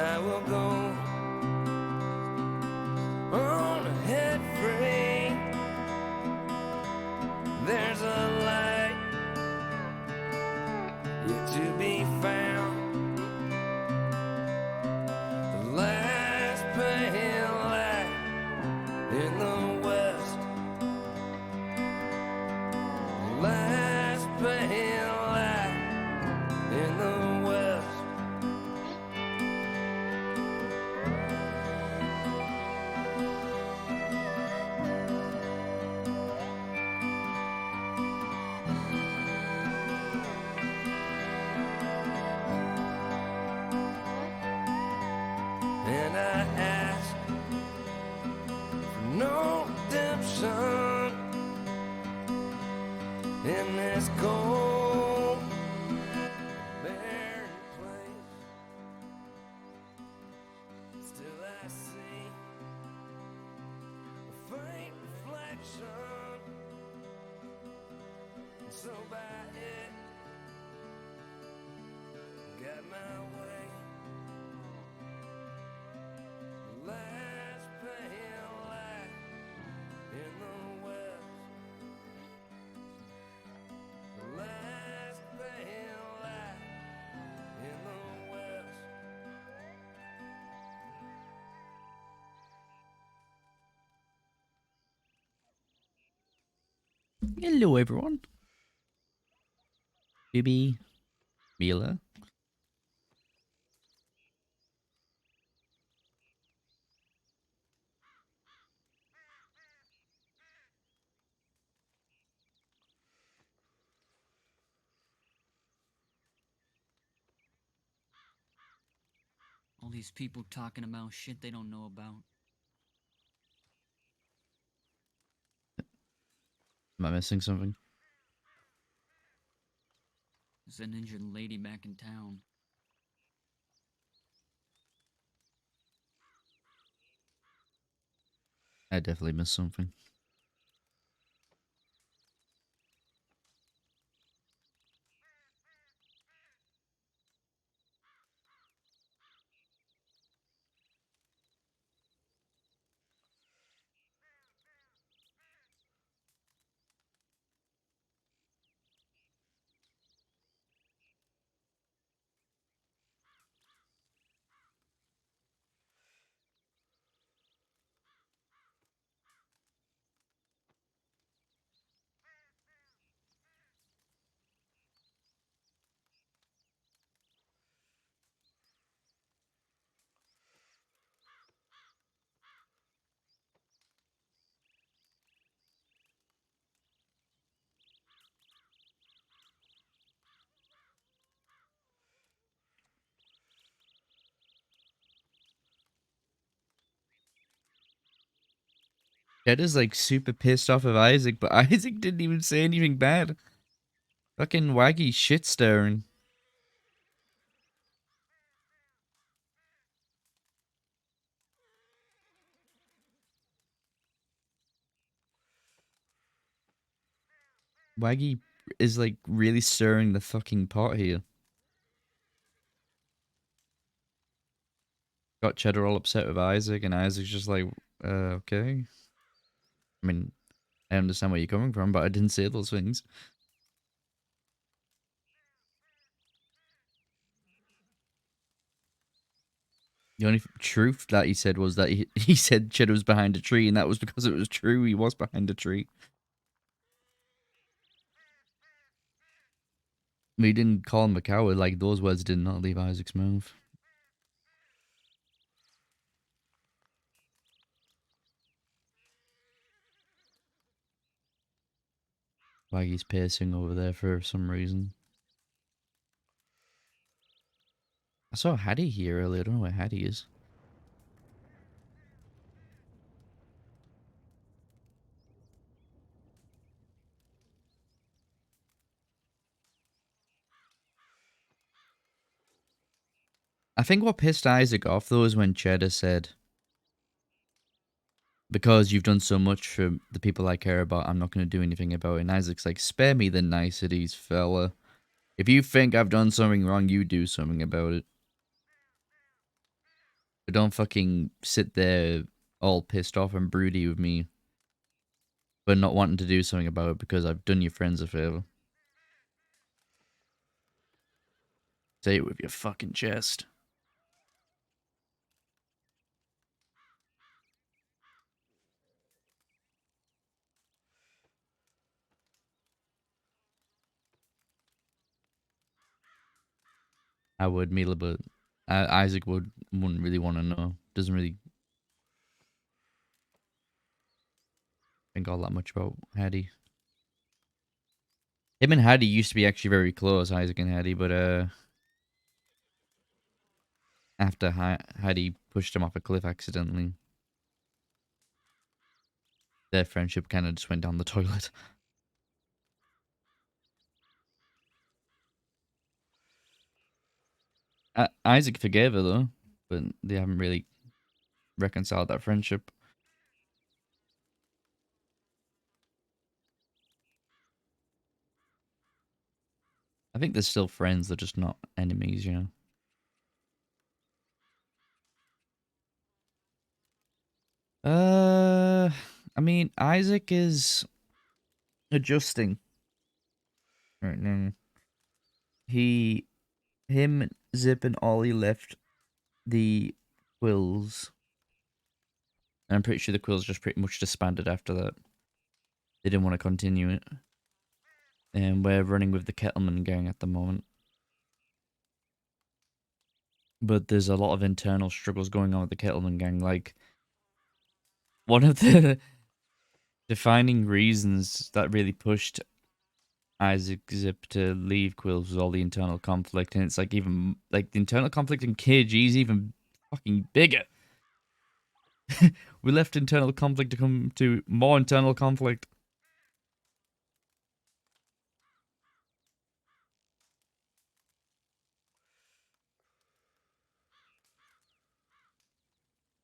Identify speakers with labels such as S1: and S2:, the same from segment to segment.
S1: I will go on ahead free. There's a light yet to be found. The last pale light in the west. The last pale light in the west. And I ask for no redemption in this cold, barren place. Still I see a faint reflection, and so by it, got my way. The last pale light in the west. The last pale light in the west.
S2: Hello, everyone. Bibi, Mila.
S3: All these people talking about shit they don't know about.
S2: Am I missing something?
S3: There's an injured lady back in town.
S2: I definitely missed something. Ted is like super pissed off of Isaac, but Isaac didn't even say anything bad. Fucking Waggy shit stirring. Waggy is like really stirring the fucking pot here. Got Cheddar all upset with Isaac, and Isaac's just like, okay. I mean, I understand where you're coming from, but I didn't say those things. The only truth that he said was that he said Cheddar was behind a tree, and that was because it was true. He was behind a tree. We didn't call him a coward. Like, those words did not leave Isaac's mouth. Waggy's pacing over there for some reason. I saw Hattie here earlier. I don't know where Hattie is. I think what pissed Isaac off, though, is when Cheddar said, because you've done so much for the people I care about, I'm not going to do anything about it. And Isaac's like, spare me the niceties, fella. If you think I've done something wrong, you do something about it. But don't fucking sit there all pissed off and broody with me for not wanting to do something about it because I've done your friends a favor. Say it with your fucking chest. I would, Mila, but Isaac wouldn't really want to know. Doesn't really think all that much about Hattie. Him and Hattie used to be actually very close, Isaac and Hattie, but after Hattie pushed him off a cliff accidentally, their friendship kind of just went down the toilet. Isaac forgave her though, but they haven't really reconciled that friendship. I think they're still friends, they're just not enemies, you know. I mean, Isaac is adjusting right now. Him, Zip, and Ollie left the Quills. And I'm pretty sure the Quills just pretty much disbanded after that. They didn't want to continue it. And we're running with the Kettleman gang at the moment. But there's a lot of internal struggles going on with the Kettleman gang. Like, one of the defining reasons that really pushed Isaac Zip to leave Quills was all the internal conflict. And it's like, even, like, the internal conflict in KG is even fucking bigger. We left internal conflict to come to more internal conflict.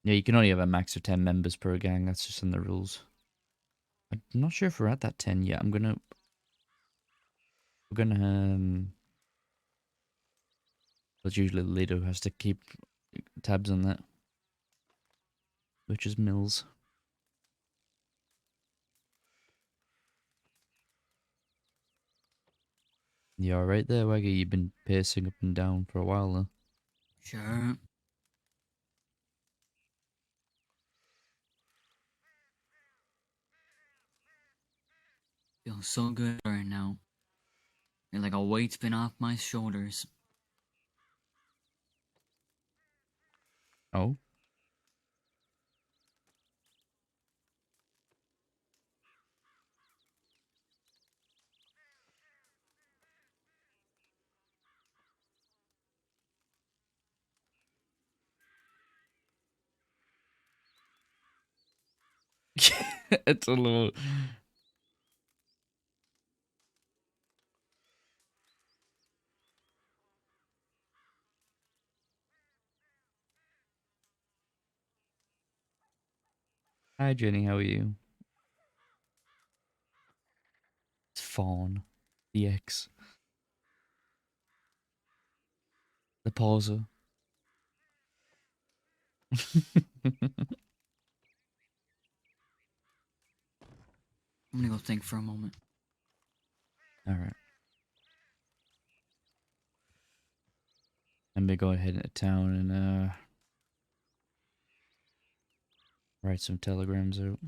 S2: Yeah, you can only have a max of 10 members per gang. That's just in the rules. I'm not sure if we're at that 10 yet. We're gonna, that's usually the leader who has to keep tabs on that. Which is Mills. You alright there, Waggy? You've been pacing up and down for a while though.
S3: Sure. Feels so good right now. Feel like a weight's been off my shoulders.
S2: Oh? It's a little... Hi Jenny, how are you? It's Fawn. The X. The pauser.
S3: I'm gonna go think for a moment.
S2: Alright. Let me go ahead into town and write some telegrams out.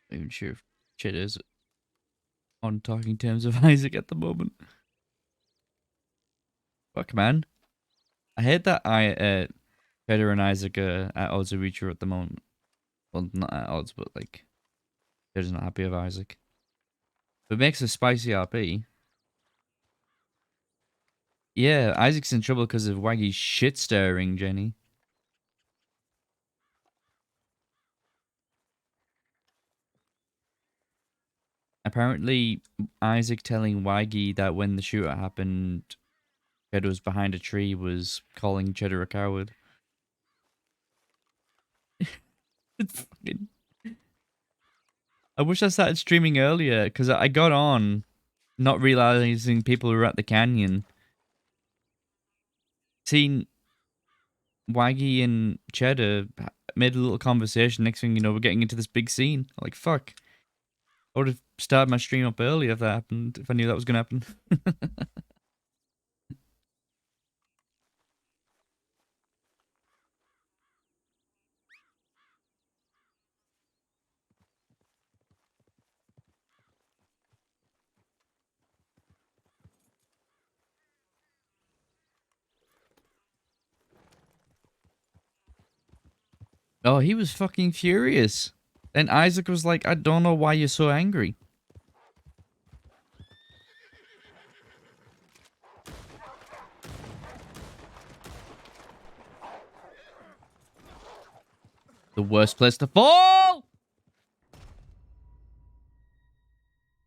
S2: Not even sure if Chit is on talking terms with Isaac at the moment. Fuck, man. I hate that Peter and Isaac are at odds with each other at the moment. Well, not at odds, but like, Peter's not happy with Isaac. But it makes a spicy RP. Yeah, Isaac's in trouble because of Waggy's shit stirring, Jenny. Apparently, Isaac telling Waggy that when the shootout happened, Cheddar was behind a tree was calling Cheddar a coward. It's fucking... I wish I started streaming earlier, because I got on, not realizing people were at the canyon. Seen Waggy and Cheddar made a little conversation. Next thing you know, we're getting into this big scene. Like, fuck. I would have started my stream up earlier if that happened, if I knew that was going to happen. Oh, he was fucking furious. Then Isaac was like, I don't know why you're so angry. The worst place to fall!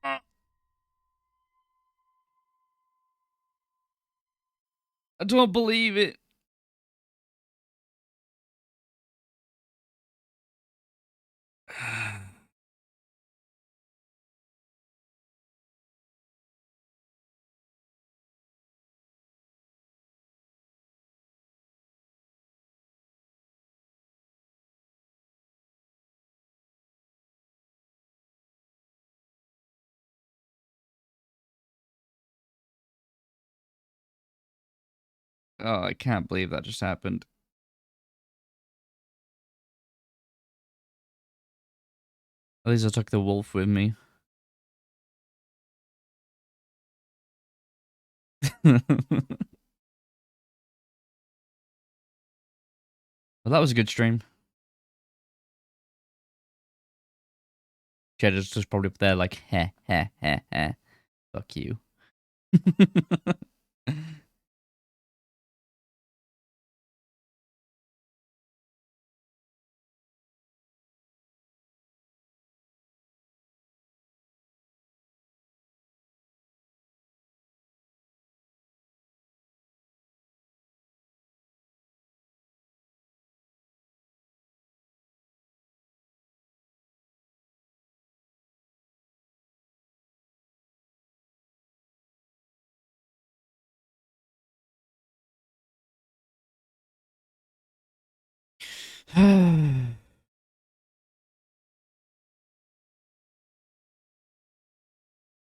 S2: I don't believe it. Oh, I can't believe that just happened. At least I took the wolf with me. Well, that was a good stream. Cheddar's just probably up there like, heh, heh, heh, heh. Fuck you.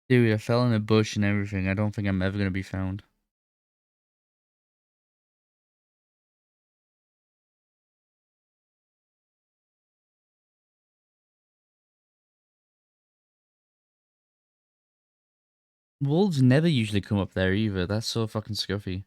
S2: Dude, I fell in a bush and everything. I don't think I'm ever gonna be found. Wolves never usually come up there either. That's so fucking scuffy.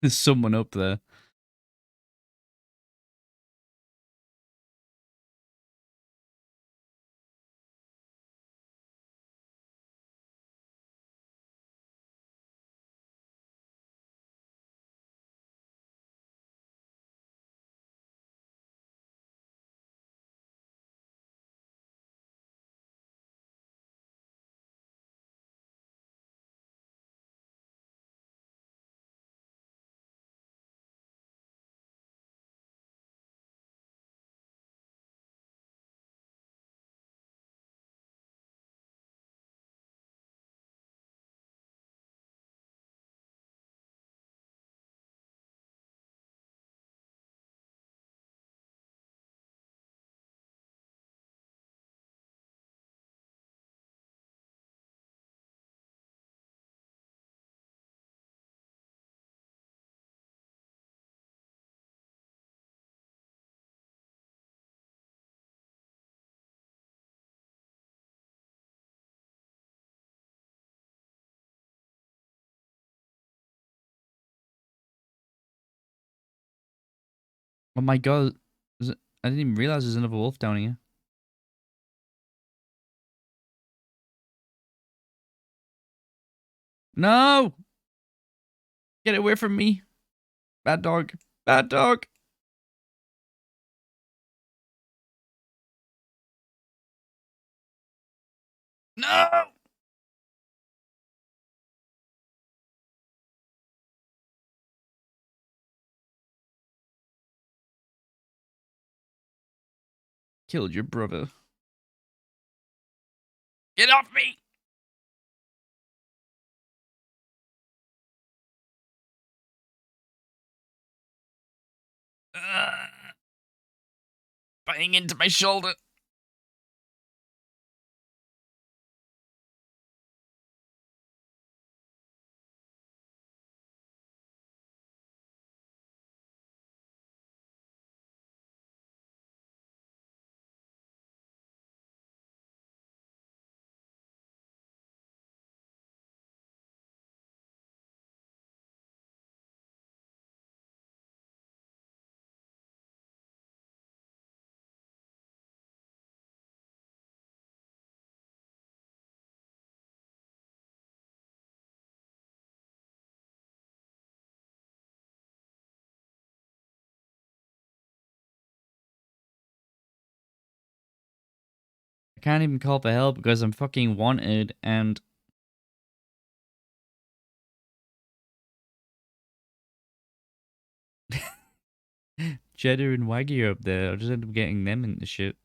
S2: There's someone up there. Oh my god. I didn't even realize there's another wolf down here. No! Get away from me. Bad dog. Bad dog. No! Killed your brother. Get off me! Bang into my shoulder. I can't even call for help because I'm fucking wanted and... Cheddar and Waggy are up there. I'll just end up getting them into shit.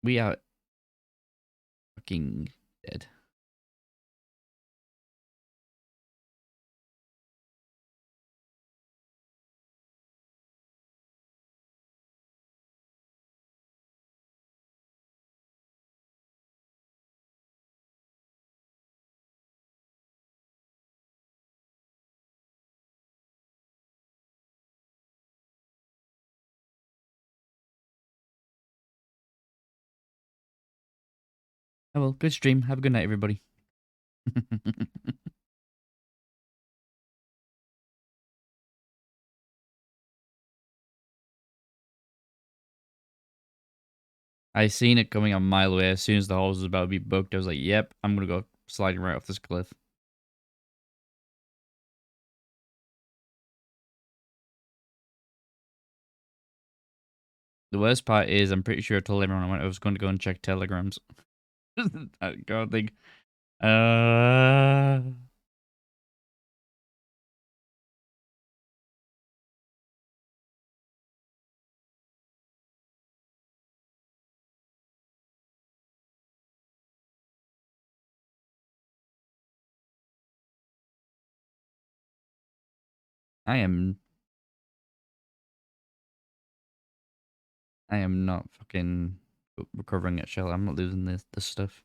S2: We are fucking dead. Oh well, good stream. Have a good night, everybody. I seen it coming a mile away. As soon as the hose was about to be booked, I was like, yep, I'm gonna go sliding right off this cliff. The worst part is I'm pretty sure I told everyone I was going to go and check telegrams. I can't think. Uh... I am not fucking recovering at Shell. I'm not losing this stuff.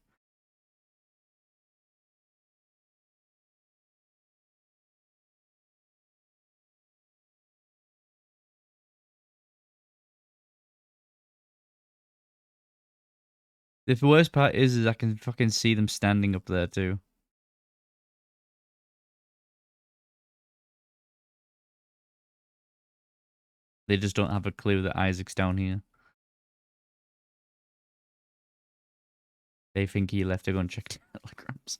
S2: The worst part is I can fucking see them standing up there too. They just don't have a clue that Isaac's down here. They think he left to go and check telegrams.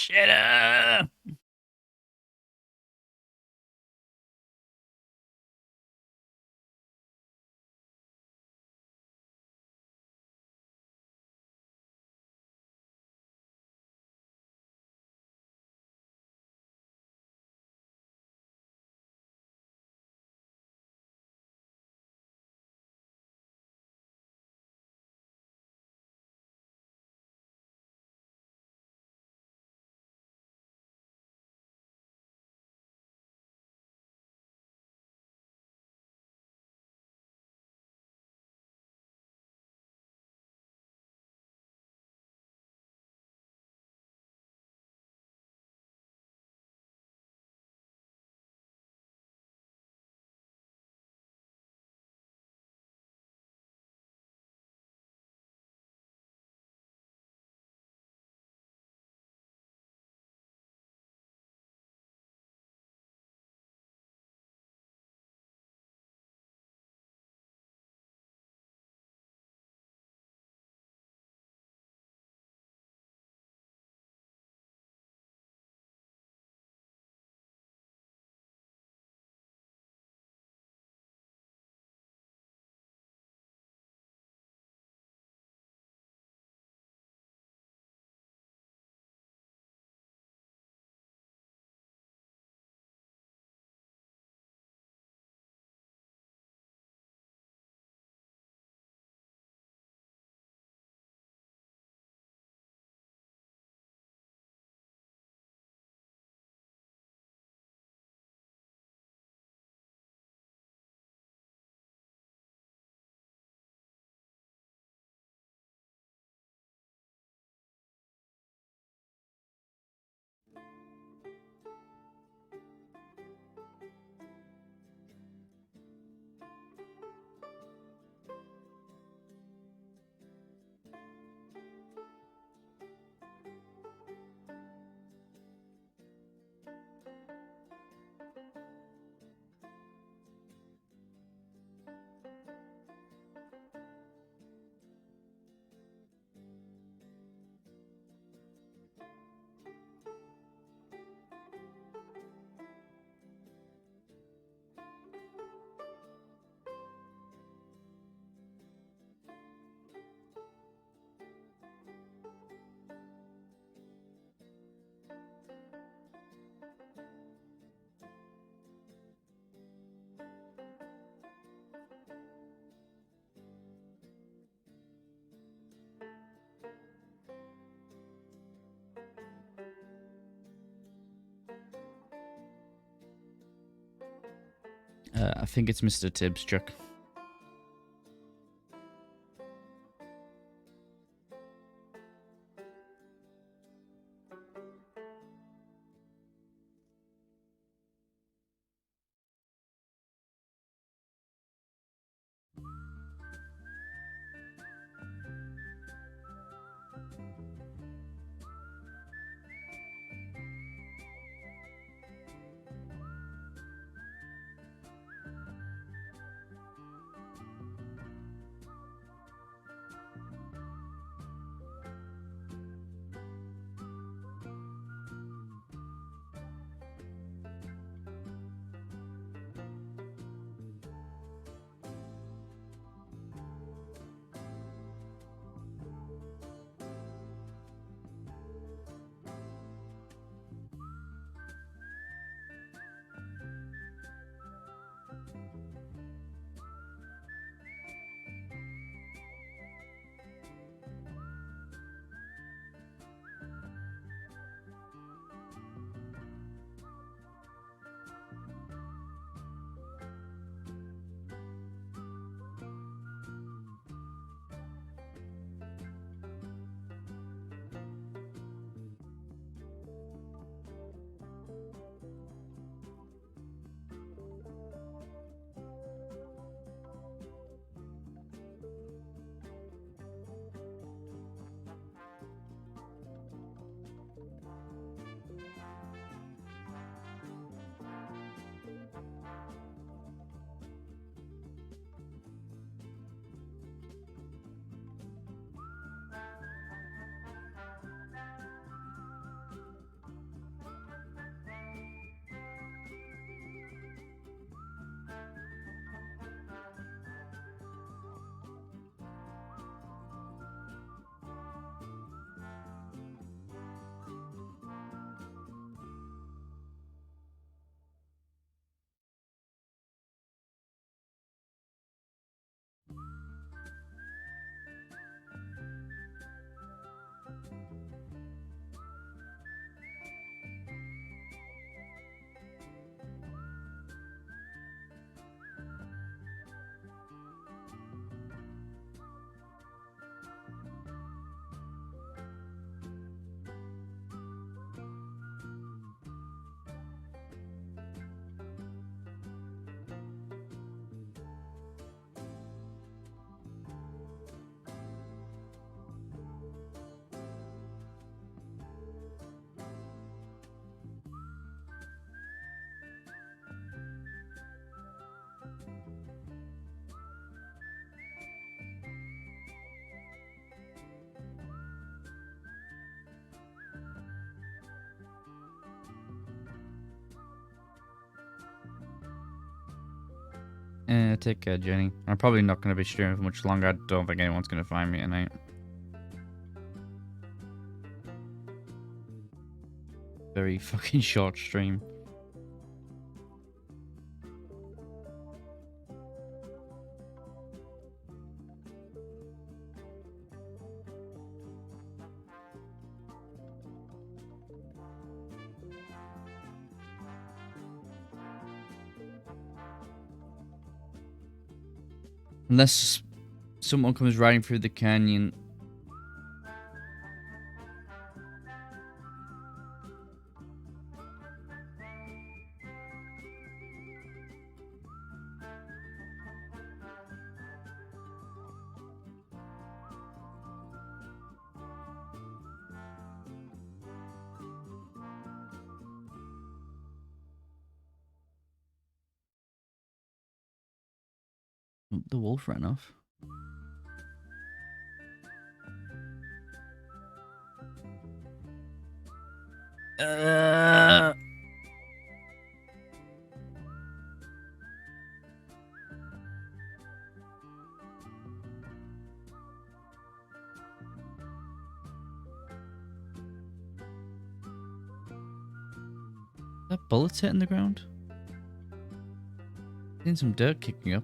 S2: Shitter! I think it's Mr. Tibbs' truck. Take care, Jenny. I'm probably not going to be streaming for much longer. I don't think anyone's going to find me tonight. Very fucking short stream. Unless someone comes riding through the canyon. The wolf ran off. That bullets hitting the ground? Seeing some dirt kicking up.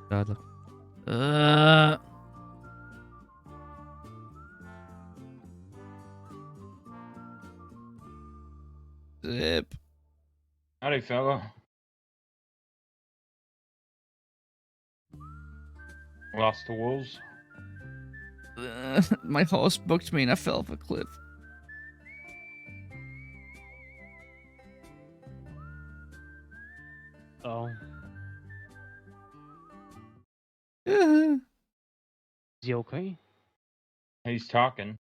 S2: Bad luck. Zip.
S4: Howdy, fella. Lost to wolves?
S2: My horse booked me and I fell off a cliff.
S4: Oh.
S2: Uh,
S4: Is he okay? He's talking.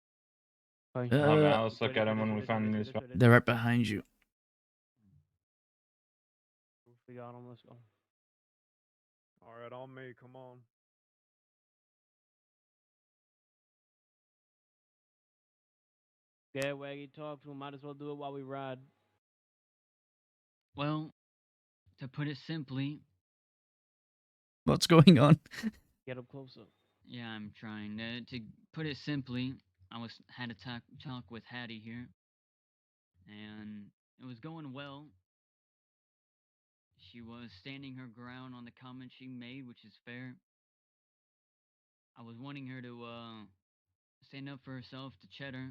S4: Okay. I'll have Alice look at him when we find him.
S2: They're right behind you.
S5: We got him. Let's go. All right, on me. Come on. Yeah, Waggy, talk to him. Might as well do it while we ride.
S3: Well, to put it simply,
S2: What's going on?
S5: Get up closer.
S3: yeah, I'm trying. To put it simply, had a talk with Hattie here, and it was going well. She was standing her ground on the comment she made, which is fair. I was wanting her to stand up for herself to Cheddar,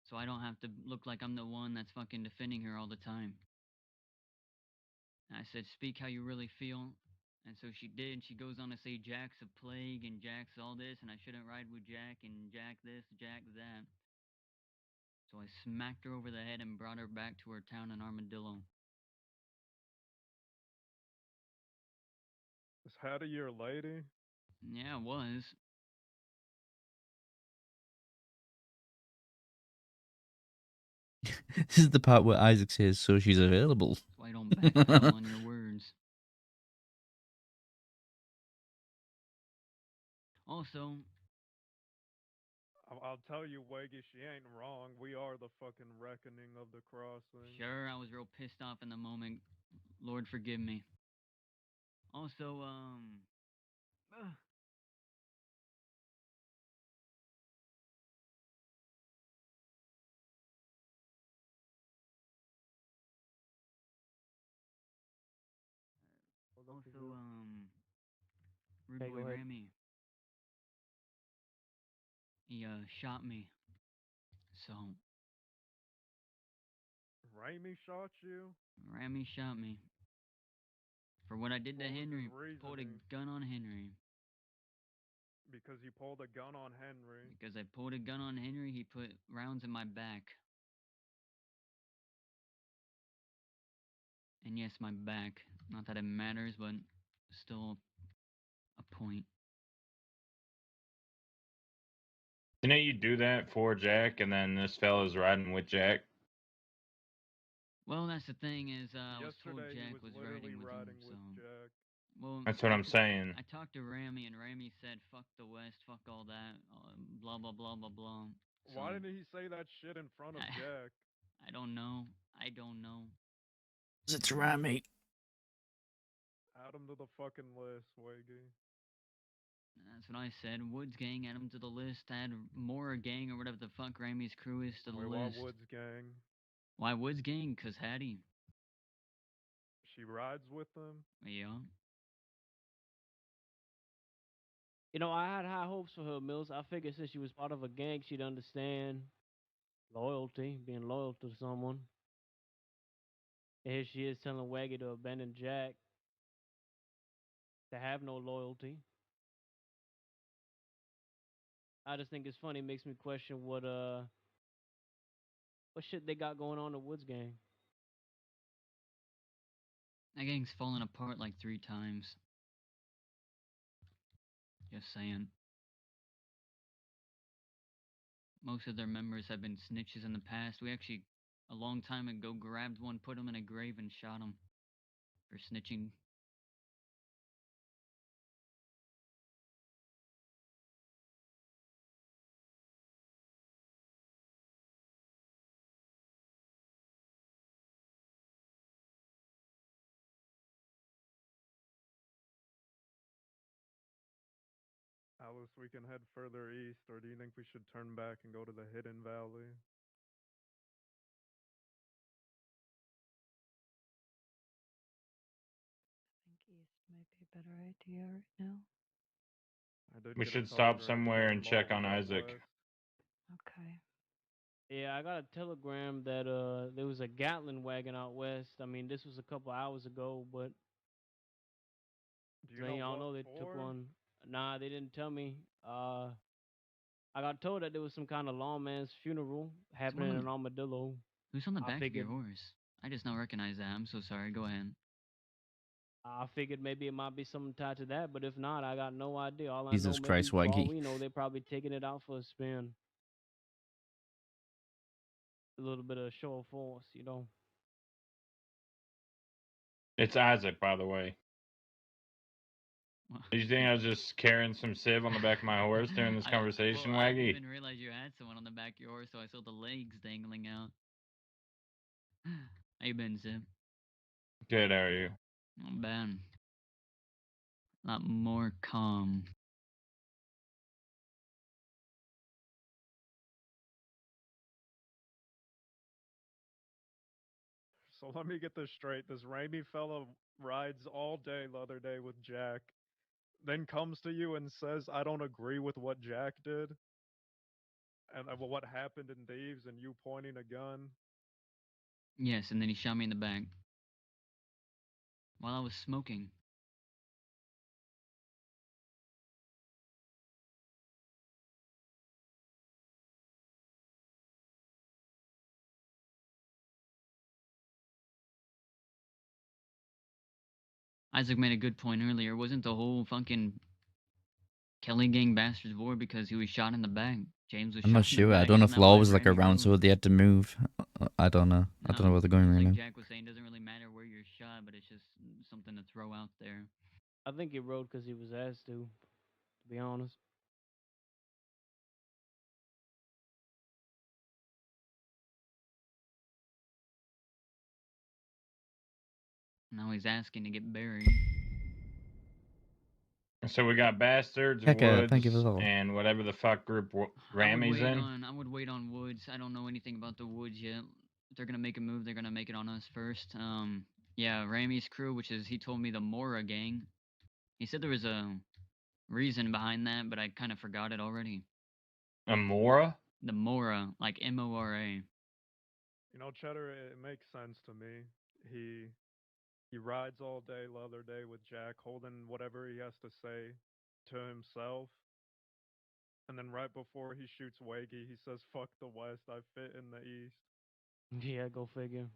S3: so I don't have to look like I'm the one that's fucking defending her all the time. I said, speak how you really feel. And so she did. She goes on to say Jack's a plague and Jack's all this, and I shouldn't ride with Jack and Jack this, Jack that. So I smacked her over the head and brought her back to her town in Armadillo.
S5: Is Hattie your lady?
S3: Yeah, it was.
S2: This is the part where Isaac says, so she's available.
S3: So I don't backpedal on your words. Also,
S5: I'll tell you, Waggy, she ain't wrong. We are the fucking reckoning of the crossing.
S3: sure, I was real pissed off in the moment. Lord forgive me. Also, ugh,
S5: What up,
S3: also,
S5: Kazoo?
S3: Rude
S6: Okay,
S3: Boy
S6: go ahead.
S3: Rammy, he shot me. So
S5: Raimi shot you?
S3: Rammy shot me for what I did to
S5: What was his
S3: Henry. Pulled a
S5: reasoning?
S3: gun on Henry.
S5: Because you pulled a gun on Henry.
S3: Because I pulled a gun on Henry, he put rounds in my back. And yes, my back. Not that it matters, but still a point.
S4: Didn't you do that for Jack, and then this fella's riding with Jack?
S3: Well, that's the thing is, I was told
S5: Yesterday he
S3: Jack
S5: was
S3: was
S5: literally
S3: riding with him,
S5: riding
S3: so.
S5: with Jack.
S3: Well,
S4: That's what I'm saying.
S3: I talked to Rammy, and Rammy said, "Fuck the West, fuck all that, blah blah blah blah blah." So,
S5: Why didn't he say that shit in front of
S3: I,
S5: Jack?
S3: I don't know. I don't know.
S2: It's Rami.
S5: Add him to the fucking list, Wiggy.
S3: That's what I said. Woods gang, add him to the list. Add Mora gang or whatever the fuck Rammy's crew is to the
S5: Wait, why
S3: list.
S5: Woods gang?
S3: Why Woods gang? Cause Hattie.
S5: She rides with him?
S3: Yeah.
S6: You know, I had high hopes for her, Mills. I figured since she was part of a gang, she'd understand loyalty, being loyal to someone. And here she is telling Waggy to abandon Jack, to have no loyalty. I just think it's funny. It makes me question what shit they got going on in the Woods gang.
S3: That gang's fallen apart like 3 times. Just saying. Most of their members have been snitches in the past. We actually, a long time ago, grabbed one, put him in a grave, and shot him for snitching.
S5: Alice, we can head further east, or do you think we should turn back and go to the Hidden Valley?
S7: I think east might be a better idea right now.
S5: I did
S4: We
S5: get a
S4: should stop
S5: telegram
S4: somewhere
S5: from
S4: and check
S5: Mulder
S4: on
S5: out
S4: Isaac.
S5: west.
S7: Okay.
S6: Yeah, I got a telegram that there was a Gatlin wagon out west. I mean, this was a couple hours ago, but
S5: Do you know
S6: I don't
S5: what
S6: know. They took
S5: for?
S6: one. Nah, they didn't tell me. I got told that there was some kind of lawman's funeral happening in Armadillo.
S3: Who's on the
S6: I
S3: back of your
S6: figured,
S3: horse? I just now recognize that. I'm so sorry. Go ahead.
S6: I figured maybe it might be something tied to that, but if not, I got no idea. All I know,
S2: Jesus
S6: maybe
S2: Christ,
S6: for all
S2: Waggy.
S6: we know, they're probably taking it out for a spin. A little bit of show of force, you know.
S4: It's Isaac, by the way.
S3: Well,
S4: Did you think I was just carrying some sieve on the back of my horse during this conversation,
S3: I didn't
S4: Waggy?
S3: even realize you had someone on the back of your horse, so I saw the legs dangling out. How you been, Zip?
S4: Good, how are you?
S3: Not bad. A lot more calm.
S5: So let me get this straight. This Raimi fella rides all day the other day with Jack, then comes to you and says, I don't agree with what Jack did and what happened in Thieves and you pointing a gun.
S3: Yes, and then he shot me in the back while I was smoking. Isaac made a good point earlier. Wasn't the whole fucking Kelly gang bastards war because he was shot in the back? James was
S2: I'm
S3: shot
S2: not
S3: in the
S2: sure. I
S3: back.
S2: don't know
S3: Isn't
S2: if
S3: that
S2: law
S3: why
S2: was like
S3: Rammy
S2: around, so
S3: moved?
S2: they had to move. I don't know. I don't know where they're going
S3: just
S2: right
S3: like
S2: now.
S3: Jack was saying, doesn't really matter where you're shot, but it's just something to throw out there.
S6: I think he rode because he was asked to be honest.
S3: Now he's asking to get buried.
S4: So we got Bastards,
S2: Keka,
S4: Woods,
S2: thank you for the follow.
S4: and whatever the fuck group Rammy's in.
S3: I would wait on Woods. I don't know anything about the Woods yet. If they're gonna make a move, they're gonna make it on us first. Yeah, Ramy's crew, which is he told me the Mora gang. He said there was a reason behind that, but I kind of forgot it already.
S4: Amora?
S3: The Mora, like Mora.
S5: You know, Cheddar, it makes sense to me. He rides all day, other day with Jack, holding whatever he has to say to himself. And then right before he shoots Waggy, he says, "Fuck the West, I fit in the East."
S6: Yeah, go figure.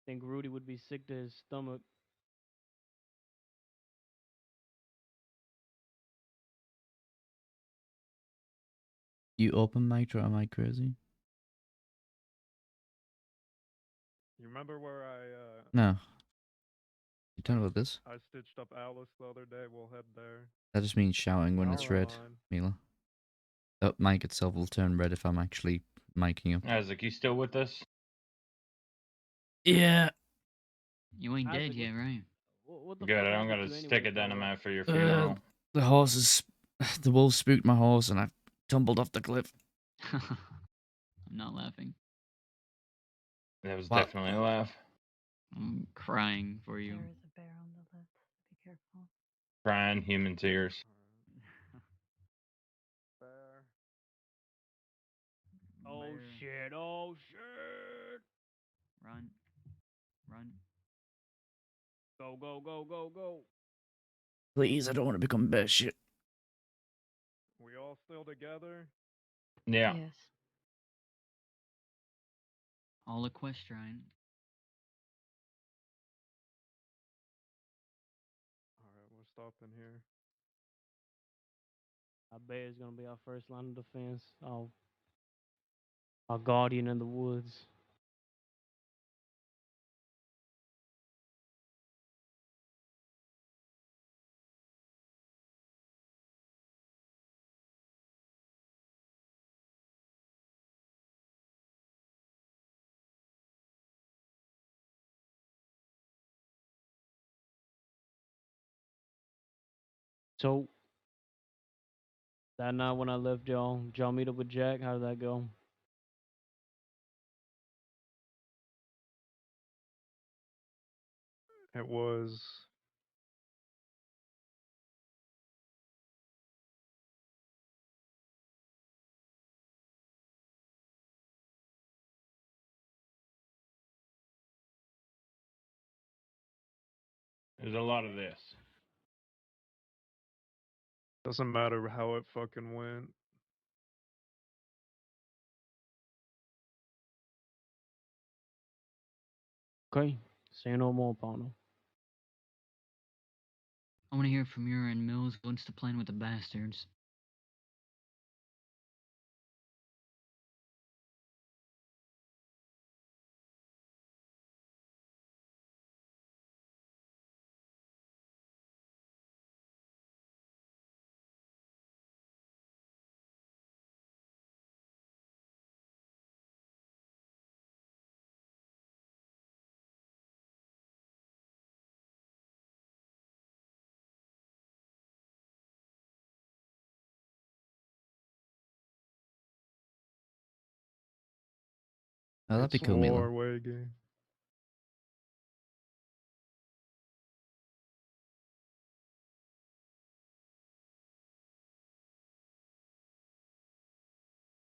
S6: Think Rudy would be sick to his stomach.
S2: You open mic or am I crazy?
S5: You remember where
S2: No. You talking about this?
S5: I stitched up Alice the other day? We'll head there.
S2: That just means shouting when it's red,
S5: Alright.
S2: Mila. That mic itself will turn red if I'm actually miking up.
S4: Isaac, you still with us?
S2: Yeah.
S3: You ain't dead
S6: Isaac,
S3: yet, right?
S6: What the
S4: Good,
S6: fuck
S4: I don't
S6: happened
S4: gotta
S6: to you
S4: stick
S6: anyway,
S4: a dynamite for your
S2: Uh,
S4: funeral.
S2: the horses, the wolf spooked my horse and I tumbled off the cliff.
S3: I'm not laughing.
S4: That was
S2: Wow.
S4: definitely a laugh.
S3: I'm crying for you.
S7: There is a bear on the left. Be careful.
S4: Crying human tears.
S5: Bear.
S6: Oh
S3: Bear.
S6: shit! Oh shit!
S3: Run. Run.
S6: Go go go go go!
S2: Please, I don't want to become bear shit.
S5: We all still together?
S4: Yeah.
S7: Yes.
S3: All equestrian.
S5: Alright, we're stopping here.
S6: I bet it's gonna be our first line of defense. Our guardian in the woods. So that night when I left y'all, did y'all meet up with Jack? How did that go?
S5: It was.
S4: There's a lot of this.
S5: Doesn't matter how it fucking went.
S6: Okay, say no more, partner.
S3: I want to hear from you and Mills. What's the plan with the bastards?
S2: Oh, that'd be
S5: It's
S2: cool, Mila.
S5: war, Waggy.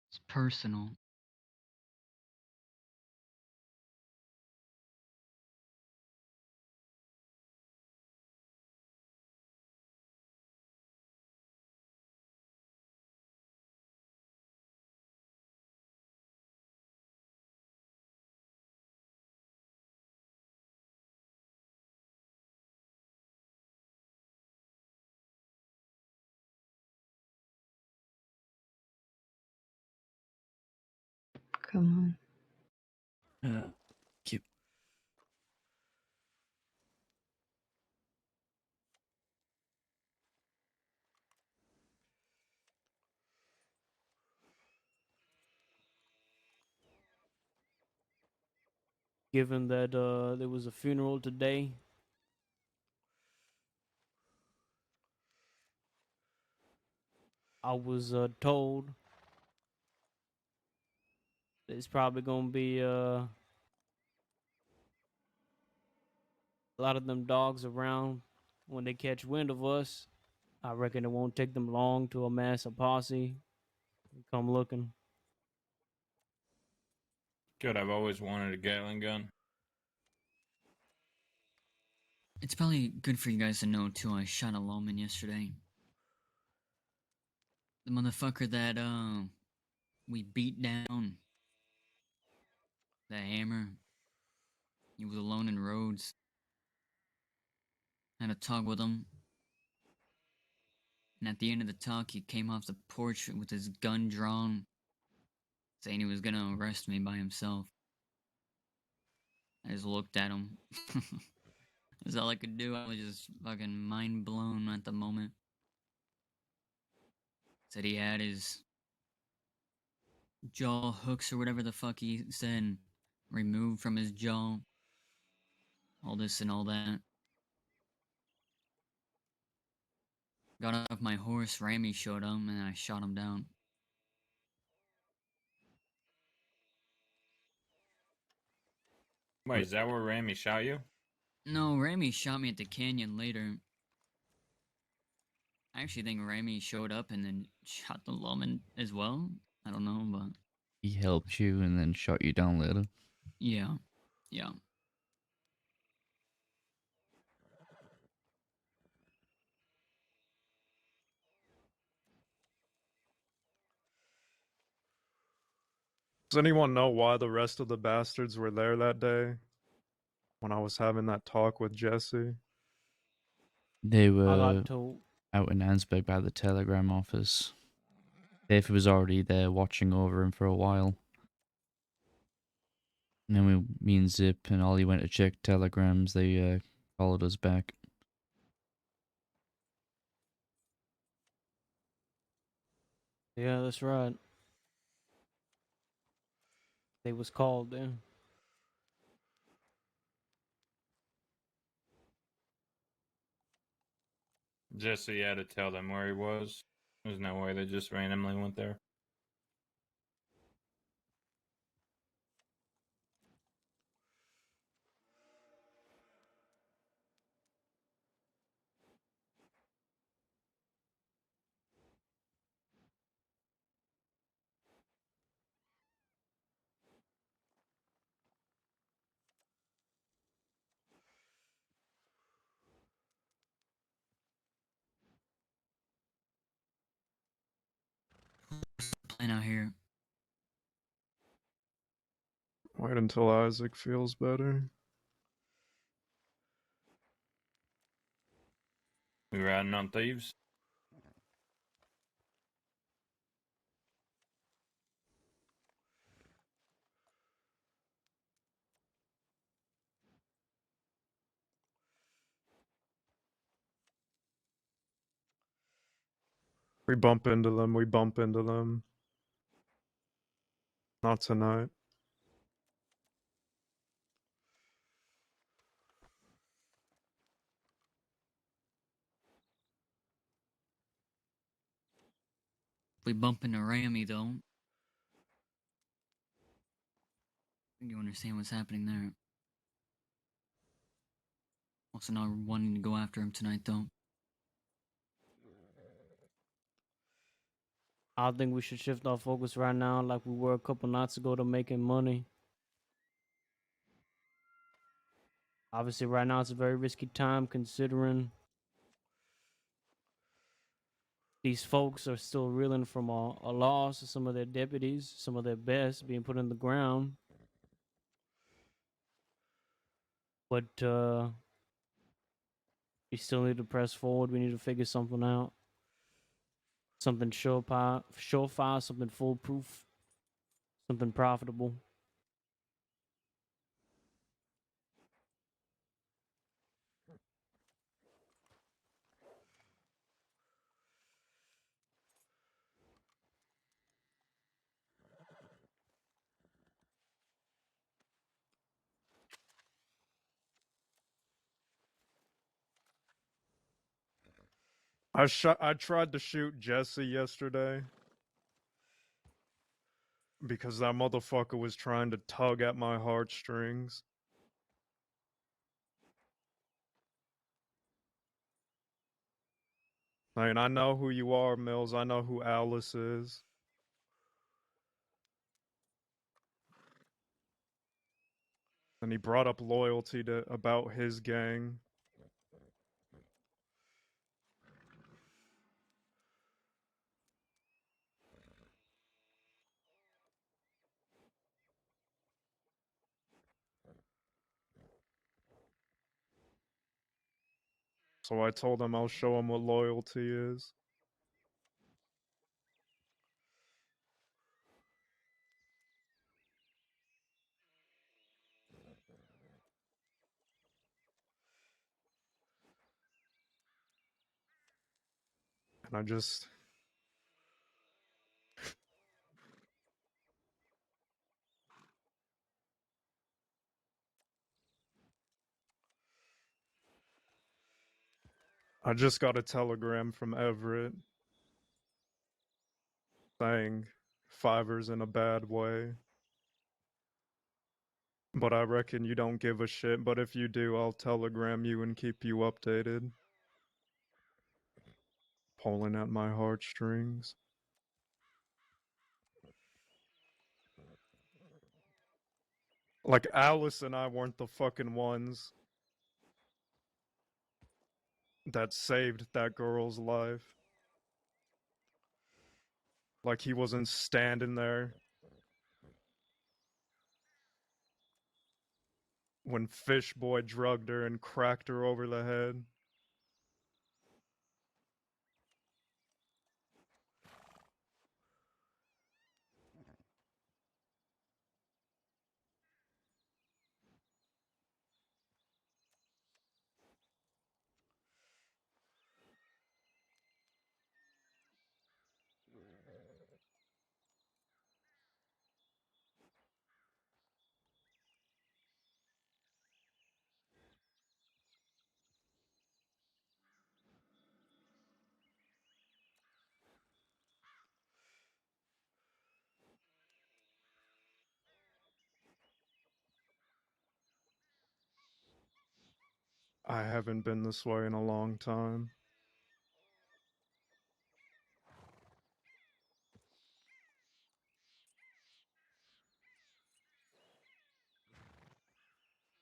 S3: It's personal.
S7: Come
S2: Cute.
S6: given that there was a funeral today. I was told there's probably gonna be a lot of them dogs around when they catch wind of us. I reckon it won't take them long to amass a posse and come looking.
S4: Good, I've always wanted a Gatling gun.
S3: It's probably good for you guys to know too. I shot a lawman yesterday. The motherfucker that we beat down. The hammer. He was alone in roads. Had a talk with him. And at the end of the talk, he came off the porch with his gun drawn, saying he was gonna arrest me by himself. I just looked at him. That's all I could do. I was just fucking mind blown at the moment. Said he had his jaw hooks or whatever the fuck he said removed from his jaw. All this and all that. Got off my horse, Ramy showed up, and I shot him down.
S4: Wait, is that where Ramy shot you?
S3: No, Ramy shot me at the canyon later. I actually think Ramy showed up and then shot the lawman as well. I don't know, but
S2: He helped you and then shot you down later.
S3: yeah. Yeah.
S5: Does anyone know why the rest of the bastards were there that day? When I was having that talk with Jesse?
S2: They
S6: I
S2: were
S6: got told.
S2: out in Ansberg by the telegram office. Dave was already there watching over him for a while. And then me and Zip and Ollie went to check telegrams. They followed us back.
S6: Yeah, that's right. They was called then.
S4: Jesse had to tell them where he was. There's no way they just randomly went there.
S3: Plan out here.
S5: Wait until Isaac feels better.
S4: We riding on thieves?
S5: We bump into them, we bump into them. Not tonight.
S3: If we bump into Ramy, though, I think you understand what's happening there. Also not wanting to go after him tonight, though.
S6: I think we should shift our focus right now, like we were a couple nights ago, to making money. Obviously, right now it's a very risky time considering these folks are still reeling from a loss of some of their deputies, some of their best being put in the ground. But we still need to press forward. We need to figure something out. Something surefire, something foolproof, something profitable.
S5: I tried to shoot Jesse yesterday because that motherfucker was trying to tug at my heartstrings. I mean, I know who you are, Mills. I know who Alice is. And he brought up loyalty to about his gang. So I told him I'll show him what loyalty is. And I just got a telegram from Everett saying Fiverr's in a bad way. But I reckon you don't give a shit, but if you do, I'll telegram you and keep you updated. Pulling at my heartstrings. Like, Alice and I weren't the fucking ones that saved that girl's life. Like, he wasn't standing there when Fish Boy drugged her and cracked her over the head. I haven't been this way in a long time.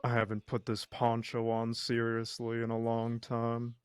S5: I haven't put this poncho on seriously in a long time.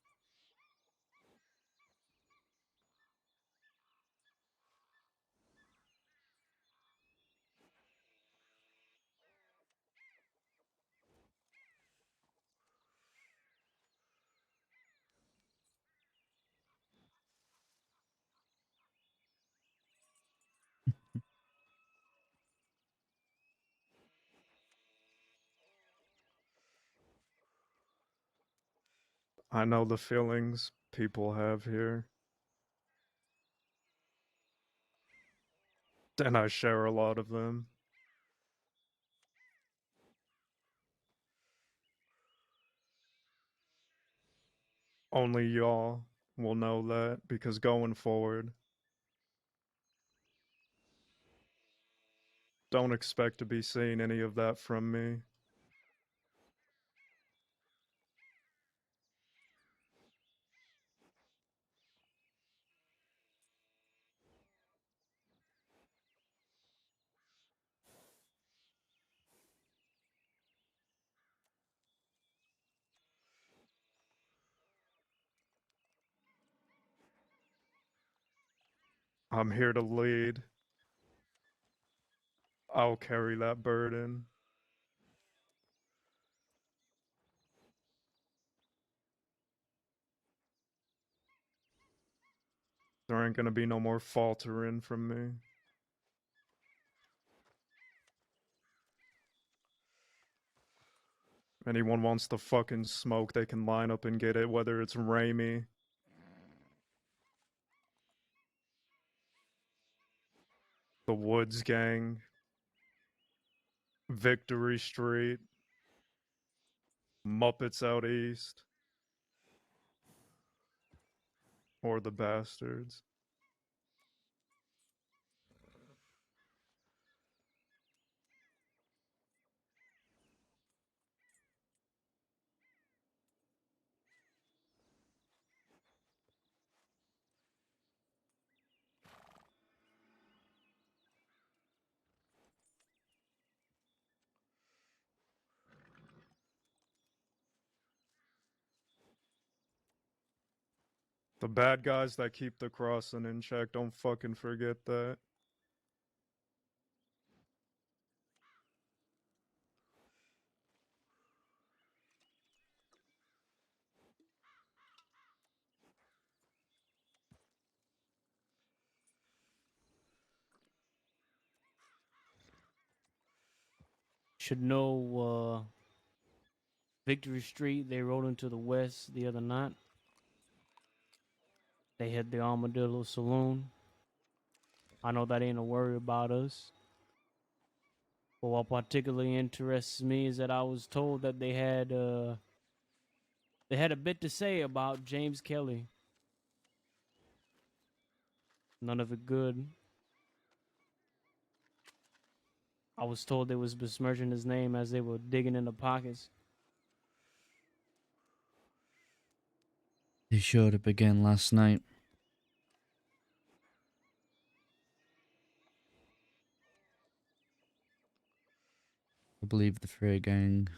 S5: I know the feelings people have here. And I share a lot of them. Only y'all will know that because going forward, don't expect to be seeing any of that from me. I'm here to lead. I'll carry that burden. There ain't gonna be no more faltering from me. Anyone wants the fucking smoke, they can line up and get it, whether it's Raimi, the Woods Gang, Victory Street, Muppets Out East, Or the bastards. The bad guys that keep the crossing in check, don't fucking forget that.
S6: Should know Victory Street, they rode into the west the other night. They hit the Armadillo Saloon. I know that ain't a worry about us. But what particularly interests me is that I was told that they had a bit to say about James Kelly. None of it good. I was told they was besmirching his name as they were digging in the pockets.
S2: They showed up again last night. I believe the Frey gang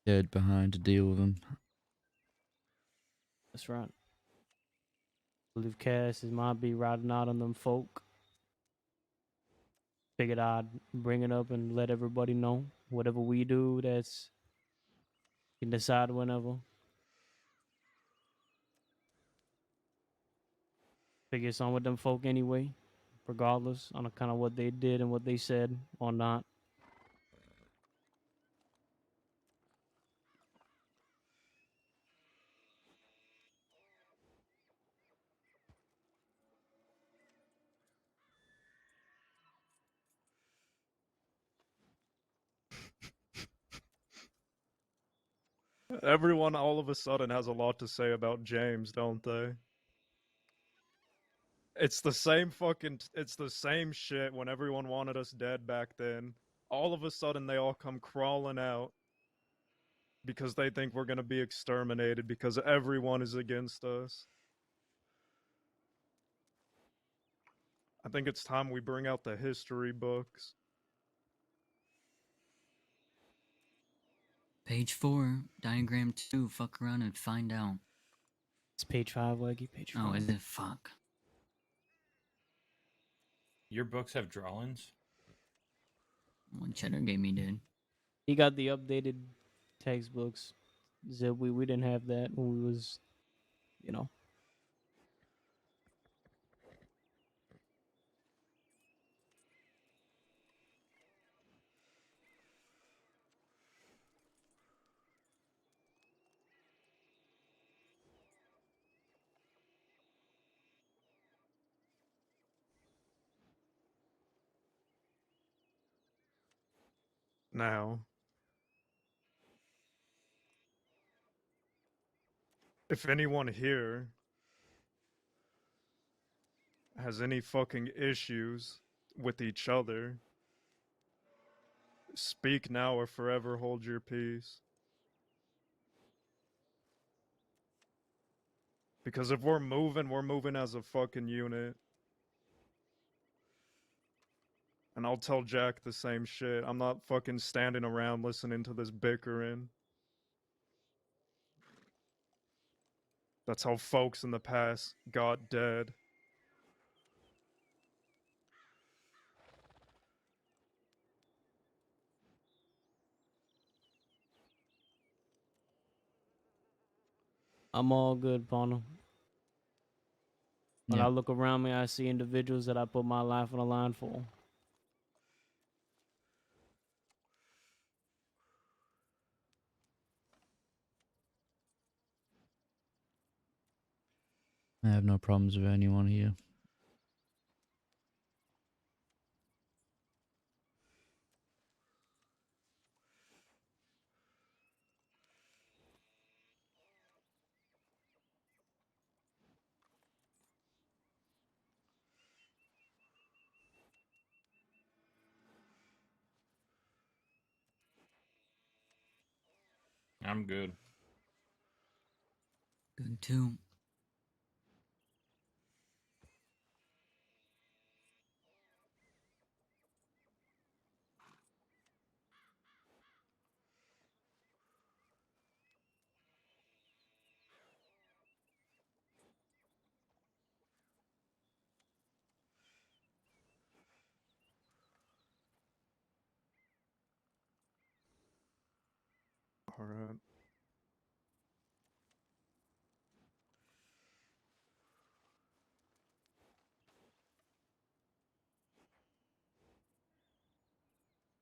S2: stayed behind to deal with them.
S6: That's right. I believe Cass might be riding out on them folk. Figured I'd bring it up and let everybody know. Whatever we do, that's you can decide whenever. Figure it's on with them folk anyway, regardless on kind of what they did and what they said or not.
S5: Everyone all of a sudden has a lot to say about James, don't they? It's the same shit when everyone wanted us dead back then. All of a sudden they all come crawling out because they think we're gonna be exterminated because everyone is against us. I think it's time we bring out the history books.
S3: Page 4, diagram 2, fuck around and find out.
S6: It's page 5, Leggy, page 5.
S3: Oh, is it? Fuck.
S4: Your books have drawings?
S3: One Cheddar gave me, dude.
S6: He got the updated textbooks. So we didn't have that when we was, you know.
S5: Now, if anyone here has any fucking issues with each other, speak now or forever hold your peace. Because if we're moving as a fucking unit. And I'll tell Jack the same shit. I'm not fucking standing around listening to this bickering. That's how folks in the past got dead.
S6: I'm all good, partner. When I
S2: Yep.
S6: look around me, I see individuals that I put my life on the line for.
S2: I have no problems with anyone here.
S4: I'm good.
S3: Good too.
S5: All right.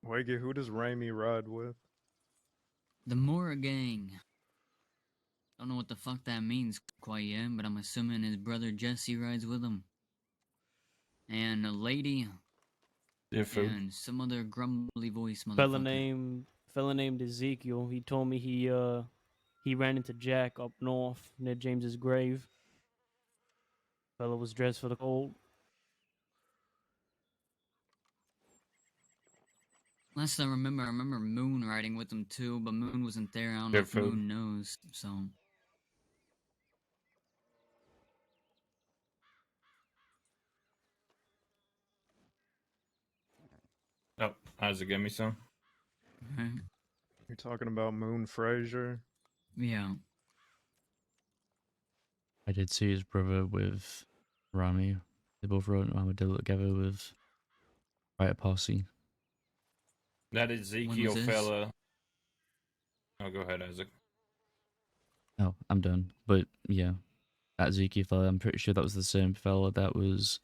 S5: Wiggy, who does Raimi ride with?
S3: The Mora gang. Don't know what the fuck that means quite yet, but I'm assuming his brother Jesse rides with him. And a lady
S4: Diffu.
S3: and some other grumbly voice
S6: Fella
S3: motherfucker.
S6: named Ezekiel. He told me he ran into Jack up north near James's grave. Fella was dressed for the cold.
S3: Last I remember Moon riding with him too, but Moon wasn't there. I don't know if
S4: Diffu.
S3: Moon knows, so.
S4: Oh, Isaac, give me some.
S3: Right?
S5: You're talking about Moon Frazier?
S3: Yeah.
S2: I did see his brother with Rami. They both rode an armadillo together with Riot Posse.
S4: That
S3: When was
S4: Ezekiel
S3: this?
S4: fella. Oh, go ahead, Isaac.
S2: Oh, I'm done. But yeah, that Zeke fella, I'm pretty sure that was the same fella that was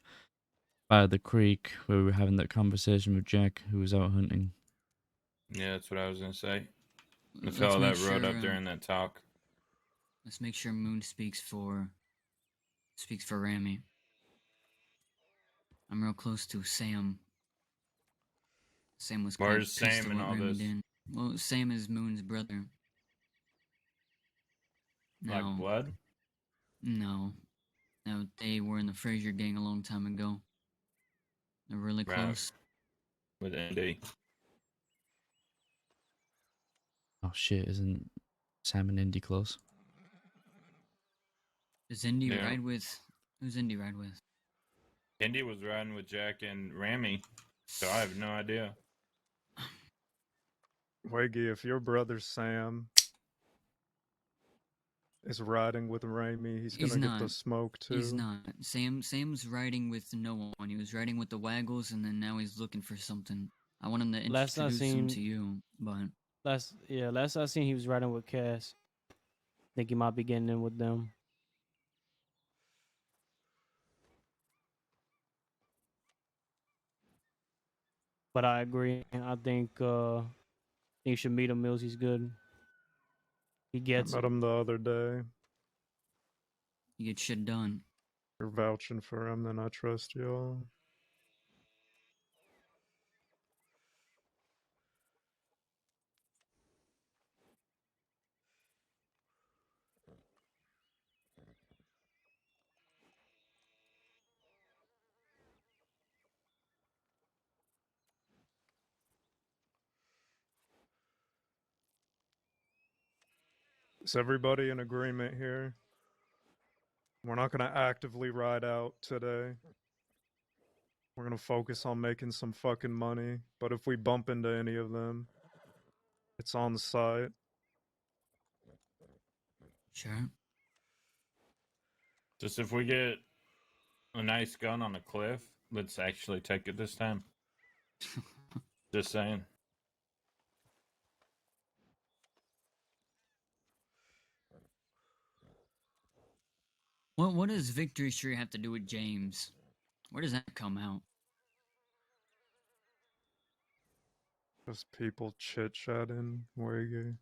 S2: by the creek where we were having that conversation with Jack, who was out hunting.
S4: Yeah, that's what I was gonna say. The
S3: Let's
S4: fella
S3: make
S4: that rode
S3: sure.
S4: up during that talk.
S3: Let's make sure Moon speaks for Rami. I'm real close to Sam. Sam was quite
S4: Where's
S3: pissed
S4: Sam
S3: at
S4: and
S3: what
S4: all
S3: Rami
S4: this?
S3: did. Well, Sam is Moon's brother.
S4: Like
S3: Now,
S4: blood?
S3: no. Now, they were in the Frazier gang a long time ago. They're really
S4: Right.
S3: close.
S4: With Andy.
S2: Oh shit, isn't Sam and Indy close?
S3: Does Indy
S4: Yeah.
S3: ride with... Who's Indy ride with?
S4: Andy was riding with Jack and Rami, so I have no idea.
S5: Wiggy, if your brother Sam is riding with Raimi, he's
S3: He's
S5: gonna get the
S3: not.
S5: smoke too.
S3: He's not. Sam's riding with no one. He was riding with the Waggles, and then now he's looking for something. I want him to
S6: Last I
S3: introduce him
S6: seen-
S3: to you, but
S6: Last I seen he was riding with Cass. Think he might be getting in with them. But I agree. I think you should meet him, Mills. He's good. He
S5: I
S6: gets
S5: met
S6: it.
S5: him the other day.
S3: you get shit done.
S5: You're vouching for him, then I trust y'all. Is everybody in agreement here? We're not gonna actively ride out today. We're gonna focus on making some fucking money. But if we bump into any of them, it's on site.
S3: Sure.
S4: Just if we get a nice gun on a cliff, let's actually take it this time. Just saying.
S3: What does Victory Street have to do with James? Where does that come out?
S5: Just people chit chatting. Wiggy.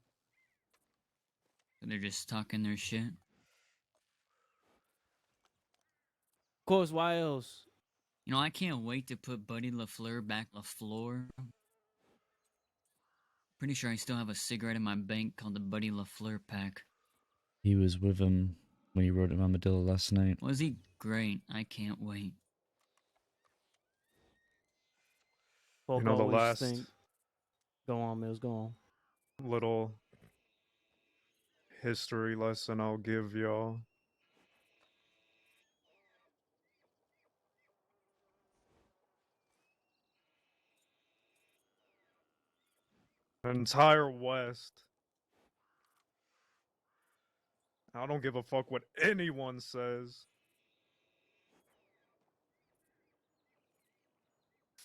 S3: They're just talking their shit.
S6: Of course, why else?
S3: You know, I can't wait to put Buddy LaFleur back LaFleur. Pretty sure I still have a cigarette in my bank called the Buddy LaFleur pack.
S2: He was with him when he rode an armadillo last night.
S3: Was he great? I can't wait.
S6: Folk
S5: The
S6: always
S5: last
S6: think. Go on, Mills. Go on.
S5: little history lesson I'll give y'all. The entire West. I don't give a fuck what anyone says.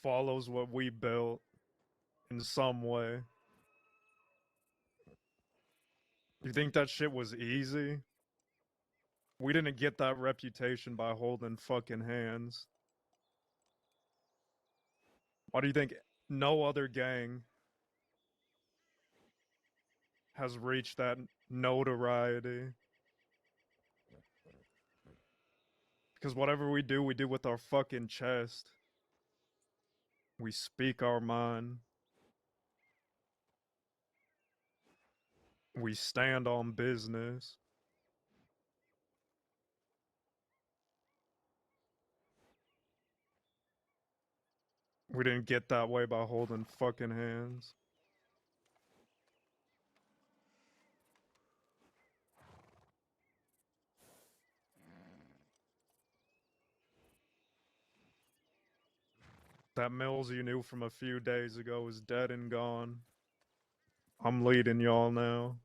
S5: Follows what we built in some way. You think that shit was easy? We didn't get that reputation by holding fucking hands. Why do you think no other gang has reached that notoriety? Because whatever we do with our fucking chest. We speak our mind. We stand on business. We didn't get that way by holding fucking hands. That Mills you knew from a few days ago is dead and gone. I'm leading y'all now.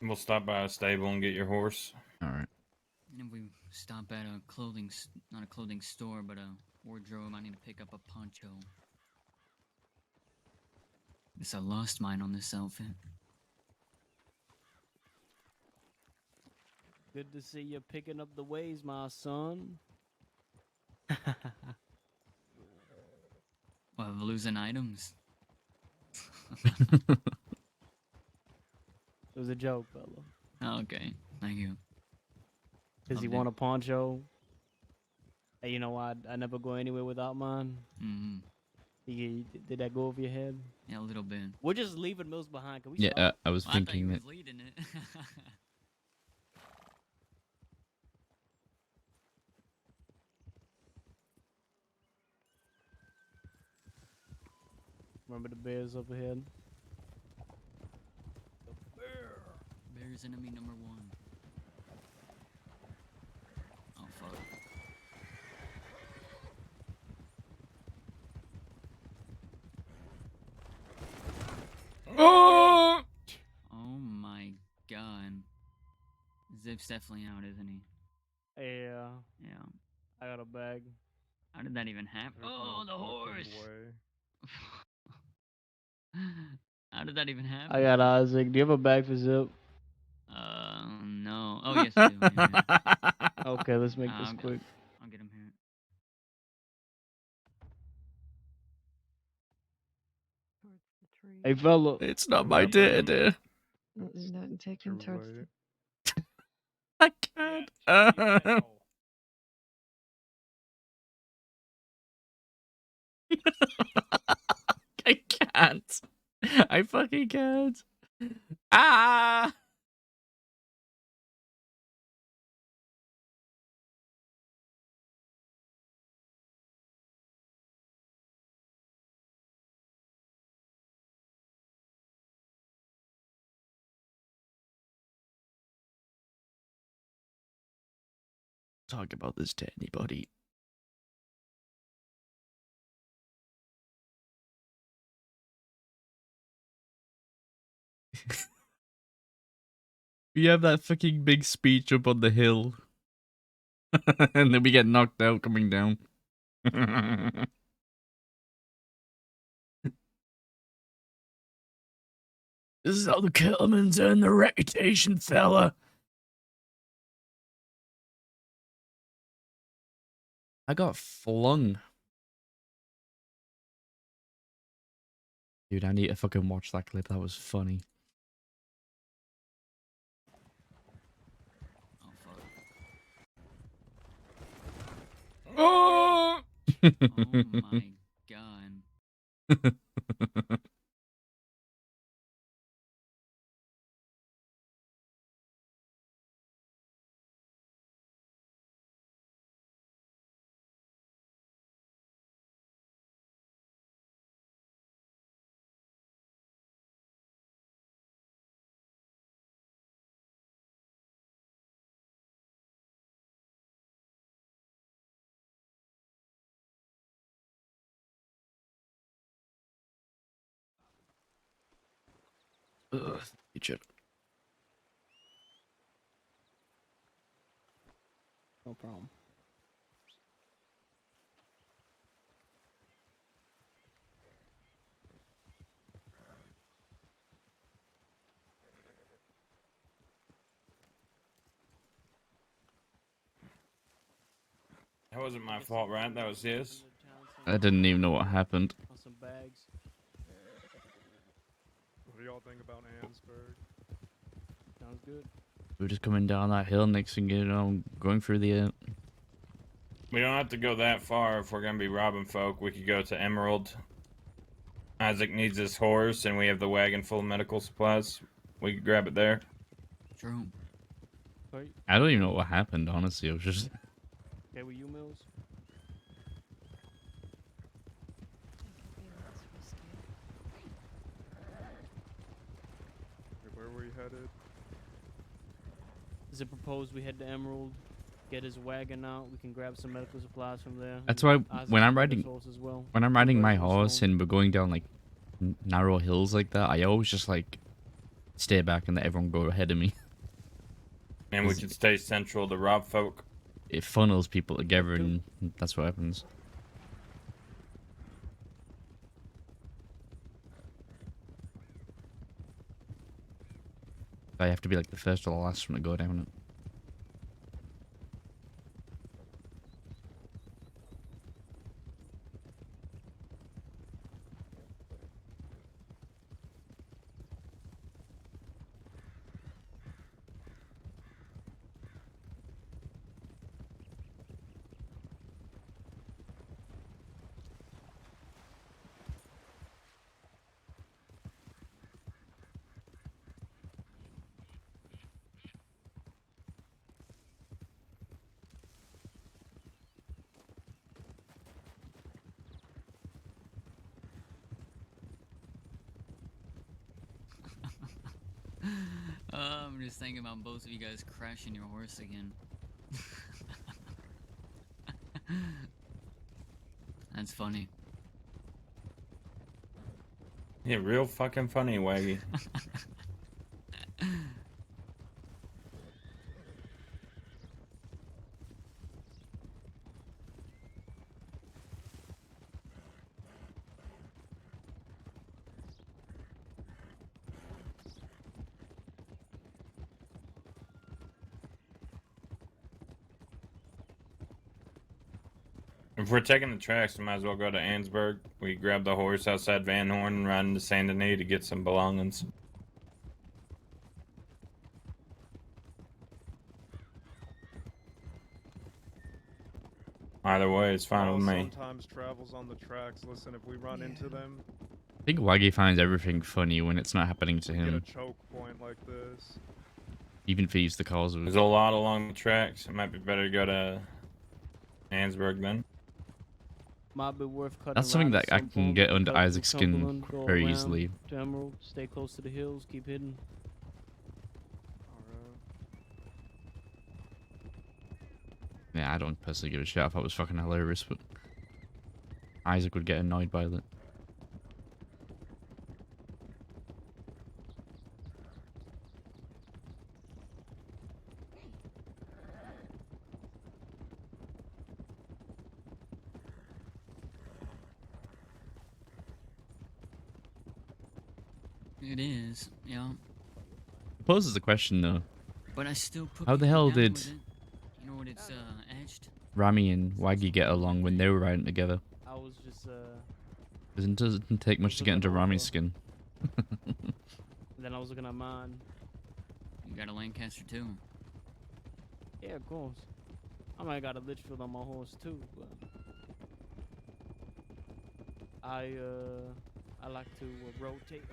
S4: We'll stop by a stable and get your horse.
S2: All right.
S3: And if we stop at a not a clothing store, but a wardrobe, I need to pick up a poncho. Guess I lost mine on this outfit.
S6: Good to see you picking up the ways, my son.
S3: Well, losing items.
S6: It was a joke, fella.
S3: Oh, okay, thank you.
S6: Cause you
S3: Loved it.
S6: want a poncho. Hey, you know I never go anywhere without mine.
S3: Mm-hmm.
S6: Did that go over your head?
S3: Yeah, a little bit.
S6: We're just leaving Mills behind. Can we
S2: Yeah,
S6: stop?
S2: I was
S3: Well, I thought
S2: thinking
S3: you
S2: that.
S3: was leading it.
S6: Remember the bears up ahead?
S3: Bear's enemy number 1. Oh, fuck.
S2: Oh!
S3: Oh my god. Zip's definitely out, isn't he?
S6: Yeah,
S3: Yeah.
S6: I got a bag.
S3: How did that even happen?
S5: There's
S3: Oh,
S5: no
S3: the
S5: fucking
S3: horse!
S5: way.
S3: How did that even happen?
S6: I got Isaac. Do you have a bag for Zip?
S3: No. Oh, yes, I do. Yeah.
S6: Okay, let's make this
S3: I'll
S6: quick.
S3: I'll get him here.
S7: Towards the tree.
S6: Hey, fella.
S2: It's not
S5: Is
S2: my
S5: that the-
S2: dad.
S7: Not take
S5: Too
S7: him towards
S5: late.
S2: I can't. I can't. I fucking can't. Ah! Talk about this to anybody. We have that fucking big speech up on the hill. And then we get knocked out coming down. This is how the Kellermans earn their reputation, fella. I got flung. Dude, I need to fucking watch that clip. That was funny.
S3: Oh, fuck.
S2: Oh!
S3: Oh my god.
S2: Ugh, shit.
S6: No problem.
S4: That wasn't my fault, right? That was his.
S2: I didn't even know what happened.
S6: On some bags.
S5: What do y'all think about Ansberg?
S6: Sounds good.
S2: We were just coming down that hill, next thing you know, going through the.
S4: We don't have to go that far if we're gonna be robbing folk. We could go to Emerald. Isaac needs his horse, and we have the wagon full of medical supplies. We could grab it there.
S3: True.
S6: Right.
S2: I don't even know what happened, honestly. I was just.
S6: Okay with you, Mills?
S7: It can be less risky.
S5: Okay, where were we headed?
S6: Is it proposed we head to Emerald, get his wagon out? We can grab some medical supplies from there.
S2: That's why
S6: Isaac
S2: when
S6: can
S2: I'm
S6: get his
S2: riding,
S6: horse as well.
S2: when I'm riding my
S6: Birds will
S2: horse
S6: sound.
S2: and we're going down like narrow hills like that, I always just like stay back and let everyone go ahead of me.
S4: And we
S2: Is-
S4: could stay central to rob folk.
S2: It funnels people together,
S6: Cool.
S2: and that's what happens. I have to be like the first or the last one to go down it.
S3: I'm just thinking about both of you guys crashing your horse again. That's funny.
S4: Yeah, real fucking funny, Waggy. If we're taking the tracks, we might as well go to Ansburg. We grab the horse outside Van Horn and ride into Saint Denis to get some belongings. Either way, it's fine
S5: Law
S4: with me.
S5: sometimes travels on the tracks. Listen, if we run into them,
S2: I think Waggy finds everything funny when it's not happening to
S5: get a
S2: him,
S5: choke point like this.
S2: even if he used the cause of
S4: There's
S2: it.
S4: a lot along the tracks. It might be better to go to Ansburg then.
S6: Might be worth cutting
S2: That's something
S6: around
S2: that
S6: at
S2: I
S6: some
S2: can
S6: point.
S2: get
S6: We
S2: under
S6: cut through
S2: Isaac's skin
S6: Cumberland, go
S2: very
S6: around
S2: easily.
S6: to Emerald, stay close to the hills, keep hidden.
S5: Alright.
S2: Yeah, I don't personally give a shit. I thought it was fucking hilarious, but Isaac would get annoyed by that.
S3: It is, yeah.
S2: It poses a question though.
S3: But I still put
S2: How the
S3: people
S2: hell
S3: down
S2: did
S3: with it. You know what it's etched?
S2: Rami and Waggy get along when they were riding together?
S6: I was just
S2: It doesn't take much to get into Rami's skin.
S6: then I was looking at mine.
S3: You got a Lancaster too.
S6: Yeah, of course. I might got a Litchfield on my horse too, but I like to rotate.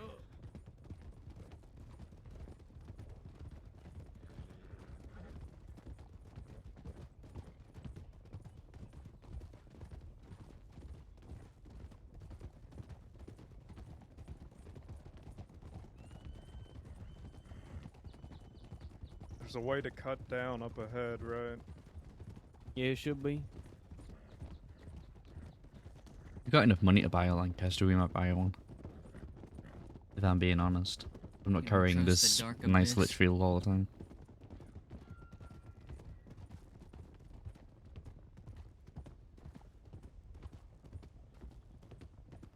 S5: There's a way to cut down up ahead, right?
S6: Yeah, it should be.
S2: We got enough money to buy a Lancaster, we might buy one. If I'm being honest. I'm not
S3: You ever
S2: carrying
S3: trust the
S2: this
S3: dark
S2: nice
S3: abyss?
S2: Litchfield all the time.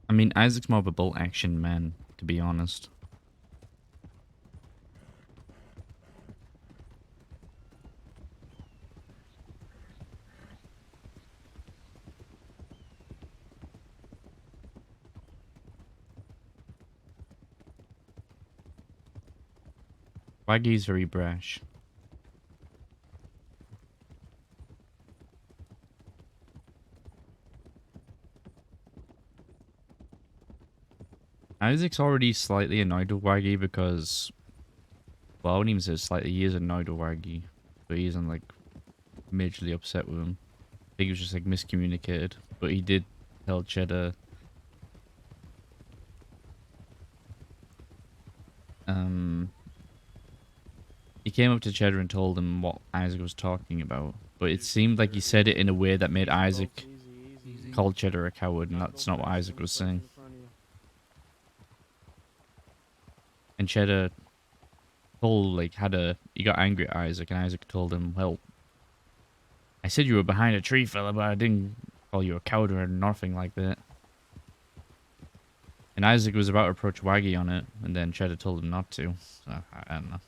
S2: I mean, Isaac's more of a bolt action man, to be honest. Waggy's very brash. Isaac's already slightly annoyed with Waggy because, well, I wouldn't even say slightly, he is annoyed with Waggy, but he isn't like majorly upset with him. I think he was just like miscommunicated, but he did tell Cheddar, he came up to Cheddar and told him what Isaac was talking about, but it seemed like he said it in a way that made
S6: Easy, folks,
S2: Isaac
S6: easy.
S2: call Cheddar a coward, and
S6: Not
S2: that's
S6: go
S2: not what
S6: past
S2: Isaac
S6: any
S2: was
S6: person
S2: saying.
S6: in front of you.
S2: And Cheddar told, like, he got angry at Isaac, and Isaac told him, well, I said you were behind a tree, fella, but I didn't call you a coward or nothing like that. And Isaac was about to approach Waggy on it, and then Cheddar told him not to. So, I don't know.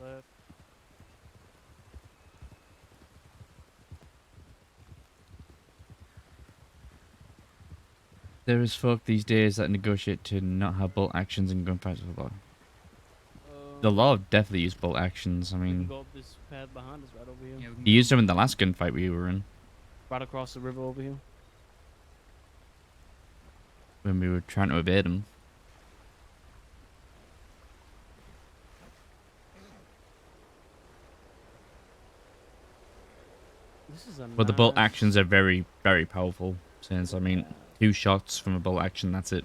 S6: Left.
S2: There is folk these days that negotiate to not have bolt actions and gunfights with the law. The law definitely used bolt actions. I
S6: We can
S2: mean,
S6: go up this path behind us right over here.
S3: Yeah, we can
S2: he
S3: go
S2: used them in the last gunfight we were in,
S6: Right across the river over here.
S2: when we were trying to evade him.
S6: This is a
S2: But the bolt
S6: nice-
S2: actions are very, very powerful. Since, I mean, 2 shots from a bolt action, that's it.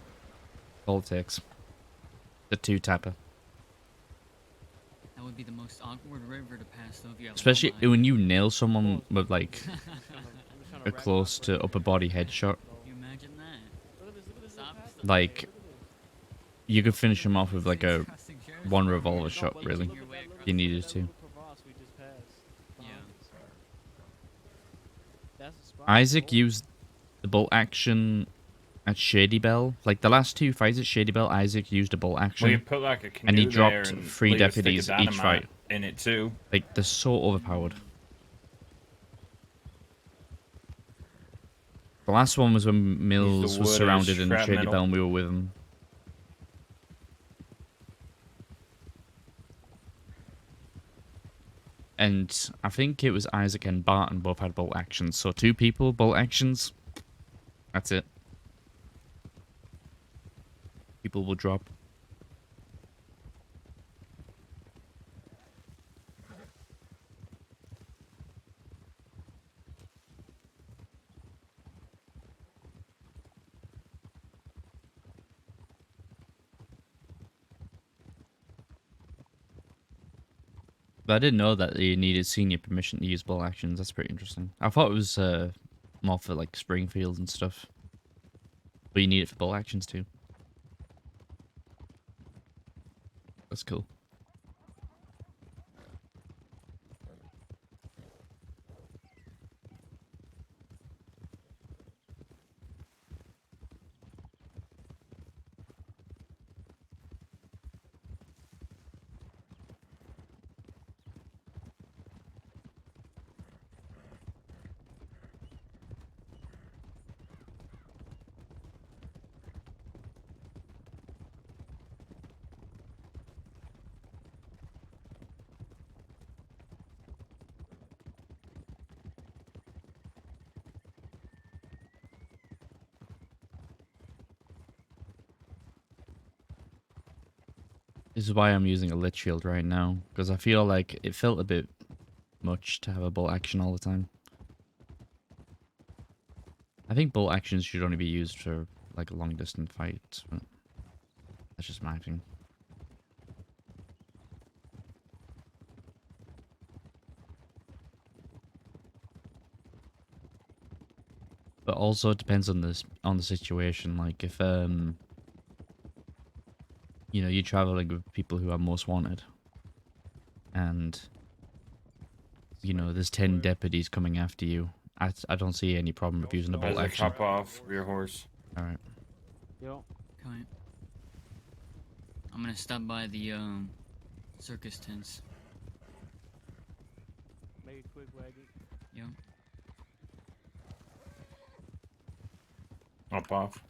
S2: All it takes. The 2-tapper.
S3: That would be the most awkward river to pass though if you have
S2: Especially
S3: low
S2: when
S3: eye.
S2: you nail someone with, like,
S6: I'm just trying to
S2: a
S6: wrap my
S2: close to
S6: brain
S2: upper
S6: around
S2: body
S6: that.
S2: headshot.
S3: Can you imagine that?
S6: Look at this
S3: Stop,
S6: little
S3: stop.
S6: path.
S2: Like,
S6: Look at this.
S2: you could finish him off with, like, a
S3: Crossing shores
S2: 1
S3: over
S2: revolver
S3: here.
S2: shot,
S6: but
S2: really.
S6: look
S3: Your
S6: at
S3: way
S6: that
S3: across
S2: You
S6: little-
S2: needed
S6: that
S2: to.
S6: little crevasse we just passed
S3: Yeah.
S6: behind us. That's the spot.
S2: Isaac
S6: Oh,
S2: used the bolt action at Shady Bell. Like, the last 2 fights at Shady Bell, Isaac used a bolt
S4: We
S2: action.
S4: could put like a canoe
S2: And he
S4: there
S2: dropped
S4: and
S2: 3
S4: leave a stick of
S2: deputies each
S4: dynamite
S2: fight.
S4: in it too.
S2: Like, they're so overpowered. The last one was when Mills was
S4: wood as
S2: surrounded in Shady
S4: shrapnel.
S2: Bell and we were with him. And I think it was Isaac and Barton both had bolt actions. So 2 people, bolt actions. That's it. People will drop. But I didn't know that you needed senior permission to use bolt actions. That's pretty interesting. I thought it was more for like Springfield and stuff. But you need it for bolt actions too. That's cool. This is why I'm using a lit shield right now, because I feel like it felt a bit much to have a bolt action all the time. I think bolt actions should only be used for like a long distance fight, but that's just my thing. But also it depends on the situation. Like if you know, you're traveling with people who are most wanted, and you know, there's 10 deputies coming after you. I don't see any problem with using the bolt
S4: Isaac,
S2: action.
S4: hop off your horse.
S2: All right.
S6: Yo,
S3: Okay. I'm gonna stop by the circus tents.
S6: make it quick, Waggy.
S3: Yep.
S4: Hop off.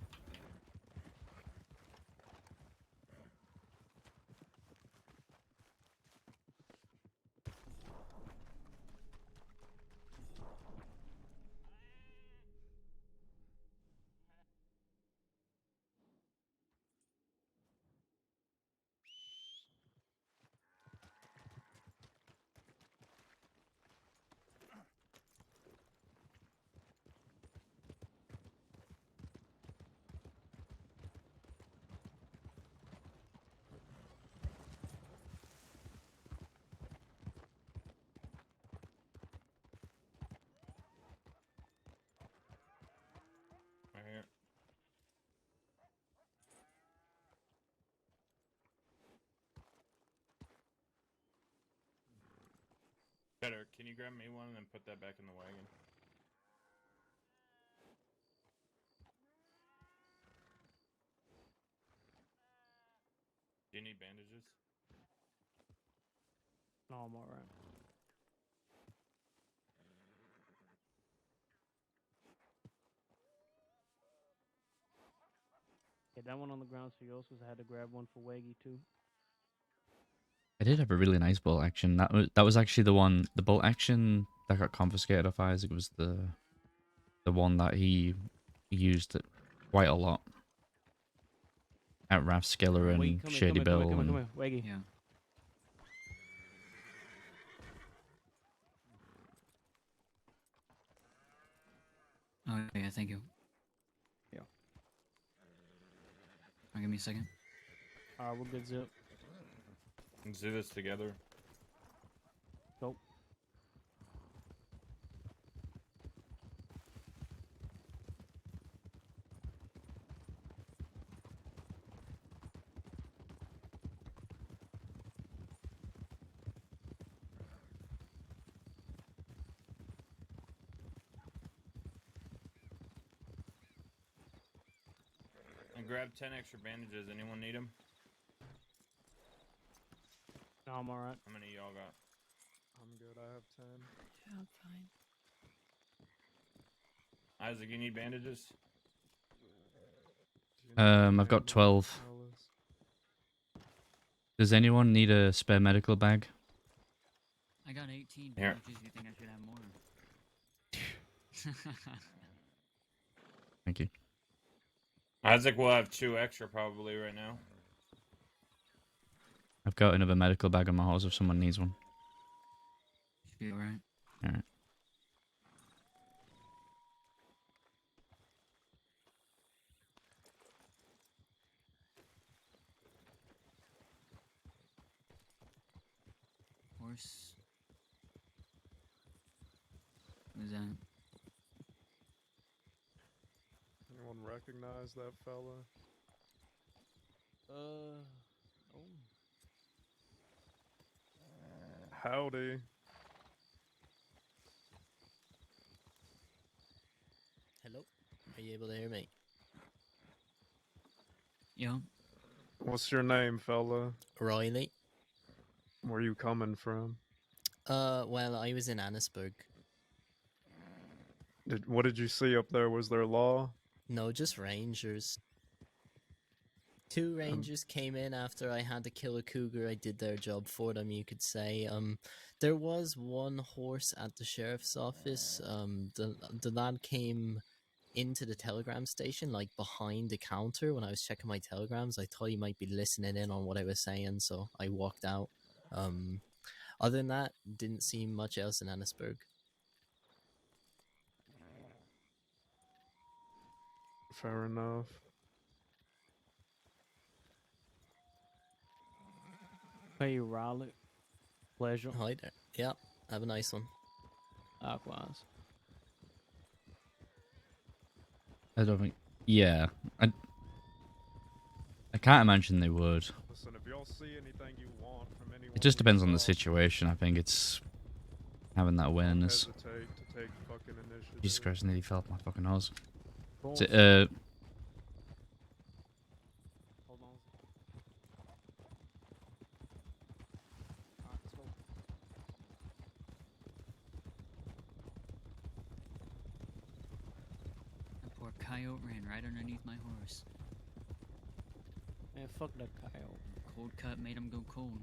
S4: Right here. Better, can you grab me one and then put that back in the wagon? Do you need bandages?
S6: No, I'm alright. Yeah, that one on the ground's for yours because I had to grab one for Waggy too.
S2: I did have a really nice bolt action. That was actually the one, the bolt action that got confiscated off Isaac was the one that he used it quite a lot at Rathskiller and
S6: Waggy, come here,
S2: Shady
S6: come here, come
S2: Bill.
S6: here, come here,
S2: And
S6: come here, Waggy.
S3: Yeah. Oh yeah, thank you.
S6: Yeah.
S3: Give me a second.
S6: Alright, we're good, Zip.
S4: Let's do this together.
S6: Go.
S4: And grab 10 extra bandages. Anyone need them?
S6: No, I'm alright.
S4: How many y'all got?
S5: I'm good. I have 10.
S7: Yeah, I'm fine.
S4: Isaac, you need bandages?
S5: Do you need
S2: I've got
S5: ammo,
S2: 12.
S5: Ellis?
S2: Does anyone need a spare medical bag?
S3: I got 18
S4: Here.
S3: bandages. You think I should have more?
S2: Thank you.
S4: Isaac will have 2 extra probably right now.
S2: I've got another medical bag on my horse if someone needs one.
S3: Should be alright.
S2: All right.
S3: Horse. Who's that?
S5: Anyone recognize that fella?
S6: Oh.
S5: Howdy.
S8: Hello? Are you able to hear me?
S3: Yo.
S5: What's your name, fella?
S8: Riley?
S5: Where you coming from?
S8: Well, I was in Annisburg.
S5: What did you see up there? Was there law?
S8: No, just rangers. 2 rangers came in after I had to kill a cougar. I did their job for them, you could say. There was one horse at the sheriff's office. The lad came into the telegram station, like behind the counter when I was checking my telegrams. I thought he might be listening in on what I was saying, so I walked out. Other than that, didn't see much else in Annisburg.
S5: Fair enough.
S6: Hey, Riley. Pleasure.
S8: Hi there. Yeah, have a nice one.
S6: Likewise.
S2: I don't think. Yeah, I I can't imagine they would.
S5: Listen, if y'all see anything you want from anyone
S2: It just
S5: we
S2: depends on the
S5: stop,
S2: situation. I think it's having that
S5: don't
S2: awareness.
S5: hesitate to take fucking initiative.
S2: Jesus Christ, nearly fell off my fucking nose.
S6: Go
S2: Is
S6: on,
S2: it,
S6: hold on. Alright, let's go.
S3: That poor coyote ran right underneath my horse.
S6: Man, fuck that coyote.
S3: Cold cut made him go cold.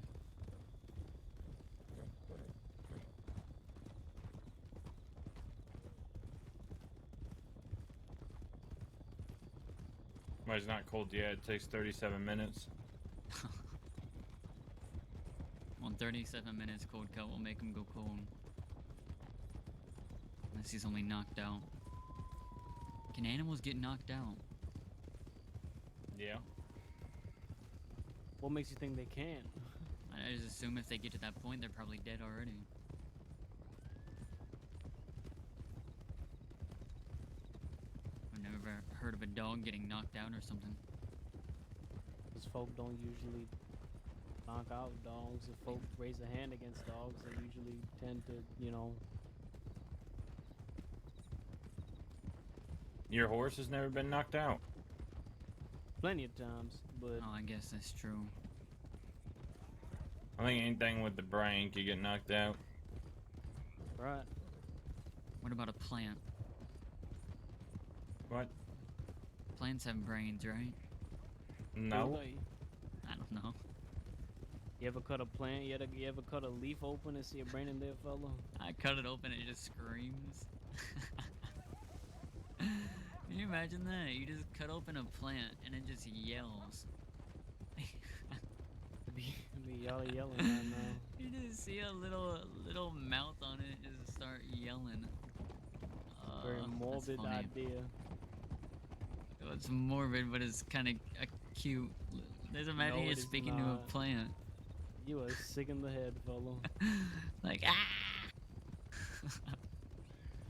S4: Well, it's not cold yet. It takes 37 minutes.
S3: Well, 37 minutes cold cut will make him go cold. Unless he's only knocked out. Can animals get knocked out?
S4: Yeah.
S6: What makes you think they can?
S3: I just assume if they get to that point, they're probably dead already. I've never heard of a dog getting knocked out or something.
S6: Because folk don't usually knock out dogs. If folk raise a hand against dogs, they usually tend to, you know.
S4: Your horse has never been knocked out.
S6: Plenty of times, but
S3: Oh, I guess that's true.
S4: I think anything with the brain could get knocked out.
S6: right.
S3: What about a plant?
S4: What?
S3: Plants have brains, right?
S4: No.
S6: Really?
S3: I don't know.
S6: You ever cut a plant? You ever cut a leaf open and see a brain in there, fella?
S3: I cut it open and it just screams. Can you imagine that? You just cut open a plant and it just yells.
S6: Be y'all yelling right now.
S3: You just see a little mouth on it just start yelling.
S6: Very
S3: That's
S6: morbid
S3: funny.
S6: idea.
S3: It's morbid, but it's kind of cute. Just imagine
S6: No,
S3: you
S6: it is
S3: speaking to a
S6: not.
S3: plant.
S6: You are sick in the head, fella.
S3: Like, ah!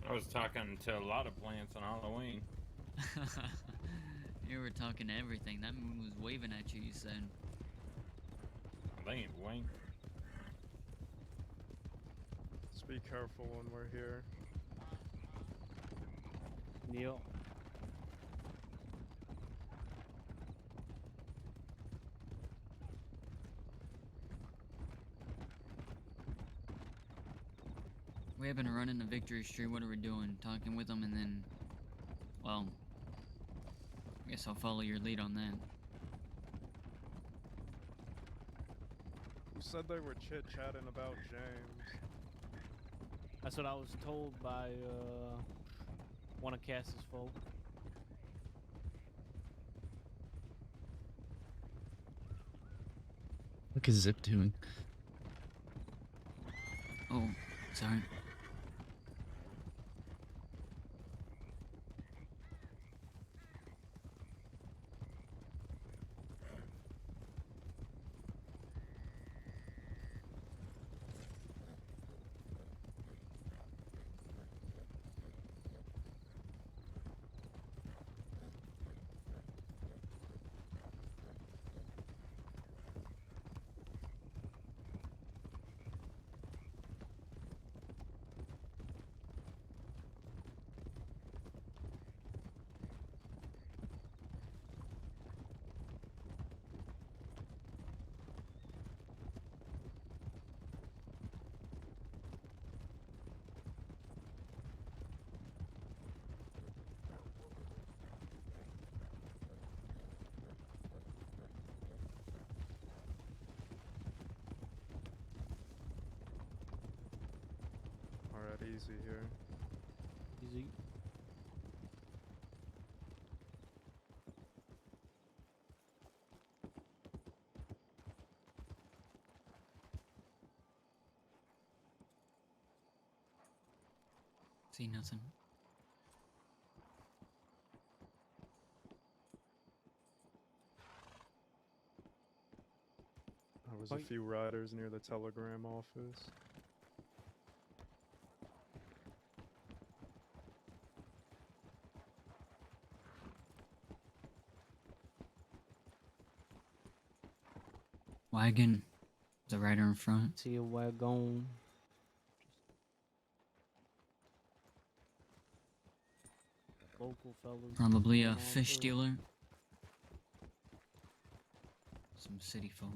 S4: I was talking to a lot of plants on Halloween.
S3: You were talking to everything. That moon was waving at you, you said.
S4: I think it winked.
S5: Just be careful when we're here.
S6: Neil.
S3: We have been running to Victory Street. What are we doing? Talking with them and then... Well... I guess I'll follow your lead on that.
S5: Who said they were chit-chatting about James?
S6: That's what I was told by one of Cass's folk.
S2: Look at Zip doing.
S3: Oh, sorry.
S5: Alright, easy here.
S6: Easy.
S3: See nothing.
S5: There was a
S6: Oi.
S5: few riders near the telegram office.
S3: Wagon. The rider in front.
S6: See a wagon. Local fellas.
S3: Probably a
S6: going on
S3: fish
S6: through.
S3: dealer. Some city folk.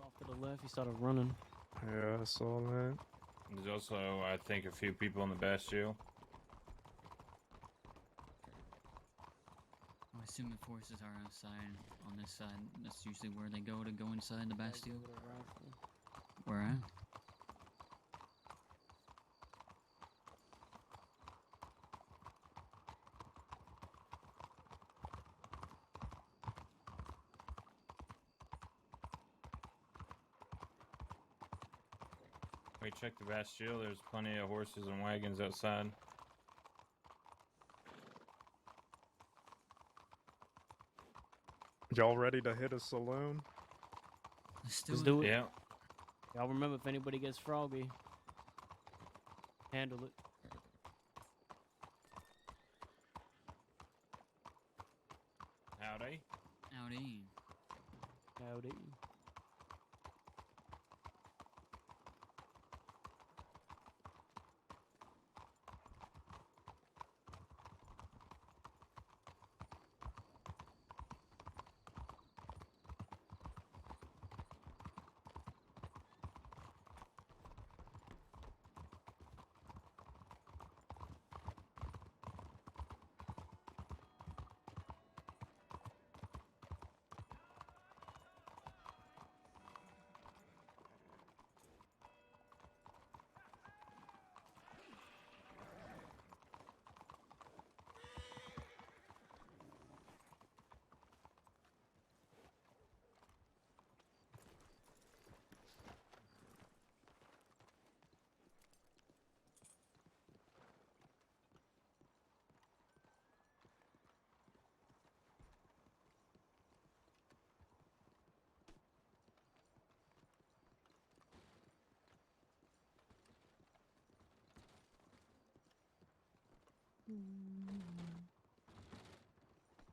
S6: Off to the left, he started running.
S5: Yeah, I saw that.
S4: There's also, I think, a few people in the Bastille.
S3: I assume the forces are outside on this side. That's usually where they go to go inside the Bastille.
S6: With a rifle.
S3: Where at?
S4: We checked the Bastille. There's plenty of horses and wagons outside.
S5: Y'all ready to hit a saloon?
S6: Let's do it.
S4: Yeah.
S6: Y'all remember, if anybody gets froggy, handle it.
S4: Howdy.
S3: Howdy.
S6: Howdy.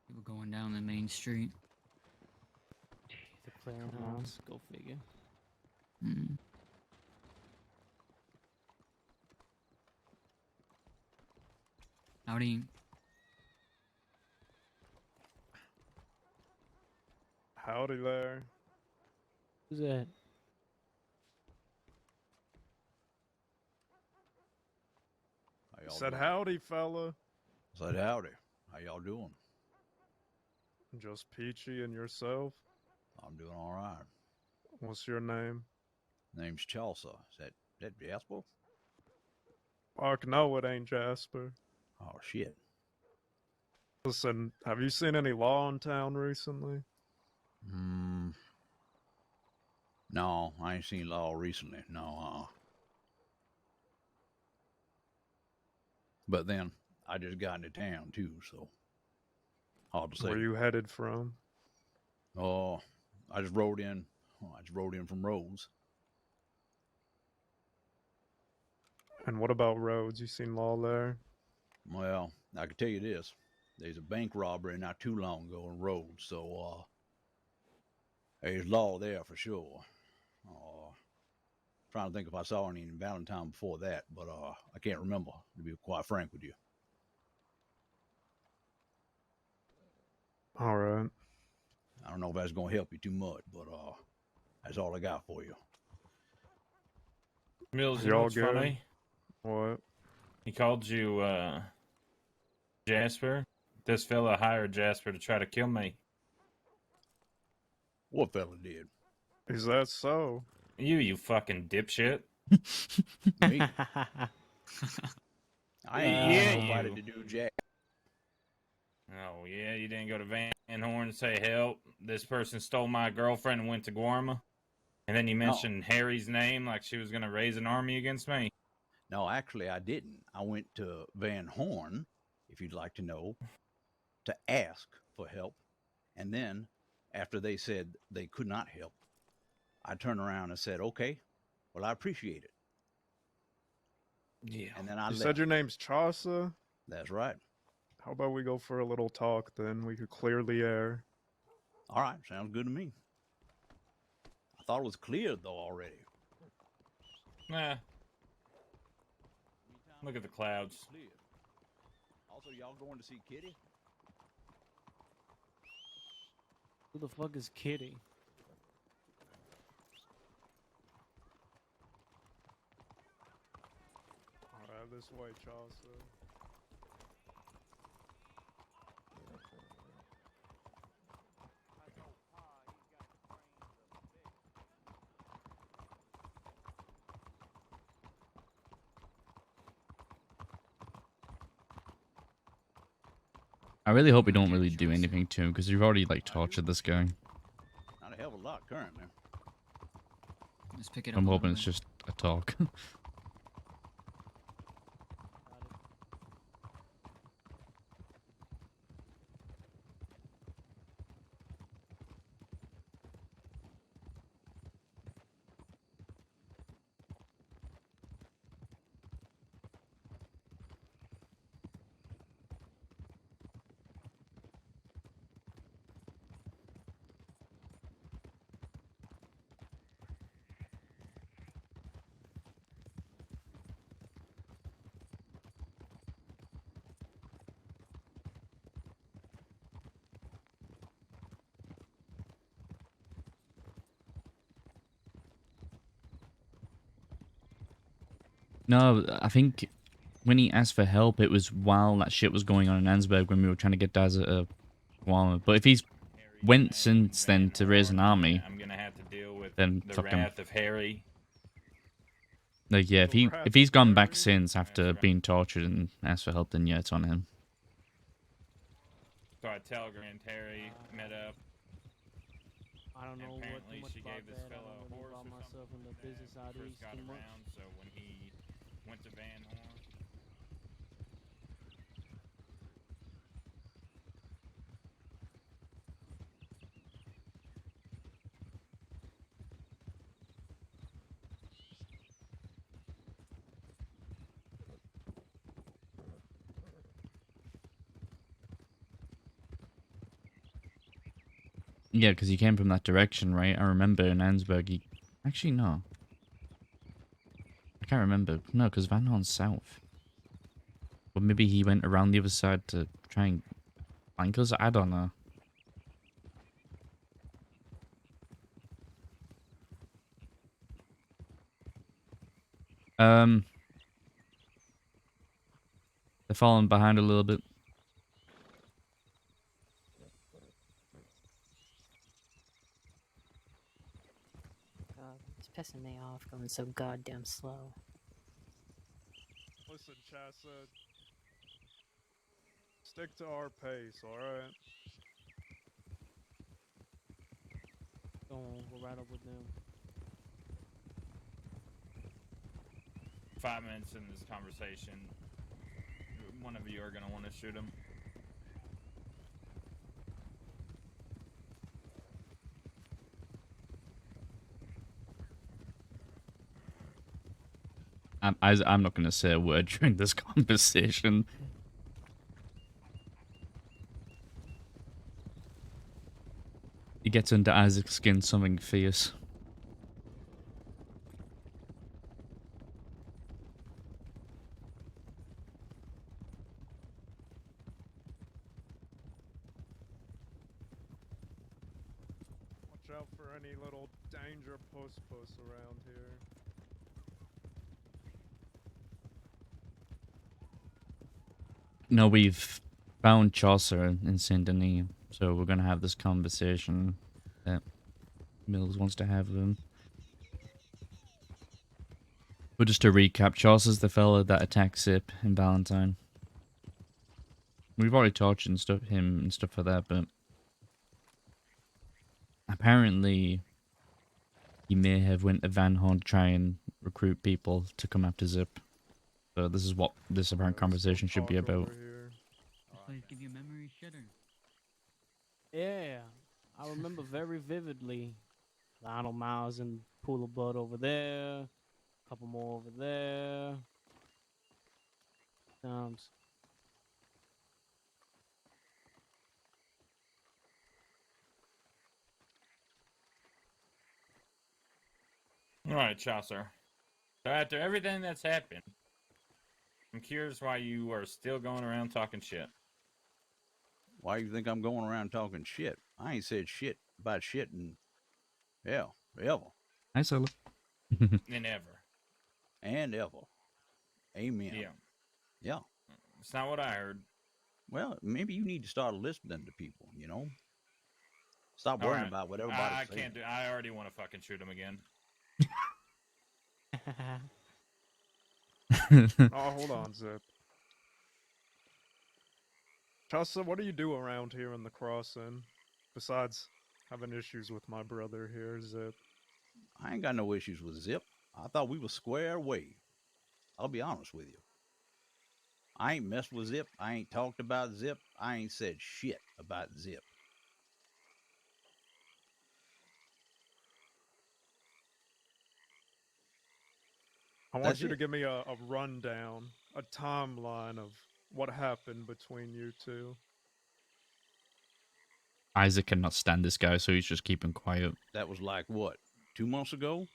S3: People going down the main street.
S6: The clearinghouse. Go figure.
S3: Hmm. Howdy.
S5: Howdy there.
S6: Who's that?
S9: How y'all
S5: Said
S9: doing?
S5: howdy, fella.
S9: Said howdy. How y'all doing?
S5: Just peachy and yourself.
S9: I'm doing all right.
S5: What's your name?
S9: Name's Chelsea. Is that Jasper?
S5: Fuck no, it ain't Jasper.
S9: Oh shit.
S5: Listen, have you seen any law in town recently?
S9: No, I ain't seen law recently. No, But then I just got into town too, so hard to say.
S5: Where you headed from?
S9: Oh, I just rode in. I just rode in from Rhodes.
S5: And what about roads? You seen law there?
S9: Well, I can tell you this. There's a bank robbery not too long ago in Rhodes, so there's law there for sure. Trying to think if I saw any in Valentine before that, but I can't remember, to be quite frank with you.
S5: All right.
S9: I don't know if that's going to help you too much, but that's all I got for you.
S4: Mills, you know
S5: Y'all
S4: what's
S5: good?
S4: funny?
S5: What?
S4: He called you Jasper. This fella hired Jasper to try to kill me.
S9: What fella did?
S5: Is that so?
S4: You fucking dipshit.
S9: Me? I ain't
S4: Yeah,
S9: nobody
S4: you.
S9: to do jack.
S4: Oh, yeah, you didn't go to Van Horn and say, help, this person stole my girlfriend and went to Guarma? And then you mentioned Harry's name like she was going to raise an army against me?
S9: No, actually, I didn't. I went to Van Horn, if you'd like to know, to ask for help. And then, after they said they could not help, I turned around and said, okay, well, I appreciate it.
S4: Yeah.
S9: And then I
S5: You
S9: left.
S5: said your name's Chaucer?
S9: That's right.
S5: How about we go for a little talk then? We could clear the air.
S9: All right, sounds good to me. I thought it was cleared, though, already.
S4: Nah. Look at the clouds.
S9: Cleared. Also, y'all going to see Kitty?
S6: Who the fuck is Kitty?
S5: Alright, this way, Chaucer.
S2: I really hope we don't really do anything to him, because we've already, like, tortured this guy.
S9: Not a hell of a lot currently.
S3: Let's pick it up.
S2: I'm
S3: a little
S2: hoping it's
S3: bit.
S2: just a talk. No, I think when he asked for help, it was while that shit was going on in Ansberg when we were trying to get Daz a Guarma. But if he's went since then to raise an army,
S4: I'm going to have to deal with
S2: then
S4: the
S2: fuck him.
S4: wrath of Harry.
S2: Like, yeah,
S5: The
S2: if
S5: wrath
S2: he's
S5: of
S2: gone back
S5: Harry?
S2: since after
S4: That's right.
S2: being tortured and asked for help, then yeah, it's on him.
S4: So I telegrammed Harry, met up.
S6: I don't know what
S4: Apparently
S6: too much
S4: she
S6: about
S4: gave this
S6: that. I
S4: fella
S6: don't
S4: a
S6: really
S4: horse
S6: involve
S4: or
S6: myself in the
S4: something
S6: business
S4: that
S6: ideas
S4: first got
S6: too much.
S4: around, so when he went to Van Horn...
S2: Yeah, because he came from that direction, right? I remember in Ansberg, he... Actually, no. I can't remember. No, because Van Horn's south. But maybe he went around the other side to try and flank us? I don't know. They're falling behind a little bit.
S10: God, it's pissing me off going so goddamn slow.
S5: Listen, Chaucer. Stick to our pace, alright?
S6: Go on, go right up with them.
S4: 5 minutes in this conversation, one of you are going to want to shoot him.
S2: I'm not going to say a word during this conversation. He gets under Isaac's skin something fierce.
S5: Watch out for any little danger puss around here.
S2: No, we've found Chaucer in Saint Denis, so we're gonna have this conversation that Mills wants to have with him. But just to recap, Chaucer's the fella that attacked Zip in Valentine. We've already tortured him and stuff like that, but apparently he may have went to Van Horn to try and recruit people to come after Zip. So this is what this apparent conversation should be about.
S3: This place give you memory shitter.
S6: Yeah, I remember very vividly. Lionel Miles and Pool of Blood over there. A couple more over there. Sounds.
S4: All right, Chaucer. So after everything that's happened, I'm curious why you are still going around talking shit.
S9: Why you think I'm going around talking shit? I ain't said shit about shit in hell, ever.
S2: Hi, Solo.
S4: And ever.
S9: And ever. Amen.
S4: Yeah.
S9: Yeah.
S4: It's not what I heard.
S9: Well, maybe you need to start listening to people, you know? Stop worrying about what everybody's
S4: I
S9: saying.
S4: can't do. I already want to fucking shoot him again.
S5: Oh, hold on, Zip. Chaucer, what do you do around here in the crossing? Besides having issues with my brother here, Zip.
S9: I ain't got no issues with Zip. I thought we were square away. I'll be honest with you. I ain't messed with Zip. I ain't talked about Zip. I ain't said shit about Zip.
S5: I want
S9: That's
S5: you to
S9: it.
S5: give me a rundown, a timeline of what happened between you two.
S2: Isaac cannot stand this guy, so he's just keeping quiet.
S9: That was like, what, 2 months ago?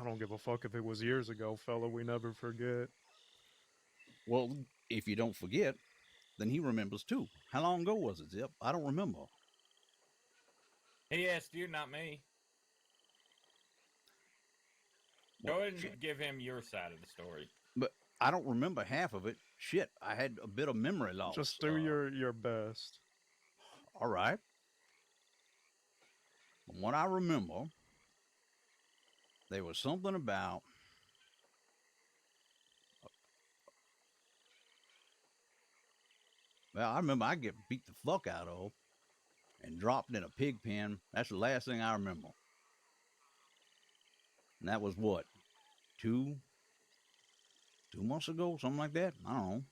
S5: I don't give a fuck if it was years ago, fella. We never forget.
S9: Well, if you don't forget, then he remembers too. How long ago was it, Zip? I don't remember.
S4: He asked you, not me. Go ahead and give him your side of the story.
S9: But I don't remember half of it. Shit, I had a bit of memory loss.
S5: Just do your best.
S9: All right. From what I remember, there was something about well, I remember I get beat the fuck out of and dropped in a pig pen. That's the last thing I remember. And that was what? 2 months ago, something like that. I don't know.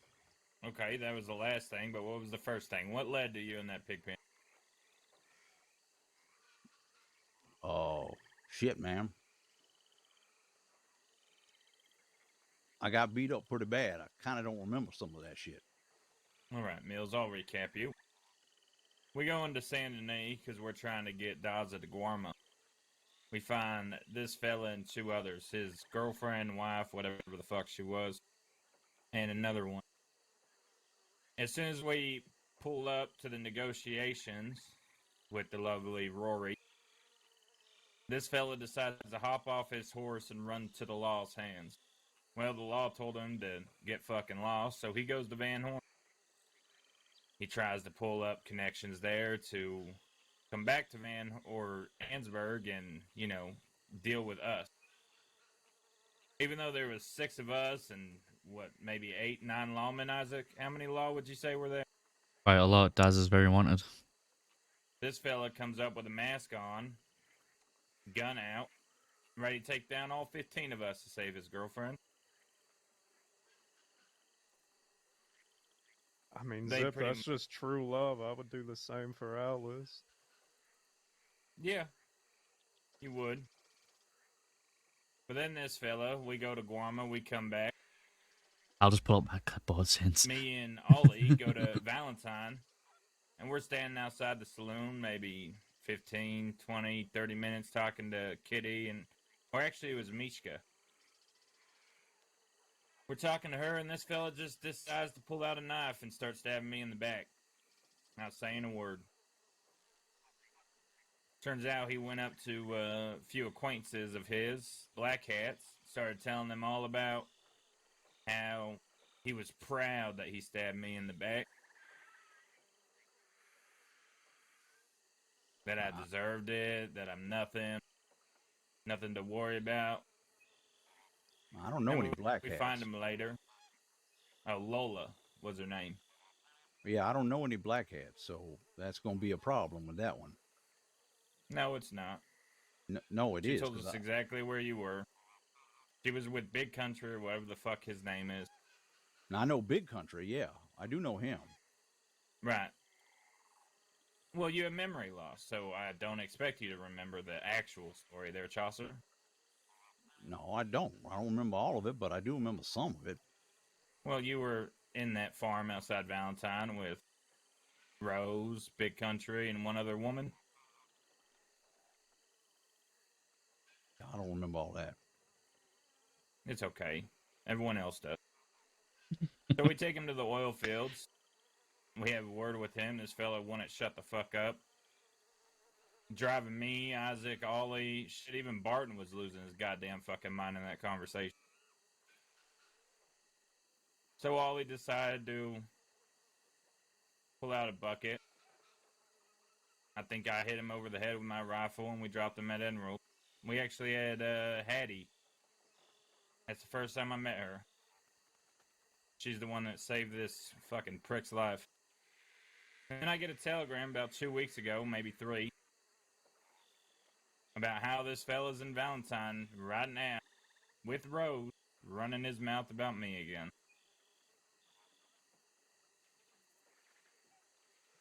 S4: Okay, that was the last thing, but what was the first thing? What led to you in that pig pen?
S9: Oh, shit, man. I got beat up pretty bad. I kind of don't remember some of that shit.
S4: All right, Mills, I'll recap you. We go into Saint Denis because we're trying to get Daza to Guarma. We find this fella and 2 others, his girlfriend, wife, whatever the fuck she was, and another one. As soon as we pull up to the negotiations with the lovely Rory, this fella decides to hop off his horse and run to the law's hands. Well, the law told him to get fucking lost, so he goes to Van Horn. He tries to pull up connections there to come back to Van or Ansburg and, you know, deal with us. Even though there was 6 of us and, what, maybe 8, 9 lawmen, Isaac? How many law would you say were there?
S2: Quite a lot. Daz is very wanted.
S4: This fella comes up with a mask on, gun out, ready to take down all 15 of us to save his girlfriend.
S5: I mean, Zip, that's just true love. I would do the same for Alice.
S4: Yeah, you would. But then this fella, we go to Guarma, we come back.
S2: I'll just pull up my clipboard since.
S4: Me and Ollie go to Valentine, and we're standing outside the saloon, maybe 15, 20, 30 minutes talking to Kitty, or actually, it was Mishka. We're talking to her, and this fella just decides to pull out a knife and start stabbing me in the back, not saying a word. Turns out he went up to a few acquaintances of his, black hats, started telling them all about how he was proud that he stabbed me in the back, that I deserved it, that I'm nothing to worry about.
S9: I don't know
S4: And
S9: any black
S4: we
S9: hats.
S4: find him later. Oh, Lola was her name.
S9: Yeah, I don't know any black hats, so that's going to be a problem with that one.
S4: No, it's not.
S9: No, it
S4: She
S9: is.
S4: told us exactly where you were. She was with Big Country, or whatever the fuck his name is.
S9: Now, I know Big Country, yeah. I do know him.
S4: Right. Well, you have memory loss, so I don't expect you to remember the actual story there, Chaucer.
S9: No, I don't. I don't remember all of it, but I do remember some of it.
S4: Well, you were in that farm outside Valentine with Rose, Big Country, and one other woman.
S9: I don't remember all that.
S4: It's okay. Everyone else does. So we take him to the oil fields. We have a word with him. This fella wouldn't shut the fuck up. Driving me, Isaac, Ollie, shit, even Barton was losing his goddamn fucking mind in that conversation. So Ollie decided to pull out a bucket. I think I hit him over the head with my rifle, and we dropped him at Emerald. We actually had Hattie. That's the first time I met her. She's the one that saved this fucking prick's life. And I get a telegram about 2 weeks ago, maybe 3, about how this fella's in Valentine right now with Rose running his mouth about me again.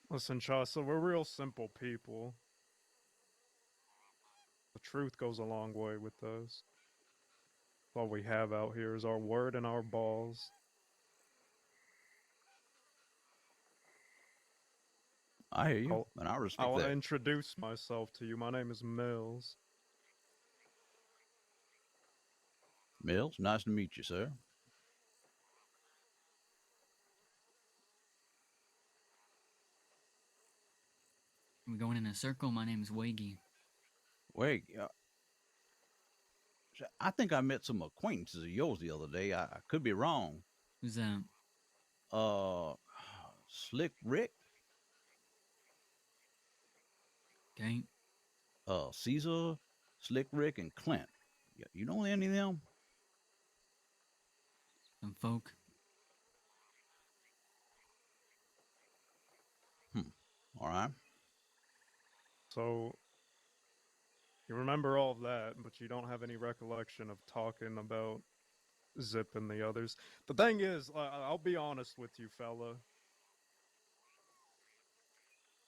S5: Listen, Chaucer, we're real simple people. The truth goes a long way with us. All we have out here is our word and our balls.
S9: I hear you, and I respect
S5: I'll
S9: that.
S5: introduce myself to you. My name is Mills.
S9: Mills, nice to meet you, sir.
S3: We're going in a circle. My name is Waggy.
S9: Wait, I think I met some acquaintances of yours the other day. I could be wrong.
S3: Who's that?
S9: Slick Rick,
S3: Okay.
S9: Caesar, Slick Rick, and Clint. You know any of them?
S3: Some folk.
S9: All right.
S5: So, you remember all of that, but you don't have any recollection of talking about Zip and the others. The thing is, I'll be honest with you, fella.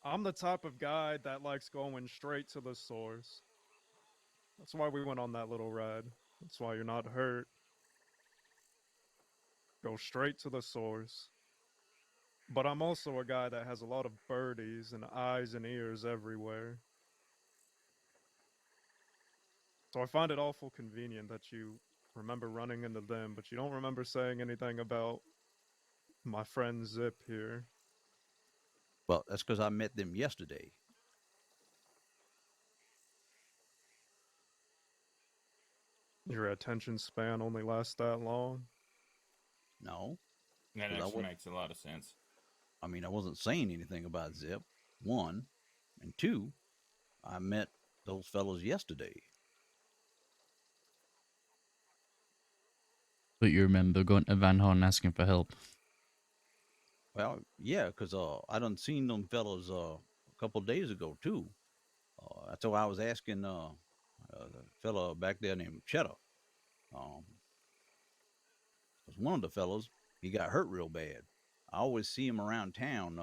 S5: I'm the type of guy that likes going straight to the source. That's why we went on that little ride. That's why you're not hurt. Go straight to the source. But I'm also a guy that has a lot of birdies and eyes and ears everywhere. So I find it awful convenient that you remember running into them, but you don't remember saying anything about my friend Zip here.
S9: Well, that's because I met them yesterday.
S5: Your attention span only lasts that long?
S9: No,
S4: That
S9: 'cause
S4: actually makes a lot of sense.
S9: I mean, I wasn't saying anything about Zip. 1, and 2, I met those fellows yesterday.
S2: But you remember going to Van Horn asking for help.
S9: Well, yeah, because I done seen them fellows a couple days ago too. That's why I was asking the fella back there named Cheddar. Because one of the fellows, he got hurt real bad. I always see him around town.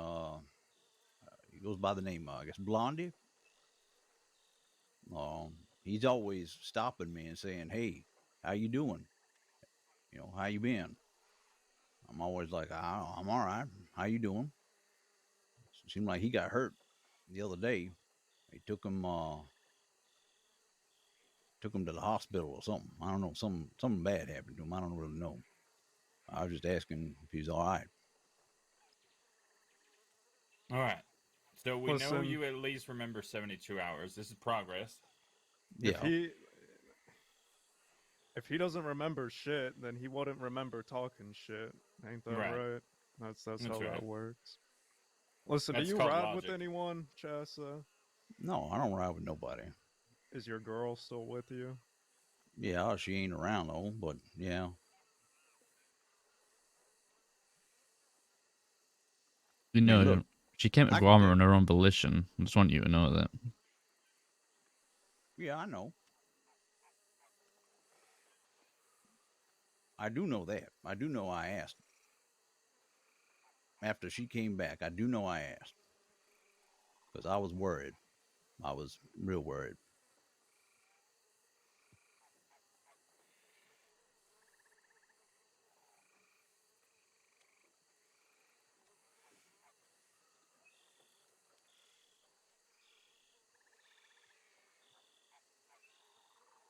S9: He goes by the name, I guess, Blondie. He's always stopping me and saying, "Hey, how you doing? How you been?" I'm always like, "I'm all right. How you doing?" It seemed like he got hurt the other day. They took him to the hospital or something. I don't know. Something bad happened to him. I don't really know. I was just asking if he's all right.
S4: All right. So we know
S5: Listen,
S4: you at least remember 72 hours. This is progress.
S5: if
S9: Yeah.
S5: he doesn't remember shit, then he wouldn't remember talking shit. Ain't that
S4: Right.
S5: right? That's
S4: That's
S5: how
S4: right.
S5: that works. Listen, do
S4: That's
S5: you
S4: called
S5: ride with
S4: logic.
S5: anyone, Chassa?
S9: No, I don't ride with nobody.
S5: Is your girl still with you?
S9: Yeah, she ain't around though, but yeah.
S2: You
S9: I mean,
S2: know,
S9: look,
S2: she came to
S9: I can
S2: Guam
S9: tell
S2: on
S9: you.
S2: her own volition. I just want you to know that.
S9: Yeah, I know. I do know that. I do know I asked. After she came back, I do know I asked. Because I was worried. I was real worried.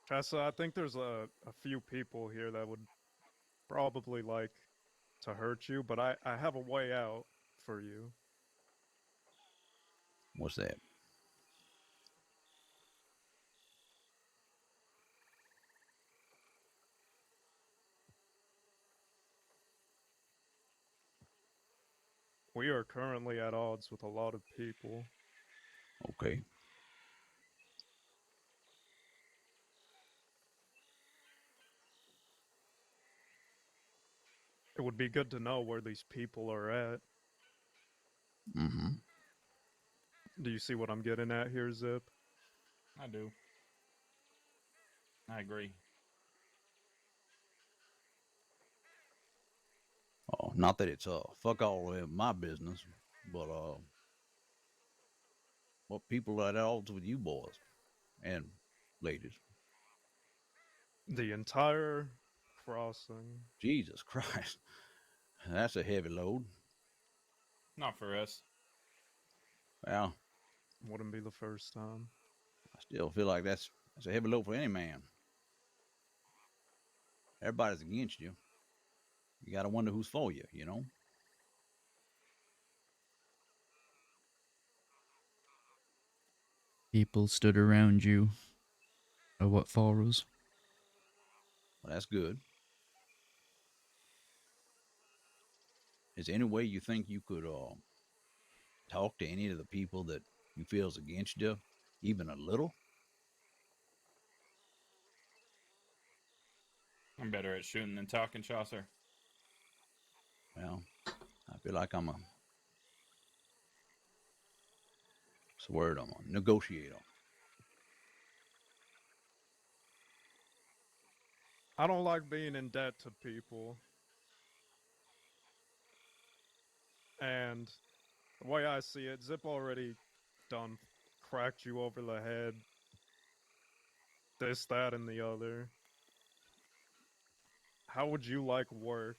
S5: Chassa, I think there's a few people here that would probably like to hurt you, but I have a way out for you.
S9: What's that?
S5: We are currently at odds with a lot of people.
S9: Okay.
S5: It would be good to know where these people are at.
S9: Mm-hmm.
S5: Do you see what I'm getting at here, Zip?
S4: I do. I agree.
S9: Not that it's fuck all of my business, but what people are at odds with you boys and ladies.
S5: The entire crossing.
S9: Jesus Christ. That's a heavy load.
S4: Not for us.
S9: Well,
S5: Wouldn't be the first time.
S9: I still feel like that's a heavy load for any man. Everybody's against you. You gotta wonder who's for you, you know?
S2: People stood around you. Or what for us?
S9: Well, that's good. Is there any way you think you could talk to any of the people that you feel's against you, even a little?
S4: I'm better at shooting than talking, Chaucer.
S9: Well, I feel like I'm a what's the word? I'm a negotiator.
S5: I don't like being in debt to people. And the way I see it, Zip already done cracked you over the head. This, that, and the other. How would you like work?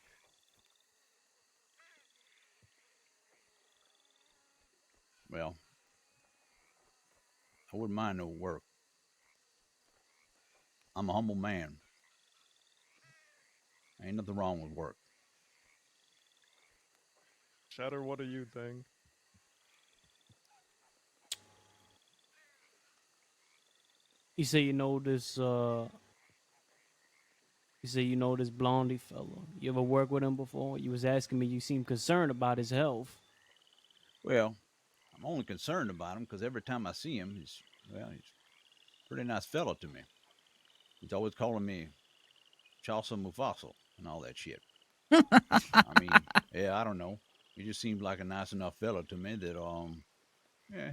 S9: Well, I wouldn't mind no work. I'm a humble man. Ain't nothing wrong with work.
S5: Cheddar, what do you think?
S6: You say you know this. You say you know this blondie fella. You ever worked with him before? You was asking me. You seem concerned about his health.
S9: Well, I'm only concerned about him because every time I see him, he's a pretty nice fella to me. He's always calling me Chaucer Mufasa and all that shit. I mean, yeah, I don't know. He just seems like a nice enough fella to me that yeah,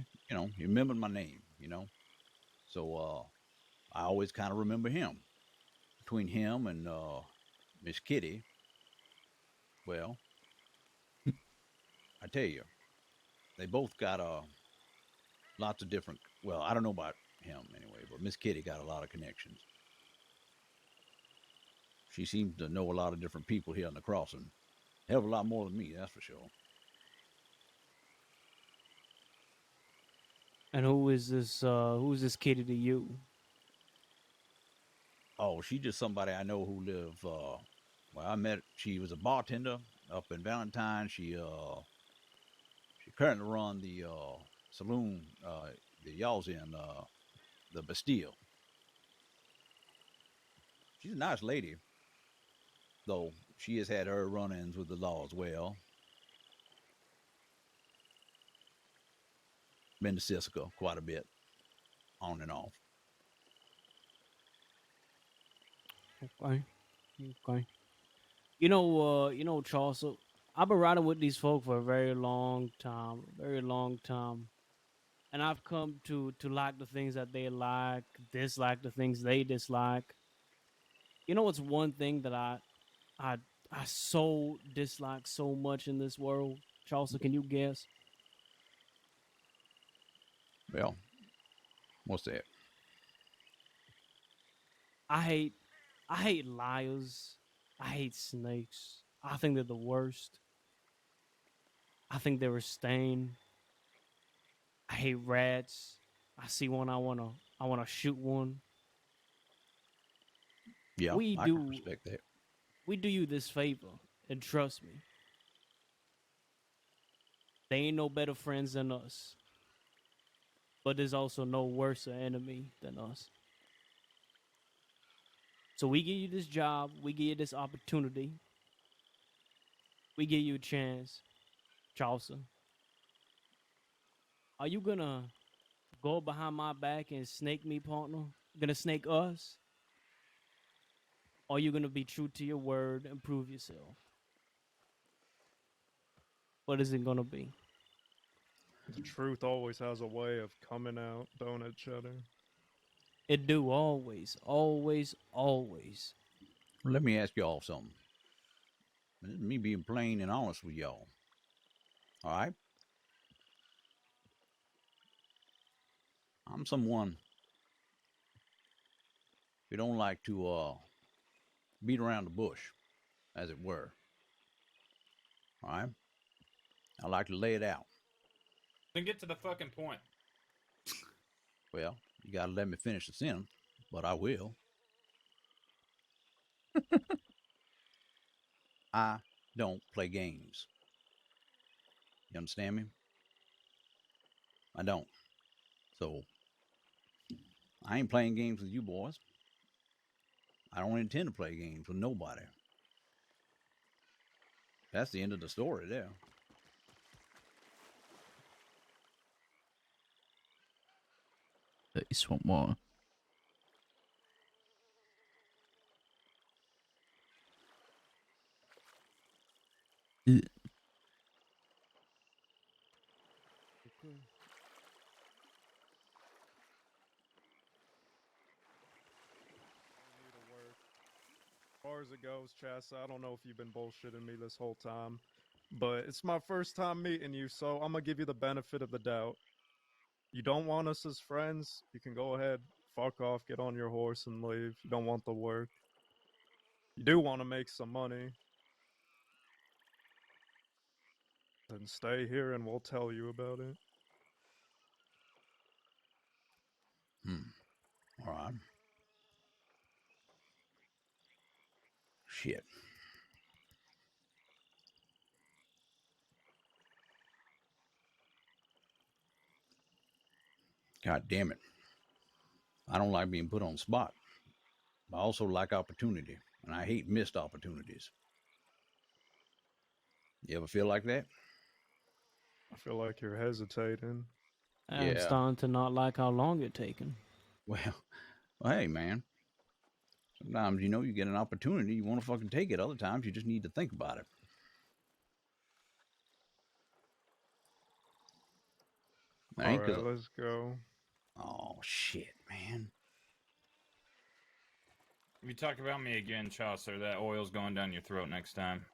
S9: he remembered my name, So I always kind of remember him. Between him and Miss Kitty, well, I tell you, they both got lots of different. Well, I don't know about him anyway, but Miss Kitty got a lot of connections. She seems to know a lot of different people here on the crossing. Hell of a lot more than me, that's for sure.
S6: And who is this? Who's this kitty to you?
S9: Oh, she just somebody I know who live. Well, I met. She was a bartender up in Valentine. She currently run the saloon. The y'all's in the Bastille. She's a nice lady, though she has had her run-ins with the law as well. Been to Siska quite a bit, on and off.
S6: Okay, okay. You know, Charles. So I've been riding with these folk for a very long time, and I've come to like the things that they like, dislike the things they dislike. You know, what's one thing that I I so dislike so much in this world, Charles? Can you guess?
S9: Well, what's that?
S6: I hate I hate liars. I hate snakes. I think they're the worst. I think they're a stain. I hate rats. I see one, I wanna shoot one.
S9: Yeah,
S6: We
S9: I can
S6: do
S9: respect that.
S6: we do you this favor, and trust me, they ain't no better friends than us. But there's also no worse enemy than us. So we give you this job, we give you this opportunity, we give you a chance, Chaucer. Are you gonna go behind my back and snake me, partner? Gonna snake us? Or are you gonna be true to your word and prove yourself? What is it gonna be?
S5: The truth always has a way of coming out, don't it, Cheddar?
S6: It do always, always, always.
S9: Let me ask y'all something. This is me being plain and honest with y'all. All right? I'm someone who don't like to beat around the bush, as it were. All right? I like to lay it out.
S4: Then get to the fucking point.
S9: Well, you gotta let me finish the sentence, but I will. I don't play games. You understand me? I don't. So I ain't playing games with you boys. I don't intend to play games with nobody. That's the end of the story there.
S2: Dirty swamp water. Ugh.
S6: Okay.
S5: I need to work. As far as it goes, Chassa, I don't know if you've been bullshitting me this whole time, but it's my first time meeting you, so I'm gonna give you the benefit of the doubt. You don't want us as friends, you can go ahead, fuck off, get on your horse, and leave. You don't want the work. You do want to make some money, then stay here and we'll tell you about it.
S9: All right. Shit. God damn it. I don't like being put on the spot. I also like opportunity, and I hate missed opportunities. You ever feel like that?
S5: I feel like you're hesitating.
S6: I'm
S9: Yeah.
S6: starting to not like how long you're taking.
S9: Well, well, hey, man. Sometimes, you get an opportunity, you want to fucking take it. Other times, you just need to think about it. It ain't
S5: Alright,
S9: because
S5: let's go.
S9: oh, shit, man.
S4: If you talk about me again, Chaucer, that oil's going down your throat next time.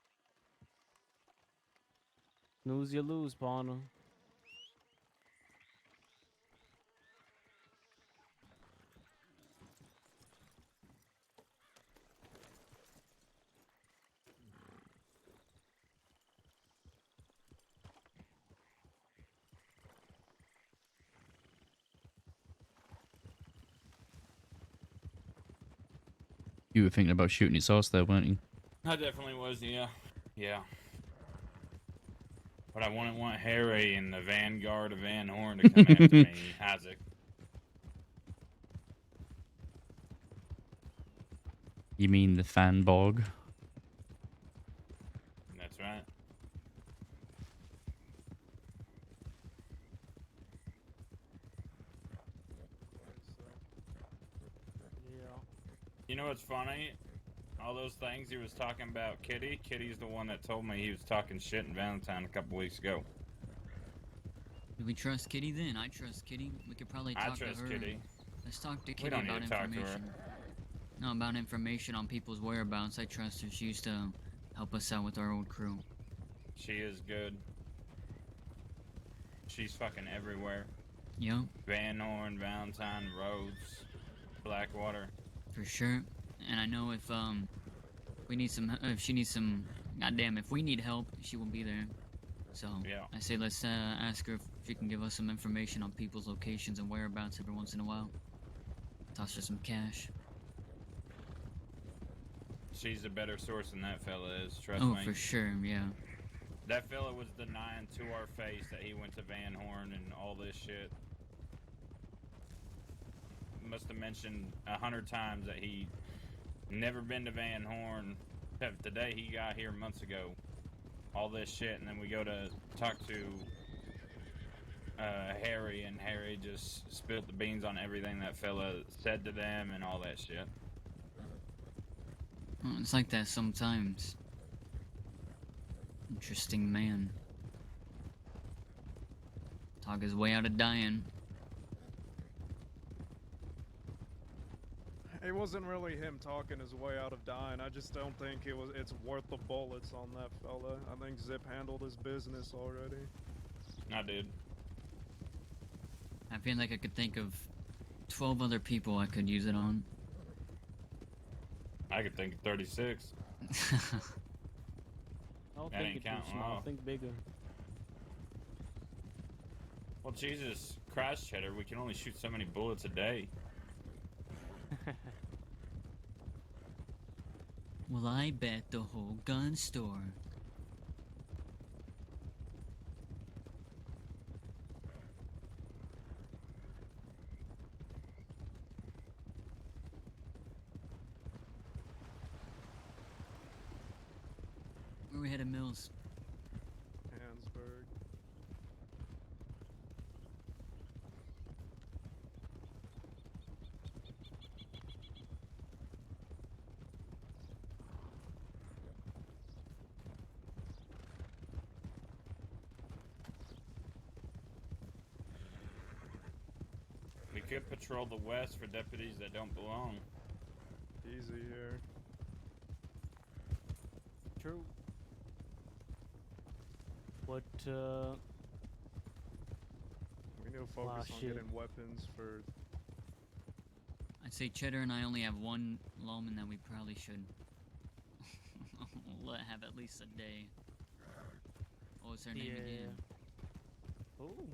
S6: Snooze you lose, partner.
S2: You were thinking about shooting its horse there, weren't you?
S4: I definitely was, yeah. Yeah. But I wouldn't want Harry and the vanguard of Van Horn to come after me, Isaac.
S2: You mean the Fanbog?
S4: That's right.
S6: Yeah.
S4: You know what's funny? All those things he was talking about Kitty. Kitty's the one that told me he was talking shit in Valentine a couple weeks ago.
S3: Do we trust Kitty then? I trust Kitty. We could probably
S4: I
S3: talk to
S4: trust
S3: her.
S4: Kitty.
S3: Let's talk to
S4: We
S3: Kitty
S4: don't
S3: about
S4: need to talk to her.
S3: information. No, about information on people's whereabouts. I trust her. She used to help us out with our old crew.
S4: She is good. She's fucking everywhere.
S3: Yup,
S4: Van Horn, Valentine, Rhodes, Blackwater.
S3: for sure. And I know if we need some, if she needs some, goddamn, if we need help, she will be there. So
S4: Yeah.
S3: I say let's ask her if she can give us some information on people's locations and whereabouts every once in a while. Toss her some cash.
S4: She's a better source than that fella is, trust
S3: Oh,
S4: me.
S3: for sure, yeah.
S4: That fella was denying to our face that he went to Van Horn and all this shit. Must have mentioned 100 times that he never been to Van Horn. Except today he got here months ago. All this shit, and then we go to talk to Harry, and Harry just spilled the beans on everything that fella said to them and all that shit.
S3: Well, it's like that sometimes. Interesting man. Talk his way out of dying.
S5: It wasn't really him talking his way out of dying. I just don't think it's worth the bullets on that fella. I think Zip handled his business already.
S4: I did.
S3: I feel like I could think of 12 other people I could use it on.
S4: I could think of 36.
S6: I don't
S4: That
S6: think
S4: ain't
S6: it too
S4: counting
S6: small.
S4: off.
S6: Think bigger.
S4: Well, Jesus Christ, Cheddar, we can only shoot so many bullets a day.
S3: Well, I bet the whole gun store. Where we headed, Mills?
S5: Hansburg.
S4: We could patrol the west for deputies that don't belong.
S5: Easy here.
S6: True. But
S5: We need to focus on
S6: shit.
S5: getting weapons for.
S3: I'd say Cheddar and I only have one lawman that we probably should let have at least a day. What was her name again?
S6: Oh.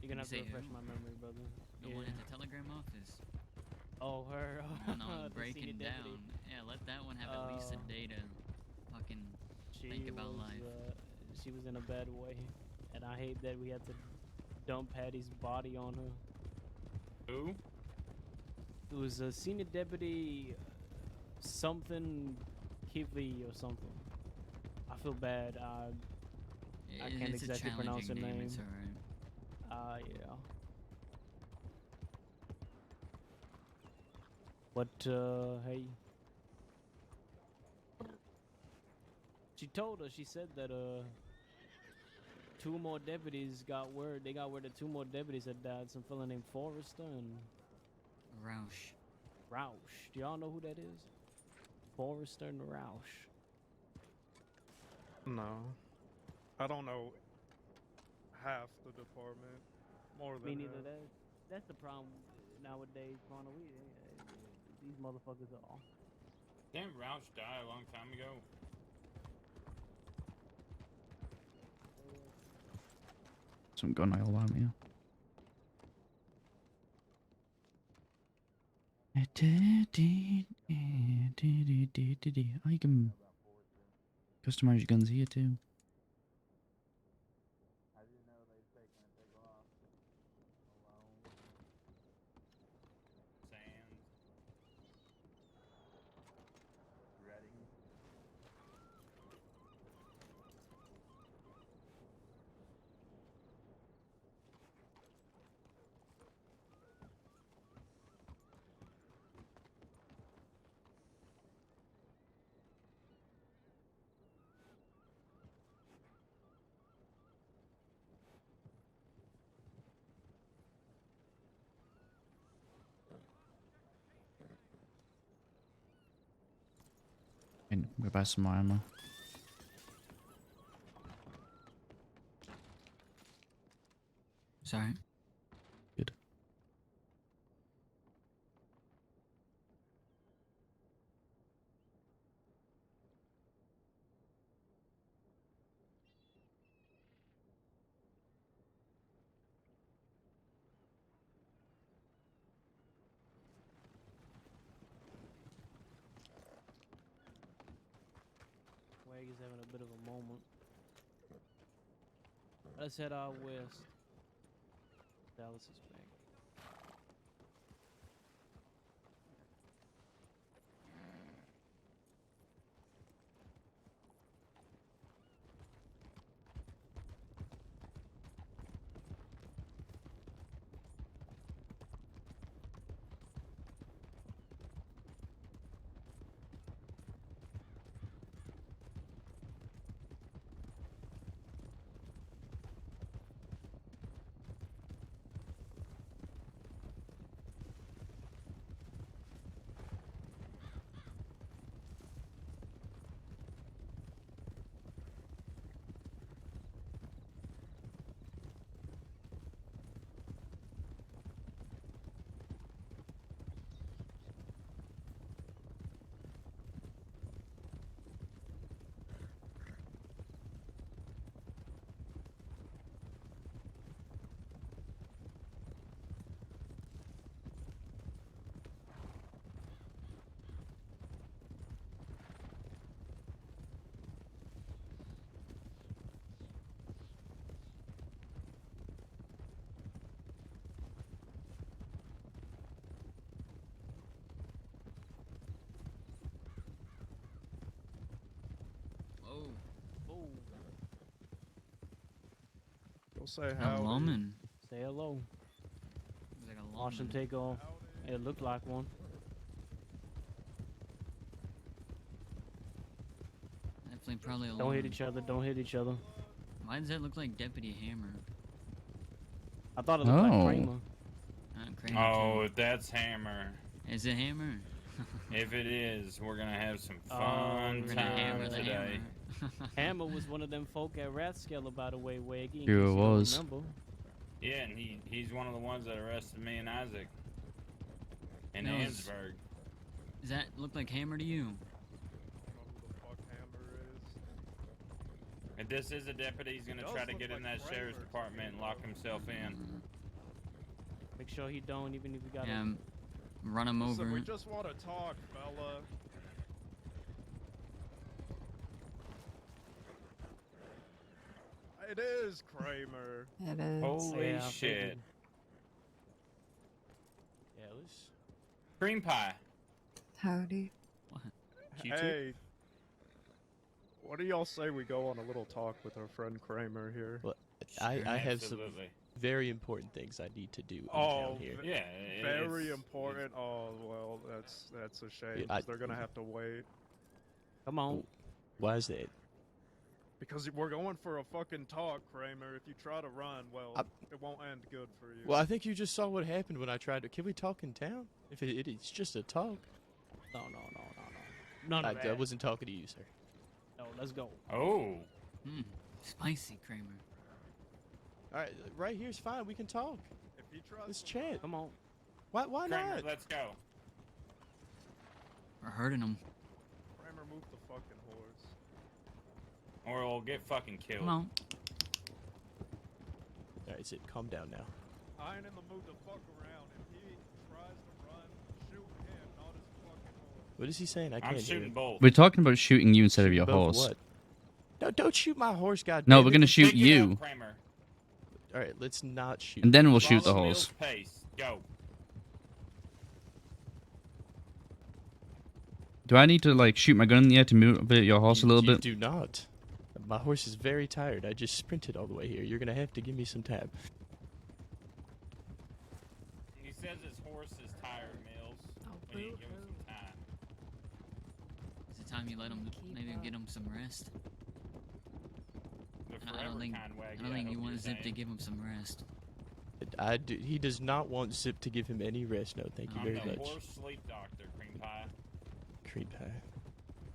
S6: You're gonna have to
S3: say
S6: refresh
S3: who?
S6: my memory, brother.
S3: The one at the telegram office.
S6: Oh, her.
S3: No,
S6: the
S3: breaking
S6: senior
S3: down.
S6: deputy.
S3: Yeah, let that one have at least a day to fucking think about life.
S6: She was in a bad way, and I hate that we had to dump Patty's body on her.
S4: Who?
S6: It was a senior deputy, something Kivy or something. I feel bad. I can't
S3: It's a
S6: exactly pronounce her
S3: challenging
S6: name.
S3: It's alright.
S6: Yeah. But hey, she told us. She said that two more deputies got word. They got word that two more deputies had died. Some fella named Forrester and
S3: Roush.
S6: Roush. Do y'all know who that is? Forrester and Roush.
S5: No. I don't know half the department. More than
S6: Me neither.
S5: half.
S6: That's the problem nowadays, Connor. These motherfuckers are all.
S4: Didn't Roush die a long time ago?
S2: Some gun aisle around here. Oh, you can customize your guns here too.
S4: Sands. Reading.
S2: And go buy some more ammo.
S3: Sorry.
S2: Good.
S6: Wag is having a bit of a moment. Let's head out west. Dallas is back.
S3: Oh,
S6: Oh,
S5: Go say
S3: a
S5: howdy.
S3: woman.
S6: say hello.
S3: It was like a
S6: Watch him
S3: woman.
S6: take off. It looked like one.
S3: Definitely probably a
S6: Don't hit
S3: woman.
S6: each other. Don't hit each other.
S3: Why does that look like Deputy Hammer?
S6: I thought it looked like
S2: Oh.
S6: Kramer.
S3: Kramer
S4: Oh,
S3: too.
S4: that's Hammer.
S3: Is it Hammer?
S4: If it is, we're gonna have some
S6: Oh,
S4: fun
S3: We're gonna hammer
S4: times
S3: the
S4: today.
S3: hammer.
S6: Hammer was one of them folk at Rathskeller, by the way, Waggy. in
S2: Sure
S6: case you don't
S2: was.
S6: remember.
S4: Yeah, and he's one of the ones that arrested me and Isaac in
S3: That was-
S4: Ansburg.
S3: Does that look like Hammer to you?
S5: I don't know who the fuck Hammer is.
S4: If this is a deputy, he's gonna
S5: Does
S4: try to
S5: look
S4: get in
S5: like
S4: that sheriff's
S5: Kramer to
S4: department
S5: me,
S4: and lock
S5: though.
S4: himself in.
S6: Make sure he don't, even if you got
S3: Yeah, run him
S5: Listen,
S3: over.
S5: we just want to talk, fella. It is Kramer.
S7: It is.
S4: Holy
S6: Yeah, I
S4: shit.
S6: figured.
S11: Yeah, let's.
S4: Cream pie.
S7: Howdy.
S11: You too?
S5: Hey. What do y'all say we go on a little talk with our friend Kramer here?
S11: Well, I have some
S4: Absolutely.
S11: very important things I need to do in
S5: Oh,
S11: town here.
S4: Yeah.
S5: Very
S4: it's-
S5: important. Oh, well, that's a shame.
S11: I-
S5: 'Cause they're gonna have to wait.
S6: Come on.
S11: Why is that?
S5: Because we're going for a fucking talk, Kramer. If you try to run, well, it won't end good for you.
S11: Well, I think you just saw what happened when I tried to. Can we talk in town? If it's just a talk.
S6: No. None of
S11: I
S6: that.
S11: wasn't talking to you, sir.
S6: No, let's go.
S4: Oh.
S3: Spicy Kramer.
S11: All right, right here's fine. We can talk.
S5: If he tries
S11: Let's
S5: to
S11: chat.
S6: Come on.
S11: Why
S4: Kramer,
S11: not?
S4: let's go.
S3: We're hurting him.
S5: Kramer, move the fucking horse.
S4: Or we'll get fucking killed.
S3: Come on.
S11: All right, Sid, calm down now.
S5: I ain't in the mood to fuck around. If he tries to run, shoot him.
S11: What is he saying? I
S4: I'm
S11: can't hear
S4: shooting
S11: him.
S4: both.
S2: We're talking about shooting you instead of
S11: Shooting
S2: your
S11: both
S2: horse.
S11: what? No, don't shoot my horse,
S2: No,
S11: goddammit.
S2: we're gonna shoot
S4: Pick it
S2: you,
S4: up, Kramer.
S11: All right, let's not shoot.
S2: and then we'll
S11: Let's
S2: shoot the
S4: Follow
S2: horse.
S4: Mills' pace. Go.
S2: Do I need to like shoot my gun in the air to motivate your horse a little
S11: You
S2: bit?
S11: do not. My horse is very tired. I just sprinted all the way here. You're gonna have to give me some time.
S4: He says his horse is tired, Mills.
S10: Oh,
S4: We need to give him
S10: boo-hoo.
S4: some time.
S3: It's the time you let him,
S10: Keep
S3: maybe
S10: up.
S3: get him some rest.
S4: The
S3: I
S4: forever
S3: don't think,
S4: kind waggy,
S3: I don't think
S4: hope
S3: you want
S4: you're
S3: Zip to
S4: saying.
S3: give him some rest.
S11: He does not want Zip to give him any rest. No, thank you
S4: I'm
S11: very
S4: the
S11: much.
S4: horse sleep doctor, Cream Pie.
S11: Cream pie.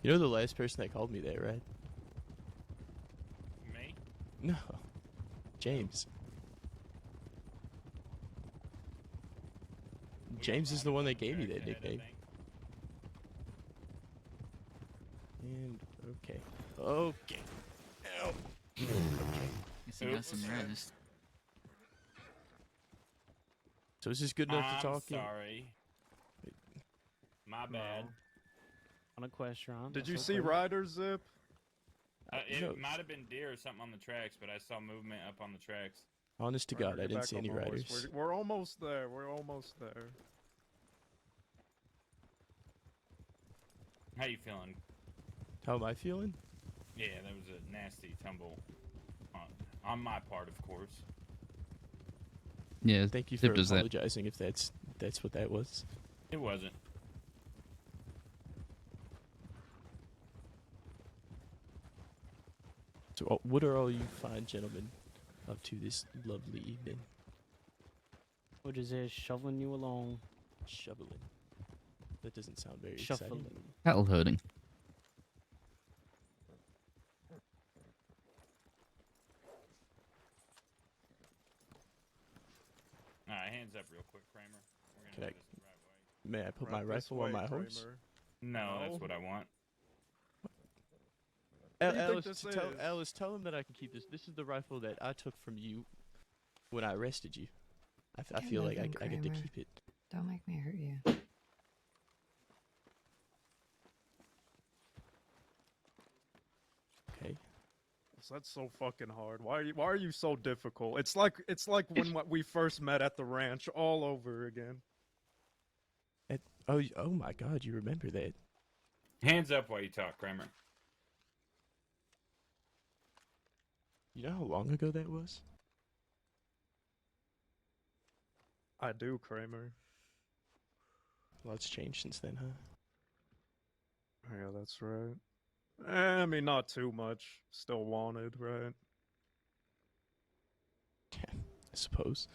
S11: You know the last person that called me that, right?
S4: Me?
S11: No. James. James is the one that gave me that nickname. And okay. Okay. Ow.
S3: Guess he got some rest.
S11: So is this good enough
S4: I'm
S11: to talk?
S4: sorry. My bad.
S6: On Equestron.
S5: Did you
S6: that's
S5: see
S6: okay.
S5: Ryder Zip?
S4: It
S11: No.
S4: might have been deer or something on the tracks, but I saw movement up on the tracks.
S11: Honest to
S5: Ryder,
S11: God, I
S5: get
S11: didn't
S5: back
S11: see
S5: on
S11: any
S5: the horse.
S11: riders.
S5: We're almost there. We're almost there.
S4: How you feeling?
S11: How am I feeling?
S4: Yeah, that was a nasty tumble. On my part, of course.
S2: Yeah,
S11: Thank you
S2: Zip
S11: for
S2: does that.
S11: apologizing if that's what that was.
S4: It wasn't.
S11: So what are all you fine gentlemen up to this lovely evening?
S6: We're just here shoveling you along.
S11: Shoveling. That doesn't sound very
S6: Shuffling.
S11: exciting.
S2: Cattle herding.
S4: Alright, hands up real quick, Kramer. We're
S11: Can
S4: gonna
S11: I-
S4: do this the right way.
S11: May I put
S5: Right
S11: my
S5: this
S11: rifle on
S5: way,
S11: my horse?
S5: Kramer.
S4: No,
S5: No.
S4: that's what I want.
S5: What do you think
S11: Alice,
S5: this
S11: tell
S5: is?
S11: Alice, tell him that I can keep this. This is the rifle that I took from you when I arrested you. I
S10: Get
S11: feel like
S10: moving,
S11: I get to
S10: Kramer.
S11: keep it.
S10: Don't make me hurt you.
S11: Okay.
S5: That's so fucking hard. Why are you so difficult? It's like when we first met at the ranch all over again.
S11: Oh my God, you remember that?
S4: Hands up while you talk, Kramer.
S11: You know how long ago that was?
S5: I do, Kramer.
S11: A lot's changed since then, huh?
S5: Yeah, that's right. I mean, not too much. Still wanted, right?
S11: I suppose.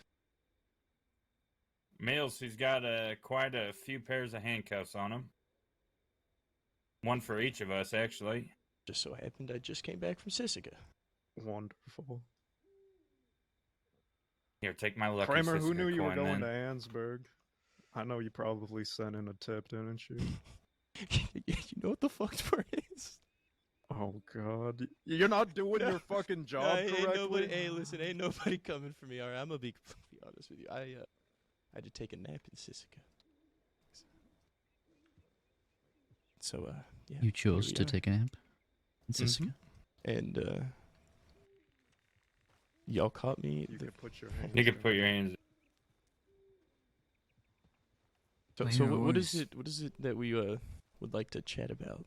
S4: Mills, he's got quite a few pairs of handcuffs on him. One for each of us, actually.
S11: Just so happened I just came back from Sisika.
S5: Wonderful.
S4: Here, take my lucky
S5: Kramer, who
S4: Siska
S5: knew you were
S4: coin,
S5: going to
S4: then.
S5: Ansburg? I know you probably sent in a tip, didn't you?
S11: You know what the fucked part is?
S5: Oh God, you're not doing
S11: No.
S5: your fucking job
S11: No, ain't
S5: correctly.
S11: nobody, hey, listen, ain't nobody coming for me. All right, I'm gonna be completely honest with you. I had to take a nap in Sisika. So yeah.
S2: You chose
S11: here we
S2: to
S11: are.
S2: take a nap in Sisika.
S11: And y'all caught me.
S5: You
S11: the-
S5: can put your hands.
S4: You can
S5: in.
S4: put your hands.
S11: So,
S3: By
S11: so
S3: your
S11: what is
S3: orders.
S11: it? What is it that we would like to chat about?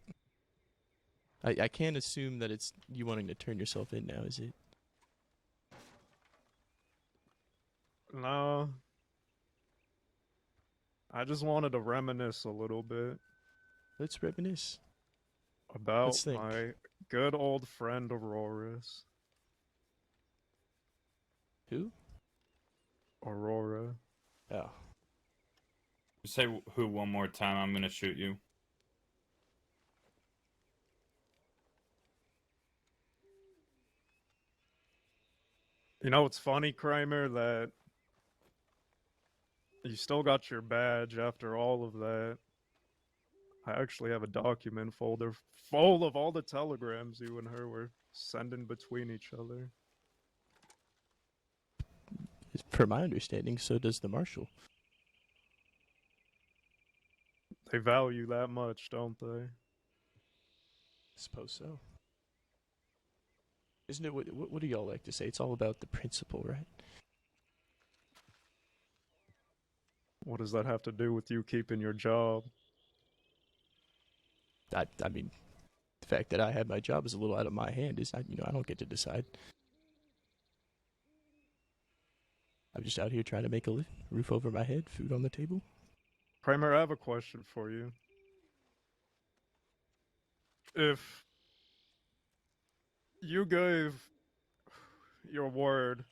S11: I can't assume that it's you wanting to turn yourself in now, is it?
S5: No. I just wanted to reminisce a little bit
S11: Let's reminisce.
S5: about
S11: Let's think.
S5: my good old friend Aurora's.
S11: Who?
S5: Aurora.
S11: Oh,
S4: Say who one more time, I'm gonna shoot you.
S5: You know, it's funny, Kramer, that you still got your badge after all of that. I actually have a document folder full of all the telegrams you and her were sending between each other.
S11: per my understanding, so does the marshal.
S5: They value that much, don't they?
S11: Suppose so. Isn't it? What do y'all like to say? It's all about the principle, right?
S5: What does that have to do with you keeping your job?
S11: I mean, the fact that I had my job is a little out of my hand. I don't get to decide. I'm just out here trying to make a roof over my head, food on the table.
S5: Kramer, I have a question for you. If you gave your word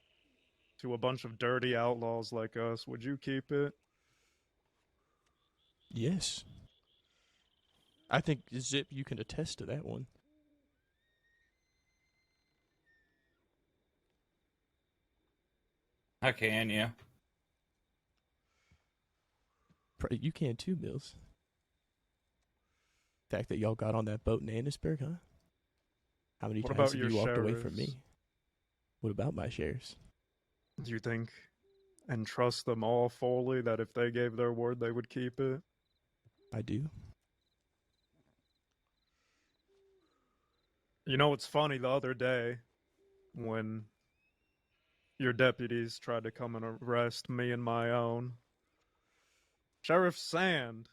S5: to a bunch of dirty outlaws like us, would you keep it?
S11: Yes. I think, Zip, you can attest to that one.
S4: I can, yeah.
S11: You can too, Mills. The fact that y'all got on that boat in Annisburg, huh? How many
S5: What
S11: times
S5: about
S11: have
S5: your
S11: you walked away from
S5: sheriffs?
S11: me? What about my shares?
S5: Do you think and trust them all fully that if they gave their word, they would keep it?
S11: I do.
S5: You know, it's funny, the other day when your deputies tried to come and arrest me and my own, Sheriff Sand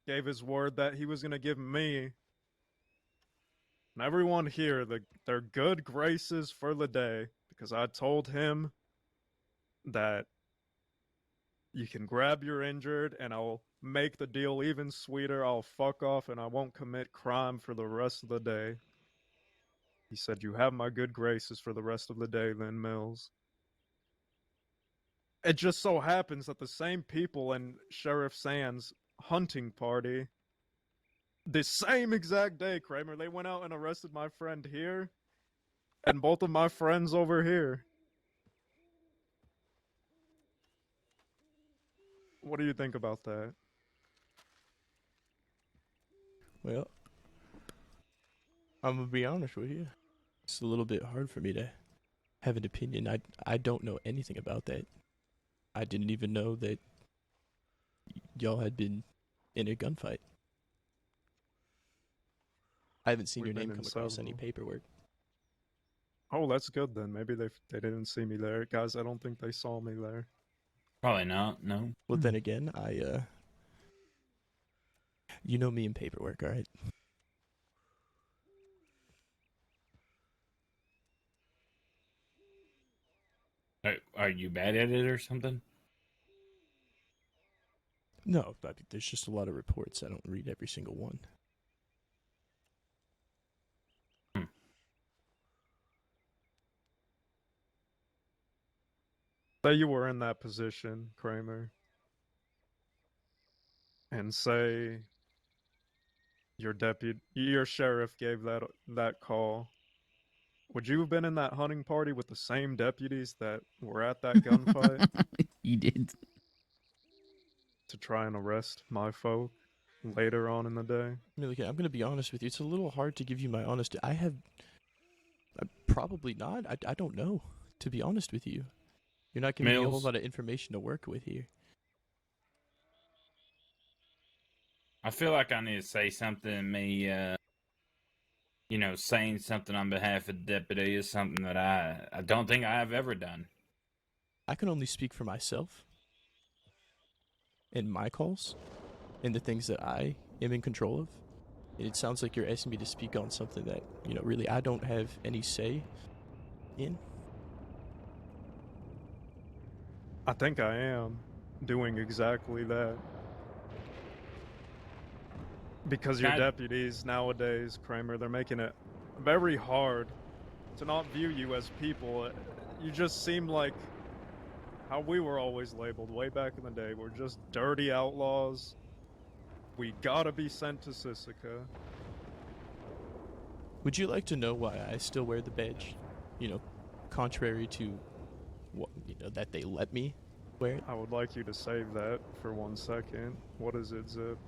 S5: gave his word that he was going to give me and everyone here their good graces for the day, because I told him that you can grab your injured and I'll make the deal even sweeter. I'll fuck off and I won't commit crime for the rest of the day. He said, "You have my good graces for the rest of the day, then, Mills." It just so happens that the same people in Sheriff Sand's hunting party, the same exact day, Kramer, they went out and arrested my friend here and both of my friends over here. What do you think about that?
S11: Well, I'm gonna be honest with you. It's a little bit hard for me to have an opinion. I don't know anything about that. I didn't even know that y'all had been in a gunfight. I haven't seen
S5: We've
S11: your
S5: been
S11: name
S5: in
S11: come across any
S5: several.
S11: paperwork.
S5: Oh, that's good then. Maybe they didn't see me there. Guys, I don't think they saw me there.
S4: Probably not, no.
S11: Well, then again, you know me in paperwork, all right?
S4: Are you bad at it or something?
S11: No, I mean, there's just a lot of reports. I don't read every single one.
S5: Say you were in that position, Kramer, and say your sheriff gave that call. Would you have been in that hunting party with the same deputies that were at that gunfight
S2: He did.
S5: to try and arrest my folk later on in the day?
S11: I mean, I'm going to be honest with you. It's a little hard to give you my honest. Probably not. I don't know, to be honest with you. You're not giving me a whole
S4: Mills?
S11: lot of information to work with here.
S4: I feel like I need to say something. Saying something on behalf of the deputy is something that I don't think I have ever done.
S11: I can only speak for myself and my calls and the things that I am in control of. And it sounds like you're asking me to speak on something that, really I don't have any say in.
S5: I think I am doing exactly that. Because your deputies nowadays, Kramer, they're making it very hard to not view you as people. You just seem like how we were always labeled way back in the day. We're just dirty outlaws. We gotta be sent to Sisika.
S11: Would you like to know why I still wear the badge? Contrary to what, that they let me wear it?
S5: I would like you to save that for 1 second. What is it, Zip?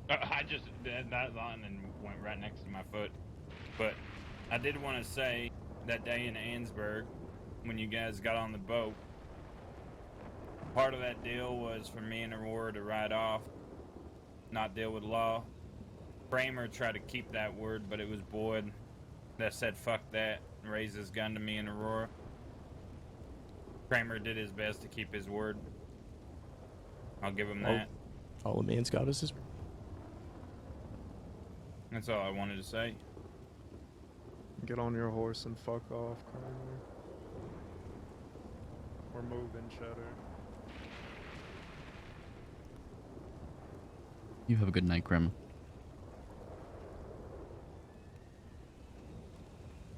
S4: I just did that line and went right next to my foot. But I did want to say that day in Ansburg, when you guys got on the boat, Part of that deal was for me and Aurora to ride off, not deal with law. Kramer tried to keep that word, but it was Boyd that said fuck that and raised his gun to me and Aurora. Kramer did his best to keep his word. I'll give him that.
S11: All a man's got is his.
S4: That's all I wanted to say.
S5: Get on your horse and fuck off, Kramer. We're moving, Cheddar.
S2: You have a good night, Grim.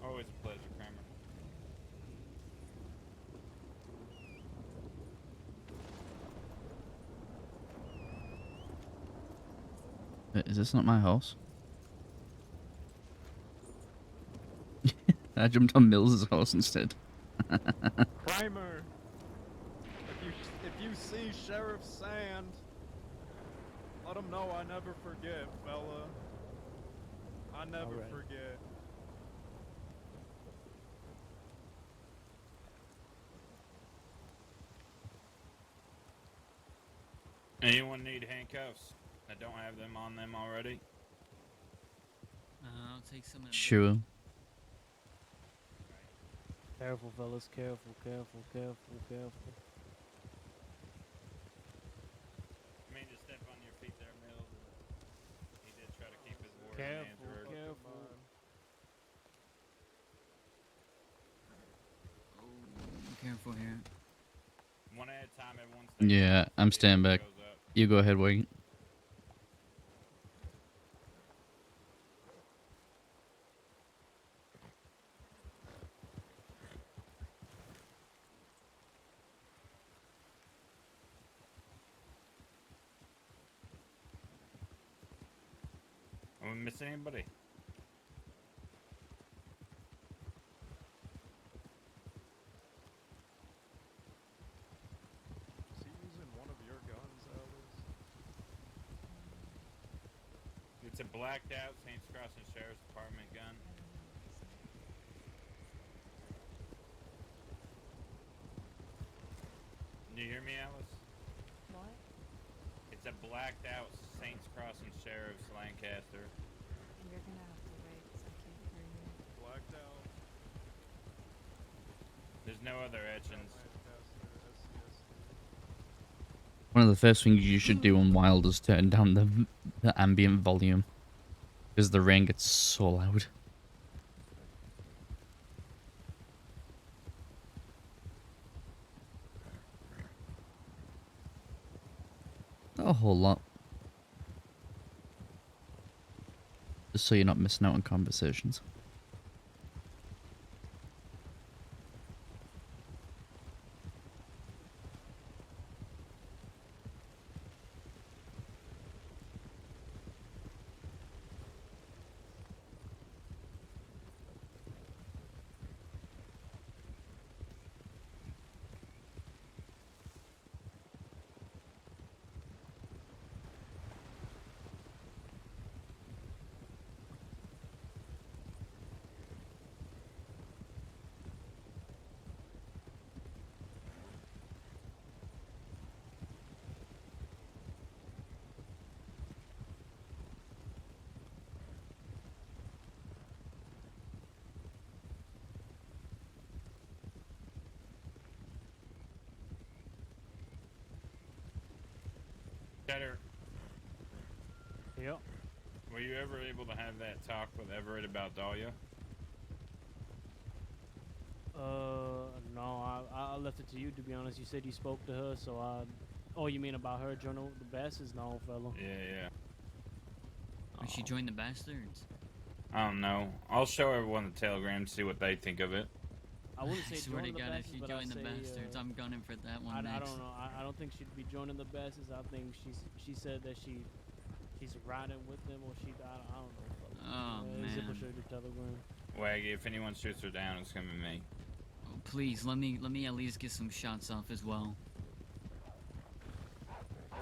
S4: Always a pleasure, Kramer.
S2: Is this not my house? I jumped on Mills's house instead.
S5: Kramer! If you see Sheriff Sand, let him know I never forget, fella. I never
S6: Alright.
S5: forget.
S4: Anyone need handcuffs that don't have them on them already?
S3: I'll take some of
S2: Sure.
S6: Careful, fellas. Careful, careful, careful, careful.
S4: I mean, to step on your feet there, Mills. He did try to keep his word.
S6: Careful,
S4: and answer.
S6: careful.
S3: Careful here.
S4: One at a time, everyone stay
S2: Yeah,
S4: calm.
S2: I'm
S4: See if
S2: staying
S4: it
S2: back.
S4: goes up.
S2: You go ahead, Wait.
S4: Am I missing anybody?
S5: Is he using one of your guns, Alice?
S4: It's a blacked out Saints Crossing Sheriff's Department gun. Do you hear me, Alice?
S10: What?
S4: It's a blacked out Saints Crossing Sheriff's Lancaster.
S10: You're gonna have to wait because I can't hear you.
S5: Blacked out.
S4: There's no other etchings.
S5: Lancaster, SCSD.
S2: One of the first things you should do on Wild is turn down the ambient volume. Because the rain gets so loud. Not a whole lot. Just so you're not missing out on conversations.
S4: Cheddar,
S6: Yep.
S4: were you ever able to have that talk with Everett about Dahlia?
S6: No, I left it to you, to be honest. You said you spoke to her, so I... Oh, you mean about her joining the Bastards? No, fella.
S4: Yeah.
S3: Or she joined the Bastards.
S4: I don't know. I'll show everyone the telegram to see what they think of it.
S6: I wouldn't say
S3: I swear to
S6: join the
S3: God, if
S6: Bastards,
S3: she
S6: but I'd
S3: joined the
S6: say,
S3: Bastards, I'm gunning for that one
S6: I
S3: next.
S6: don't know. I don't think she'd be joining the Bastards. I think she said that she's riding with them, or I don't know.
S3: Oh,
S6: Zipper
S3: man.
S6: showed your telegram.
S4: Waggy, if anyone shoots her down, it's gonna be me.
S3: Oh, please, let me at least get some shots off as well.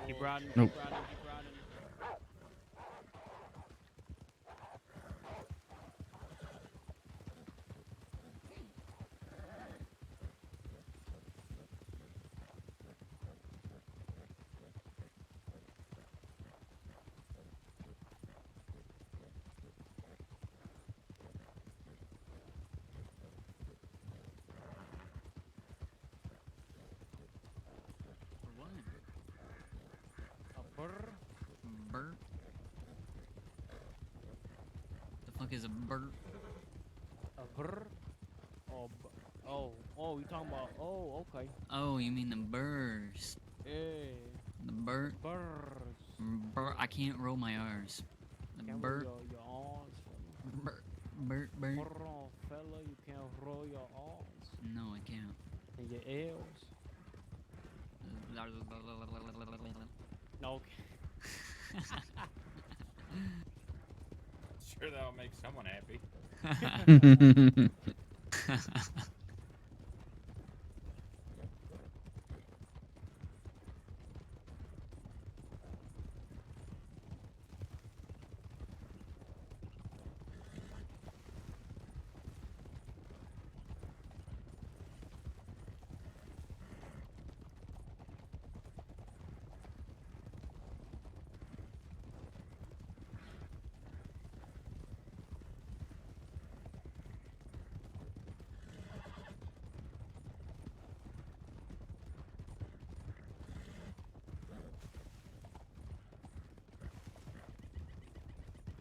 S6: Keep riding.
S2: Nope.
S6: Keep riding. Keep riding.
S3: Burt. The fuck is a Burt?
S6: A brr. Oh, oh, you talking about? Oh, okay.
S3: Oh, you mean the burrs?
S6: Yeah.
S3: The Burt.
S6: Burrs.
S3: I can't roll my R's. The
S6: Can't roll
S3: Burt.
S6: your R's, fella.
S3: Burt.
S6: Brr, fella, you can't roll your R's.
S3: No, I can't.
S6: And your L's. No.
S4: Sure, that'll make someone happy.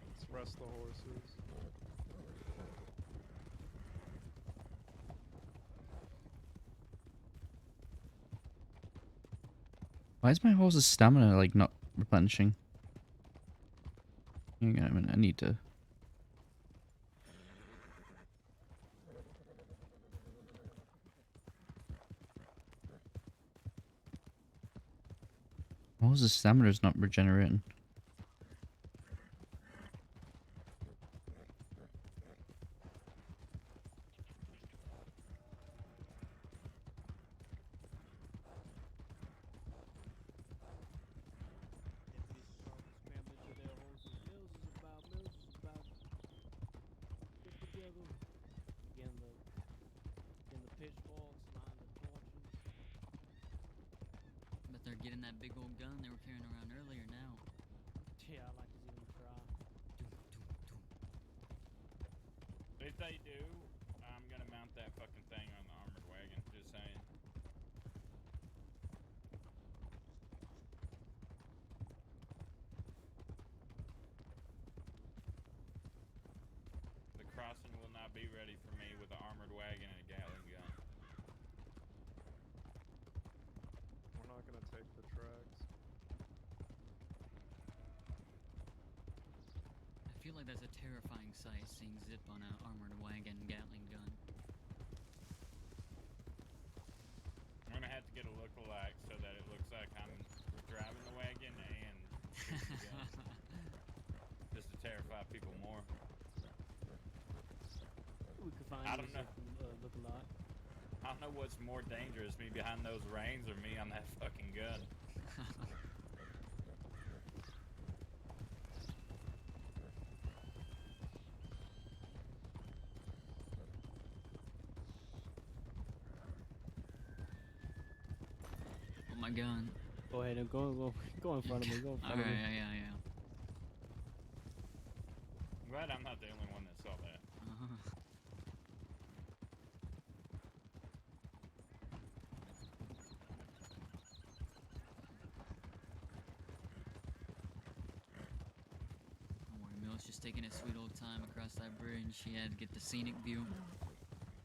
S5: Let's rest the horses.
S2: Why is my horse's stamina like not replenishing? Hang on a minute, I need to. My horse's stamina is not regenerating.
S3: But they're getting that big old gun they were carrying around earlier now.
S6: Yeah, I like to see them try.
S4: If they do, I'm gonna mount that fucking thing on the armored wagon. Just saying. The crossing will not be ready for me with an armored wagon and a Gatling gun.
S5: We're not gonna take the tracks.
S3: I feel like that's a terrifying sight, seeing Zip on an armored wagon Gatling gun.
S4: I'm gonna have to get a look-alike so that it looks like I'm driving the wagon and shooting the gun. Just to terrify people more.
S6: We could find
S4: I don't know.
S6: look a lot.
S4: I don't know what's more dangerous, me behind those reins or me on that fucking gun.
S3: Oh my gun.
S6: Go ahead and go in front of me. Go in front of
S3: Alright,
S6: me.
S3: yeah.
S4: I'm glad I'm not the only one that saw that.
S3: Don't worry, Mills just taking his sweet old time across that bridge. He had to get the scenic view.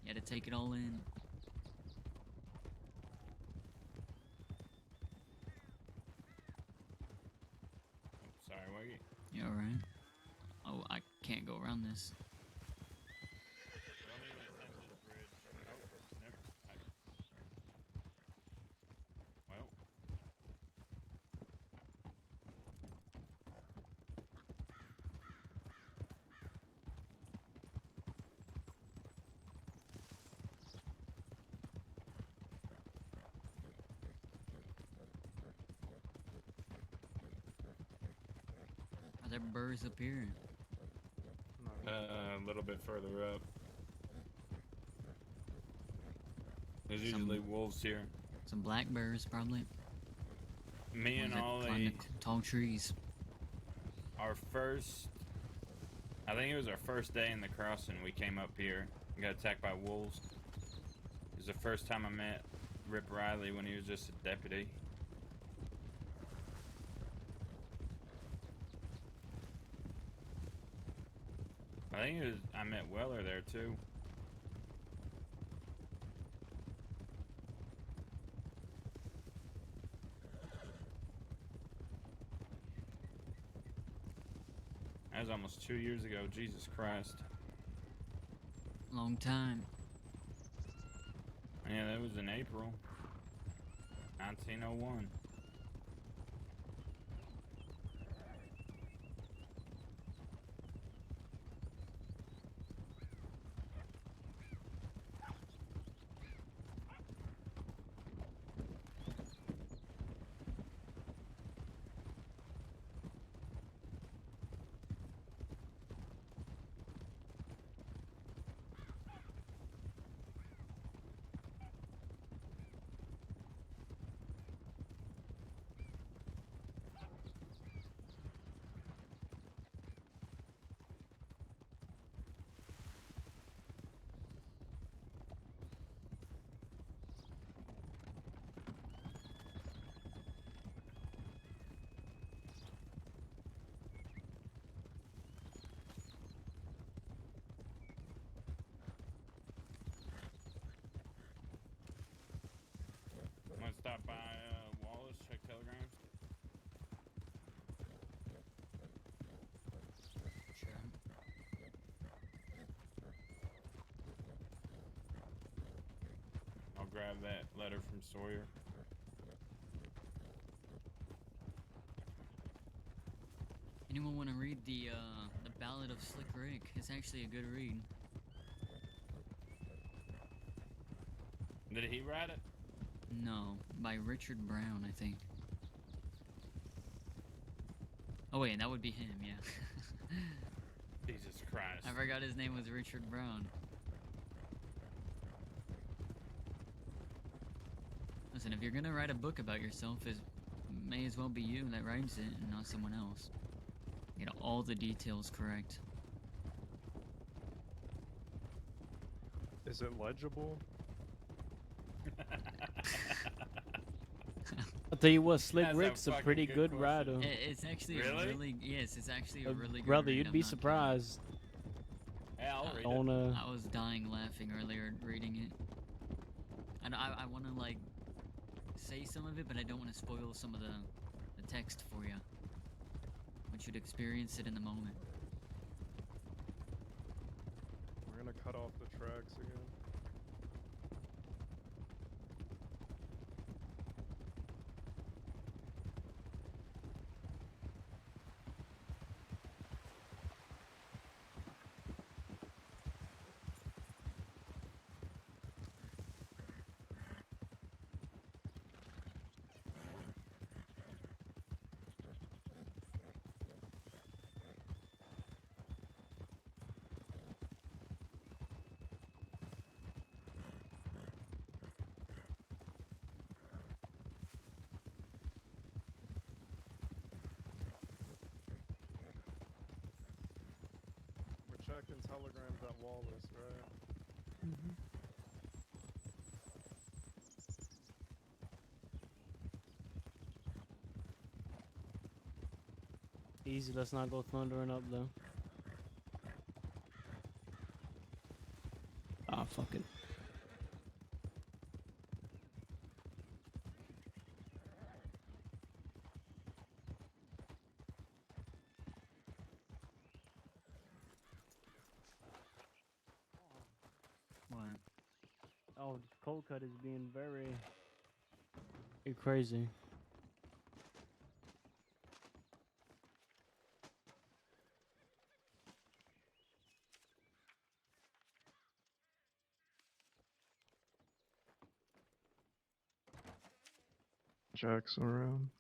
S3: He had to take it all in.
S4: Sorry, Wiggy.
S3: You alright? Oh, I can't go around this.
S4: Don't even attempt this bridge. Oh, never. Well.
S3: Are there birds up here?
S4: A little bit further up. There's
S3: Some-
S4: usually wolves here.
S3: Some black birds, probably.
S4: Me and
S3: Ones that climb
S4: Ollie,
S3: the tall trees.
S4: our first, I think it was our first day in the crossing, we came up here and got attacked by wolves. It was the first time I met Rip Riley when he was just a deputy. I think I met Weller there too. That was almost 2 years ago. Jesus Christ.
S3: Long time.
S4: Yeah, that was in April 1901. I'm gonna stop by Wallace, check telegrams.
S3: Sure.
S4: I'll grab that letter from Sawyer.
S3: Anyone want to read the Ballad of Slick Rick? It's actually a good read.
S4: Did he write it?
S3: No, by Richard Brown, I think. Oh wait, that would be him, yeah.
S4: Jesus Christ.
S3: I forgot his name was Richard Brown. Listen, if you're gonna write a book about yourself, it may as well be you that writes it and not someone else. Get all the details correct.
S5: Is it legible?
S6: I'll tell you what, Slick
S4: That's a
S6: Rick's a
S4: fucking
S6: pretty
S4: good
S6: good
S4: question.
S6: writer.
S3: It's actually
S4: Really?
S3: a really, yes, it's actually a really good
S6: Brother,
S3: read,
S6: you'd
S3: I'm
S6: be
S3: not kidding.
S6: surprised.
S4: Yeah, I'll read it.
S6: On
S3: I was dying laughing earlier reading it. And I want to like say some of it, but I don't want to spoil some of the text for you. I want you to experience it in the moment.
S5: We're gonna cut off the tracks again. We're checking telegrams at Wallace, right?
S6: Easy, let's not go thundering up though. Ah, fuck it.
S3: What?
S6: Oh, this cold cut is being very crazy.
S5: Jack's around.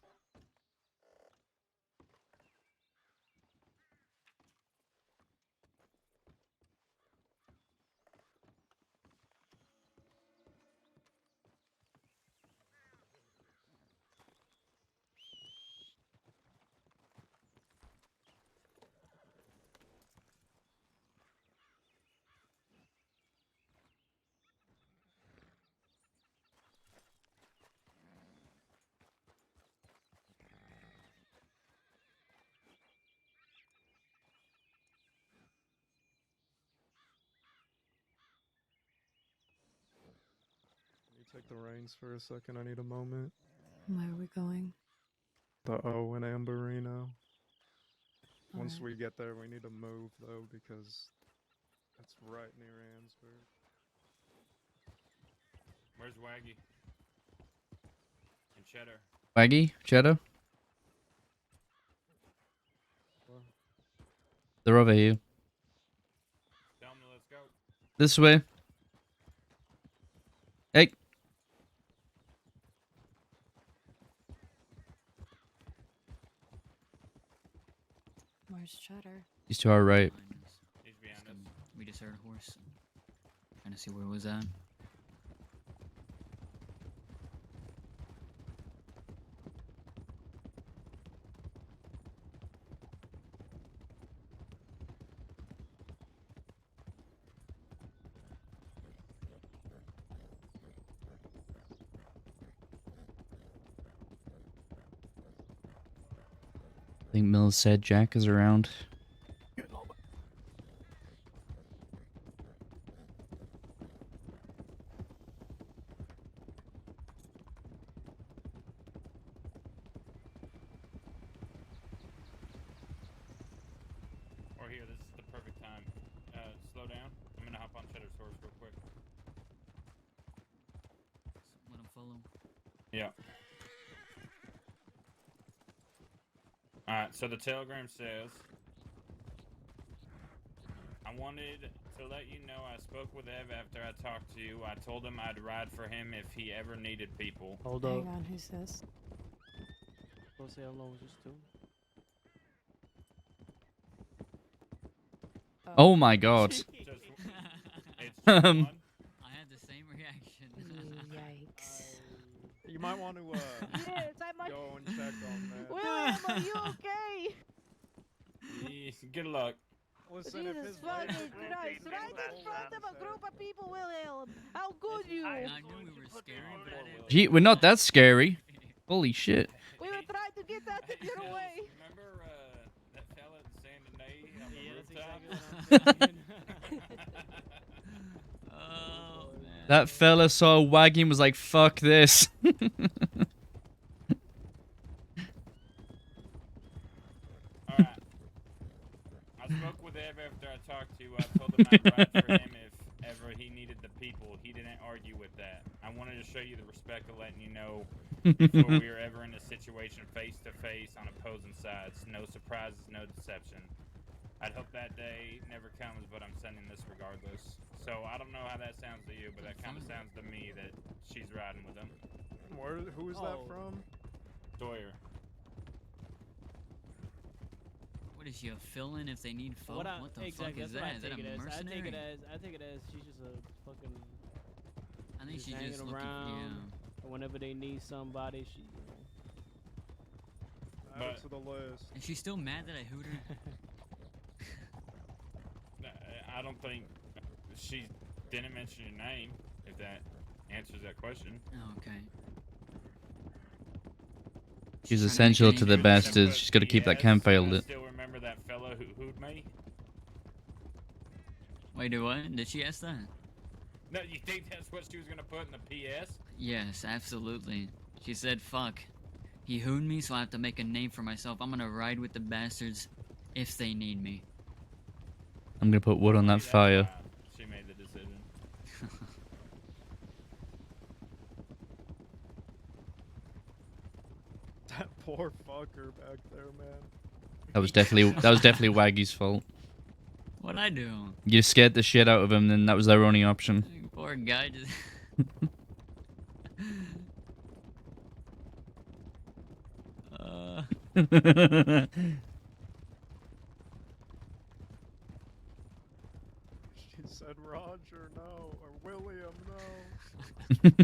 S5: take the reins for a second? I need a moment.
S7: Where are we going?
S5: The O in Amberino. Once
S7: Alright.
S5: we get there, we need to move, though, because it's right near Ansburg.
S4: Where's Waggy? And Cheddar.
S2: Waggy? Cheddar?
S5: Well,
S2: They're over here.
S4: Tell them to let's go.
S2: This way. Hey.
S7: Where's Cheddar?
S2: He's to our right.
S3: Behind us.
S4: He's behind us.
S3: We just heard a horse. Trying to see where it was at.
S2: I think Mills said Jack is around.
S4: Or here, this is the perfect time. Slow down. I'm gonna hop on Cheddar's horse real quick.
S3: Let him follow.
S4: Yeah. Alright, so the telegram says, I wanted to let you know I spoke with Ev after I talked to you. I told him I'd ride for him if he ever needed people.
S6: Hold up.
S7: Hang on, who's this?
S6: Go say hello, just two.
S2: Oh my god.
S4: Just, it's just
S2: Um,
S4: one.
S3: I had the same reaction.
S7: Yikes.
S5: you might want to
S10: Yes, I might.
S5: go and check on that.
S10: William, are you okay?
S4: Yeah, good luck.
S5: Listen, if
S10: Jesus
S5: his
S10: fucking
S5: legs
S10: Christ! Right in front of a group of people, William. How could you?
S3: I knew we were scary, but I didn't.
S2: Gee, we're not that scary. Holy shit.
S10: We were trying to get out of your way.
S4: Remember that fella in San Denis on the
S6: Yeah, that's
S4: rooftop?
S6: exactly what I'm thinking.
S3: Oh man.
S2: That fella saw Waggy and was like, fuck this.
S4: Alright. I spoke with Ev after I talked to you. I told him I'd ride for him if ever he needed the people. He didn't argue with that. I wanted to show you the respect of letting you know before we were ever in a situation face to face on opposing sides. No surprises, no deception. I'd hope that day never comes, but I'm sending this regardless. So I don't know how that sounds to you, but that kind of sounds to me that she's riding with him.
S5: Who is that
S6: Oh.
S5: from?
S4: Sawyer.
S3: What is she, a fill-in if they need folk? What the fuck is
S6: that's
S3: that?
S6: what
S3: Is that a mercenary?
S6: I take it as she's just a fucking.
S3: I think
S6: just
S3: she's
S6: hanging
S3: just looking.
S6: around. Whenever they need somebody, she.
S5: Add it to the list.
S3: Is she still mad that I hoot her?
S4: I don't think she didn't mention your name, if that answers that question.
S3: Oh, okay.
S2: She's
S3: trying to make
S2: essential
S3: a
S2: to
S3: name
S2: the
S3: for herself.
S2: bastards. She's got to keep that
S4: Yes,
S2: campfire
S4: I
S2: lit.
S4: still remember that fella who hooed me.
S3: Wait, do what? Did she ask that?
S4: No, you think that's what she was gonna put in the PS?
S3: Yes, absolutely. She said, fuck. He hooed me, so I have to make a name for myself. I'm gonna ride with the bastards if they need me.
S2: I'm gonna put wood on that
S4: Maybe that's
S2: fire.
S4: why she made the decision.
S5: That poor fucker back there, man.
S2: That was definitely Waggy's fault.
S3: What'd I do?
S2: You scared the shit out of him, then that was their only option.
S3: Poor guy just...
S5: She said Roger, no, or William, no.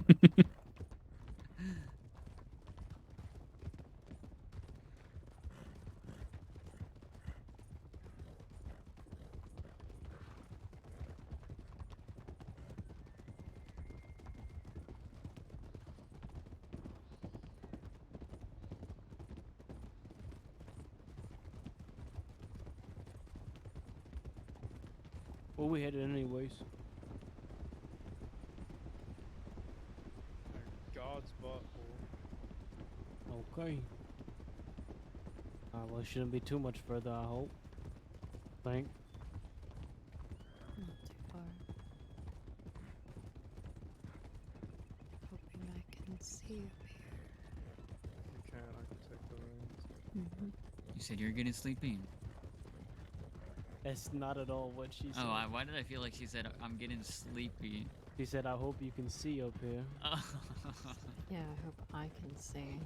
S6: Where we headed anyways? Okay. Well, it shouldn't be too much further, I hope. Think.
S7: Not too far. Hoping I can see up here.
S5: If you can, I can take the reins.
S7: Mm-hmm.
S3: You said you're getting sleepy.
S6: That's not at all what she said.
S3: Oh, why did I feel like she said I'm getting sleepy?
S6: She said, I hope you can see up here.
S7: Yeah, I hope I can see.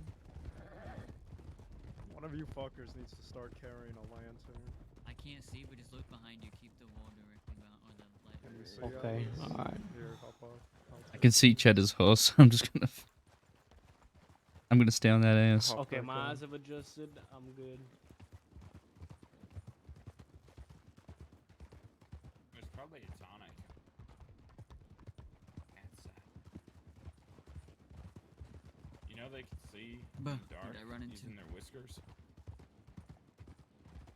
S5: One of you fuckers needs to start carrying a lantern.
S3: I can't see, but just look behind you. Keep the wall directly behind, or the light.
S5: Can you see
S6: Okay,
S5: us?
S6: alright.
S5: Here, hop up.
S2: I can see Cheddar's horse. I'm just gonna. I'm gonna stay on that ass.
S5: Hop
S6: Okay,
S5: back
S6: my
S5: on.
S6: eyes have adjusted. I'm good.
S4: There's probably a tonic. Outside. You know they can see in
S3: Buh,
S4: the dark
S3: did I run into-
S4: using their whiskers.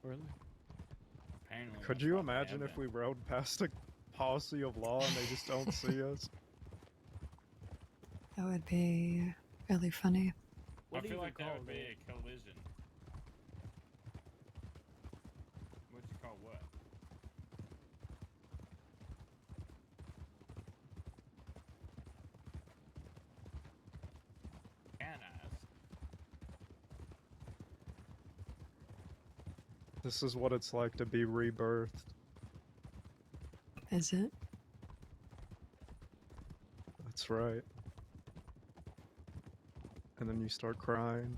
S6: Really?
S4: Apparently,
S5: Could
S4: that's
S5: you
S4: why they
S5: imagine
S4: have
S5: if
S4: them.
S5: we rode past a posse of law and they just don't see us?
S7: That would be really funny.
S6: What
S4: I
S6: do
S4: feel
S6: you
S4: like that
S6: call
S4: would be
S6: it?
S4: a collision. What'd you call what? Can ask.
S5: This is what it's like to be rebirthed.
S7: Is it?
S5: That's right. And then you start crying.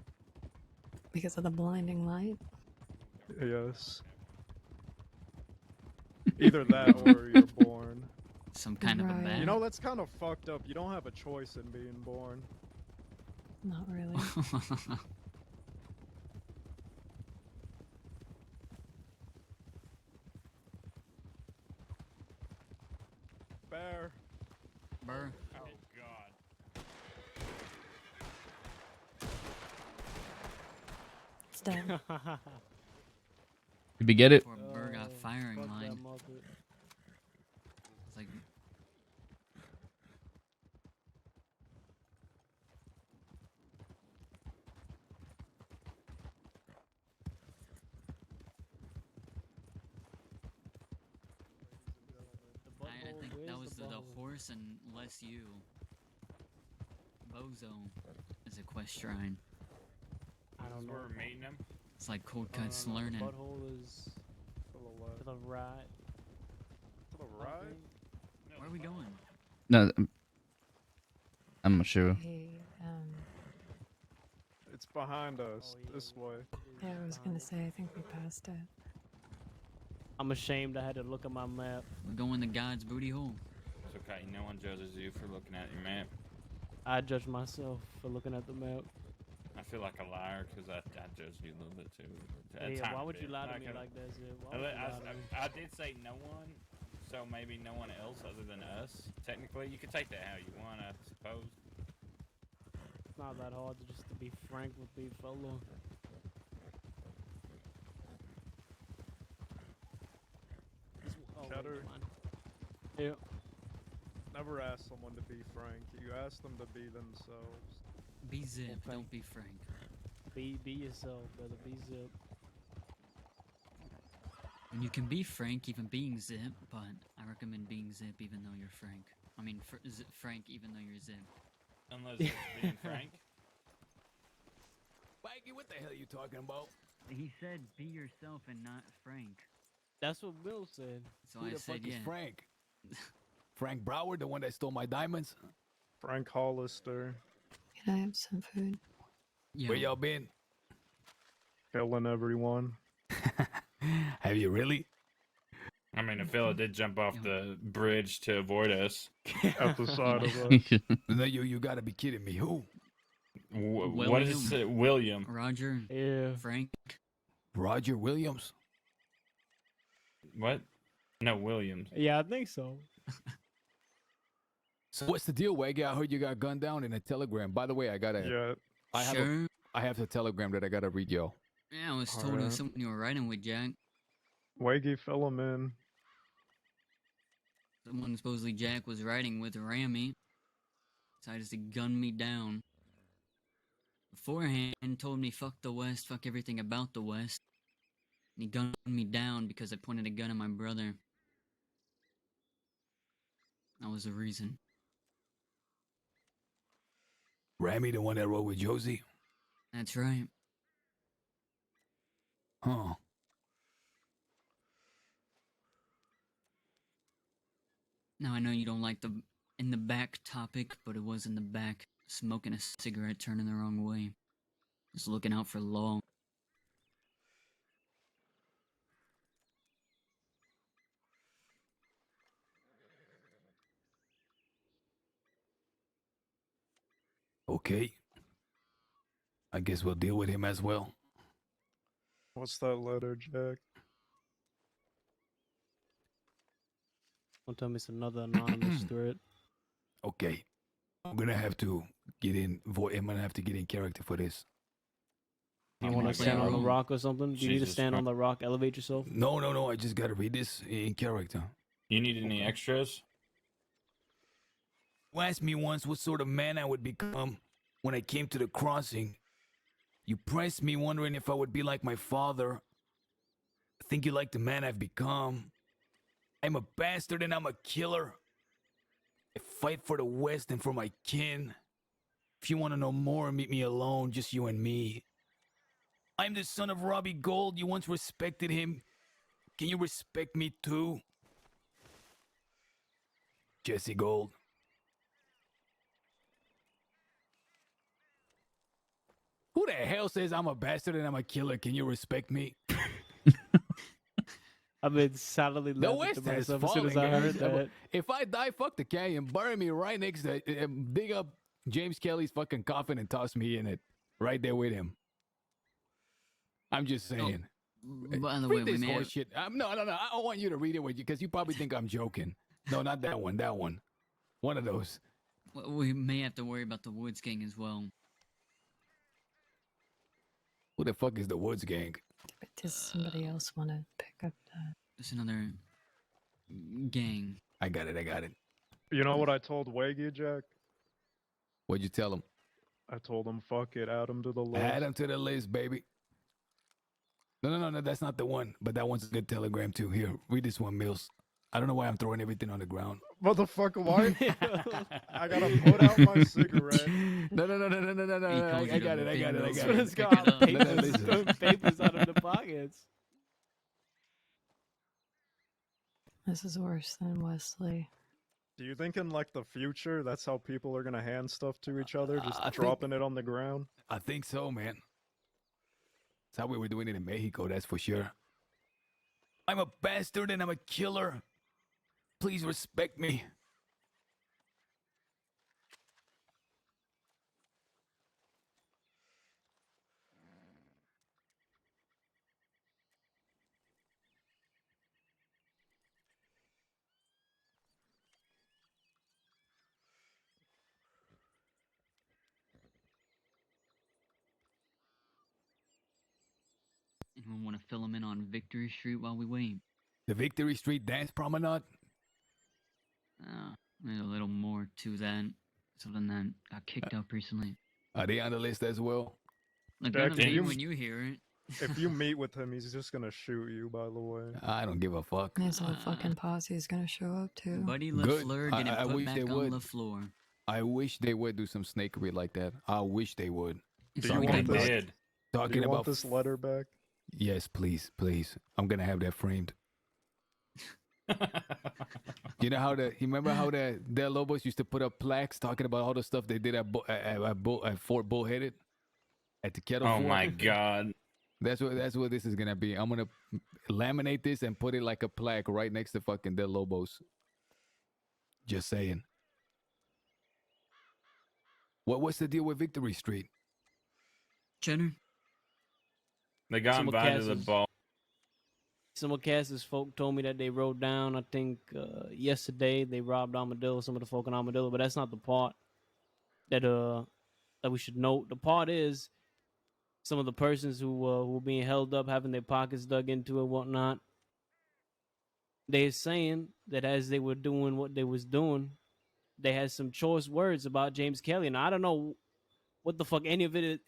S7: Because of the blinding light?
S5: Yes. Either that or you're born.
S3: Some kind of a
S7: Right.
S3: bad.
S5: You know, that's kind of fucked up. You don't have a choice in being born.
S7: Not really.
S5: Bear.
S3: Burr.
S4: Oh God.
S7: It's dead.
S2: Did we get it?
S3: Before Burr got firing
S6: fuck
S3: line.
S6: that mother.
S3: It's like
S6: The
S3: I
S6: butthole,
S3: think that
S6: where's
S3: was the
S6: butthole?
S3: horse and less you. Bozo is equestrine.
S6: I don't
S4: That's
S6: know.
S4: where we're meeting them.
S3: It's like cold
S6: No, no,
S3: cuts
S6: no, the
S3: learning.
S6: butthole is
S5: To the left.
S6: to the right.
S5: To the
S6: I
S5: right?
S6: think.
S3: Where are we going?
S2: No, I'm not sure.
S7: Hey,
S5: It's behind us.
S6: Oh, yeah,
S5: This way.
S7: yeah, I was gonna say, I think we passed it.
S6: I'm ashamed I had to look at my map.
S3: We're going to God's booty hole.
S4: It's okay. No one judges you for looking at your map.
S6: I judge myself for looking at the map.
S4: I feel like a liar because I judged you a little bit too. A
S6: Yeah,
S4: tiny
S6: why would you
S4: bit.
S6: lie to me
S4: a-
S6: like that, Zip? Why
S4: I,
S6: would you lie to me?
S4: I did say no one, so maybe no one else other than us. Technically, you could take that how you want, I suppose.
S6: It's not that hard to just to be frank with me, fella. Oh, wait,
S5: Cheddar.
S6: never mind. Yeah.
S5: Never ask someone to be frank. You ask them to be themselves.
S3: Be Zip,
S6: Okay.
S3: don't be Frank.
S6: Be yourself, brother. Be Zip.
S3: And you can be Frank even being Zip, but I recommend being Zip even though you're Frank. I mean, Frank even though you're Zip.
S4: Unless it's being frank.
S12: Mikey, what the hell are you talking about?
S3: He said be yourself and not Frank.
S6: That's what Bill said.
S3: So
S12: Who
S3: I
S12: the
S3: said
S12: fuck
S3: yeah.
S12: is Frank? Frank Brower, the one that stole my diamonds?
S5: Frank Hollister.
S7: Can I have some food?
S3: Yo,
S12: Where y'all been?
S5: Killing everyone.
S12: Have you really?
S4: I mean, a fella did jump off the bridge to avoid us.
S5: At the side of us.
S12: No, you gotta be kidding me. Who?
S4: What is it? William.
S3: Roger,
S6: Yeah.
S3: Frank.
S12: Roger Williams?
S4: What? No, Williams.
S6: Yeah, I think so.
S12: So what's the deal, Waggy? I heard you got gunned down in a telegram. By the way, I
S5: Yeah.
S12: have a telegram that I gotta read y'all.
S3: Yeah, I was told it
S5: Alright.
S3: was someone you were riding with, Jack.
S5: Waggy, fill him in.
S3: Someone supposedly Jack was riding with ran me. Decided to gun me down. beforehand told me fuck the West, fuck everything about the West. And he gunned me down because I pointed a gun at my brother. That was the reason.
S12: Rami, the one that rode with Josie?
S3: That's right.
S12: Huh.
S3: Now I know you don't like the in the back topic, but it was in the back, smoking a cigarette, turning the wrong way. Just looking out for law.
S12: Okay. I guess we'll deal with him as well.
S5: What's that letter, Jack?
S6: Don't tell me it's another anonymous threat.
S12: Okay. I'm gonna have to get in. I'm gonna have to get in character for this.
S6: You
S4: Oh
S6: want
S4: my
S6: to stand on the
S4: God.
S6: rock or something? Do you need to
S4: Jesus
S6: stand on
S4: Christ.
S6: the rock, elevate yourself?
S12: No. I just gotta read this in character.
S4: You need any extras?
S12: You asked me once what sort of man I would become when I came to the crossing. You pressed me wondering if I would be like my father. I think you like the man I've become. I'm a bastard and I'm a killer. I fight for the West and for my kin. If you want to know more, meet me alone, just you and me. I'm the son of Robbie Gold. You once respected him. Can you respect me too? Jesse Gold. Who the hell says I'm a bastard and I'm a killer? Can you respect me?
S6: I've been silently
S12: The
S6: laughing
S12: West
S6: to
S12: has
S6: myself as soon
S12: fallen,
S6: as I heard
S12: guys.
S6: that.
S12: If I die, fuck the canyon. Bury me right next to dig up James Kelly's fucking coffin and toss me in it. Right there with him. I'm just saying.
S3: By the way,
S12: Read
S3: we
S12: this
S3: may
S12: horse
S3: have,
S12: shit. No. I don't want you to read it with you because you probably think I'm joking. No, not that one. That one. One of those.
S3: we may have to worry about the Woods Gang as well.
S12: Who the fuck is the Woods Gang?
S7: But does somebody else want to pick up that?
S3: There's another gang.
S12: I got it.
S5: You know what I told Waggy, Jack?
S12: What'd you tell him?
S5: I told him, fuck it, add him to the list.
S12: Add him to the list, baby. No, that's not the one. But that one's a good telegram too. Here, read this one, Mills. I don't know why I'm throwing everything on the ground.
S5: Motherfucker, why? I gotta put out my cigarette.
S12: No. I got it.
S6: Let's go
S3: Pick it
S6: out
S3: up.
S6: papers,
S12: Listen.
S6: papers out of the pockets.
S7: This is worse than Wesley.
S5: Do you think in like the future that's how people are gonna hand stuff to each other, just
S12: I think-
S5: dropping it on the ground?
S12: I think so, man. That's how we were doing it in Mexico, that's for sure. I'm a bastard and I'm a killer. Please respect me.
S3: Anyone want to fill them in on Victory Street while we wait?
S12: The Victory Street Dance Promenade?
S3: There's a little more to that. Something that got kicked up recently.
S12: Are they on the list as well?
S3: Look,
S5: Jack,
S3: gonna
S5: if
S3: be
S5: you-
S3: when you hear it.
S5: If you meet with him, he's just gonna shoot you, by the way.
S12: I don't give a fuck.
S7: His whole fucking posse is gonna show up too.
S3: Buddy
S12: Good.
S3: LaFleur getting
S12: I
S3: put
S12: wish
S3: back
S12: they
S3: on
S12: would.
S3: the floor.
S12: I wish they would do some snakery like that. I wish they would.
S3: It's
S5: Do you
S3: all
S5: want
S3: good.
S5: this?
S4: Did.
S5: Do
S12: Talking
S5: you want
S12: about
S5: this letter back?
S12: Yes, please. I'm gonna have that framed. You know how you remember how the Del Lobos used to put up plaques talking about all the stuff they did at Fort Bullheaded at the Kettle
S4: Oh
S12: Fort?
S4: my God.
S12: That's what this is gonna be. I'm gonna laminate this and put it like a plaque right next to fucking Del Lobos. Just saying. What's the deal with Victory Street?
S3: Cheddar?
S4: They got
S6: Some of
S4: invited to the
S6: Cass's-
S4: ball.
S6: Some of Cass's folk told me that they rode down, I think, yesterday. They robbed Armadillo, some of the folk in Armadillo, but that's not the part that we should note. The part is some of the persons who were being held up, having their pockets dug into and whatnot. They're saying that as they were doing what they was doing, they had some choice words about James Kelly. Now, I don't know what the fuck any of it,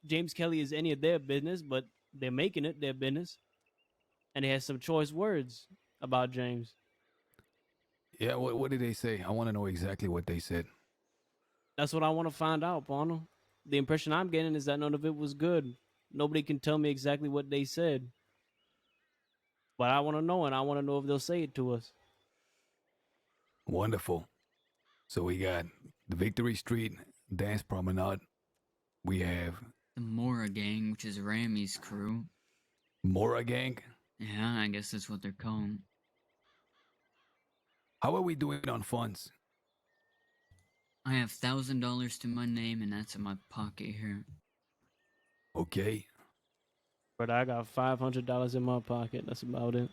S6: James Kelly, is any of their business, but they're making it their business. And they had some choice words about James.
S12: Yeah, what did they say? I want to know exactly what they said.
S6: That's what I want to find out, Bono. The impression I'm getting is that none of it was good. Nobody can tell me exactly what they said. But I want to know, and I want to know if they'll say it to us.
S12: Wonderful. So we got the Victory Street Dance Promenade. We have
S3: The Mora Gang, which is Ramy's crew.
S12: Mora Gang.
S3: Yeah, I guess that's what they're called.
S12: How are we doing on funds?
S3: I have $1,000 to my name, and that's in my pocket here.
S12: Okay.
S6: But I got $500 in my pocket. That's about it.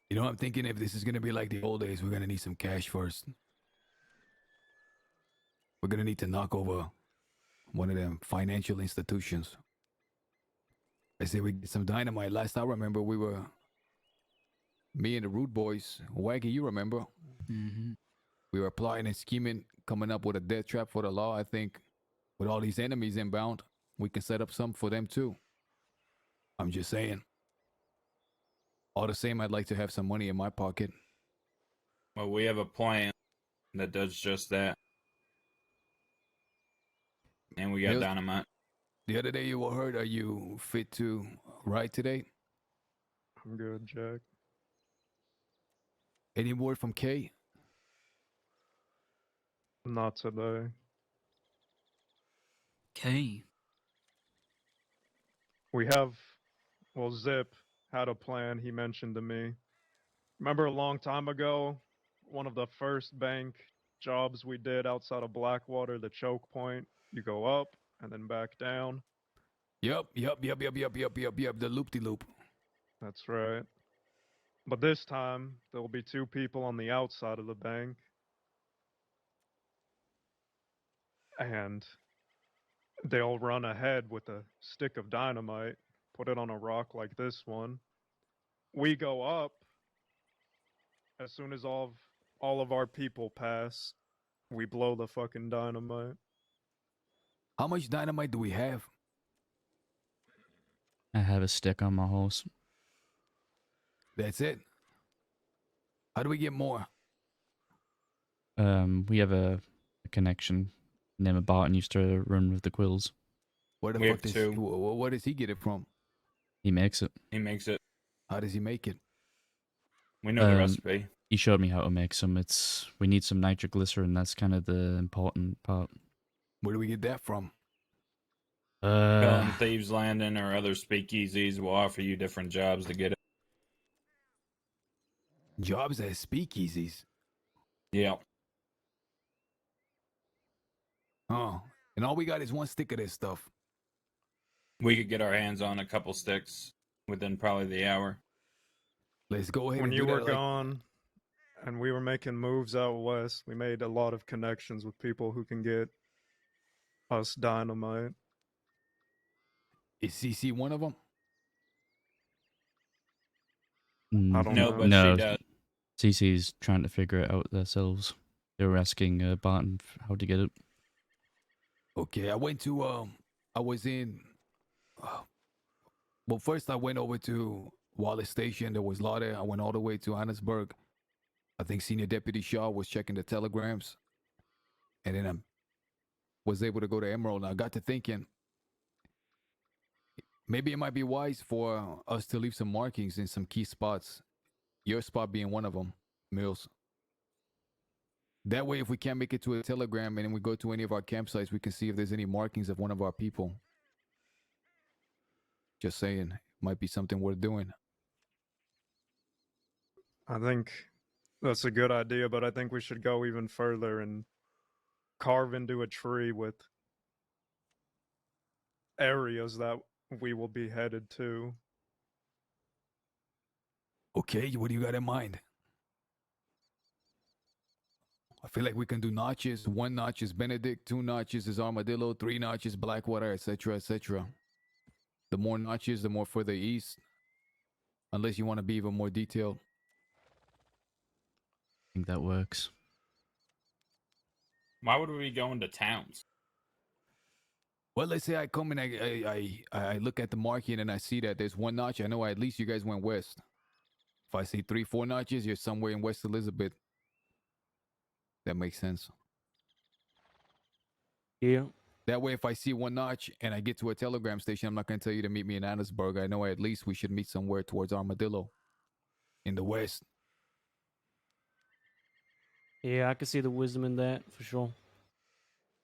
S12: You know, I'm thinking if this is going to be like the old days, we're going to need some cash first. We're going to need to knock over one of them financial institutions. I say we get some dynamite. Last I remember, me and the Rude Boys, Waggy, you remember?
S3: Mm-hmm.
S12: We were plotting and scheming, coming up with a death trap for the law. I think with all these enemies inbound, we can set up some for them too. I'm just saying. All the same, I'd like to have some money in my pocket.
S4: Well, we have a plan that does just that. And we got
S12: Mills,
S4: dynamite.
S12: the other day you were hurt. Are you fit to ride today?
S5: I'm good, Jack.
S12: Any word from Kay?
S5: Not today.
S3: Okay.
S5: We have, well, Zip had a plan he mentioned to me. Remember a long time ago, one of the first bank jobs we did outside of Blackwater, the choke point, you go up and then back down.
S12: Yup. The loop-de-loop.
S5: That's right. But this time, there will be two people on the outside of the bank. And they'll run ahead with a stick of dynamite, put it on a rock like this one. We go up. As soon as all of our people pass, we blow the fucking dynamite.
S12: How much dynamite do we have?
S2: I have a stick on my horse.
S12: That's it. How do we get more?
S2: We have a connection. Name of Barton used to run with the Quills.
S12: Where the
S4: We
S12: fuck
S4: have two.
S12: where does he get it from?
S2: He makes it.
S4: He makes it.
S12: How does he make it?
S4: We know the recipe.
S2: He showed me how to make some. We need some nitroglycerin. That's kind of the important part.
S12: Where do we get that from?
S4: Thieves Landing or other speakeasies will offer you different jobs to get it.
S12: Jobs at speakeasies.
S4: Yeah.
S12: Oh, and all we got is one stick of this stuff.
S4: We could get our hands on a couple sticks within probably the hour.
S12: Let's go ahead
S5: When
S12: and
S5: you
S12: do
S5: were
S12: that.
S5: gone and we were making moves out west, we made a lot of connections with people who can get us dynamite.
S12: Is CC one of them?
S5: I don't
S4: No,
S5: know.
S4: but
S2: No,
S4: she does.
S2: CC's trying to figure it out themselves. They were asking Barton how to get it.
S12: Okay, I went to I was in. Well, first I went over to Wallace Station. There was law there. I went all the way to Annesburg. I think Senior Deputy Shaw was checking the telegrams, and then I was able to go to Emerald. And I got to thinking, maybe it might be wise for us to leave some markings in some key spots. Your spot being one of them, Mills. That way, if we can't make it to a telegram and then we go to any of our campsites, we can see if there's any markings of one of our people. Just saying, might be something worth doing.
S5: I think that's a good idea, but I think we should go even further and carve into a tree with areas that we will be headed to.
S12: Okay, what do you got in mind? I feel like we can do notches. 1 notch is Benedict, 2 notches is Armadillo, 3 notches Blackwater, etc., etc. The more notches, the more further east. Unless you want to be even more detailed.
S2: I think that works.
S4: Why would we be going to towns?
S12: Well, let's say I come and I look at the market and I see that there's one notch. I know at least you guys went west. If I see 3, 4 notches, you're somewhere in West Elizabeth. That makes sense.
S6: Yeah.
S12: That way, if I see one notch and I get to a telegram station, I'm not going to tell you to meet me in Annisburg. I know at least we should meet somewhere towards Armadillo in the west.
S6: Yeah, I can see the wisdom in that for sure.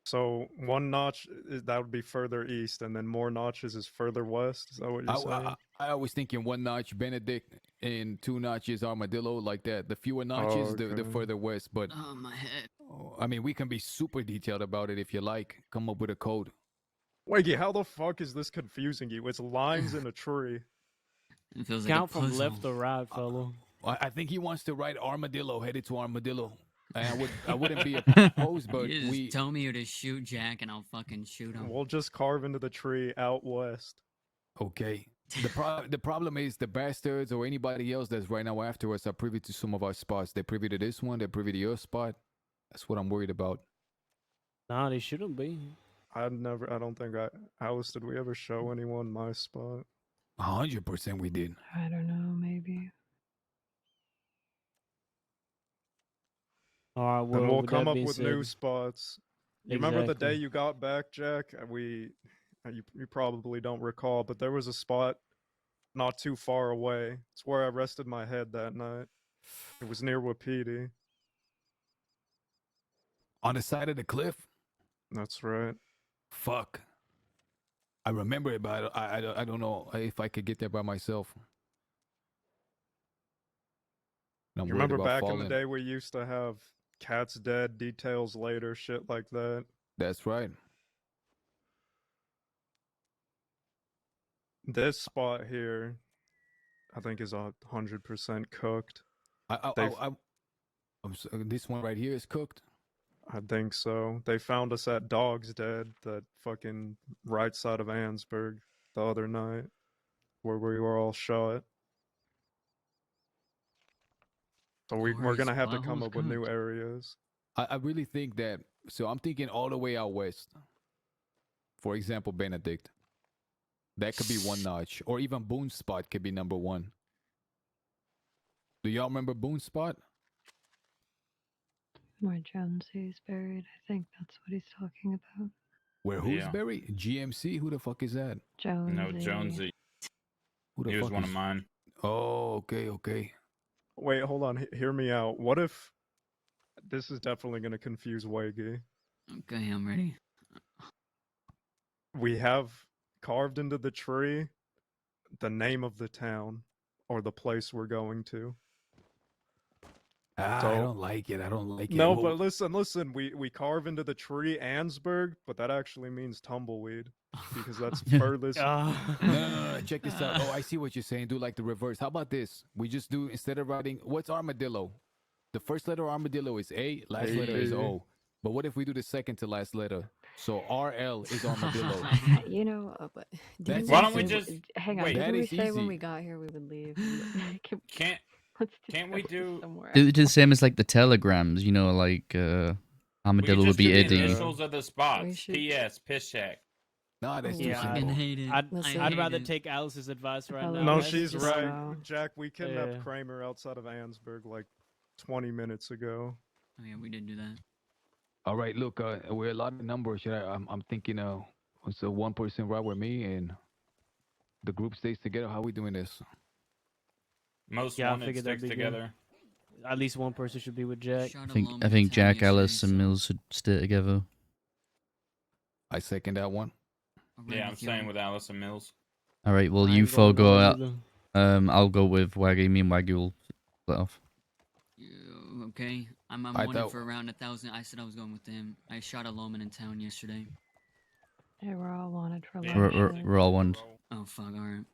S5: So one notch that would be further east, and then more notches is further west. Is that what you're saying?
S12: I was thinking one notch Benedict and 2 notches Armadillo, like that. The fewer notches, the
S5: okay.
S12: further west. But
S3: Oh, my head.
S12: I mean, we can be super detailed about it if you like. Come up with a code.
S5: Wiggy, how the fuck is this confusing you? It's lines in a tree.
S3: It feels
S6: Count
S3: like a
S6: from
S3: puzzle.
S6: left to right, fellow.
S12: I think he wants to write Armadillo, headed to Armadillo. And I wouldn't be opposed, but
S3: You just
S12: we
S3: tell me to shoot Jack, and I'll fucking shoot him.
S5: We'll just carve into the tree out west.
S12: okay. The problem is the bastards or anybody else that's right now after us are privy to some of our spots. They're privy to this one. They're privy to your spot. That's what I'm worried about.
S6: Nah, they shouldn't be.
S5: I don't think Alice, did we ever show anyone my spot?
S12: 100% we did.
S7: I don't know, maybe.
S6: All right, well,
S5: Then we'll
S6: with
S5: come
S6: that
S5: up
S6: being
S5: with
S6: said,
S5: new spots. You remember the day
S6: Exactly.
S5: you got back, Jack? You probably don't recall, but there was a spot not too far away. It's where I rested my head that night. It was near Wapiti.
S12: On the side of the cliff?
S5: That's right.
S12: Fuck. I remember it, but I don't know if I could get there by myself. I'm
S5: You
S12: worried
S5: remember
S12: about
S5: back
S12: falling.
S5: in the day we used to have cats dead, details later, shit like that?
S12: That's right.
S5: This spot here, I think, is 100% cooked.
S12: This one right here is cooked.
S5: I think so. They found us at Dog's Dead, that fucking right side of Ansburg, the other night, where we were all shot. So we're
S3: Corey's
S5: gonna have to come
S3: butthole's
S5: up with new
S3: cooked.
S5: areas.
S12: I really think that. So I'm thinking all the way out west. For example, Benedict. That could be one notch, or even Boone's spot could be number 1. Do y'all remember Boone's spot?
S7: Where Jonesy's buried. I think that's what he's talking about.
S12: Where who's
S4: Yeah.
S12: buried? GMC? Who the fuck is that?
S7: Jonesy.
S4: No, Jonesy.
S12: Who the
S4: He
S12: fuck
S4: was one
S12: is?
S4: of mine.
S12: Oh, okay.
S5: Wait, hold on. Hear me out. What if this is definitely gonna confuse Waggy?
S3: Okay, I'm ready.
S5: We have carved into the tree the name of the town or the place we're going to.
S12: I
S5: So-
S12: don't like it. I don't like it.
S5: No,
S12: Well,
S5: but listen. We carve into the tree Ansburg, but that actually means tumbleweed because that's furthest.
S12: No. Check this out. Oh, I see what you're saying. Do like the reverse. How about this? We just do, instead of writing, what's armadillo? The first letter of armadillo is A, last letter is O. But what if we do the second to last letter? So RL is armadillo.
S10: You know, but
S12: That's
S4: Why don't we
S12: easy.
S4: just
S10: hang on?
S4: wait?
S12: That
S10: Didn't we
S12: is
S10: say when
S12: easy.
S10: we got here we would leave?
S4: Can't
S10: Let's
S4: can't we
S10: this
S4: do-
S10: somewhere?
S2: Do the same as like the telegrams, you know, like Armadillo
S4: we
S2: would
S4: just
S2: be
S4: do the
S2: Eddie.
S4: initials of the spots.
S10: should-
S4: P.S. Piss Shack.
S12: Nah, that's too
S6: Yeah,
S3: I fucking
S12: simple.
S3: hate it.
S10: Listen.
S6: I'd
S3: hate
S6: rather
S3: it.
S6: take Alice's advice right
S10: Hello,
S6: now.
S5: No,
S10: let's
S5: she's
S10: just
S5: right.
S10: go.
S5: Jack, we kidnapped
S6: Yeah.
S5: Kramer outside of Ansburg like 20 minutes ago.
S3: Oh yeah, we did do that.
S12: All right, look, we're a lot of numbers. I'm thinking, what's the one person right with me and the group stays together? How we doing this?
S4: Most
S6: Yeah, I
S4: wanted
S6: figured that'd
S4: sticks
S6: be good.
S4: together.
S6: At least one person should be with Jack.
S3: Shot
S2: I
S3: alone
S2: think
S3: in town
S2: Jack, Alice,
S3: yesterday,
S2: and
S3: so
S2: Mills should stay together.
S12: I second that one.
S3: I'll ride
S4: Yeah, I'm
S3: with
S4: staying
S3: y'all.
S4: with Allison Mills.
S2: All right, well,
S6: I
S2: you
S6: ain't
S2: four
S6: going
S2: go
S6: nowhere
S2: out.
S6: either.
S2: I'll go with Waggy. Me and Waggy will split off.
S3: Okay, I'm
S12: I
S3: wanted
S12: thought-
S3: for around 1,000. I said I was going with him. I shot a lawman in town yesterday.
S7: Yeah, we're all wanted for
S4: Yeah,
S2: We're,
S7: lunch.
S2: we're,
S7: right?
S2: we're all ones.
S3: Oh fuck! All right.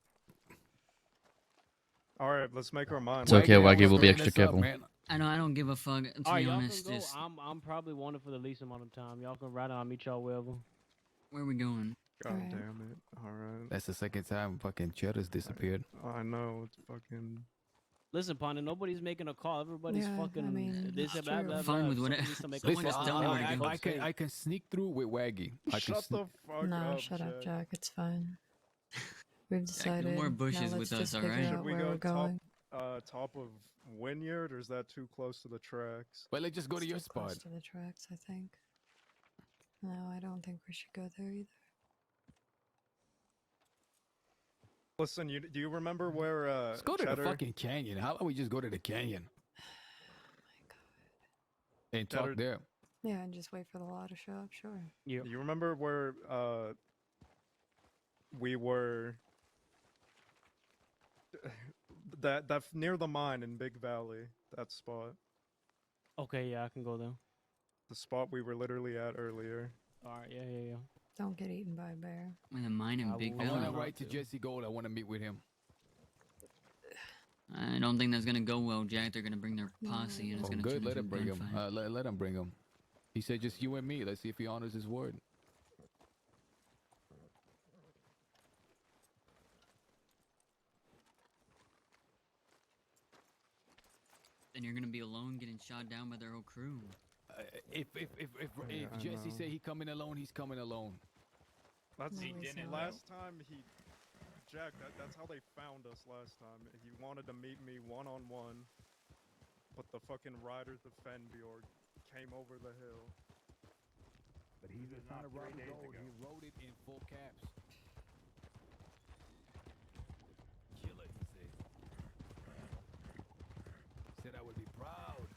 S5: All right, let's make our mind.
S2: It's okay,
S12: I
S2: Waggy
S12: was
S2: will be
S12: stirring
S2: extra
S12: this up,
S2: careful.
S12: man.
S3: I don't give a fuck. To
S6: All right,
S3: be
S6: y'all
S3: honest,
S6: can go.
S3: just
S6: I'm probably wanted for the least amount of time. Y'all can ride. I'll meet y'all wherever.
S3: where are we going?
S5: God
S7: Alright.
S5: damn it. All right.
S12: That's the second time fucking Cheddar's disappeared.
S5: I know. It's fucking.
S6: Listen, Ponder, nobody's making a call. Everybody's
S7: Yeah, I
S6: fucking
S7: mean,
S6: this
S7: it's
S6: blah
S7: true.
S6: blah blah.
S3: Fine with
S6: If
S3: what
S6: somebody
S3: it-
S6: needs to make a
S3: Listen,
S6: call,
S3: just tell me where to go.
S6: I
S12: can sneak through with Waggy.
S5: Shut the fuck
S7: No,
S5: up,
S7: shut up,
S5: Jack.
S7: Jack. It's fine. We've
S3: Jack, no
S7: decided.
S3: more
S7: Now
S3: bushes
S7: let's
S3: with us,
S7: just
S3: all
S7: figure
S3: right?
S5: Should
S7: out
S5: we
S7: where
S5: go
S7: we're going.
S5: top of Wynyard, or is that too close to the tracks?
S12: Well, let's just go to
S7: It's
S12: your
S7: too close
S12: spot.
S7: to the tracks, I think. No, I don't think we should go there either.
S5: Listen, do you remember where
S12: Let's go to
S5: Cheddar,
S12: the fucking canyon. How about we just go to the canyon and talk
S5: Cheddar,
S12: there?
S7: Yeah, and just wait for the law to show up. Sure.
S6: Yeah.
S5: do you remember where we were that near the mine in Big Valley, that spot?
S6: Okay, yeah, I can go there.
S5: The spot we were literally at earlier.
S6: All right, yeah.
S7: Don't get eaten by a bear.
S3: With a mine in Big
S12: I want
S3: Valley.
S12: to write to Jesse Gold. I want to meet with him.
S3: I don't think that's gonna go well, Jack. They're gonna bring their posse, and it's
S12: Oh,
S3: gonna
S12: good.
S3: turn
S12: Let
S3: into
S12: him
S3: a
S12: bring him.
S3: gunfight.
S12: Let him bring him. He said just you and me. Let's see if he honors his word.
S3: Then you're gonna be alone, getting shot down by their whole crew.
S12: If
S5: Yeah, I
S12: Jesse
S5: know.
S12: say he coming alone, he's coming alone.
S5: That's
S7: No, he's not.
S5: last time Jack, that's how they found us last time. He wanted to meet me one-on-one, but the fucking riders of Fenbjorg came over the hill.
S12: But he's the son of Robbie Gold. He wrote it in full caps. Killer, he said. Said I would be proud.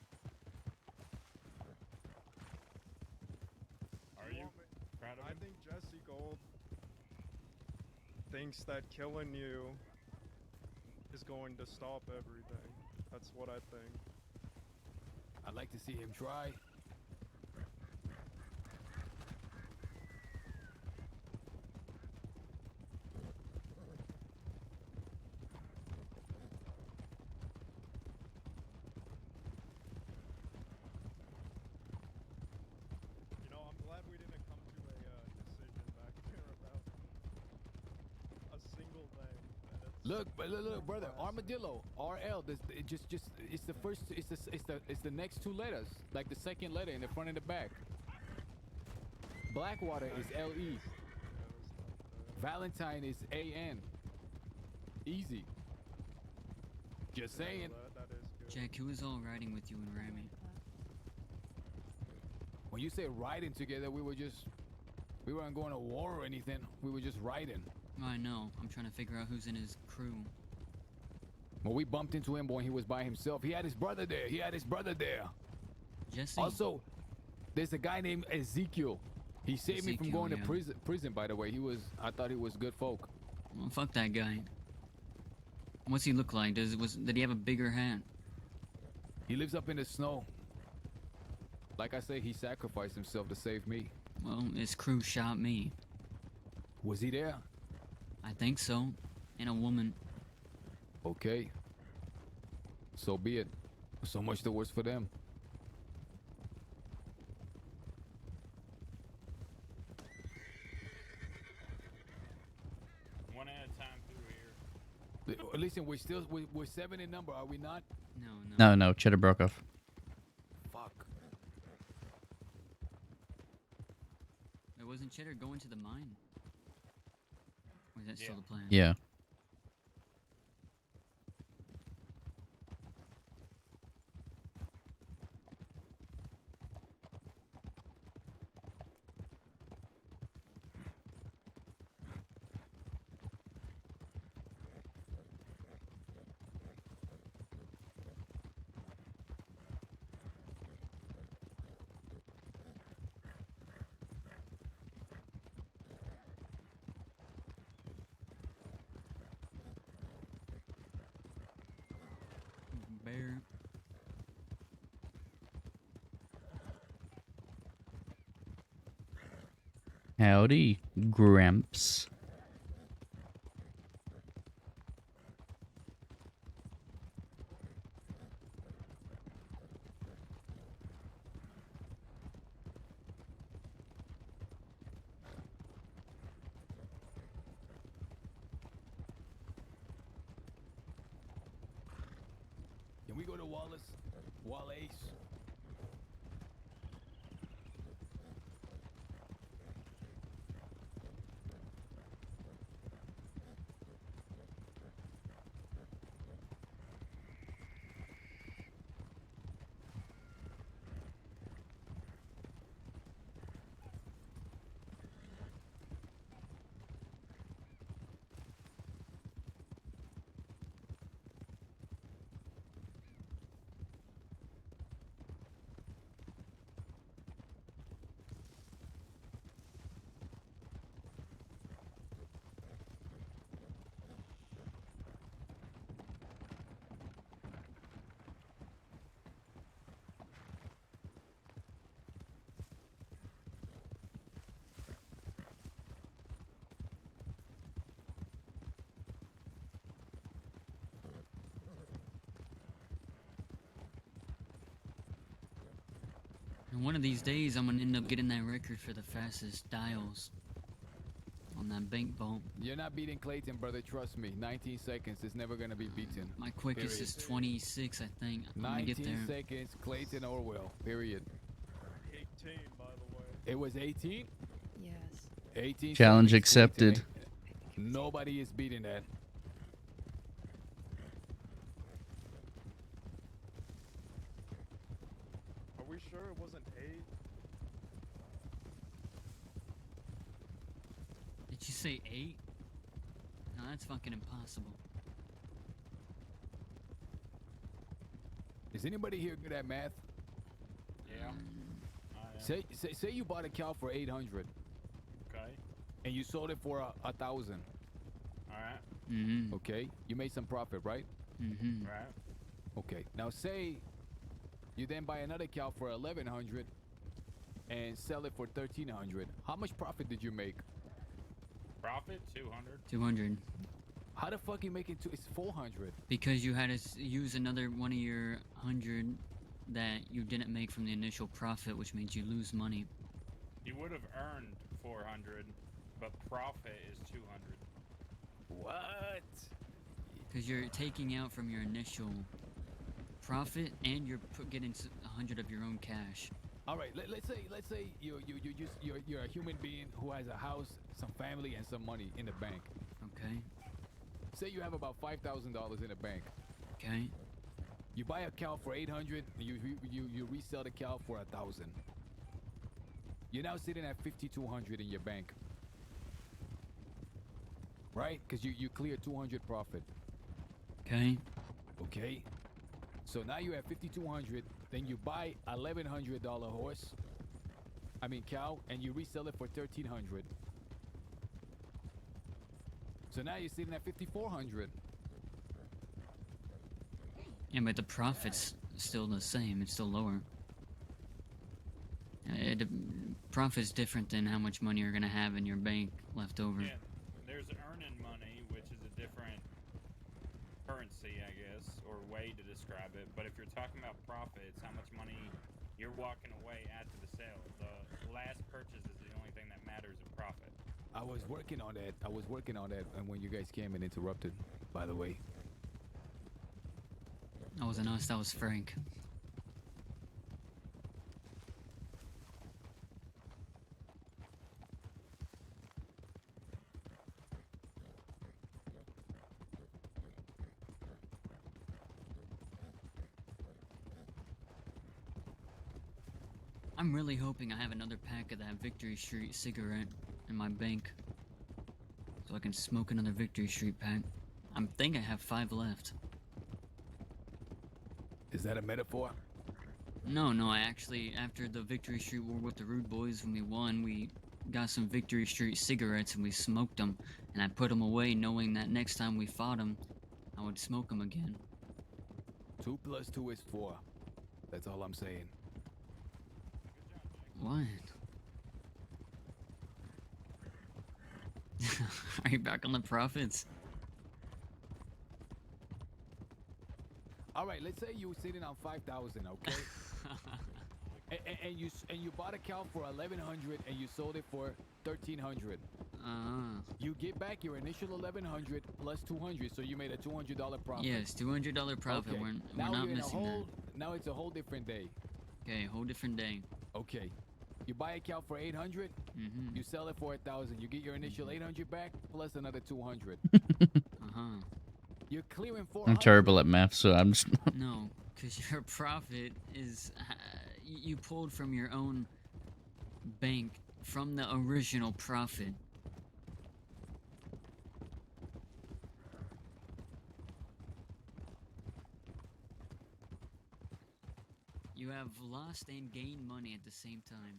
S5: Are you proud of him? I think Jesse Gold thinks that killing you is going to stop everything. That's what I think.
S12: I'd like to see him try.
S5: You know, I'm glad we didn't come to a decision back there about a single thing.
S12: Look, brother. Armadillo, RL. It's the first. It's the next two letters, like the second letter in the front and the back. Blackwater is LE. Valentine is AN. Easy. Just saying.
S5: That is good.
S3: Jack, who was all riding with you and Rami?
S12: When you say riding together, we weren't going to war or anything. We were just riding.
S3: I know. I'm trying to figure out who's in his crew.
S12: When we bumped into him when he was by himself, he had his brother there.
S3: Jesse.
S12: Also, there's a guy named Ezekiel. He saved me from
S3: Ezekiel,
S12: going to
S3: yeah.
S12: prison, by the way. I thought he was good folk.
S3: Well, fuck that guy. What's he look like? Did he have a bigger hat?
S12: He lives up in the snow. Like I say, he sacrificed himself to save me.
S3: Well, his crew shot me.
S12: Was he there?
S3: I think so. And a woman.
S12: Okay. So be it. So much the worse for them.
S4: One at a time through here.
S12: Listen, we're 7 in number, are we not?
S2: No, Cheddar broke off.
S12: Fuck.
S3: It wasn't Cheddar going to the mine? Or is that still the plan?
S2: Yeah.
S3: Bear.
S2: Howdy, Gramps.
S12: go to Wallace. Wallace.
S3: And one of these days, I'm gonna end up getting that record for the fastest dials on that bank vault.
S12: You're not beating Clayton, brother. Trust me. 19 seconds is never gonna be beaten.
S3: My quickest is 26, I think. I'm gonna
S12: 19
S3: get there.
S12: seconds, Clayton Orwell. Period.
S5: 18, by the way.
S12: It was 18?
S7: Yes.
S12: 18
S2: Challenge
S12: seconds,
S2: accepted.
S12: Clayton. Nobody is beating that.
S5: Are we sure it wasn't 8?
S3: Did you say 8? No, that's fucking impossible.
S12: Is anybody here good at math?
S4: Yeah.
S12: Say you bought a cow for 800
S4: Okay.
S12: and you sold it for 1,000.
S4: All right.
S3: Mm-hmm.
S12: Okay, you made some profit, right?
S3: Mm-hmm.
S4: Right.
S12: Okay. Now say you then buy another cow for 1,100 and sell it for 1,300. How much profit did you make?
S4: Profit 200.
S3: 200.
S12: How the fuck you make it to? It's 400.
S3: Because you had to use another one of your 100 that you didn't make from the initial profit, which made you lose money.
S4: You would have earned 400, but profit is 200.
S12: What?
S3: Because you're taking out from your initial profit and you're getting 100 of your own cash.
S12: All right. Let's say you're a human being who has a house, some family, and some money in the bank.
S3: Okay.
S12: Say you have about $5,000 in the bank.
S3: Okay.
S12: You buy a cow for 800, and you resell the cow for 1,000. You're now sitting at 5,200 in your bank, right? Because you cleared 200 profit.
S3: Okay.
S12: Okay. So now you have 5,200. Then you buy $1,100 cow, and you resell it for 1,300. So now you're sitting at 5,400.
S3: Yeah, but the profit's still the same. It's still lower. Profit's different than how much money you're gonna have in your bank left over.
S4: Yeah, there's earning money, which is a different currency, I guess, or way to describe it. But if you're talking about profit, it's how much money you're walking away after the sale. The last purchase is the only thing that matters in profit.
S12: I was working on that, and when you guys came and interrupted, by the way.
S3: That wasn't us, that was Frank. I'm really hoping I have another pack of that Victory Street cigarette in my bank, so I can smoke another Victory Street pack. I think I have 5 left.
S12: Is that a metaphor?
S3: No, I actually, after the Victory Street war with the Rude Boys, when we won, we got some Victory Street cigarettes and we smoked them, and I put them away knowing that next time we fought them, I would smoke them again.
S12: 2 + 2 is 4. That's all I'm saying.
S3: What? Are you back on the profits?
S12: All right, let's say you were sitting on 5,000, okay? and you bought a cow for 1,100 and you sold it for 1,300. You get back your initial 1,100 plus 200, so you made a $200 profit.
S3: Yes, $200 profit.
S12: Okay.
S3: We're
S12: Now
S3: not
S12: you're in a
S3: missing
S12: whole, Now it's a whole different day.
S3: that. Okay, whole different day.
S12: Okay. You buy a cow for 800.
S3: Mm-hmm.
S12: You sell it for 1,000. You get your initial 800 back plus another 200. You're clearing 400.
S2: I'm terrible at math, so I'm just.
S3: No, because your profit is you pulled from your own bank from the original profit. You have lost and gained money at the same time.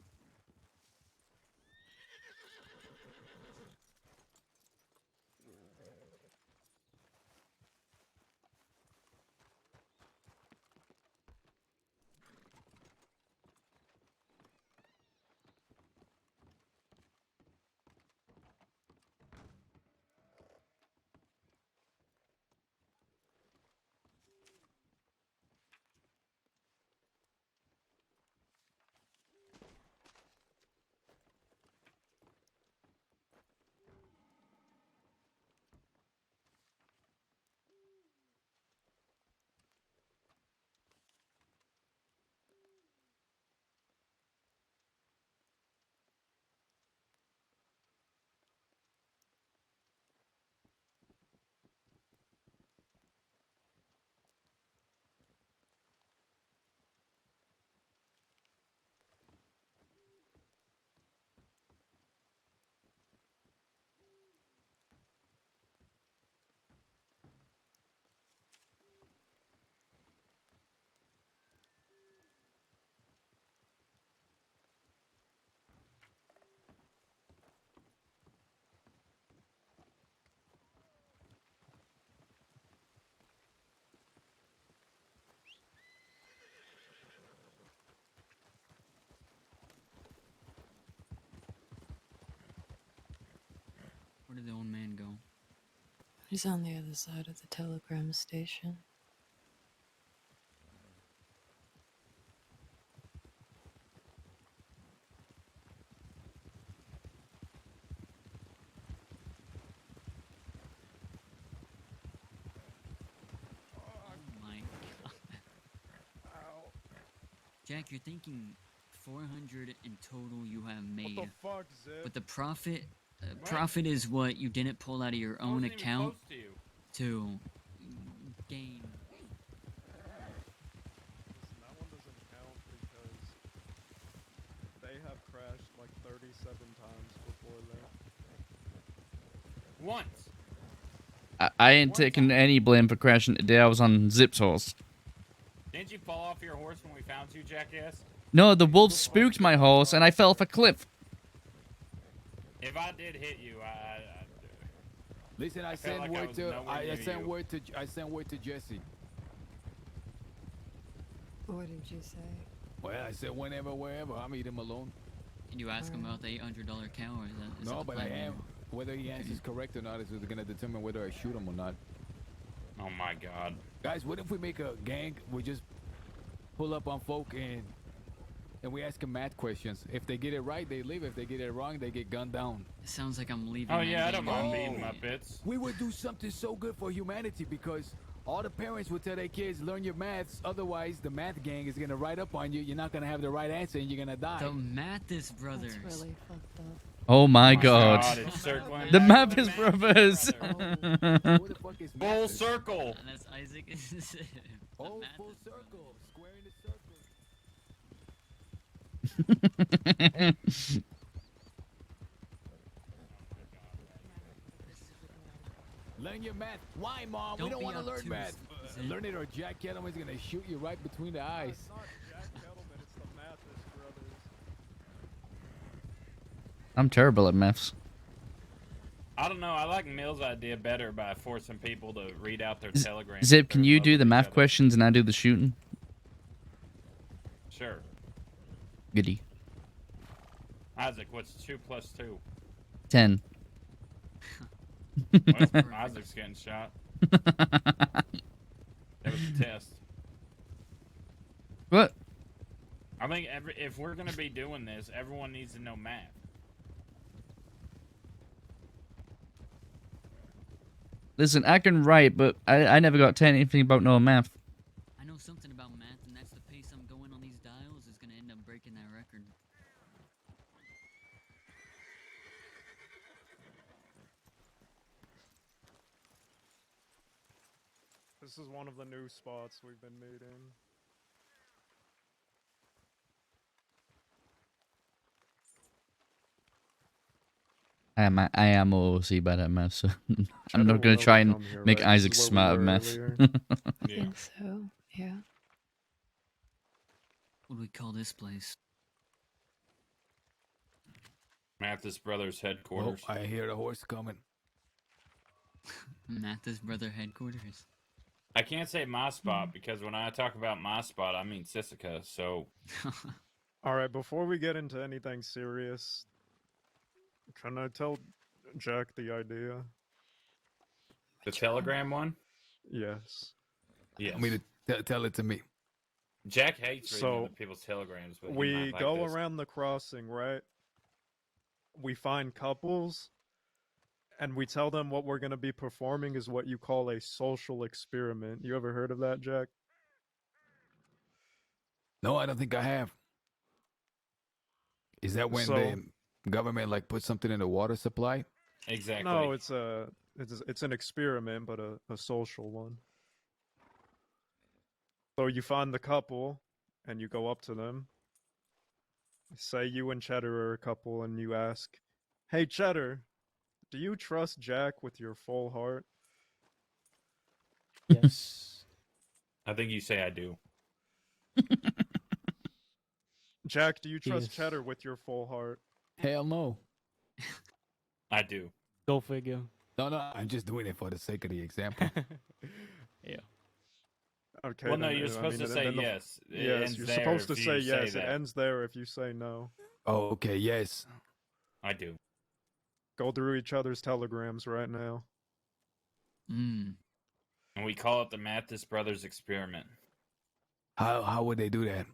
S3: Where did the old man go?
S7: He's on the other side of the telegram station.
S3: My God. Jack, you're thinking 400 in total you have made.
S5: What the fuck, Zip?
S3: But the profit is what you didn't pull out of your own
S4: wasn't even
S3: account
S4: close to you.
S3: to gain.
S5: Listen, that one doesn't count because they have crashed like 37 times before that.
S4: Once.
S2: I ain't taking any blame for crashing today. I was on Zip's horse.
S4: Didn't you fall off your horse when we found you, jackass?
S2: No, the wolf spooked my horse, and I fell off a cliff.
S4: If I did hit you,
S12: Listen, I
S4: felt
S12: sent
S4: like I
S12: word
S4: was
S12: to
S4: nowhere near you.
S12: I sent word to Jesse.
S7: What did you say?
S12: Well, I said whenever, wherever. I meet him alone.
S3: Did you ask him about the $800 cow, or is that
S12: No,
S3: the
S12: but I
S3: plan
S12: am.
S3: later?
S12: Whether he answers correct or not is going to determine whether I shoot him or not.
S4: Oh my God.
S12: Guys, what if we make a gang? We just pull up on folk and we ask them math questions. If they get it right, they live. If they get it wrong, they get gunned down.
S3: It sounds like I'm leaving.
S4: Oh
S3: that
S4: yeah, I don't
S3: game
S4: mind
S3: on.
S4: beating my bits.
S12: We would do something so good for humanity because all the parents would tell their kids, learn your maths. Otherwise, the math gang is going to write up on you. You're not going to have the right answer and you're going to die.
S3: The Mathis brothers.
S7: That's really fucked up.
S2: Oh my god.
S4: It's circling
S2: The
S4: back to
S2: Mathis brothers.
S12: Who the fuck is
S4: Full
S12: Mathis?
S4: circle.
S3: And that's Isaac.
S12: Oh, full circle. Square in the circle. Learn your math. Why, Mom?
S3: Don't
S12: we don't
S3: be
S12: want to learn
S3: obtuse,
S12: math.
S3: Zip.
S12: Learn it or Jack Kettleman's going to shoot you right between the eyes.
S5: It's not Jack Kettleman, it's the Mathis brothers.
S2: I'm terrible at maths.
S4: I don't know. I like Mill's idea better by forcing people to read out their telegrams.
S2: Zip,
S4: if
S2: can
S4: they're
S2: you
S4: in
S2: do
S4: love
S2: the
S4: with each
S2: math
S4: other.
S2: questions and I do the shooting?
S4: Sure.
S2: Goody.
S4: Isaac, what's 2 plus 2?
S2: 10.
S4: Well, Isaac's getting shot. That was a test.
S2: What?
S4: I think if we're gonna be doing this, everyone needs to know math.
S2: Listen, I can write, but I never got to anything about no math.
S3: I know something about math, and that's the pace I'm going on these dials is gonna end up breaking that record.
S5: This is one of the new spots we've been meeting.
S2: I am OOC bad at math, so I'm
S5: Cheddar
S2: not
S5: will
S2: gonna
S5: know
S2: try
S5: to
S2: and
S5: come here,
S2: make
S5: right? This
S2: Isaac
S5: is where we
S2: smart at
S5: were
S2: math.
S5: earlier.
S7: I think so. Yeah.
S3: What do we call this place?
S4: Mathis Brothers
S12: Oh,
S4: headquarters.
S12: I hear the horse coming.
S3: Mathis Brother headquarters.
S4: I can't say my spot because when I talk about my spot, I mean Sisica. So
S5: All right, before we get into anything serious, can I tell Jack the idea?
S4: the Telegram one.
S5: Yes.
S4: Yes.
S12: I mean, tell it to me.
S4: Jack hates reading
S5: So,
S4: other people's telegrams, but he
S5: we
S4: might like
S5: go
S4: this.
S5: around the crossing, right? We find couples, and we tell them what we're going to be performing is what you call a social experiment. You ever heard of that, Jack?
S12: No, I don't think I have. Is that when
S5: So-
S12: the government like put something in the water supply?
S4: Exactly.
S5: No, it's an experiment, but a social one. So you find the couple, and you go up to them. Say you and Cheddar are a couple, and you ask, "Hey, Cheddar, do you trust Jack with your full heart?"
S6: Yes.
S4: I think you say I do.
S5: Jack, do you trust
S6: Yes.
S5: Cheddar with your full heart?
S12: Hell no.
S4: I do.
S6: Go figure.
S12: No, I'm just doing it for the sake of the example.
S6: Yeah.
S5: Okay.
S4: Well, no,
S5: then,
S4: you're supposed to say
S5: then
S4: yes. It
S5: yes,
S4: ends
S5: you're
S4: there
S5: supposed to
S4: if
S5: say
S4: you say
S5: yes. It
S4: that.
S5: ends there if you say no.
S12: Oh, okay, yes.
S4: I do.
S5: Go through each other's telegrams right now.
S3: Mm.
S4: And we call it the Mathis Brothers experiment.
S12: How would they do that?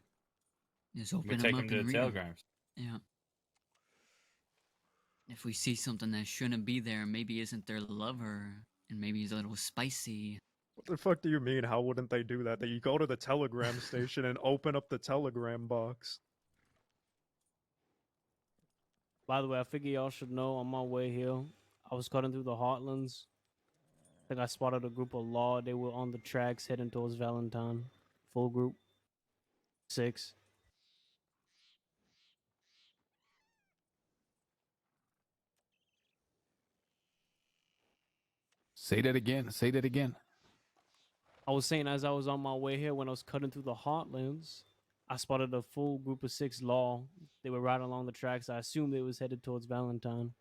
S3: Just
S4: We
S3: open
S4: take
S3: them
S4: them
S3: up
S4: to
S3: and
S4: the
S3: read 'em.
S4: telegrams.
S3: Yeah. If we see something that shouldn't be there, maybe isn't their lover, and maybe he's a little spicy.
S5: What the fuck do you mean? How wouldn't they do that? You go to the telegram station and open up the telegram box.
S6: By the way, I figure y'all should know on my way here, I was cutting through the heartlands. I think I spotted a group of law. They were on the tracks heading towards Valentine. Full group. 6.
S12: Say that again. Say that again.
S6: I was saying as I was on my way here, when I was cutting through the heartlands, I spotted a full group of 6 law. They were right along the tracks. I assumed they was headed towards Valentine.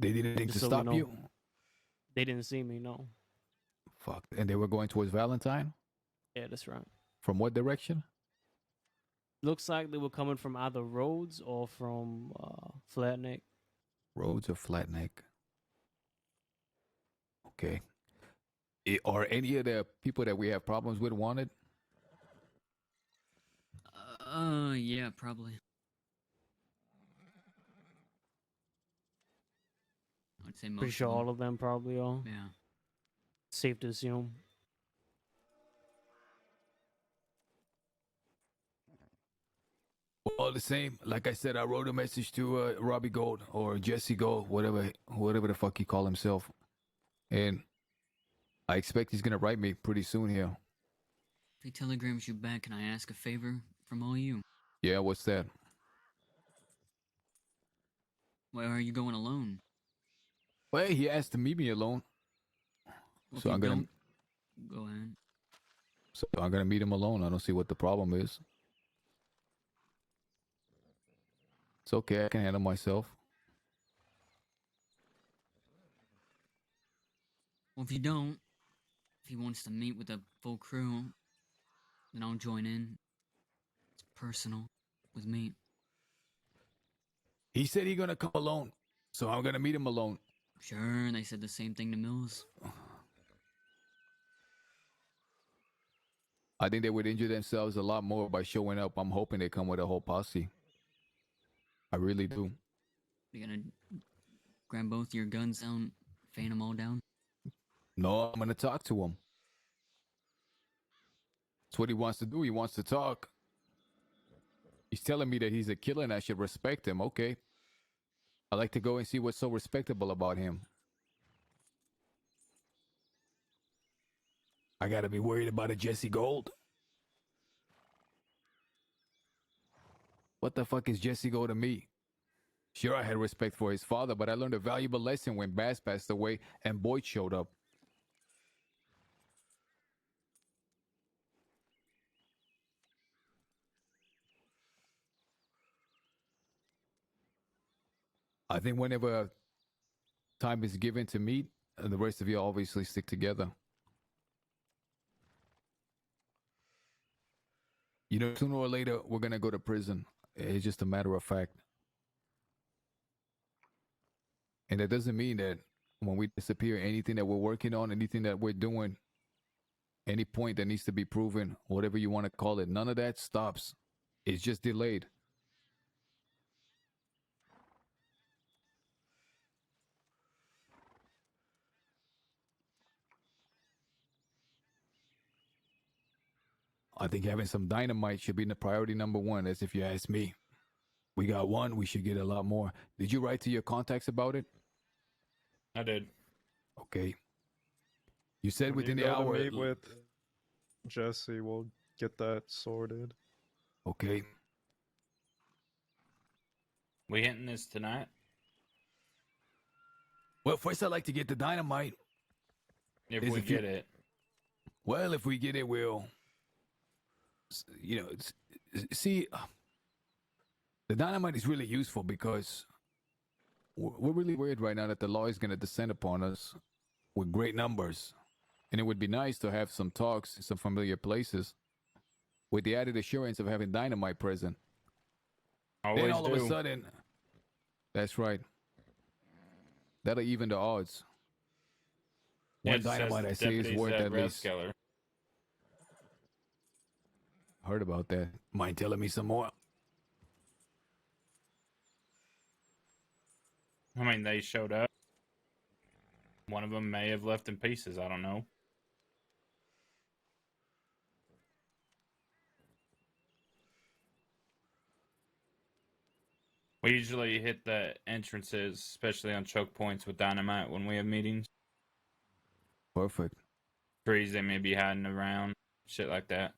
S12: They didn't think to
S6: Just so we
S12: stop
S6: know.
S12: you?
S6: They didn't see me, no.
S12: Fuck. And they were going towards Valentine?
S6: Yeah, that's right.
S12: From what direction?
S6: Looks like they were coming from either Rhodes or from Flat Neck.
S12: Rhodes or Flat Neck? Okay. Are any of the people that we have problems with wanted?
S3: Yeah, probably. I'd say most
S6: Pretty sure
S3: of them.
S6: all of them probably are.
S3: Yeah.
S6: Safe to assume.
S12: All the same, like I said, I wrote a message to Robbie Gold or Jesse Gold, whatever the fuck he call himself, and I expect he's gonna write me pretty soon here.
S3: If he telegrams you back, can I ask a favor from all you?
S12: Yeah, what's that?
S3: Why are you going alone?
S12: Well, he asked to meet me alone,
S3: Well,
S12: so
S3: if
S12: I'm
S3: you
S12: gonna
S3: don't, go ahead.
S12: so I'm gonna meet him alone. I don't see what the problem is. It's okay, I can handle myself.
S3: Well, if you don't, if he wants to meet with a full crew, then I'll join in. It's personal with me.
S12: He said he's gonna come alone, so I'm gonna meet him alone.
S3: Sure, they said the same thing to Mills.
S12: I think they would injure themselves a lot more by showing up. I'm hoping they come with a whole posse. I really do.
S3: You gonna grab both your guns down, fan them all down?
S12: No, I'm gonna talk to him. That's what he wants to do. He wants to talk. He's telling me that he's a killer and I should respect him. Okay. I'd like to go and see what's so respectable about him. I gotta be worried about a Jesse Gold. What the fuck is Jesse Gold to me? Sure, I had respect for his father, but I learned a valuable lesson when Bass passed away and Boyd showed up. I think whenever time is given to meet, the rest of you obviously stick together. You know, sooner or later, we're gonna go to prison. It's just a matter of fact. And that doesn't mean that when we disappear, anything that we're working on, anything that we're doing, any point that needs to be proven, whatever you want to call it, none of that stops. It's just delayed. I think having some dynamite should be the priority number one, as if you ask me. We got one, we should get a lot more. Did you write to your contacts about it?
S4: I did.
S12: Okay. You said
S5: When
S12: within
S5: you
S12: the
S5: go to
S12: hour.
S5: meet with Jesse, we'll get that sorted.
S12: Okay.
S4: We hitting this tonight?
S12: Well, first I'd like to get the dynamite.
S4: If we get it.
S12: Well, if we get it, we'll. You know, see, the dynamite is really useful because we're really worried right now that the law is going to descend upon us with great numbers. And it would be nice to have some talks in some familiar places with the added assurance of having dynamite present.
S4: Always
S12: then all
S4: do.
S12: of a sudden, that's right. That'll even the odds.
S4: Yeah,
S12: One
S4: it says
S12: dynamite
S4: the
S12: I say is
S4: deputies
S12: worth
S4: at
S12: at least.
S4: Rathskeller.
S12: Heard about that. Mind telling me some more?
S4: I mean, they showed up. One of them may have left in pieces. I don't know. We usually hit the entrances, especially on choke points with dynamite when we have meetings.
S12: Perfect.
S4: Trees they may be hiding around, shit like that.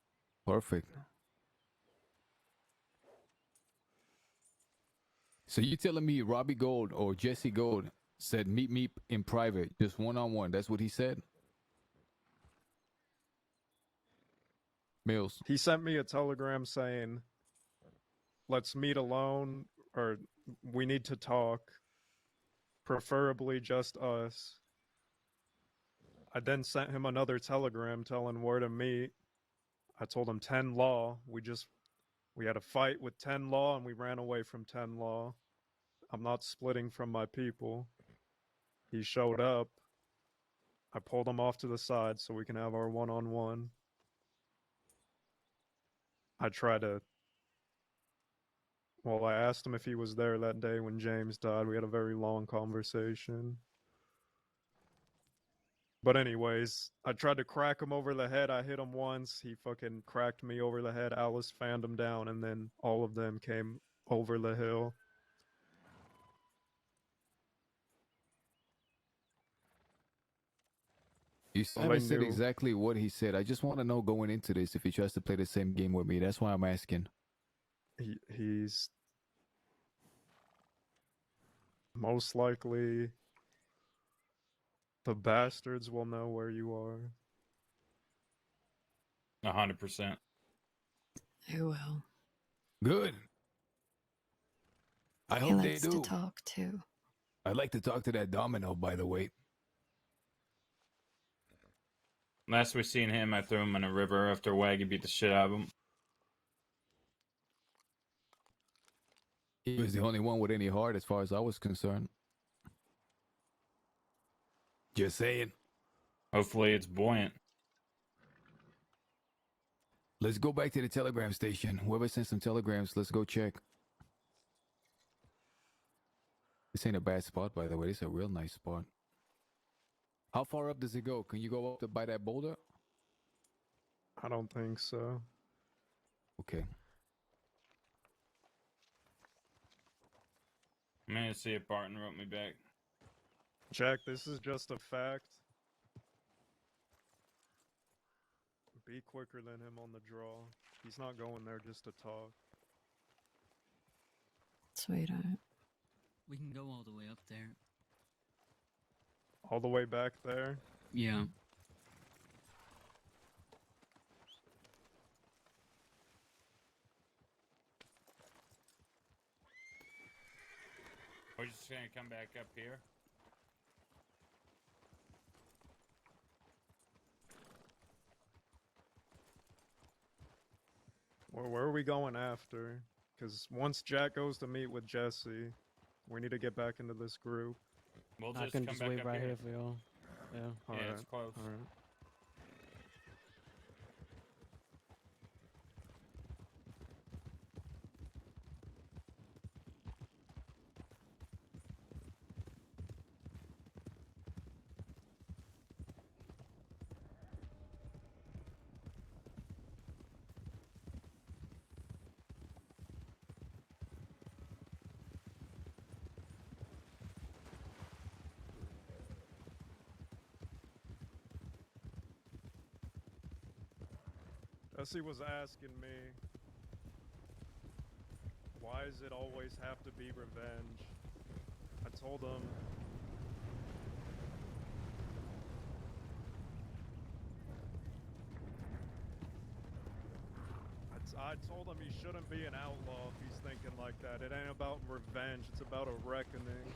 S12: Perfect. So you telling me Robbie Gold or Jesse Gold said meet me in private, just one-on-one. That's what he said? Mills.
S5: He sent me a telegram saying, let's meet alone, or we need to talk, preferably just us. I then sent him another telegram telling where to meet. I told him 10 Law. We had a fight with 10 Law and we ran away from 10 Law. I'm not splitting from my people. He showed up. I pulled him off to the side so we can have our one-on-one. I asked him if he was there that day when James died. We had a very long conversation. But anyways, I tried to crack him over the head. I hit him once. He fucking cracked me over the head. Alice fanned him down, and then all of them came over the hill.
S12: You
S5: Well,
S12: haven't
S5: they
S12: said
S5: knew.
S12: exactly what he said. I just want to know going into this if he tries to play the same game with me. That's why I'm asking.
S5: He's most likely the bastards will know where you are.
S4: 100%.
S7: I will.
S12: Good. I
S7: He
S12: hope they
S7: likes to
S12: do.
S7: talk too.
S12: I'd like to talk to that domino, by the way.
S4: Last we seen him, I threw him in a river after Waggy beat the shit out of him.
S12: He was the only one with any heart as far as I was concerned. Just saying.
S4: Hopefully it's buoyant.
S12: Let's go back to the telegram station. Whoever sent some telegrams, let's go check. This ain't a bad spot, by the way. This is a real nice spot. How far up does it go? Can you go up by that boulder?
S5: I don't think so.
S12: Okay.
S4: I'm gonna see if Barton wrote me back.
S5: Jack, this is just a fact. Be quicker than him on the draw. He's not going there just to talk.
S7: Sweetheart.
S3: We can go all the way up there.
S5: All the way back there?
S3: Yeah.
S4: We're just gonna come back up here.
S5: Where are we going after? Because once Jack goes to meet with Jesse, we need to get back into this group.
S4: We'll
S6: I
S4: just
S6: can
S4: come
S6: just
S4: back
S6: wait
S4: up
S6: right
S4: here.
S6: here for y'all. Yeah.
S4: Yeah, it's close.
S5: Alright. Jesse was asking me, why does it always have to be revenge? I told him, I told him he shouldn't be an outlaw if he's thinking like that. It ain't about revenge, it's about a reckoning.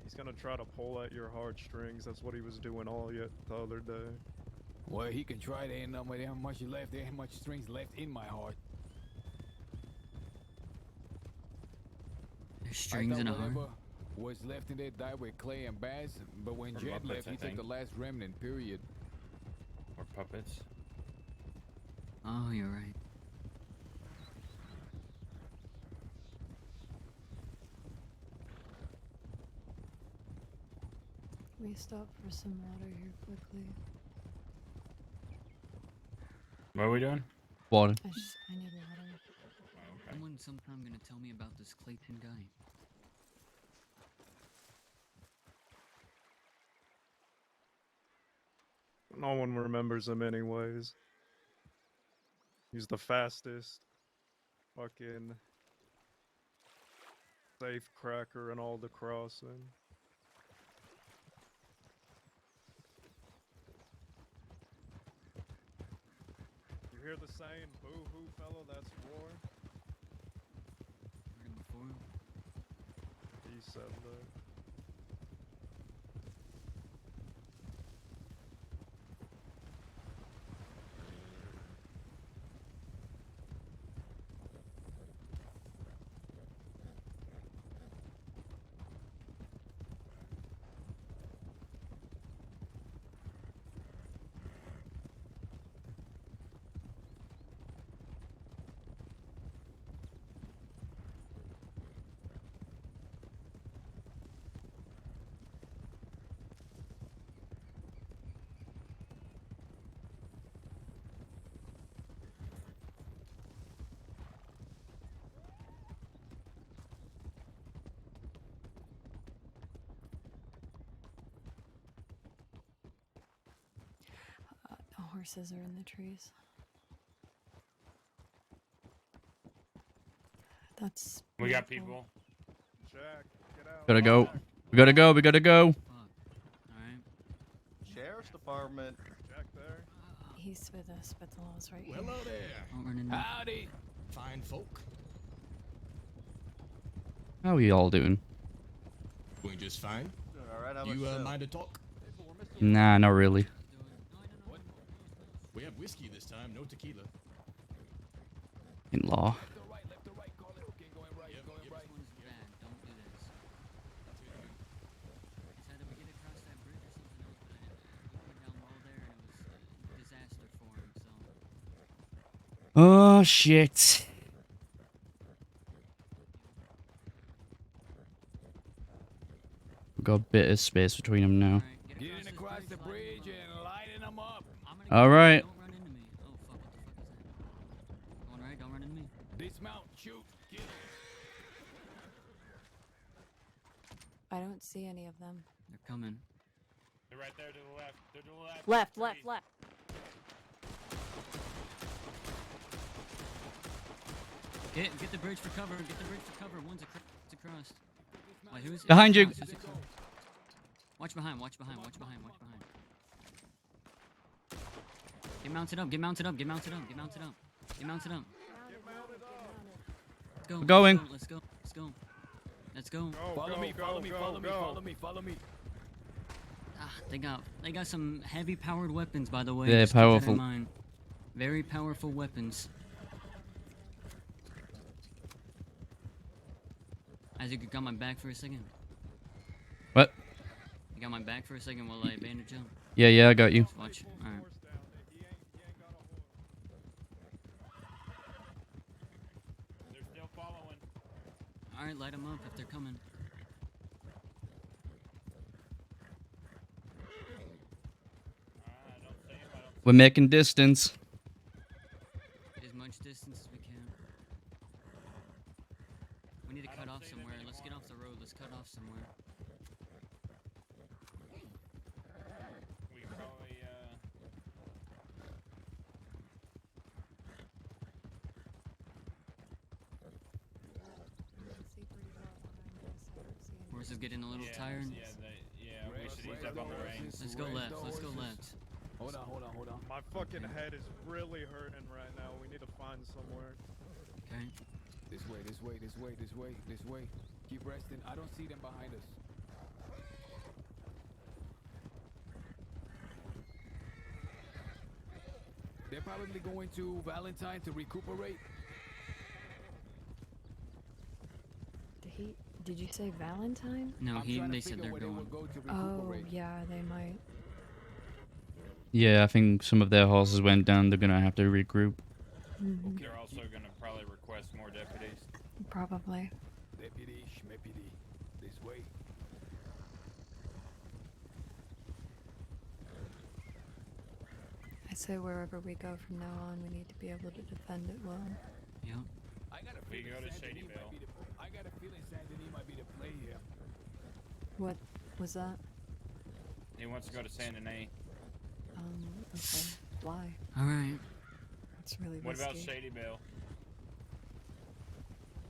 S5: He's gonna try to pull at your heartstrings. That's what he was doing all yet the other day.
S12: Well, he can try. There ain't no much left. There ain't much strings left in my heart.
S3: There's strings in a heart.
S12: What's left in there died with Clay and Bass, but when
S4: Or
S12: Jed
S4: Muppets,
S12: left,
S4: I
S12: he took
S4: think.
S12: the last remnant, period.
S4: Or puppets.
S3: Oh, you're right.
S7: We stop for some water here quickly.
S4: What are we doing?
S2: Water.
S7: I need water.
S4: Okay.
S3: Someone's sometime gonna tell me about this Clayton guy.
S5: No one remembers him anyways. He's the fastest fucking safe cracker in all the crossing. You hear the saying, boo-hoo, fella, that's war?
S3: Heard him before?
S5: He said that.
S7: Horses are in the trees. That's
S4: We got
S7: beautiful.
S4: people.
S5: Jack, get out.
S2: Gotta go.
S5: Jack,
S2: We gotta go. We gotta go.
S3: Fuck. Alright.
S13: Sheriff's Department.
S5: Jack there.
S7: He's with us, but the law's right here.
S14: Hello there.
S3: Don't run into
S12: Howdy.
S14: Fine folk.
S2: How are we all doing?
S14: Doing just fine.
S13: Doing all right. How about
S14: You
S13: yourself?
S14: mind to talk?
S2: Nah, not really.
S3: doing. No, I don't know.
S14: We have whiskey this time, no tequila.
S2: In law.
S12: Left or right, call it. Okay, going right, going right.
S3: This one's bad. Don't do this. It's either we get across that bridge or something else, but we went down low there and it was a disaster for him, so.
S2: Oh shit. got a bit of space between them now.
S12: Get in across the bridge and lighten them up.
S2: All right.
S3: Don't run into me. Oh fuck! What the fuck is that? Going right? Don't run into me.
S12: Dismount. Shoot. Kill.
S7: I don't see any of them.
S3: They're coming.
S4: They're right there to the left. They're to the left.
S10: Left, left, left.
S3: Get the bridge for cover. Get the bridge for cover. One's across. Wait, who's
S2: Behind you.
S3: across? Who's across? Watch behind. Watch behind. Watch behind. Watch behind. Get mounted up. Get mounted up. Get mounted up. Get mounted up. Get mounted up. Let's go.
S2: We're going.
S3: Let's go. Let's go. Let's go.
S12: Follow me. Follow me. Follow me. Follow me. Follow me.
S3: Ah, they got some heavy powered weapons, by the way.
S2: Yeah,
S3: just keep that in
S2: powerful.
S3: mind. Very powerful weapons. Isaac, you got my back for a second.
S2: What?
S3: You got my back for a second while I bandage up.
S2: Yeah, I got you.
S3: Watch. All right.
S4: They're still following.
S3: All right, light them up if they're coming.
S2: We're making distance.
S3: As much distance as we can. We need to cut off somewhere. Let's get off the road. Let's cut off somewhere.
S4: We can probably,
S3: Horse is getting a little tired.
S4: Yeah, we should ease up on the reins.
S3: Let's go left. Let's go left.
S12: Hold on.
S5: My fucking head is really hurting right now. We need to find somewhere.
S3: Okay.
S12: This way. Keep resting. I don't see them behind us. They're probably going to Valentine to recuperate.
S7: Did you say Valentine?
S3: No, they said they're going.
S7: Oh, yeah, they might.
S2: Yeah, I think some of their horses went down. They're gonna have to regroup.
S7: Mhm.
S4: They're also gonna probably request more deputies.
S7: Probably.
S12: Deputy, schmeppity. This way.
S7: I say wherever we go from now on, we need to be able to defend it well.
S3: Yep.
S12: I got a
S4: We
S12: feeling
S4: go to
S12: Saint
S4: Shadyville.
S12: Denis might be the- I got a feeling Saint Denis might be the play here.
S7: What was that?
S4: He wants to go to San Denis.
S7: Okay. Why?
S3: All right.
S7: It's really
S4: What about
S7: risky.
S4: Shadyville?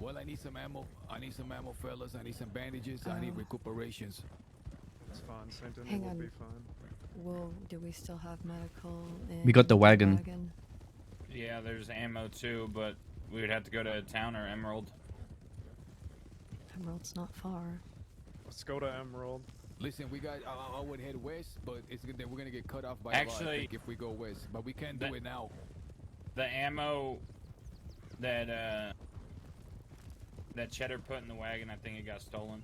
S12: Well, I need some ammo. Fellas. I need some bandages. I need
S7: Oh.
S12: recuperations.
S5: It's fine. Saint Denis
S7: Hang
S5: will
S7: on.
S5: be fine.
S7: Do we still have medical in
S2: We got the wagon.
S4: Yeah, there's ammo too, but we would have to go to town or Emerald.
S7: Emerald's not far.
S5: Let's go to Emerald.
S12: Listen, we got. I would head west, but we're gonna get cut off by
S4: Actually,
S12: law, I think, if we go west. But we can't do it now.
S4: The ammo that Cheddar put in the wagon, I think it got stolen.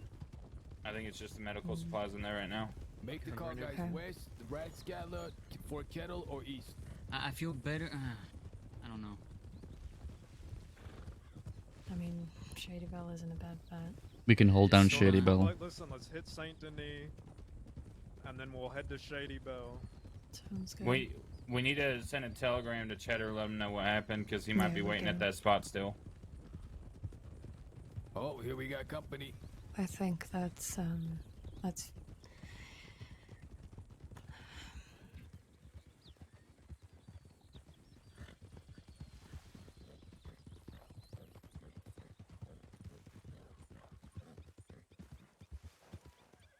S4: I think it's just the medical supplies in there right now.
S12: Make the call, guys.
S7: Okay.
S12: West, the Radscala, Fort Kettle, or east.
S3: I feel better. I don't know.
S7: I mean, Shadyville isn't a bad bet.
S2: We can hold down
S5: So,
S2: Shady Bell.
S5: Listen, let's hit Saint Denis, and then we'll head to Shady Bell.
S7: Sounds good.
S4: We need to send a telegram to Cheddar, let him know what happened, because he might
S7: Yeah,
S4: be
S7: we
S4: waiting
S7: do.
S4: at that spot still.
S12: Oh, here we got company.
S7: I think that's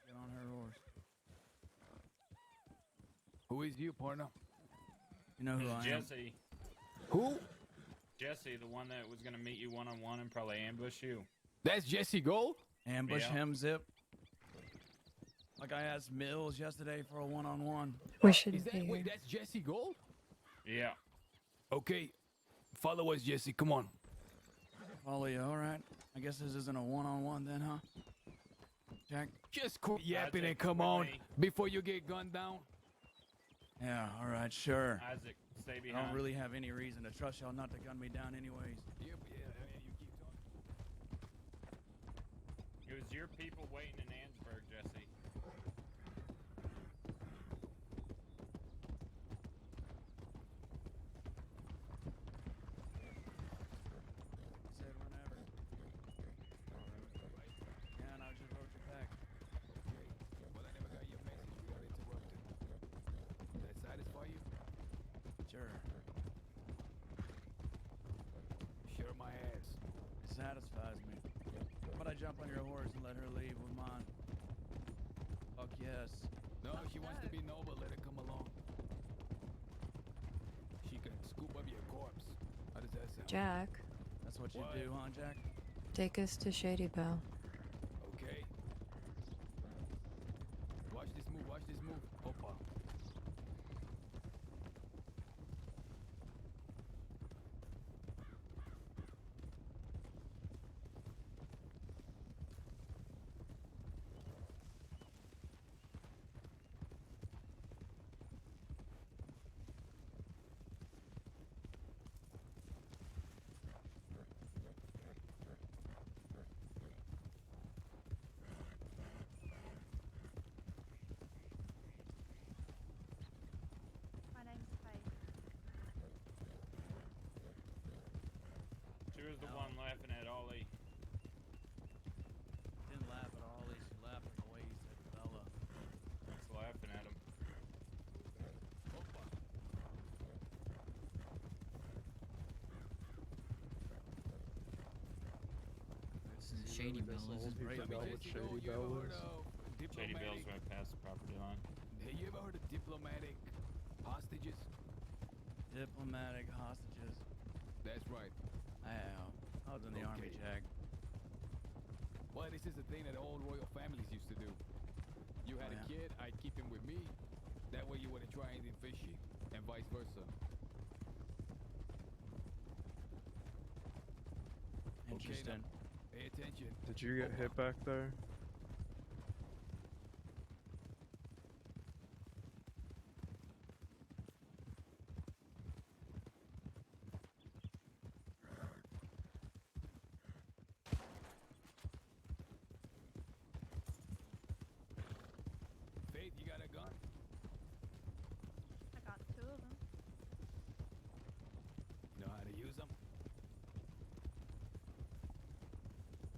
S12: Get on her horse. Who is you, partner?
S15: You know who
S4: It's
S15: I am.
S4: Jesse.
S12: Who?
S4: Jesse, the one that was going to meet you one-on-one and probably ambush you.
S12: That's Jesse Gold?
S15: Ambush
S4: Yeah.
S15: him, Zip. Like I asked Mills yesterday for a one-on-one.
S7: we
S12: Is
S7: shouldn't
S12: that,
S7: be
S12: wait,
S7: here.
S12: that's Jesse Gold?
S4: Yeah.
S12: Okay. Follow us, Jesse. Come on.
S15: Follow you, all right. I guess this isn't a one-on-one then, huh? Jack?
S12: Just quit yapping
S4: Isaac,
S12: and come on
S4: really?
S12: before you get gunned down.
S15: Yeah, all right, sure.
S4: Isaac, stay
S15: I
S4: behind.
S15: don't really have any reason to trust y'all not to gun me down anyways.
S12: Yep, yeah, you keep talking.
S4: It was your people waiting in Ansburg, Jesse.
S15: satisfies me. How about I jump on your horse and let her leave with mine? Fuck yes.
S12: No, if she wants to be noble, let her come along. She can scoop up your corpse. How does that sound?
S7: Jack,
S15: That's what you do, huh, Jack?
S7: take us to Shady Belle.
S12: Okay. Watch this move, watch this move. Opa.
S16: My name's Faith.
S4: She was the one laughing at Ollie.
S15: Didn't laugh at Ollie. She laughed at the way he said Bella.
S4: Just laughing at him.
S12: Opa.
S3: This is Shady Belle. This is
S5: People
S3: great.
S5: know what Shady Belle is.
S4: Shady Bell's right past the property line.
S12: Have you ever heard of diplomatic hostages?
S15: Diplomatic hostages.
S12: That's right.
S15: I have. I was in the army, Jack.
S12: Well, this is a thing that old royal families used to do. You had a kid, I'd keep him with me. That way you wouldn't try anything fishy, and vice versa.
S15: Interesting.
S12: Okay, now, pay attention.
S5: Did you get hit back there?
S12: Faith, you got a gun?
S16: I got 2 of them.
S12: Know how to use them?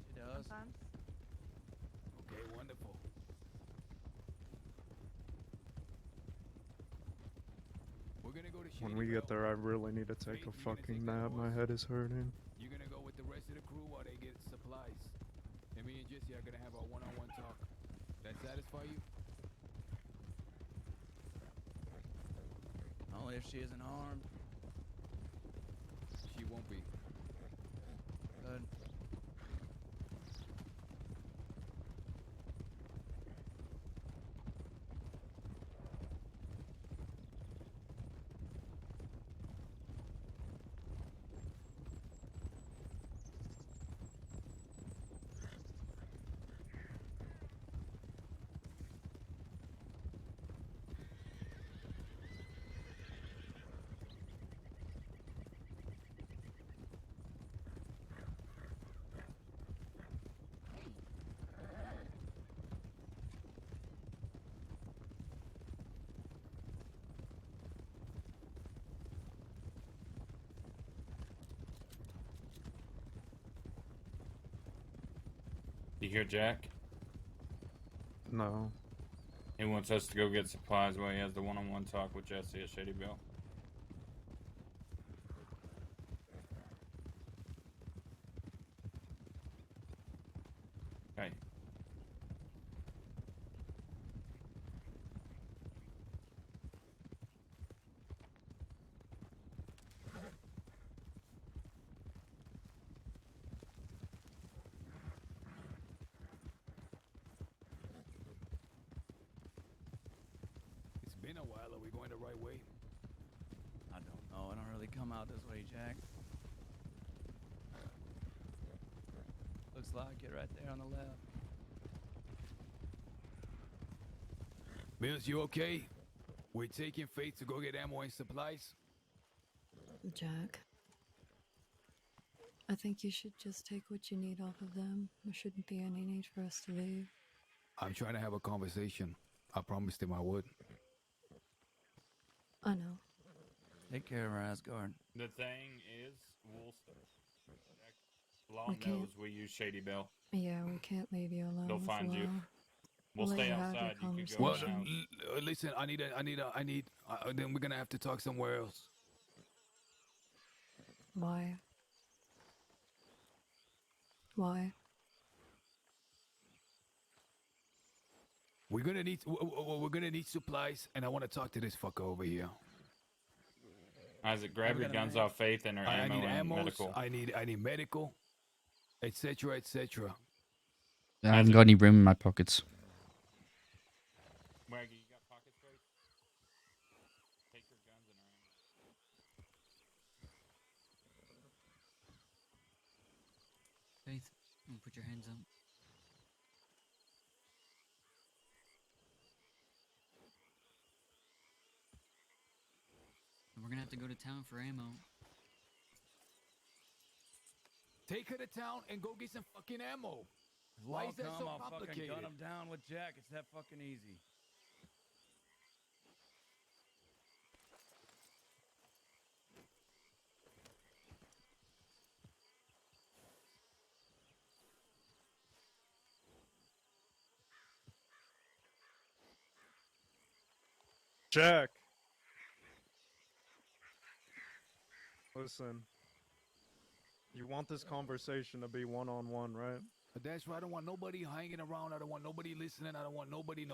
S15: She does.
S16: Sometimes.
S12: Okay, wonderful. We're gonna go to
S5: When
S12: Shady
S5: we get
S12: Belle.
S5: there, I really need to take a fucking nap. My head is hurting.
S12: You're gonna go with the rest of the crew while they get supplies. And me and Jesse are gonna have our one-on-one talk. That satisfy you?
S15: Only if she isn't armed.
S12: She won't be.
S15: Good.
S4: You hear Jack?
S5: No.
S4: He wants us to go get supplies while he has the one-on-one talk with Jesse at Shady Belle. Okay.
S12: It's been a while. Are we going the right way?
S15: I don't know. I don't really come out this way, Jack. Looks like it right there on the left.
S12: Mills, you okay? We're taking Faith to go get ammo and supplies.
S7: Jack, I think you should just take what you need off of them. There shouldn't be any need for us to leave.
S12: I'm trying to have a conversation. I promised him I would.
S7: I know.
S15: Take care of her, Asgard.
S4: The thing is, Law
S7: We can't-
S4: knows we use Shady Belle.
S7: Yeah, we can't leave you alone.
S4: They'll
S7: with
S4: find you.
S7: Law.
S4: We'll
S7: let
S4: stay
S7: you have your
S4: outside. You could go
S12: Well,
S4: in the house.
S12: listen, then we're gonna have to talk somewhere else.
S7: Why? Why?
S12: We're gonna need supplies, and I want to talk to this fucker over here.
S4: Isaac, grab your guns off Faith and her
S12: I
S4: ammo
S12: need
S4: and
S12: ammo.
S4: medical.
S12: I need medical, etc., etc.
S2: I haven't got any room in my pockets.
S4: Waggy, you got pocket space? Take your guns and her ammo.
S3: Faith, put your hands up. We're gonna have to go to town for ammo.
S12: Take her to town and go get some fucking ammo. Why is that so
S15: I'll fucking
S12: complicated?
S15: gun him down with Jack. It's that fucking easy.
S5: Jack! Listen. You want this conversation to be one-on-one, right?
S12: That's right. I don't want nobody hanging around. I don't want nobody listening. I don't want nobody.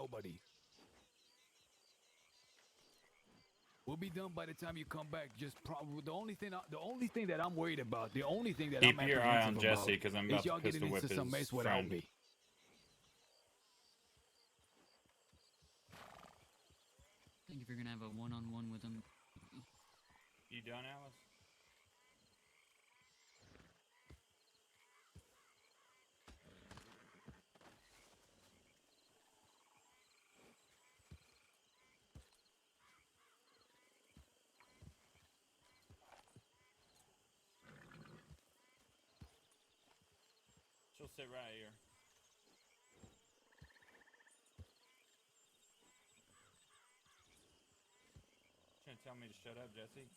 S12: We'll be done by the time you come back. Just probably the only thing that I'm worried about, the only thing that
S4: Keep
S12: I'm
S4: your eye on
S12: apprehensive
S4: Jesse,
S12: about
S4: 'cause I'm
S12: is
S4: about to
S12: y'all getting
S4: pistol whip
S12: into some
S4: his
S12: mess without
S4: friend.
S12: me.
S3: I think if you're gonna have a one-on-one with him.
S4: You done, Alice? She'll sit right here. Trying to tell me to shut up, Jesse?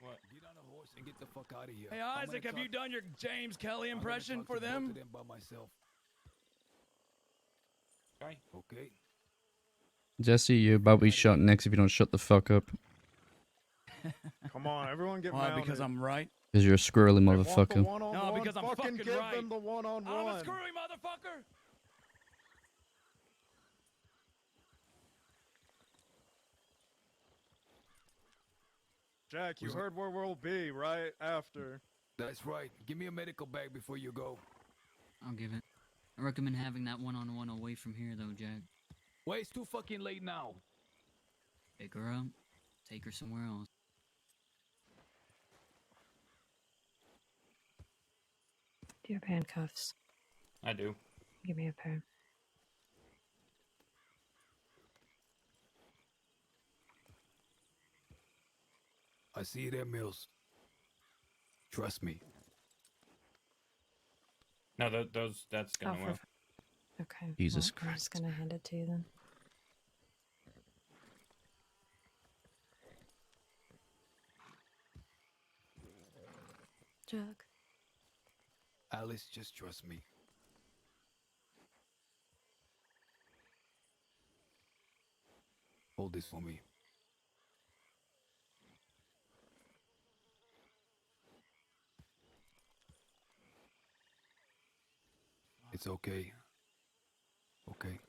S4: What?
S12: Get on a horse and get the fuck out of here.
S15: Hey,
S12: I'm
S15: Isaac,
S12: gonna
S15: have you
S12: talk-
S15: done your James Kelly
S12: I'm gonna
S15: impression
S12: talk
S15: for
S12: to both
S15: them?
S12: of them by myself.
S4: Okay.
S12: Okay.
S2: Jesse, you're about to be shot next if you don't shut the fuck up.
S5: Come on, everyone get
S15: Why?
S5: mounted.
S15: Because I'm right?
S2: Because you're a squirrely
S5: They want the
S2: motherfucker.
S5: one-on-one.
S15: No, because I'm fucking
S5: give
S15: right.
S5: them the one-on-one.
S15: I'm a screwy motherfucker.
S5: Jack, you heard where we'll be right after.
S12: That's right. Give me a medical bag before you go.
S3: I'll give it. I recommend having that one-on-one away from here, though, Jack.
S12: Wait, it's too fucking late now.
S3: Pick her up. Take her somewhere else.
S7: Do you have handcuffs?
S4: I do.
S7: Give me a pair.
S12: I see you there, Mills. Trust me.
S4: No, that's gonna work.
S7: Okay.
S2: Jesus
S7: well, I'm just gonna hand it to you then. Jack.
S12: Alice, just trust me. Hold this for me. It's okay. Okay.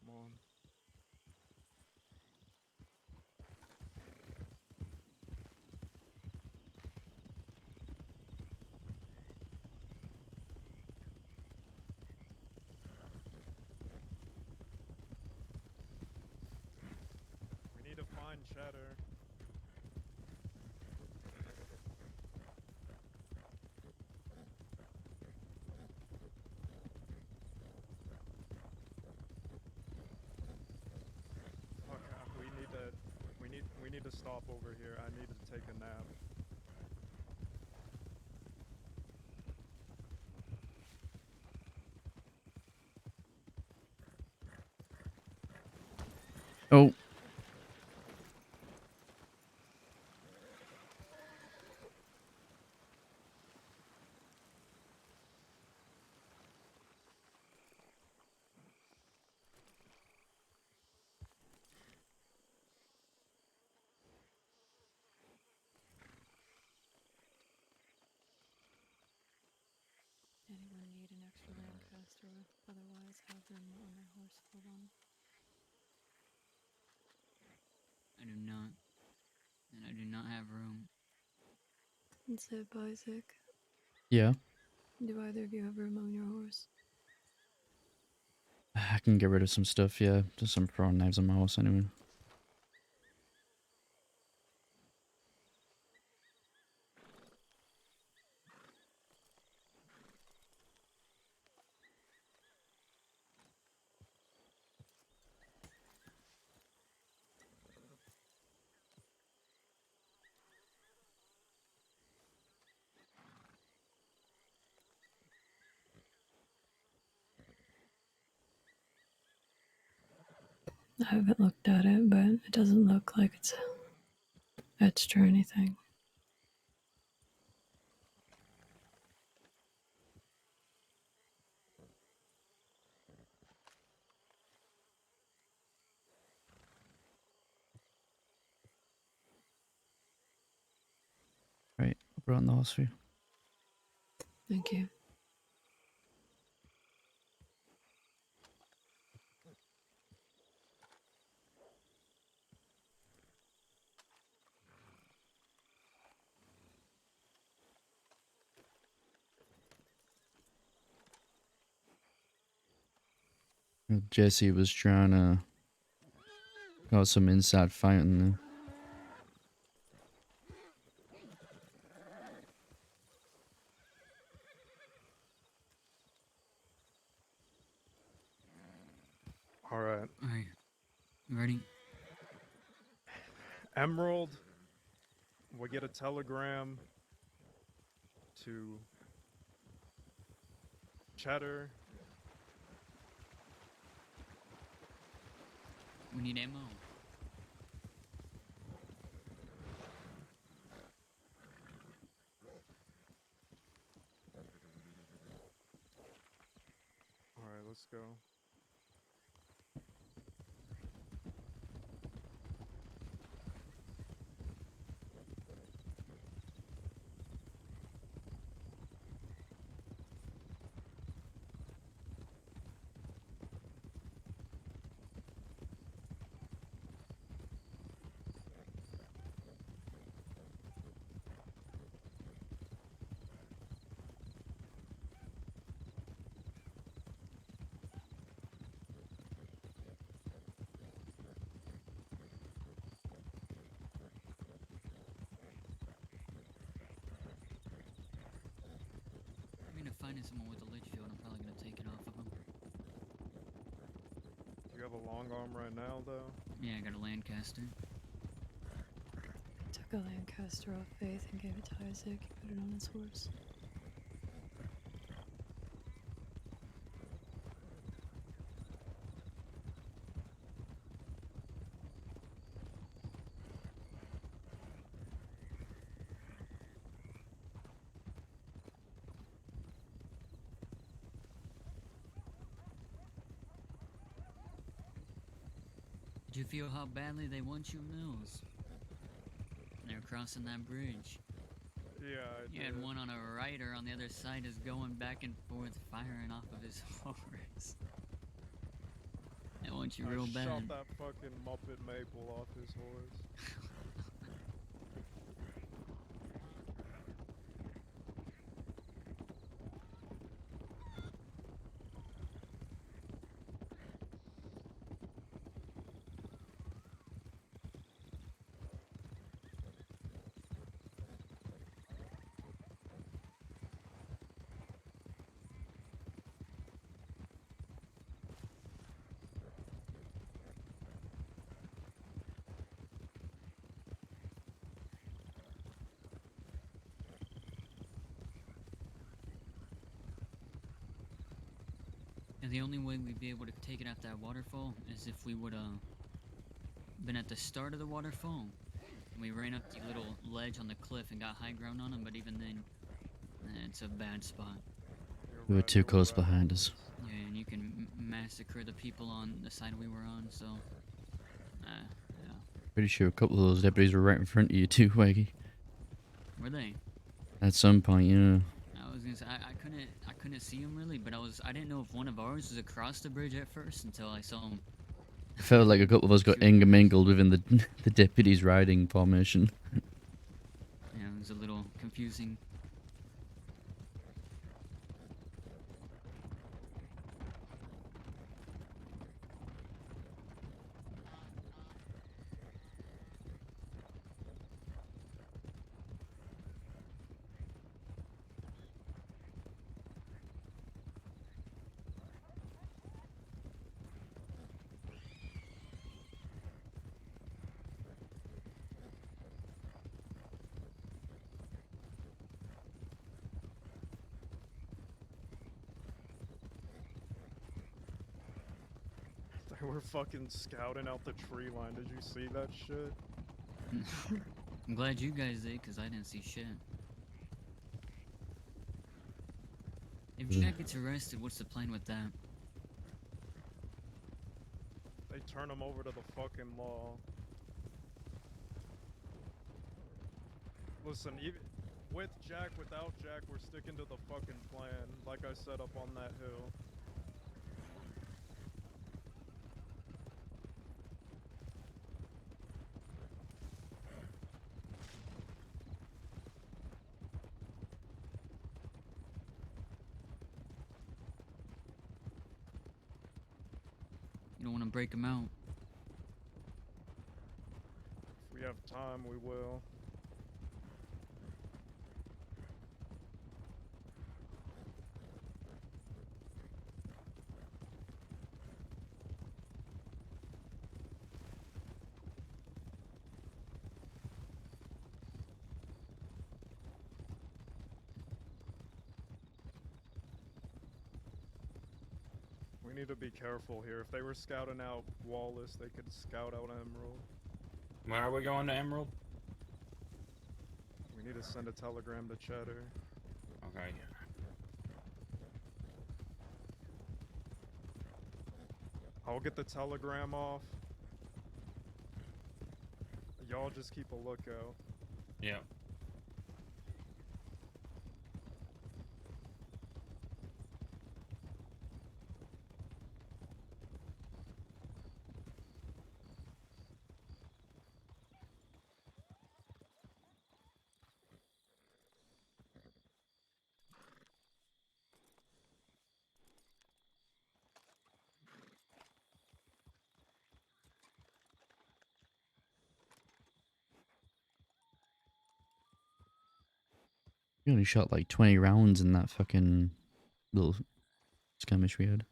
S5: Come on. We need to find Cheddar. Okay, we need to stop over here. I need to take a nap.
S2: Oh.
S7: rest or otherwise have them on their horse for one.
S3: I do not. And I do not have room.
S7: And Zip, Isaac,
S2: Yeah.
S7: do either of you have room on your horse?
S2: I can get rid of some stuff, yeah. Just some throwing knives on my horse anyway.
S7: I haven't looked at it, but it doesn't look like it's etched or anything.
S2: Right, I'll put it on the horse for you.
S7: Thank you.
S2: Jesse was trying to got some inside fighting there.
S5: Alright.
S3: Alright. You ready?
S5: Emerald, we get a telegram to Cheddar.
S3: We need ammo.
S5: Alright, let's go.
S3: I'm gonna find someone with a lich shield. I'm probably gonna take it off of him.
S5: You have a long arm right now, though?
S3: Yeah, I got a Lancaster.
S7: Took a Lancaster off Faith and gave it to Isaac. He put it on his horse.
S3: Did you feel how badly they want you, Mills? They're crossing that bridge.
S5: Yeah,
S3: You had one on a rider on the other side is going back and forth, firing off of his horse. They want you real
S5: I
S3: bad.
S5: shot that fucking Muppet Maple off his horse.
S3: And the only way we'd be able to take it at that waterfall is if we would been at the start of the waterfall. And we ran up the little ledge on the cliff and got high ground on them, but even then, it's a bad spot.
S2: We were too close behind us.
S3: Yeah, and you can massacre the people on the side we were on, so... yeah.
S2: Pretty sure a couple of those deputies were right in front of you too, Waggy.
S3: Were they?
S2: At some point, yeah.
S3: I was gonna say, I couldn't couldn't see him really, but I didn't know if one of ours was across the bridge at first until I saw him.
S2: I felt like a couple of us got intermingled within the the deputies riding formation.
S3: Yeah, it was a little confusing.
S5: They were fucking scouting out the tree line. Did you see that shit?
S3: I'm glad you guys did, because I didn't see shit. If Jack gets arrested, what's the plan with that?
S5: They turn him over to the fucking law. Listen, even with Jack, without Jack, we're sticking to the fucking plan, like I said up on that hill.
S3: You don't want to break him out.
S5: If we have time, we will. We need to be careful here. If they were scouting out Wallace, they could scout out Emerald.
S4: Where are we going to Emerald?
S5: We need to send a telegram to Cheddar.
S4: Okay.
S5: I'll get the telegram off. Y'all just keep a lookout.
S4: Yeah.
S2: We only shot like 20 rounds in that fucking little skirmish we had.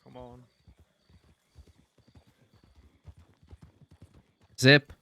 S5: Come on.
S2: Zip.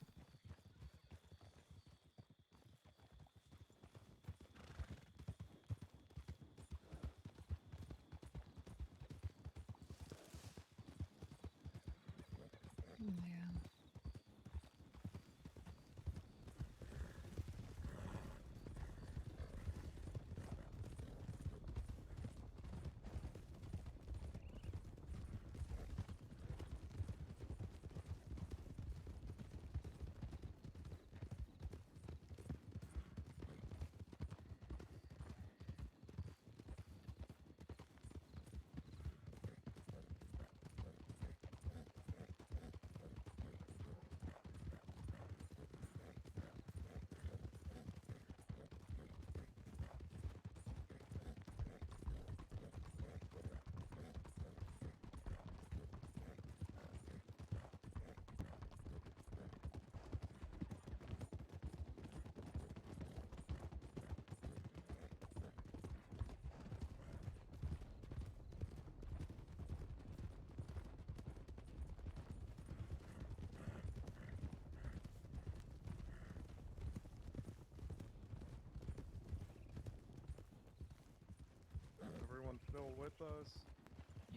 S5: Everyone still with us?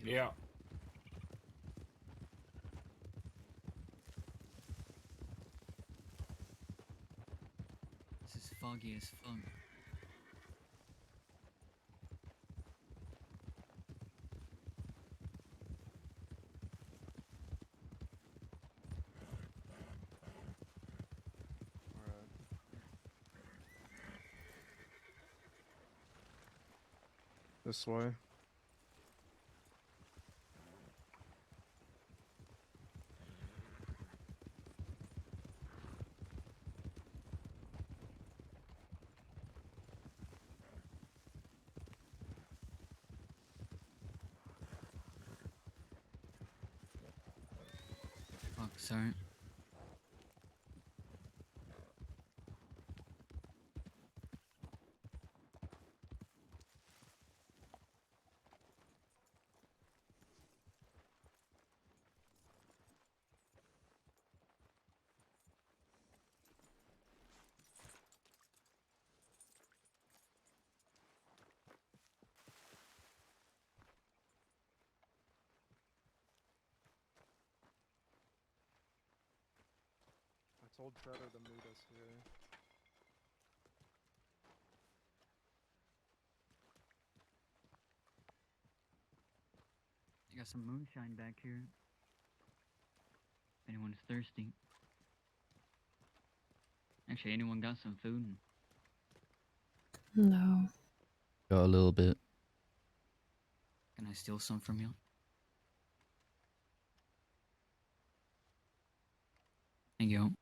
S4: Yeah.
S3: foggy as fuck.
S5: Alright. This way.
S3: Fuck, sorry.
S5: I told Cheddar to meet us here.
S3: I got some moonshine back here. If anyone's thirsty. Actually, anyone got some food?
S7: No.
S2: Got a little bit.
S3: Can I steal some from you? Thank you.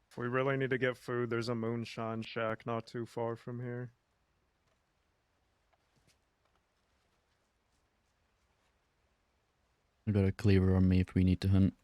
S5: If we really need to get food, there's a moonshine shack not too far from here.
S2: I got a cleaver on me if we need to hunt.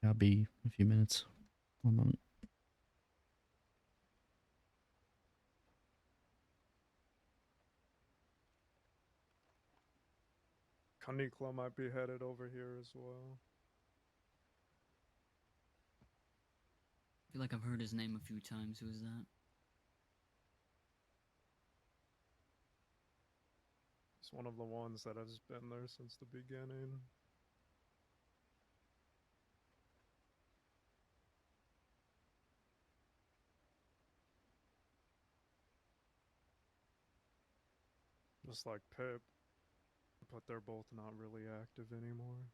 S2: I'll be a few minutes. 1 moment.
S5: Kanikla might be headed over here as well.
S3: I feel like I've heard his name a few times. Who is that?
S5: He's one of the ones that has been there since the beginning. Just like Pip, but they're both not really active anymore.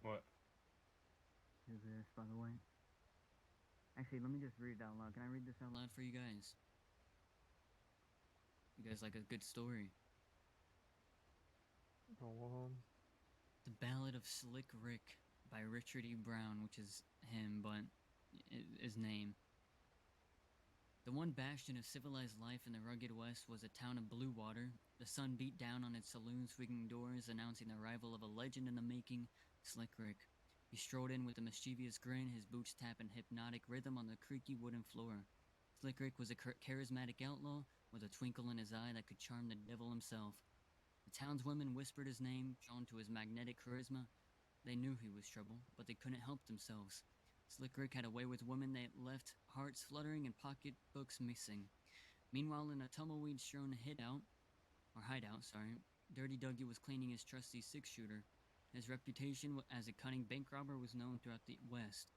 S4: What?
S3: Who's this, by the way? Actually, let me just read it out loud. Can I read this out loud for you guys? You guys like a good story?
S5: Go on.
S3: The Ballad of Slick Rick by Richard E. Brown, which is him, but his name. The one bastion of civilized life in the rugged West was a town of blue water. The sun beat down on its saloon swinging doors, announcing the arrival of a legend in the making, Slick Rick. He strode in with a mischievous grin, his boots tapping hypnotic rhythm on the creaky wooden floor. Slick Rick was a charismatic outlaw with a twinkle in his eye that could charm the devil himself. The townswomen whispered his name, drawn to his magnetic charisma. They knew he was trouble, but they couldn't help themselves. Slick Rick had a way with women that left hearts fluttering and pocketbooks missing. Meanwhile, in a tumbleweed-strewn hideout, Dirty Dougie was cleaning his trusty six-shooter. His reputation as a cunning bank robber was known throughout the West.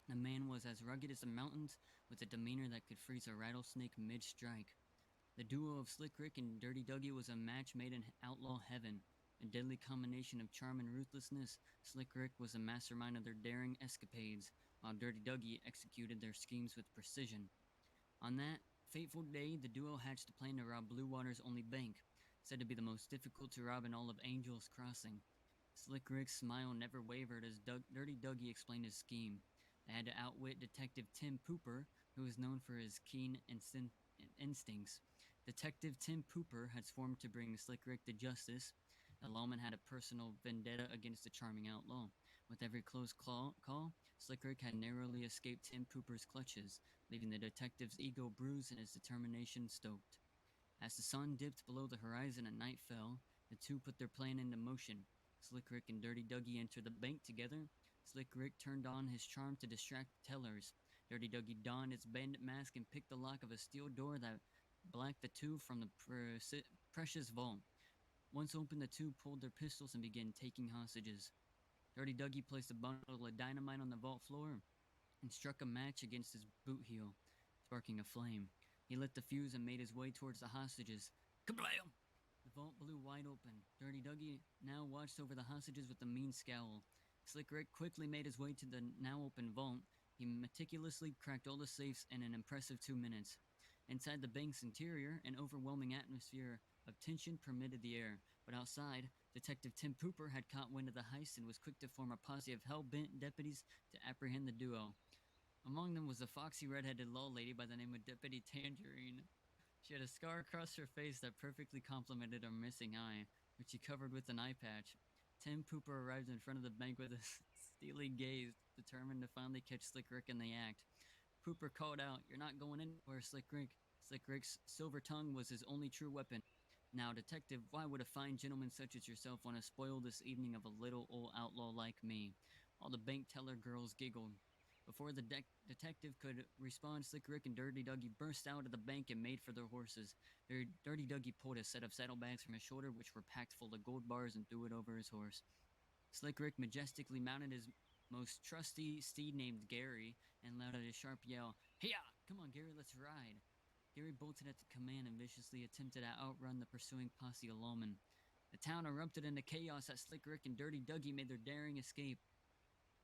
S3: The man was as rugged as the mountains, with a demeanor that could freeze a rattlesnake mid-strike. The duo of Slick Rick and Dirty Dougie was a match made in outlaw heaven, a deadly combination of charm and ruthlessness. Slick Rick was a mastermind of their daring escapades, while Dirty Dougie executed their schemes with precision. On that fateful day, the duo hatched a plan to rob Blue Water's only bank, said to be the most difficult to rob in all of Angel's Crossing. Slick Rick's smile never wavered as Dirty Dougie explained his scheme. They had to outwit Detective Tim Pooper, who was known for his keen instincts. Detective Tim Pooper had sworn to bring Slick Rick to justice. The lawman had a personal vendetta against the charming outlaw. With every close call, Slick Rick had narrowly escaped Tim Pooper's clutches, leaving the detective's ego bruised and his determination stoked. As the sun dipped below the horizon and night fell, the two put their plan into motion. Slick Rick and Dirty Dougie entered the bank together. Slick Rick turned on his charm to distract the tellers. Dirty Dougie donned his bandit mask and picked the lock of a steel door that blocked the two from the precious vault. Once open, the two pulled their pistols and began taking hostages. Dirty Dougie placed a bundle of dynamite on the vault floor and struck a match against his boot heel, sparking a flame. He lit the fuse and made his way towards the hostages. Kablam! The vault blew wide open. Dirty Dougie now watched over the hostages with a mean scowl. Slick Rick quickly made his way to the now open vault. He meticulously cracked all the safes in an impressive 2 minutes. Inside the bank's interior, an overwhelming atmosphere of tension permeated the air, but outside, Detective Tim Pooper had caught wind of the heist and was quick to form a posse of hell-bent deputies to apprehend the duo. Among them was a foxy red-headed law lady by the name of Deputy Tangerine. She had a scar across her face that perfectly complemented her missing eye, which she covered with an eye patch. Tim Pooper arrived in front of the bank with a steely gaze, determined to finally catch Slick Rick in the act. Pooper called out, "You're not going anywhere, Slick Rick." Slick Rick's silver tongue was his only true weapon. "Now, detective, why would a fine gentleman such as yourself want to spoil this evening of a little old outlaw like me?" All the bank teller girls giggled. Before the detective could respond, Slick Rick and Dirty Dougie burst out of the bank and made for their horses. Dirty Dougie pulled a set of saddlebags from his shoulder, which were packed full of gold bars, and threw it over his horse. Slick Rick majestically mounted his most trusty steed named Gary and let out a sharp yell, "Hiya! Come on, Gary, let's ride." Gary bolted at the command and viciously attempted to outrun the pursuing posse of lawmen. The town erupted into chaos as Slick Rick and Dirty Dougie made their daring escape.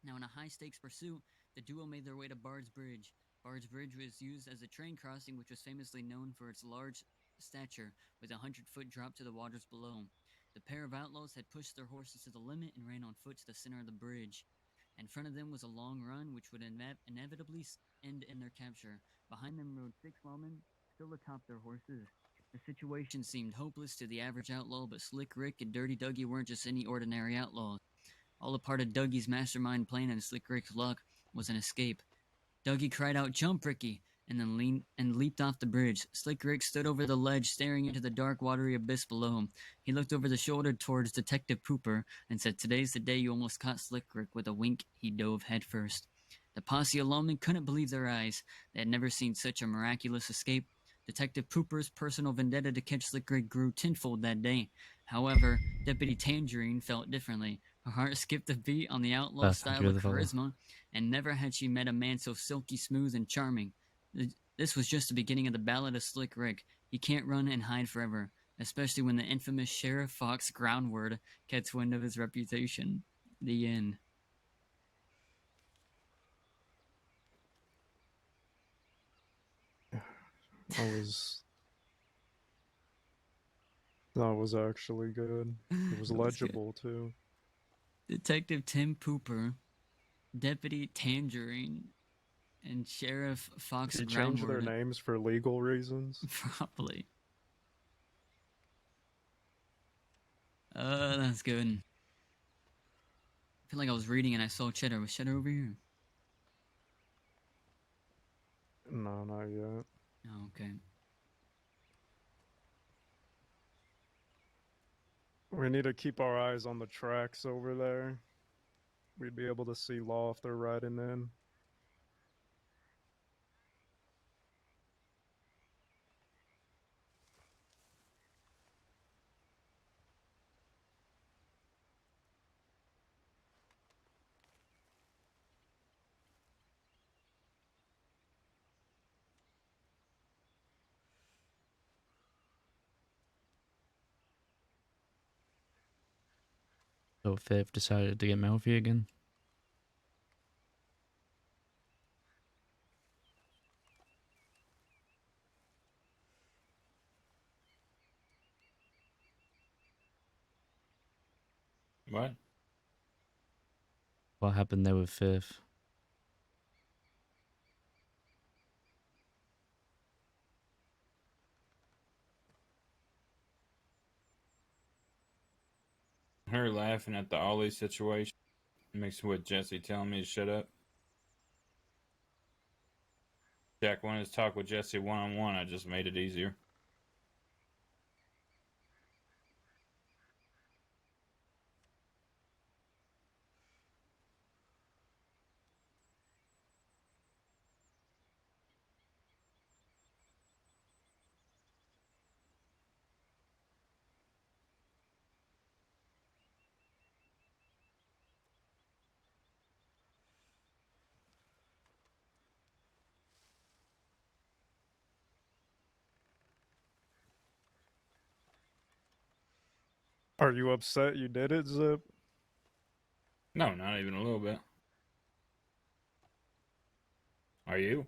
S3: Now, in a high-stakes pursuit, the duo made their way to Bard's Bridge. Bard's Bridge was used as a train crossing, which was famously known for its large stature, with a 100-foot drop to the waters below. The pair of outlaws had pushed their horses to the limit and ran on foot to the center of the bridge. In front of them was a long run, which would inevitably end in their capture. Behind them rode 6 lawmen, still atop their horses. The situation seemed hopeless to the average outlaw, but Slick Rick and Dirty Dougie weren't just any ordinary outlaws. All a part of Dougie's mastermind plan, and Slick Rick's luck was an escape. Dougie cried out, "Jump, Ricky!" and then leaped off the bridge. Slick Rick stood over the ledge, staring into the dark, watery abyss below. He looked over the shoulder towards Detective Pooper and said, "Today's the day you almost caught Slick Rick." With a wink, he dove headfirst. The posse of lawmen couldn't believe their eyes. They had never seen such a miraculous escape. Detective Pooper's personal vendetta to catch Slick Rick grew tenfold that day. However, Deputy Tangerine felt differently. Her heart skipped a beat on the outlaw
S2: That's
S3: style
S2: Andrew
S3: of
S2: the fellow.
S3: charisma, and never had she met a man so silky smooth and charming. This was just the beginning of the Ballad of Slick Rick. He can't run and hide forever, especially when the infamous Sheriff Fox Groundword gets wind of his reputation. The end.
S5: That was actually good. It was
S3: That was good.
S5: legible too.
S3: Detective Tim Pooper, Deputy Tangerine, and Sheriff Fox
S5: Did he change their
S3: Groundword.
S5: names for legal reasons?
S3: Probably. That's good. I feel like I was reading and I saw Cheddar. Was Cheddar over here?
S5: No, not yet.
S3: Oh, okay.
S5: We need to keep our eyes on the tracks over there. We'd be able to see Law if they're riding in.
S2: So Faith decided to get mouthy again.
S4: What?
S2: What happened there with Faith?
S4: Her laughing at the Ollie situation mixed with Jesse telling me to shut up. Jack wanted to talk with Jesse one-on-one. I just made it easier.
S5: Are you upset you did it, Zip?
S4: No, not even a little bit. Are you?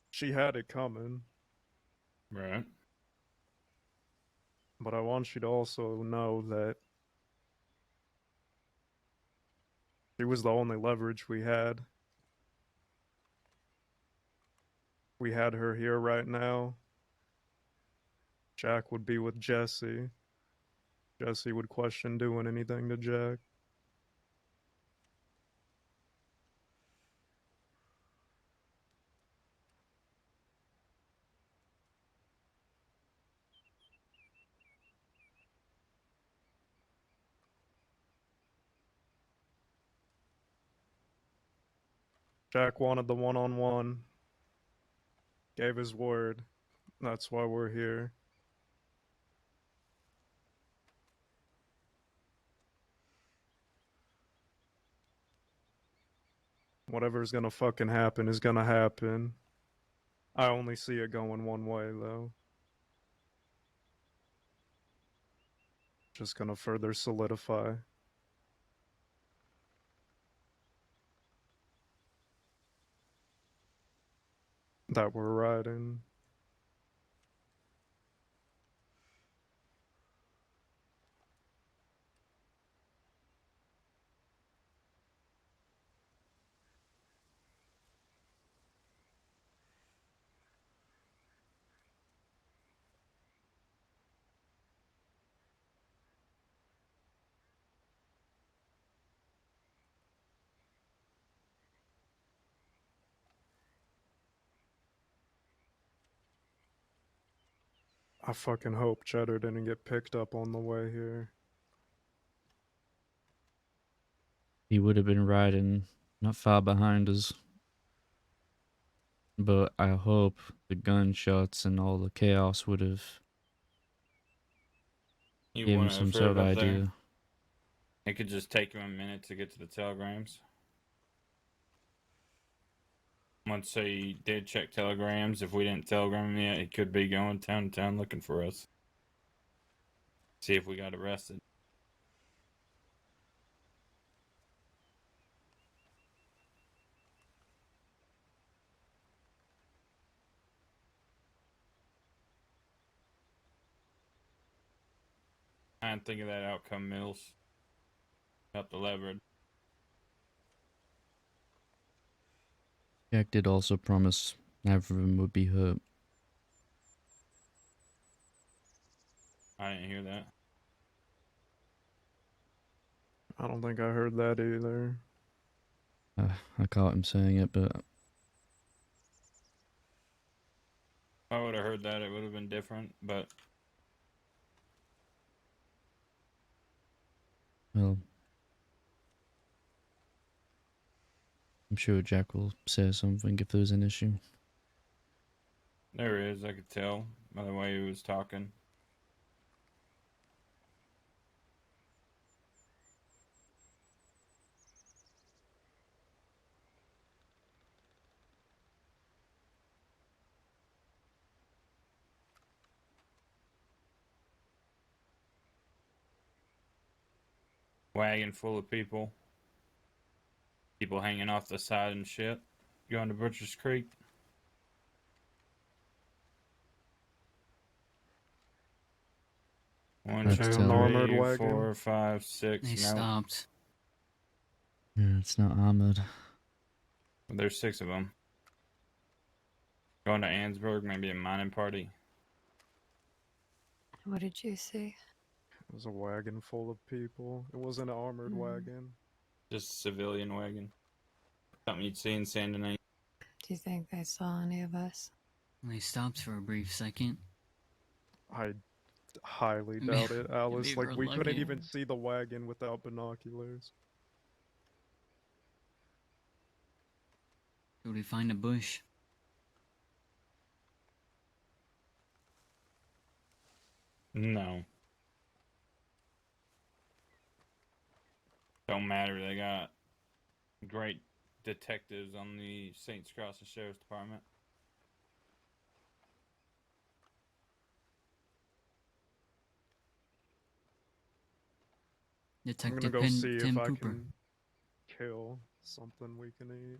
S5: She had it coming.
S4: Right.
S5: But I want you to also know that she was the only leverage we had. We had her here right now. Jack would be with Jesse. Jesse would question doing anything to Jack. Jack wanted the one-on-one. Gave his word. That's why we're here. Whatever's gonna fucking happen is gonna happen. I only see it going one way, though. Just gonna further solidify that we're riding. I fucking hope Cheddar didn't get picked up on the way here.
S2: He would have been riding not far behind us. But I hope the gunshots and all the chaos would have
S4: You
S2: given him
S4: wouldn't
S2: some
S4: have
S2: sort
S4: heard
S2: of
S4: up there.
S2: idea.
S4: It could just take him a minute to get to the telegrams. Once he did check telegrams, if we didn't telegram him yet, he could be going town to town looking for us. See if we got arrested. I didn't think of that outcome, Mills. Got the leverage.
S2: Jack did also promise neither of them would be hurt.
S4: I didn't hear that.
S5: I don't think I heard that either.
S2: I caught him saying it, but
S4: If I would have heard that, it would have been different, but
S2: well, I'm sure Jack will say something if there's an issue.
S4: there is, I could tell by the way he was talking. Wagon full of people. People hanging off the side and shit. Going to Butcher's Creek. One,
S2: That's
S4: two,
S5: An armored
S4: three,
S5: wagon.
S4: 4, 5, 6.
S3: They
S4: No,
S3: stopped.
S2: Yeah, it's not armored.
S4: there's 6 of them. Going to Ansburg, maybe a mining party.
S7: What did you see?
S5: It was a wagon full of people. It wasn't an armored wagon.
S4: Just civilian wagon. Something you'd see in San Diego.
S7: Do you think they saw any of us?
S3: They stopped for a brief second.
S5: I highly
S3: Maybe-
S5: doubt it, Alice.
S3: maybe
S5: Like,
S3: we're
S5: we couldn't
S3: lucky.
S5: even see the wagon without binoculars.
S3: Should we find a bush?
S4: No. Don't matter. They got great detectives on the St. Cross Sheriff's Department.
S5: I'm
S3: Detective
S5: gonna go see
S3: Tim
S5: if I
S3: Cooper.
S5: can kill something we can eat.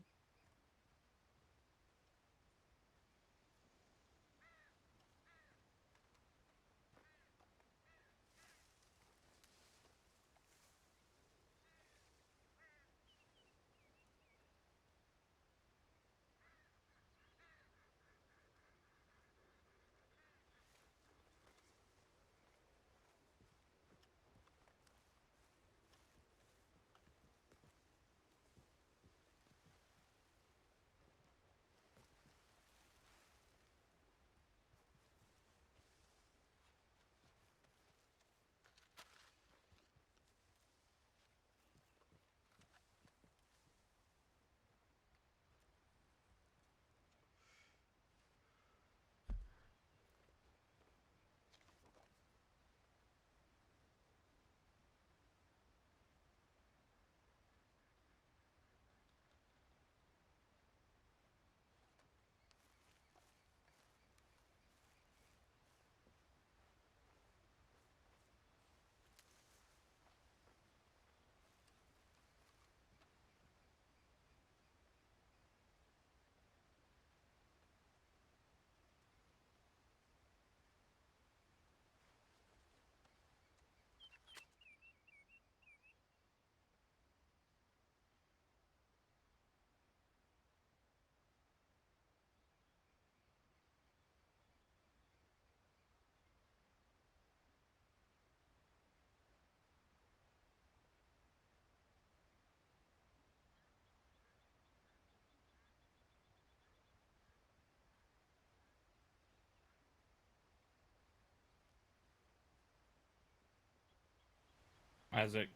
S4: Isaac,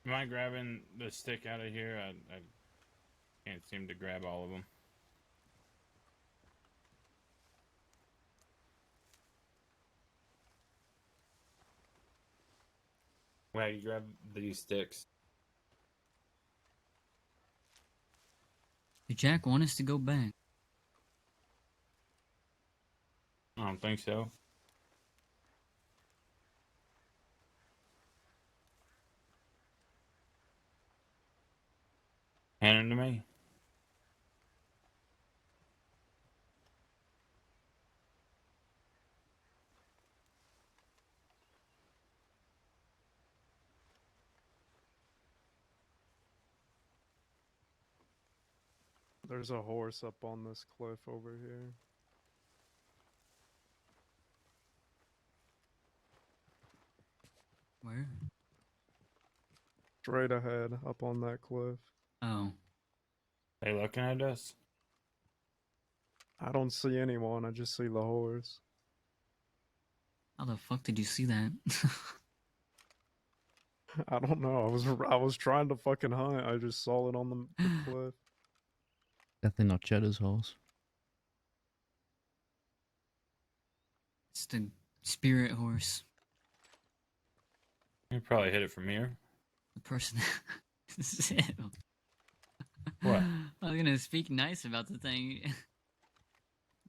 S4: am I grabbing the stick out of here? I can't seem to grab all of them. Wait, you grab these sticks.
S3: Did Jack want us to go back?
S4: I don't think so. Hand them to me.
S5: There's a horse up on this cliff over here.
S3: Where?
S5: Straight ahead, up on that cliff.
S3: Oh.
S4: They looking at us?
S5: I don't see anyone, I just see the horse.
S3: How the fuck did you see that?
S5: I don't know, I was trying to fucking hunt, I just saw it on the cliff.
S2: Definitely not Cheddar's horse.
S3: It's the spirit horse.
S4: You probably hit it from here.
S3: The person.
S4: What?
S3: I was gonna speak nice about the thing.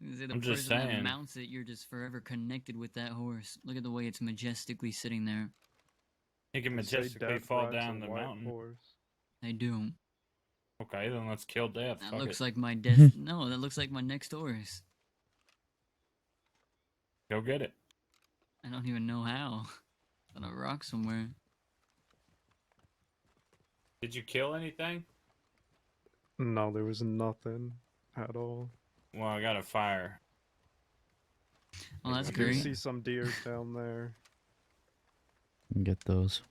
S3: The
S4: I'm just
S3: person that
S4: saying.
S3: mounts it, you're just forever connected with that horse. Look at the way it's majestically sitting there.
S4: He can
S5: They say
S4: majestically
S5: death
S4: fall
S5: rides a
S4: down the
S5: white
S4: mountain.
S5: horse.
S3: I do.
S4: Okay, then let's kill death.
S3: That
S4: Fuck
S3: looks
S4: it.
S3: like my death. No, that looks like my next horse.
S4: Go get it.
S3: I don't even know how. It's on a rock somewhere.
S4: Did you kill anything?
S5: No, there was nothing at all.
S4: Well, I got a fire.
S3: Oh, that's
S5: I do
S3: great.
S5: see some deers down there.
S2: Get those.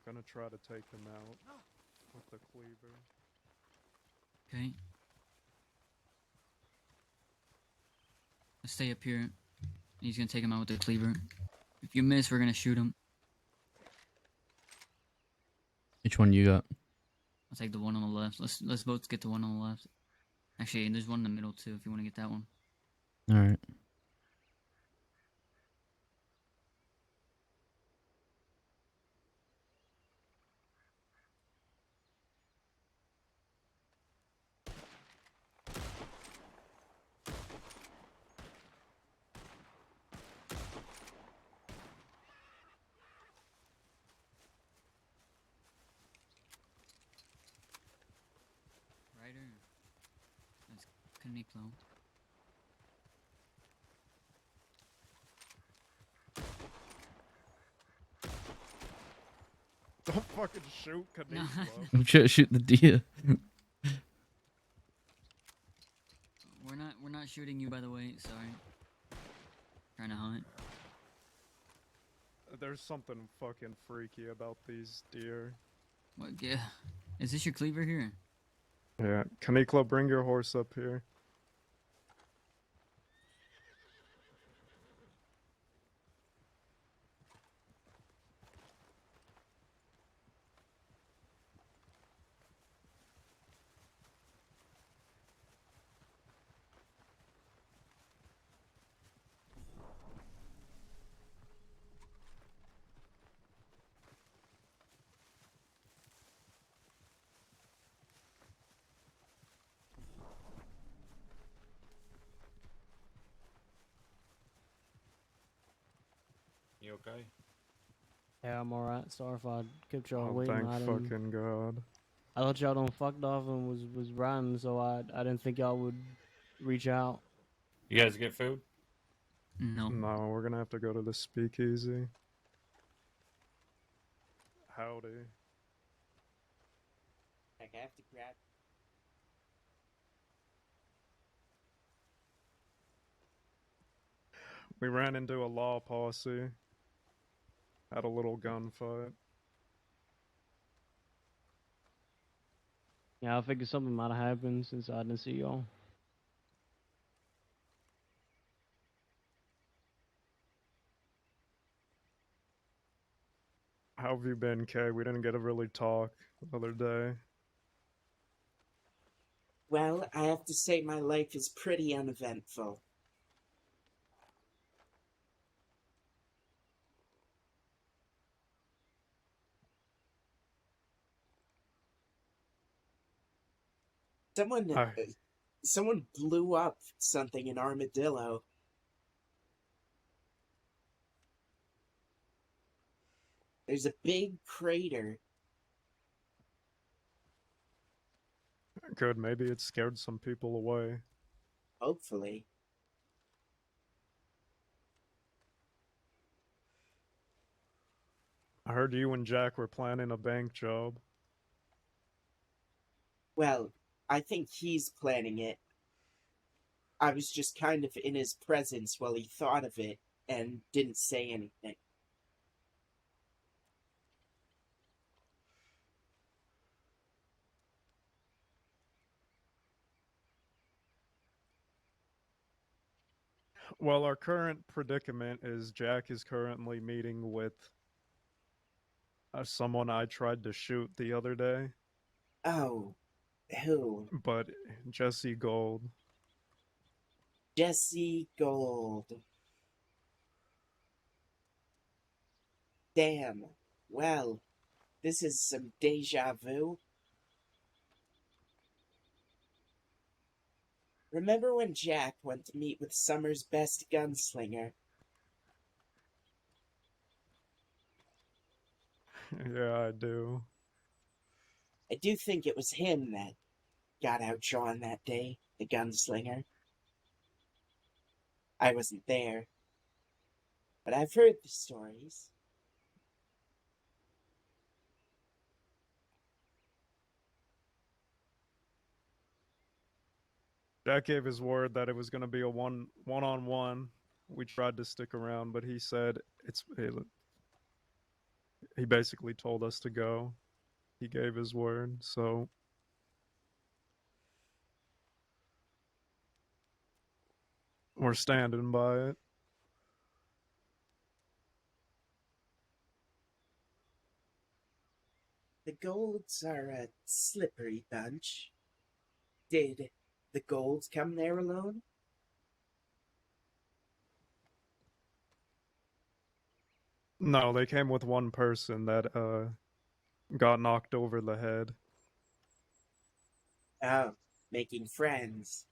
S5: I'm gonna try to take him out with the cleaver.
S3: Okay. Let's stay up here. He's gonna take him out with the cleaver. If you miss, we're gonna shoot him.
S2: Which one you got?
S3: I'll take the one on the left. Let's both get the one on the left. Actually, there's one in the middle too. If you want to get that one.
S2: All right.
S3: Ryder. That's Kaneklo.
S5: Don't fucking shoot Kaneklo.
S2: I'm trying to shoot the deer.
S3: We're not shooting you, by the way. Sorry. Trying to hunt.
S5: There's something fucking freaky about these deer.
S3: What? Yeah. Is this your cleaver here?
S5: Yeah, Kaneklo, bring your horse up here.
S4: You okay?
S6: Yeah, I'm alright. Sorry if I kept y'all
S5: Oh,
S6: waiting.
S5: thank
S6: I didn't,
S5: fucking God.
S6: I thought y'all done fucked off and was riding, so I didn't think y'all would reach out.
S4: You guys get food?
S3: No.
S5: No, we're gonna have to go to the speakeasy. Howdy.
S17: Like, I have to grab.
S5: We ran into a law posse. Had a little gunfight.
S6: Yeah, I figured something might have happened since I didn't see y'all.
S5: How have you been, Kay? We didn't get to really talk the other day.
S17: Well, I have to say my life is pretty uneventful. Someone blew up something in Armadillo. There's a big crater.
S5: Good, maybe it scared some people away.
S17: Hopefully.
S5: I heard you and Jack were planning a bank job.
S17: Well, I think he's planning it. I was just kind of in his presence while he thought of it and didn't say anything.
S5: Well, our current predicament is Jack is currently meeting with someone I tried to shoot the other day.
S17: Oh, who?
S5: But Jesse Gold.
S17: Jesse Gold. Damn. Well, This is some deja vu. Remember when Jack went to meet with Summer's best gunslinger?
S5: Yeah, I do.
S17: I do think it was him that got outdrawn that day, the gunslinger. I wasn't there, but I've heard the stories.
S5: Jack gave his word that it was going to be a one-on-one. We tried to stick around, but he said he basically told us to go. He gave his word, so we're standing by it.
S17: The Golds are a slippery bunch. Did the Golds come there alone?
S5: No, they came with one person that got knocked over the head.
S17: Oh, making friends.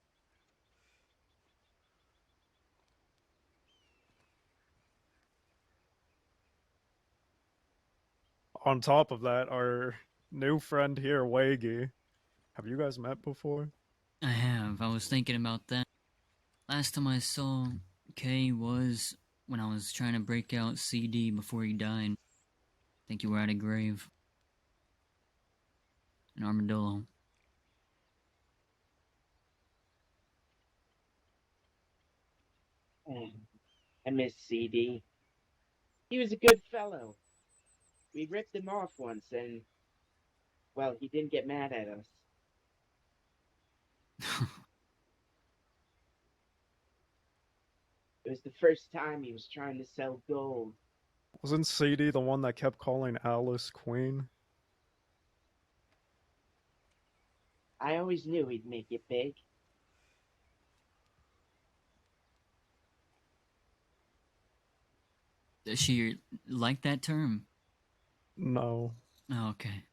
S5: On top of that, our new friend here, Waggy. Have you guys met before?
S3: I have. I was thinking about that. Last time I saw Kay was when I was trying to break out CD before he died. I think you were at a grave. An armadillo.
S17: I miss CD. He was a good fellow. We ripped him off once and, well, he didn't get mad at us. It was the first time he was trying to sell gold.
S5: Wasn't CD the one that kept calling Alice Queen?
S17: I always knew he'd make it big.
S3: Does she like that term?
S5: No.
S3: Oh, okay.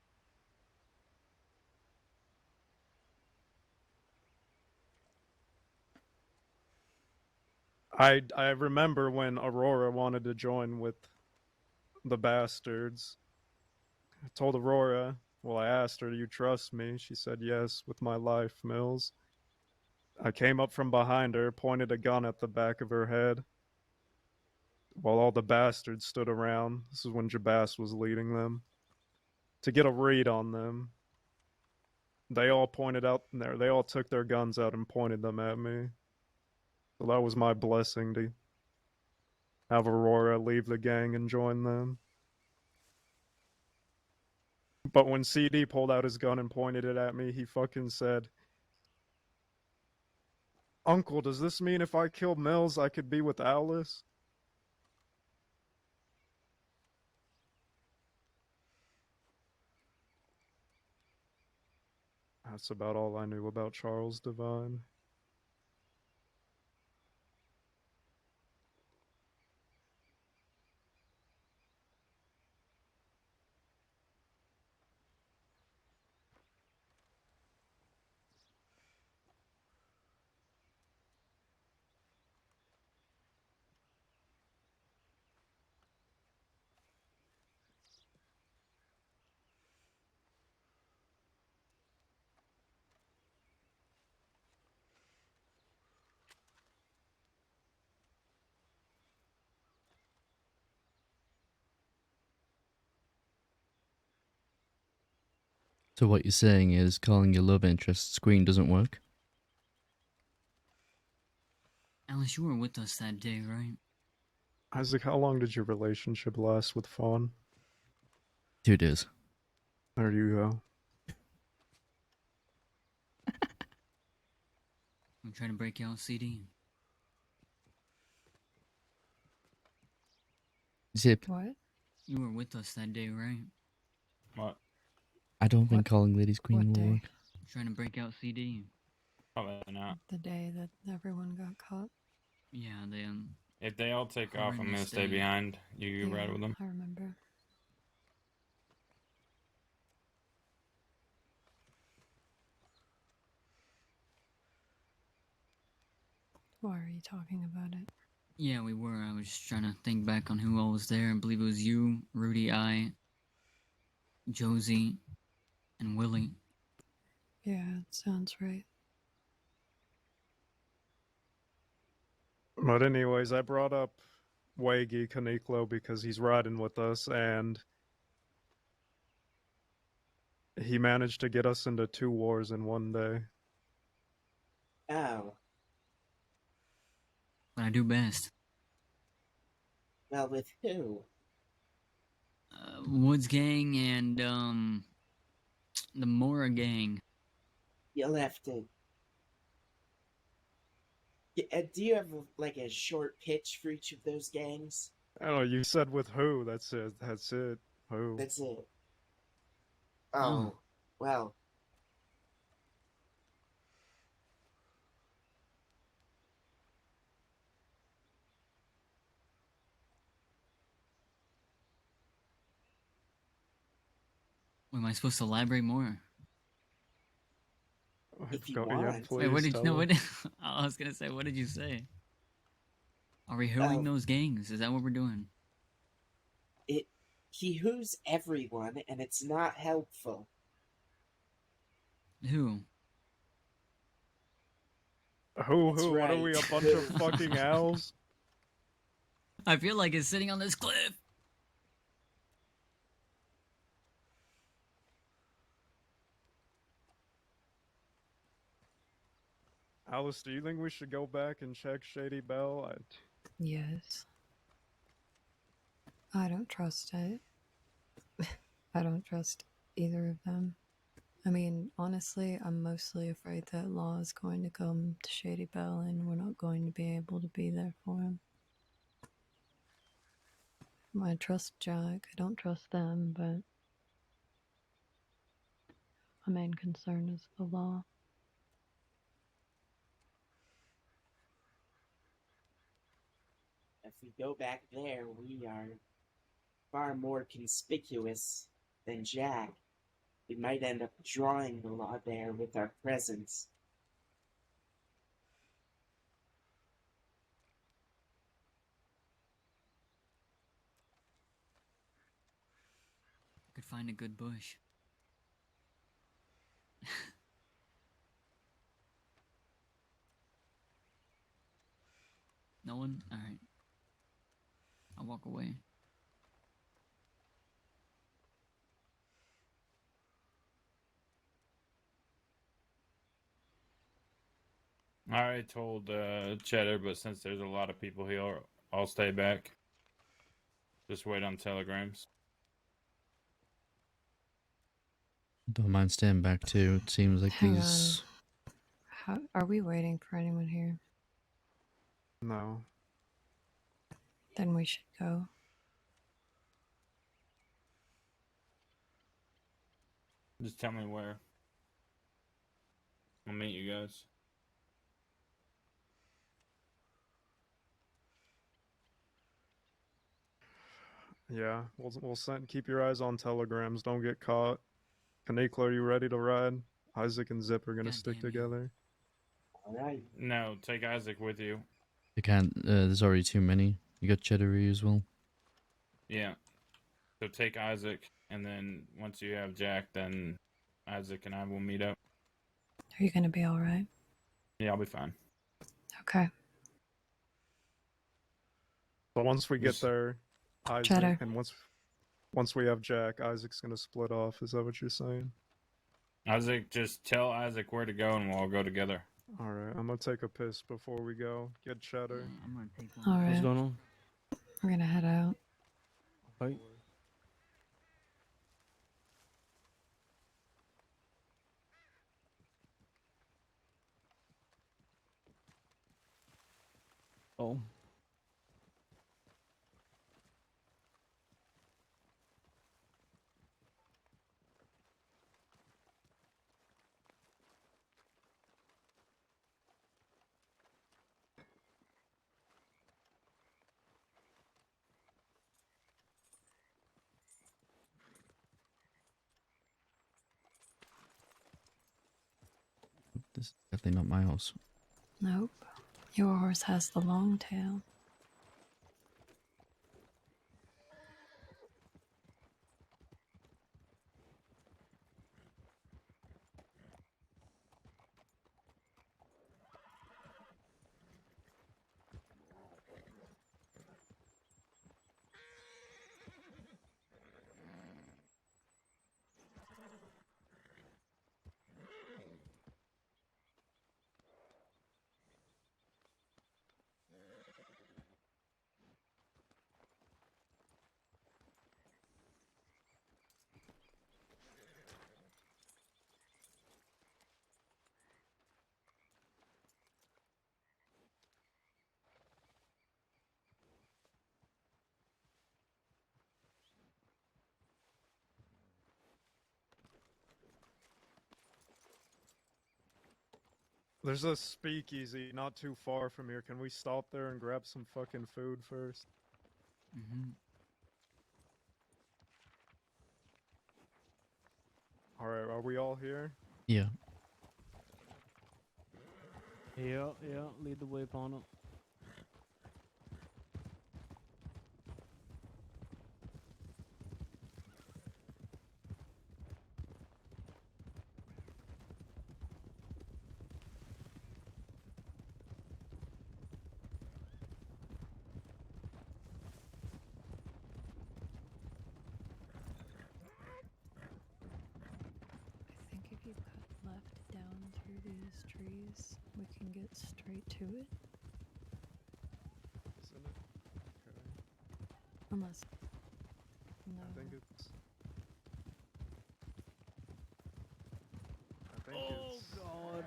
S5: I remember when Aurora wanted to join with the bastards. I told Aurora, well, I asked her, do you trust me? She said yes, with my life, Mills. I came up from behind her, pointed a gun at the back of her head, while all the bastards stood around. This is when Jabas was leading them. To get a read on them. They all pointed out there. They all took their guns out and pointed them at me. So that was my blessing to have Aurora leave the gang and join them. But when CD pulled out his gun and pointed it at me, he fucking said, Uncle, does this mean if I kill Mills, I could be with Alice? That's about all I knew about Charles Devine.
S2: So what you're saying is calling your love interest Screen doesn't work?
S3: Alice, you were with us that day, right?
S5: Isaac, how long did your relationship last with Fawn?
S2: 2 days.
S5: There you go.
S3: I'm trying to break out CD.
S2: Zip.
S7: What?
S3: You were with us that day, right?
S4: What?
S2: I don't think calling ladies Queen
S7: What
S2: will
S7: day?
S2: work.
S3: I'm trying to break out CD.
S4: Probably not.
S7: The day that everyone got caught.
S3: Yeah, they
S4: If they all take off, I'm gonna
S3: horrendous
S4: stay
S3: day.
S4: behind. You
S7: Yeah,
S4: ride with them.
S7: I remember. Why are you talking about it?
S3: Yeah, we were. I was just trying to think back on who all was there. I believe it was you, Rudy, I, Josie, and Willie.
S7: Yeah, it sounds right.
S5: But anyways, I brought up Waggy Kaniklo because he's riding with us, and he managed to get us into 2 wars in one day.
S17: Oh,
S3: But I do best.
S17: well, with who?
S3: Woods Gang and, the Mora Gang.
S17: You'll have to. Do you have like a short pitch for each of those gangs?
S5: I don't know, you said with who, that's it. That's it. Who?
S17: That's it.
S3: Oh.
S17: Oh, well.
S3: Am I supposed to elaborate more?
S17: If you
S5: Yeah,
S17: want.
S5: please
S3: Wait, what did
S5: tell
S3: you know?
S5: us.
S3: What did, I was gonna say, what did you say? Are we hooing those gangs? Is that what we're doing?
S17: He who's everyone, and it's not helpful.
S3: Who?
S5: Who?
S17: That's
S5: What are
S17: right.
S5: we, a bunch of fucking owls?
S3: I feel like it's sitting on this cliff.
S5: Alice, do you think we should go back and check Shady Belle?
S7: Yes. I don't trust it. I don't trust either of them. I mean, honestly, I'm mostly afraid that Law is going to come to Shady Belle and we're not going to be able to be there for him. I trust Jack. I don't trust them, but my main concern is the Law.
S17: If we go back there, we are far more conspicuous than Jack. We might end up drawing the law there with our presence.
S3: Could find a good bush. No one? Alright. I'll walk away.
S4: I already told Cheddar, but since there's a lot of people here, I'll stay back. Just wait on telegrams.
S2: Don't mind staying back too. It seems like
S7: Hang
S2: these.
S7: on. Are we waiting for anyone here?
S5: No.
S7: Then we should go.
S4: Just tell me where. I'll meet you guys.
S5: Yeah, we'll send. Keep your eyes on telegrams. Don't get caught. Kaniklo, are you ready to ride? Isaac and Zip are gonna stick together.
S17: All right.
S4: No, take Isaac with you.
S2: You can't. There's already too many. You got Cheddary as well.
S4: Yeah. So take Isaac, and then once you have Jack, then Isaac and I will meet up.
S7: Are you going to be alright?
S4: Yeah, I'll be fine.
S7: Okay.
S5: So once we get there, Isaac,
S7: Cheddar.
S5: and once we have Jack, Isaac's gonna split off. Is that what you're saying?
S4: Isaac, just tell Isaac where to go, and we'll all go together.
S5: All right, I'm gonna take a piss before we go. Get Cheddar.
S3: I'm gonna take one.
S7: Alright.
S11: What's going on?
S7: We're going to head out.
S11: Right. Oh.
S2: This is definitely not my house.
S7: Nope. Your horse has the long tail.
S5: There's a speakeasy not too far from here. Can we stop there and grab some fucking food first?
S3: Mm-hmm.
S5: Alright, are we all here?
S2: Yeah.
S6: Yeah, lead the way, partner.
S7: I think if you cut left down through these trees, we can get straight to it.
S5: Isn't it? Okay.
S7: Unless. No.
S5: I think it's.
S6: Oh god.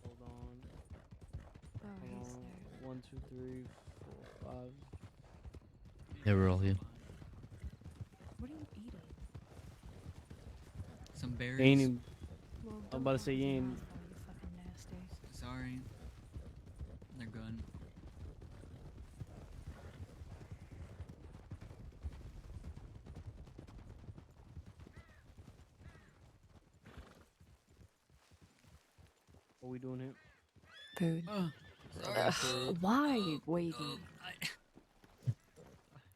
S6: Hold on.
S7: Oh,
S6: Hold
S7: he's
S6: on.
S7: there.
S6: 1, 2, 3, 4, 5.
S2: Yeah, we're all here.
S7: What are you eating?
S3: Some berries.
S6: Ain't even,
S7: Well,
S6: I'm
S7: don't
S6: about to
S7: put
S6: say
S7: those
S6: you
S7: in your
S6: ain't.
S7: mouth while you fucking nasty.
S3: Sorry. They're good.
S6: What we doing here?
S7: Food.
S3: Sorry.
S7: Why, Wadey?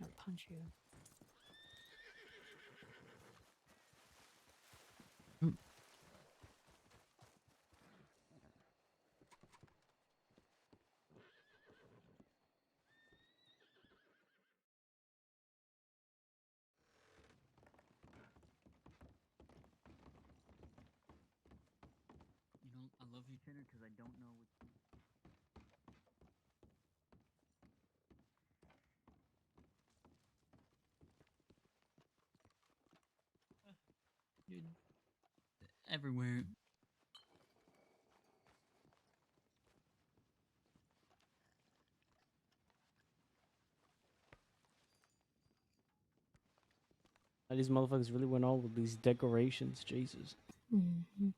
S7: I'll punch you.
S3: You know, I love you, Cheddar, because I don't know what you... Dude. Everywhere.
S6: These motherfuckers really went on with these decorations. Jesus.
S7: Mm-hmm.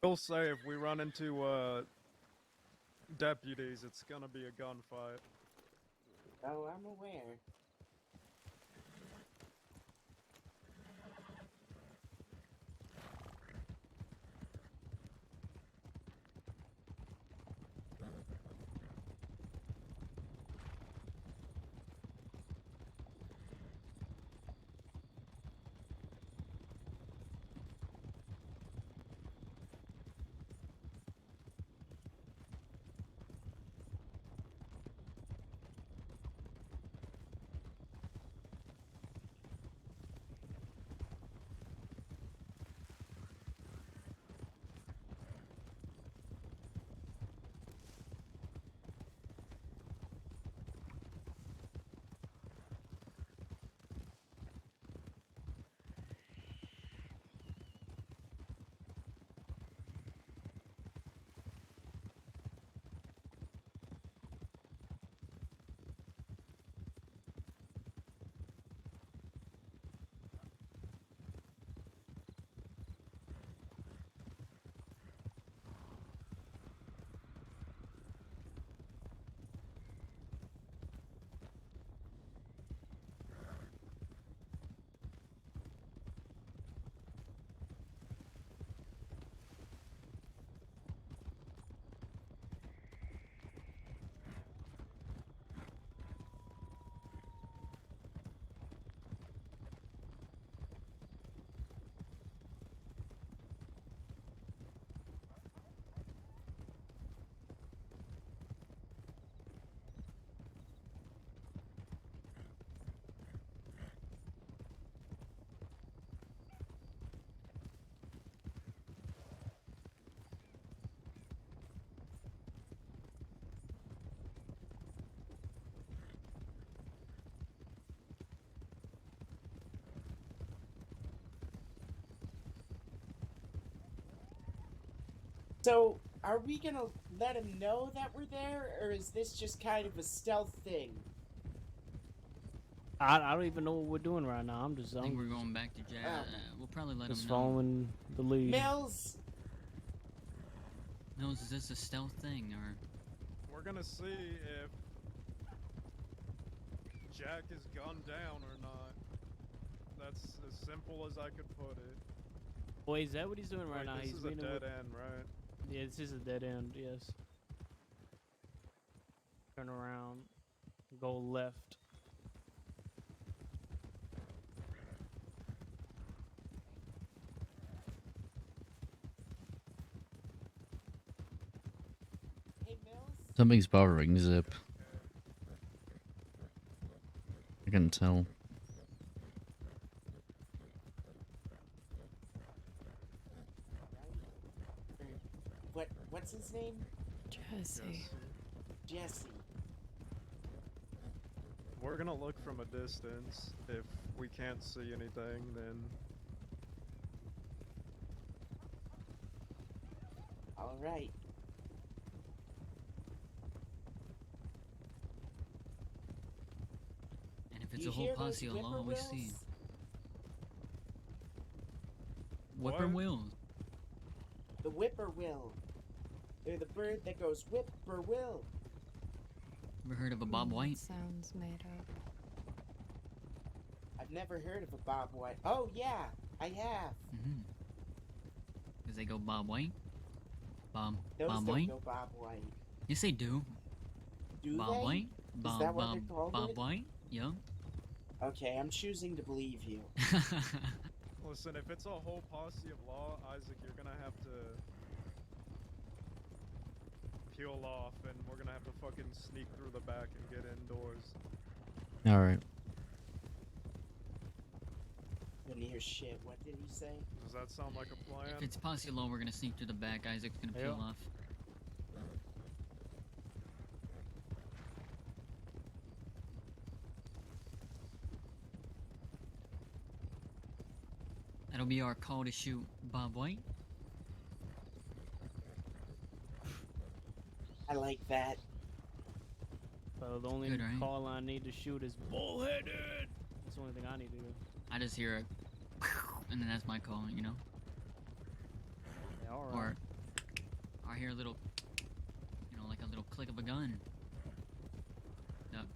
S5: We'll say if we run into deputies, it's gonna be a gunfight.
S17: Oh, I'm aware. So, are we gonna let him know that we're there, or is this just kind of a stealth thing?
S6: I don't even know what we're doing right now. I'm just
S3: I think we're going back to jail. We'll probably let him
S6: just
S3: know.
S6: following the lead.
S17: Mills!
S3: Mills, is this a stealth thing, or?
S5: We're gonna see if Jack is gunned down or not. That's as simple as I could put it.
S6: Boy, is that what he's doing right now?
S5: This
S6: He's
S5: is a
S6: meeting
S5: dead
S6: with...
S5: end, right?
S6: Yeah, this is a dead end, yes. Turn around. Go left.
S17: Hey, Mills?
S2: Something's bothering Zip. I can tell.
S17: What's his name?
S7: Jesse.
S17: Jesse.
S5: We're gonna look from a distance. If we can't see anything, then...
S17: Alright.
S3: And if it's
S17: You
S3: a whole
S17: hear
S3: posse
S17: those
S3: of law, we see.
S17: whippoorwills?
S3: Whippoorwills.
S17: The whippoorwill. They're the bird that goes whippoorwill.
S3: Ever heard of a Bob White?
S7: Sounds made up.
S17: I've never heard of a Bob White. Oh, yeah, I have.
S3: Because they go Bob White? Bob
S17: Those
S3: Bob
S17: don't
S3: White?
S17: go Bob White.
S3: Yes, they do.
S17: Do
S3: Bob
S17: they?
S3: White?
S17: Is
S3: Bob,
S17: that what
S3: Bob,
S17: they're called?
S3: Bob White? Yeah.
S17: Okay, I'm choosing to believe you.
S5: Listen, if it's a whole posse of law, Isaac, you're gonna have to peel off, and we're gonna have to fucking sneak through the back and get indoors.
S2: Alright.
S17: Couldn't hear shit. What did he say?
S5: Does that sound like a plan?
S3: If it's posse law, we're gonna sneak through the back. Isaac's gonna peel off. That'll be our call to shoot Bob White.
S17: I like that.
S6: So the only
S3: Good, right?
S6: call I need to shoot is bullheaded. That's the only thing I need to do.
S3: I just hear a and then that's my call, you know?
S6: Yeah, alright.
S3: Or I hear a little, you know, like a little click of a gun. Yep.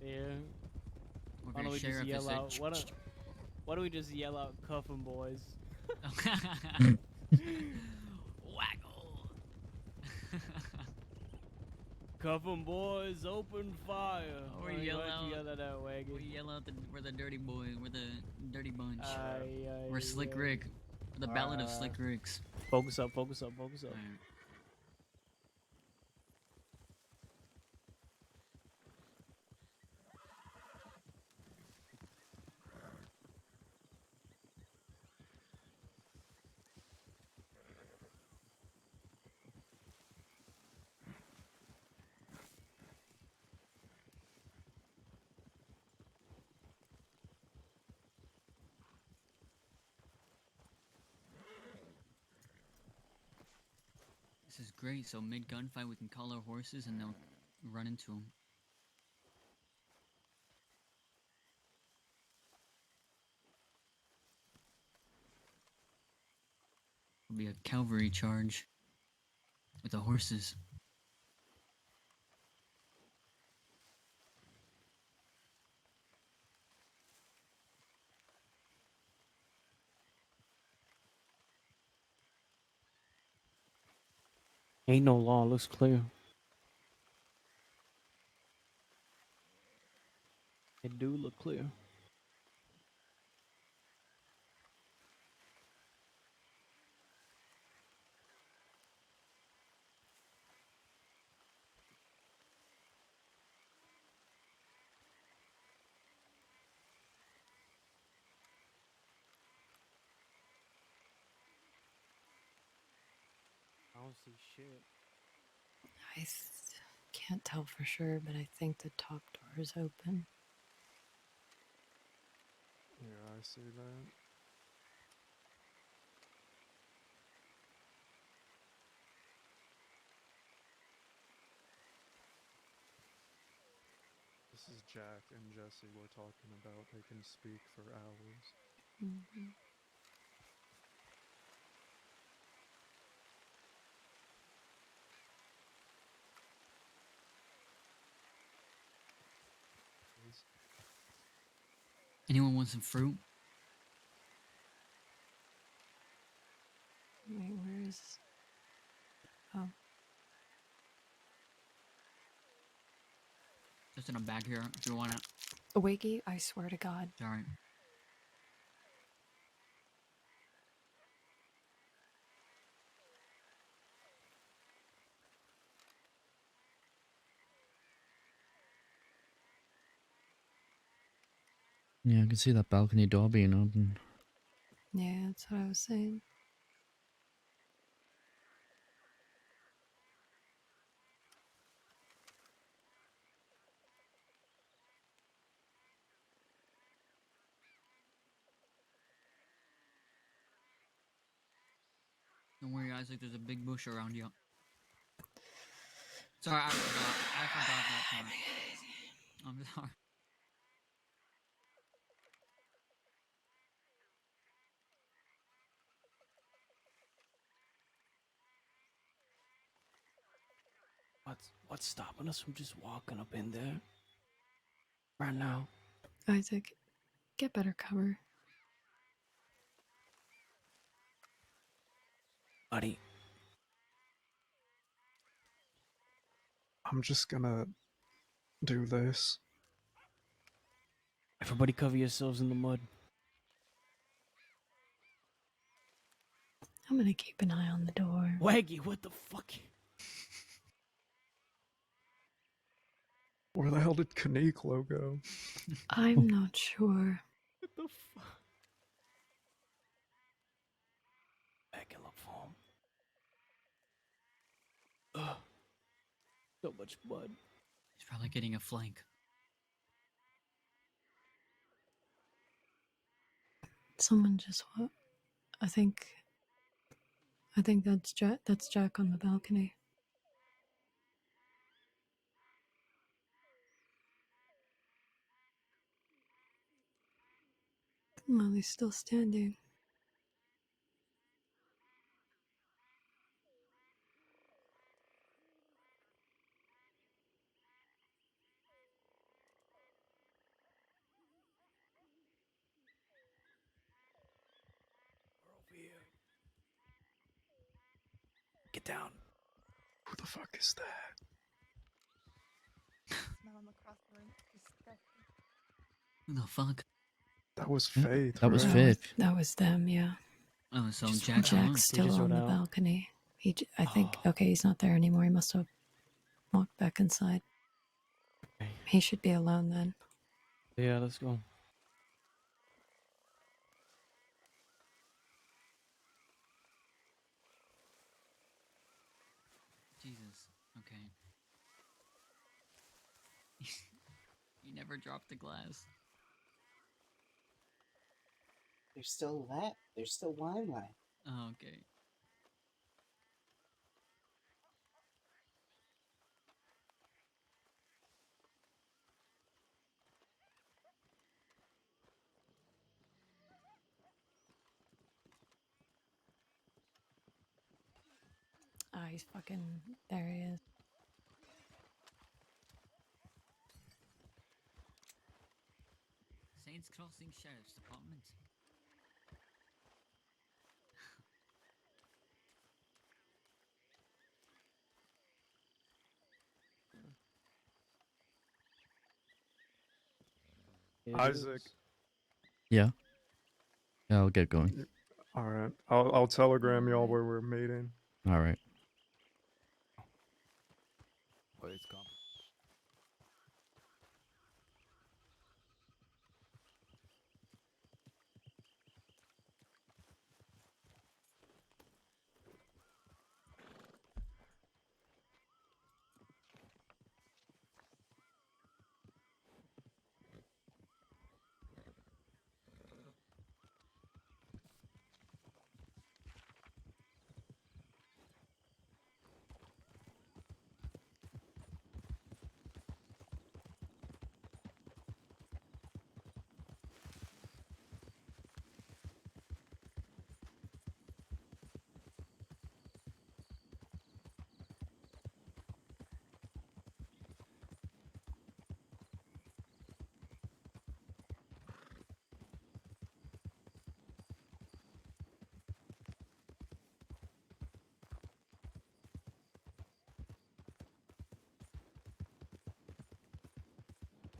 S6: Yeah.
S3: Or
S6: Why
S3: if
S6: don't
S3: your
S6: we just
S3: sheriff is
S6: yell
S3: like,
S6: out? Why don't we just yell out, "Cuff 'em, boys"?
S3: Waggle.
S6: Cuff 'em, boys! Open fire!
S3: Or
S6: Why
S3: yell
S6: don't you
S3: out.
S6: yell that out, Waggy?
S3: We yell out we're the dirty boys. We're the dirty bunch.
S6: Aye,
S3: We're Slick Rick. The Ballad of
S6: Ah.
S3: Slick Ricks.
S6: Focus up, focus up, focus up.
S3: Alright. This is great. So mid gunfight, we can call our horses and they'll run into them. It'll be a cavalry charge with the horses.
S6: Ain't no law. Looks clear. It do look clear. I don't see shit.
S7: I can't tell for sure, but I think the top door is open.
S5: Yeah, I see that. Jack and Jesse were talking about. They can speak for hours.
S7: Mm-hmm.
S3: Anyone want some fruit?
S7: Wait, where is... Oh.
S3: Just in a bag here if you want it.
S7: Wakey, I swear to God.
S3: Sorry.
S2: Yeah, I can see that balcony door being open.
S7: Yeah, that's what I was saying.
S3: Don't worry, Isaac. There's a big bush around you. Sorry, I forgot that part. I'm sorry.
S6: What's stopping us from just walking up in there right now?
S7: Isaac, get better cover.
S6: Buddy,
S5: I'm just gonna do this.
S6: everybody cover yourselves in the mud.
S7: I'm gonna keep an eye on the door.
S6: Waggy, what the fuck?
S5: Where the hell did Kaneeklo go?
S7: I'm not sure.
S6: What the fuck? Back and look for him. Ugh. So much blood.
S3: He's probably getting a flank.
S7: Someone just what? I think that's Jack. That's Jack on the balcony. Well, he's still standing.
S6: We're over here. Get down.
S5: Who the fuck is that?
S16: Smell him across the room. Disgusting.
S3: Who the fuck?
S5: That was Faith.
S2: That was
S5: right?
S2: Faith.
S7: That was them. Yeah.
S3: Oh, so
S6: Just
S3: Jack's
S6: went out.
S3: alone.
S7: Jack's
S6: He
S7: still
S6: just
S7: on
S6: went
S7: the
S6: out.
S7: balcony. I think.
S6: Oh.
S7: Okay, he's not there anymore. He must have walked back inside.
S6: Okay.
S7: He should be alone then.
S6: Yeah, let's go.
S3: Jesus. Okay. You never dropped the glass.
S17: There's still that. There's still wine left.
S3: Oh, okay.
S7: Ah, he's fucking. There he is.
S3: Saints Crossing Sheriff's Department.
S6: It
S5: Isaac.
S6: is.
S2: Yeah. Yeah, I'll get going.
S5: All right. I'll telegram y'all where we're meeting.
S2: All right.
S12: Well, it's coming.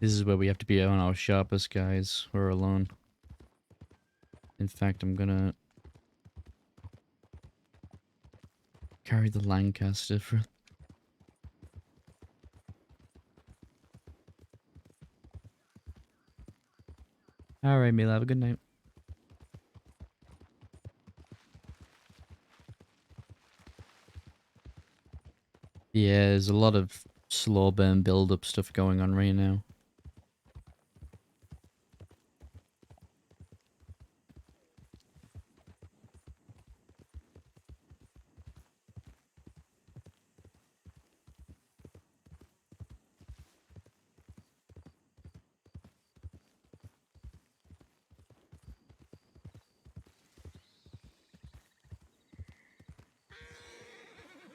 S2: This is where we have to be on our sharpest, guys. We're alone. In fact, I'm gonna carry the Lancaster for... Alright, Mila, have a good night. Yeah, there's a lot of slow burn build-up stuff going on right now.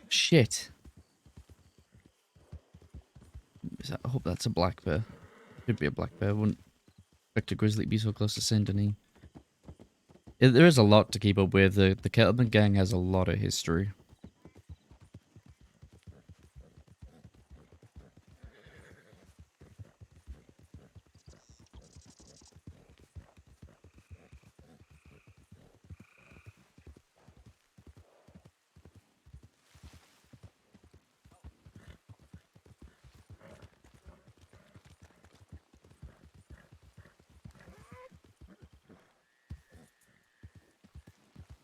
S2: Shit. I hope that's a black bear. Should be a black bear. Wouldn't expect a grizzly to be so close to Saint Denis. There is a lot to keep up with. The Kettleman gang has a lot of history.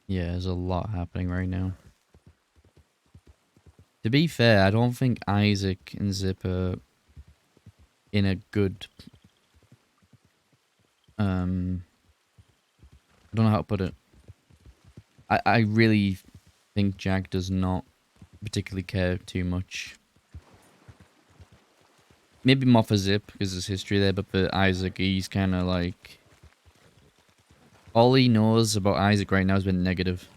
S2: Yeah, there's a lot happening right now. To be fair, I don't think Isaac and Zip are in a good... I don't know how to put it. I really think Jack does not particularly care too much. Maybe more for Zip, because there's history there, but for Isaac, he's kind of like... All he knows about Isaac right now has been negative.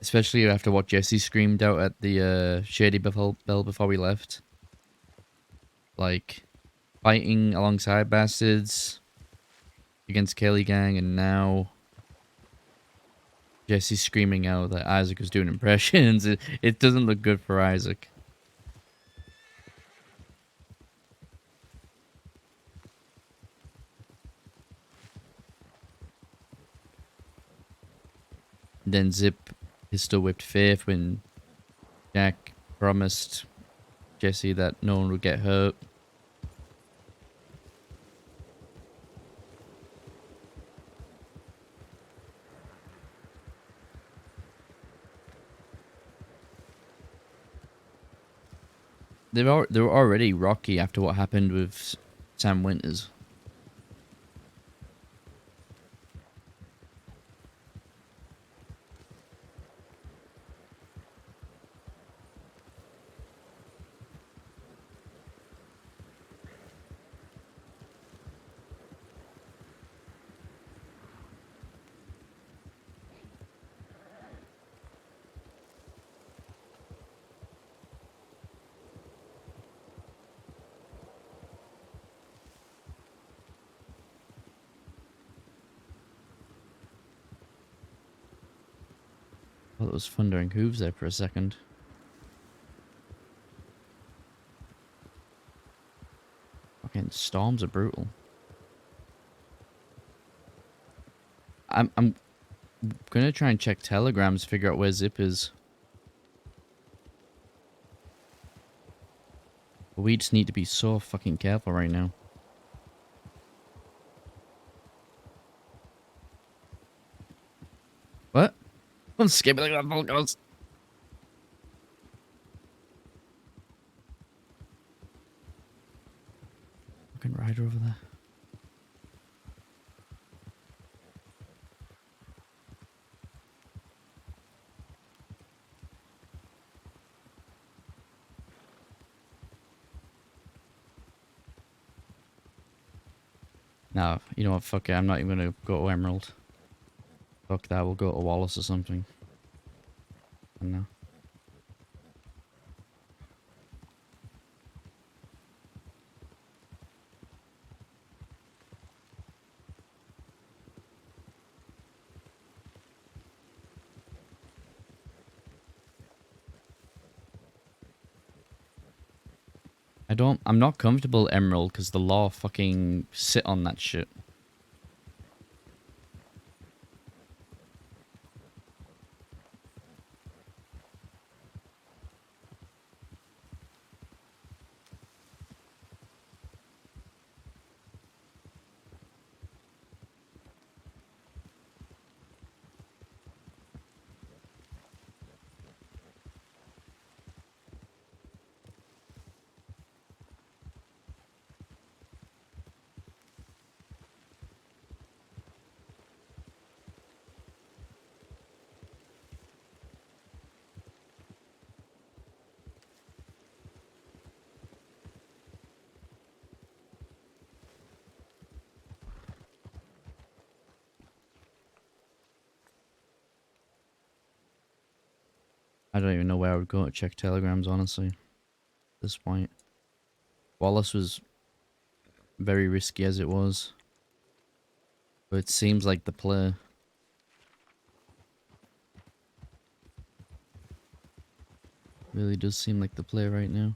S2: Especially after what Jesse screamed out at the Shady Bell before we left. Like, fighting alongside bastards against Kelly Gang, and now Jesse screaming out that Isaac was doing impressions. It doesn't look good for Isaac. Then Zip pistol whipped Faith when Jack promised Jesse that no one would get hurt. They were already rocky after what happened with Sam Winters. Well, it was thundering hooves there for a second. Fucking storms are brutal. I'm gonna try and check telegrams, figure out where Zip is. But we just need to be so fucking careful right now. What? I'm skipping like that goes. Fucking rider over there. No, you know what, fuck it, I'm not even gonna go to Emerald. Fuck that, we'll go to Wallace or something. I don't know. I'm not comfortable Emerald because the law fucking sit on that shit. I don't even know where I would go to check telegrams, honestly. At this point. Wallace was very risky as it was. But it seems like the play. Really does seem like the play right now.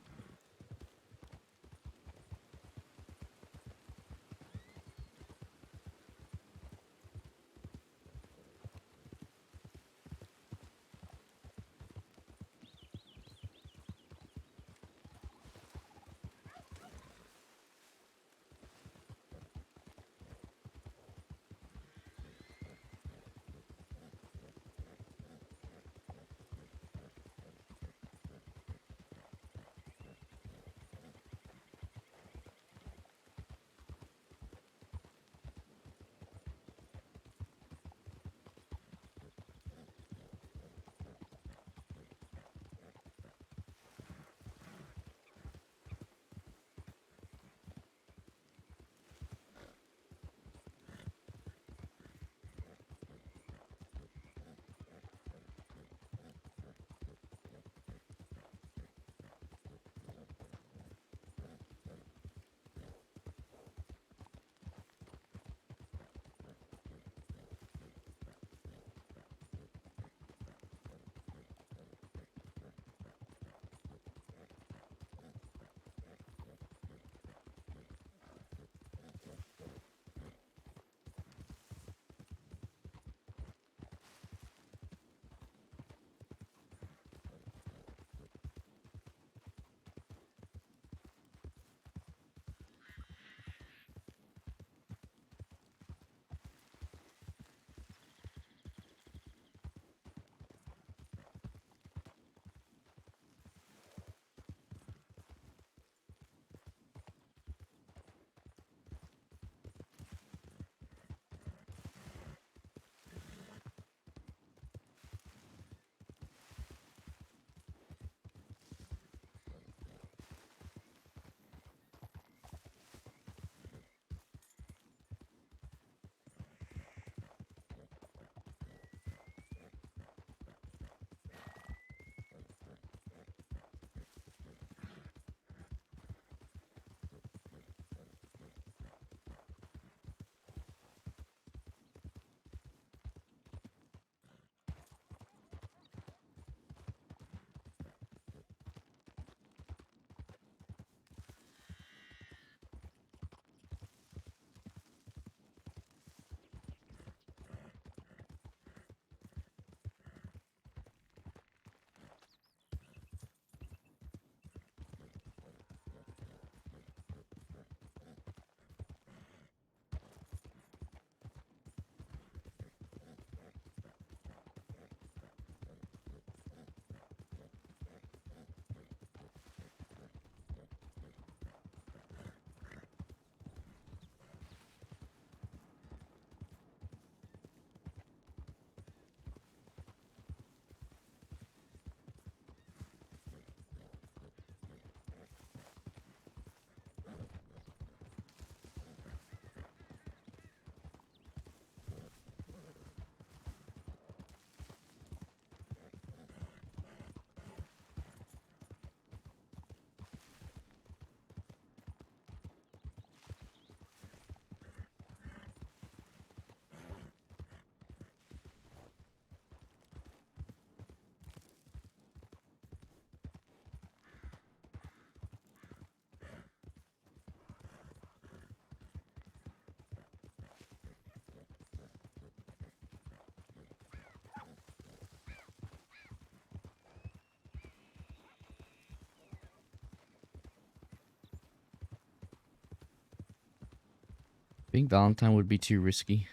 S2: think Valentine would be too risky.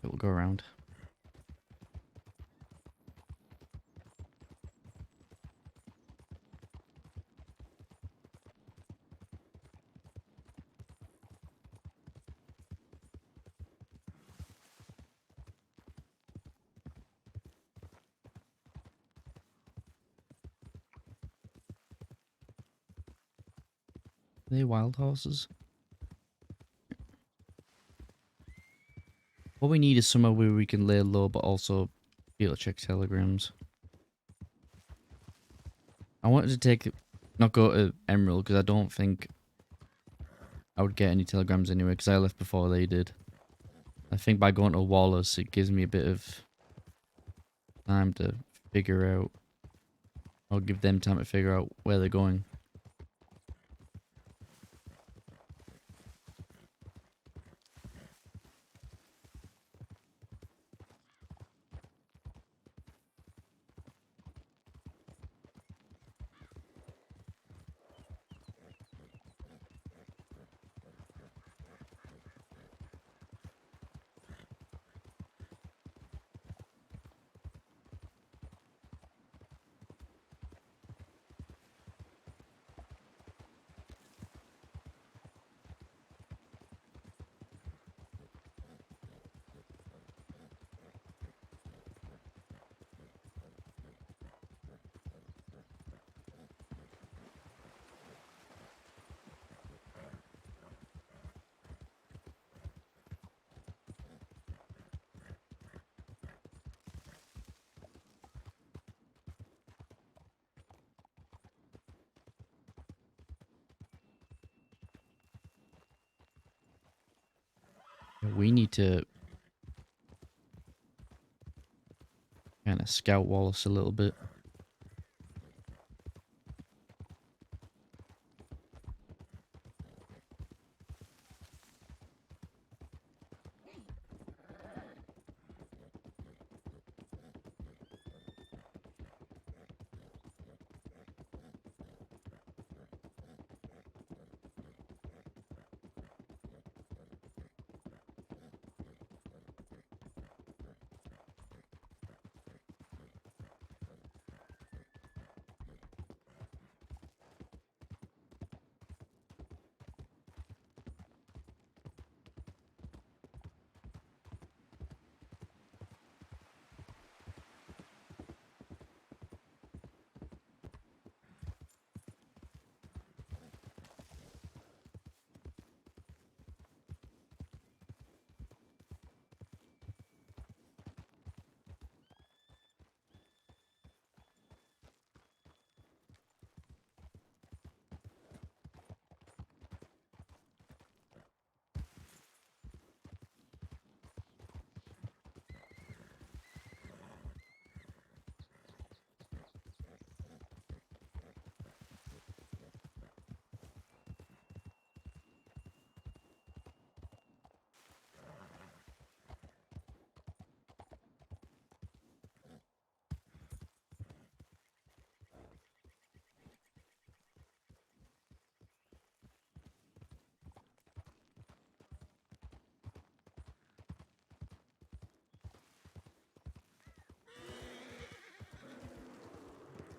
S2: It will go around. Are they wild horses? What we need is somewhere where we can lay low, but also be able to check telegrams. I wanted to take, not go to Emerald, because I don't think I would get any telegrams anyway, because I left before they did. I think by going to Wallace, it gives me a bit of time to figure out, or give them time to figure out where they're going. We need to kind of scout Wallace a little bit.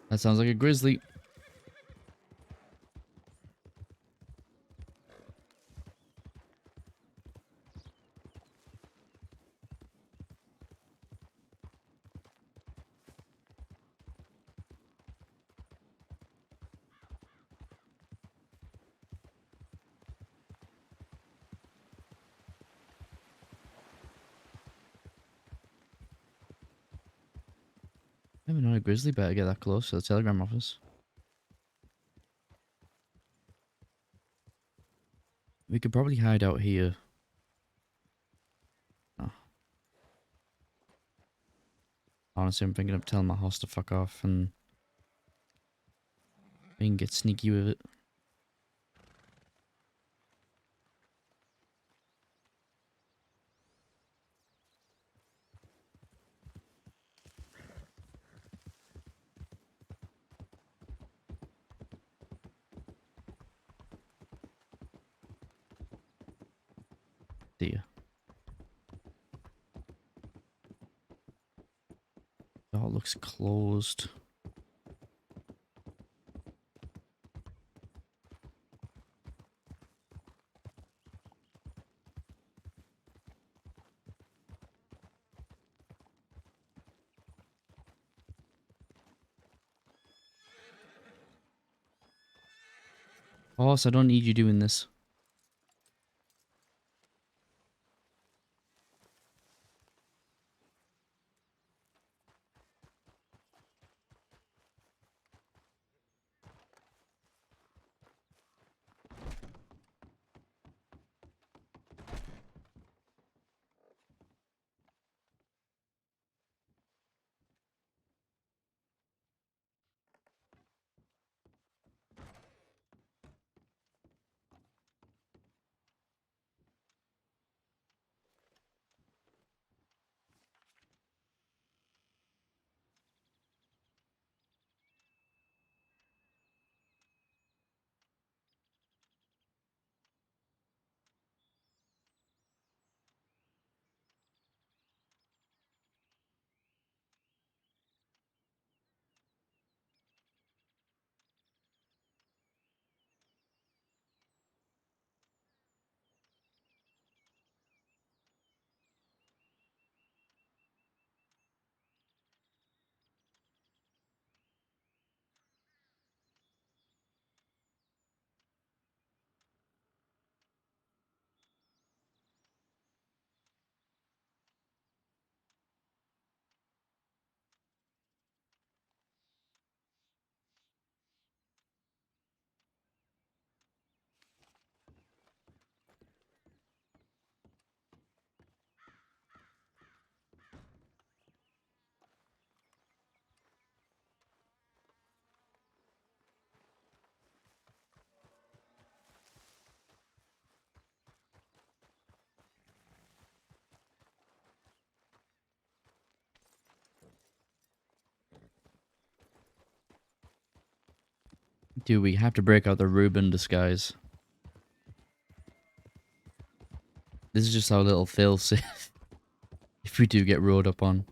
S2: That sounds like a grizzly. Maybe not a grizzly bear get that close to the telegram office. We could probably hide out here. Oh. Honestly, I'm thinking of telling my host to fuck off and We can get sneaky with it. See ya. Oh, it looks closed. Boss, I don't need you doing this. Do we have to break out the Reuben disguise? This is just our little failsafe. If we do get rode up on.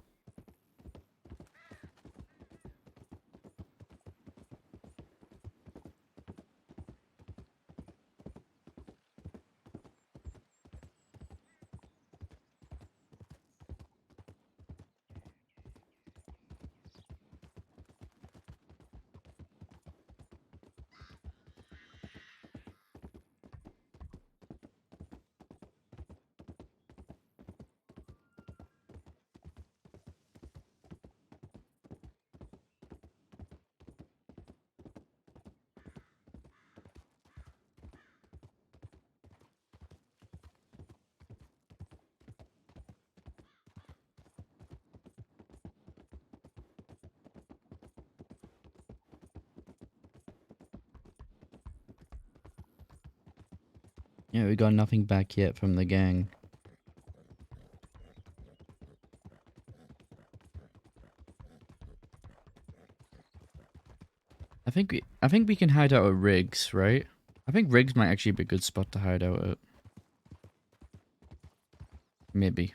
S2: Yeah, we got nothing back yet from the gang. I think we can hide out at Riggs, right? I think Riggs might actually be a good spot to hide out at. Maybe.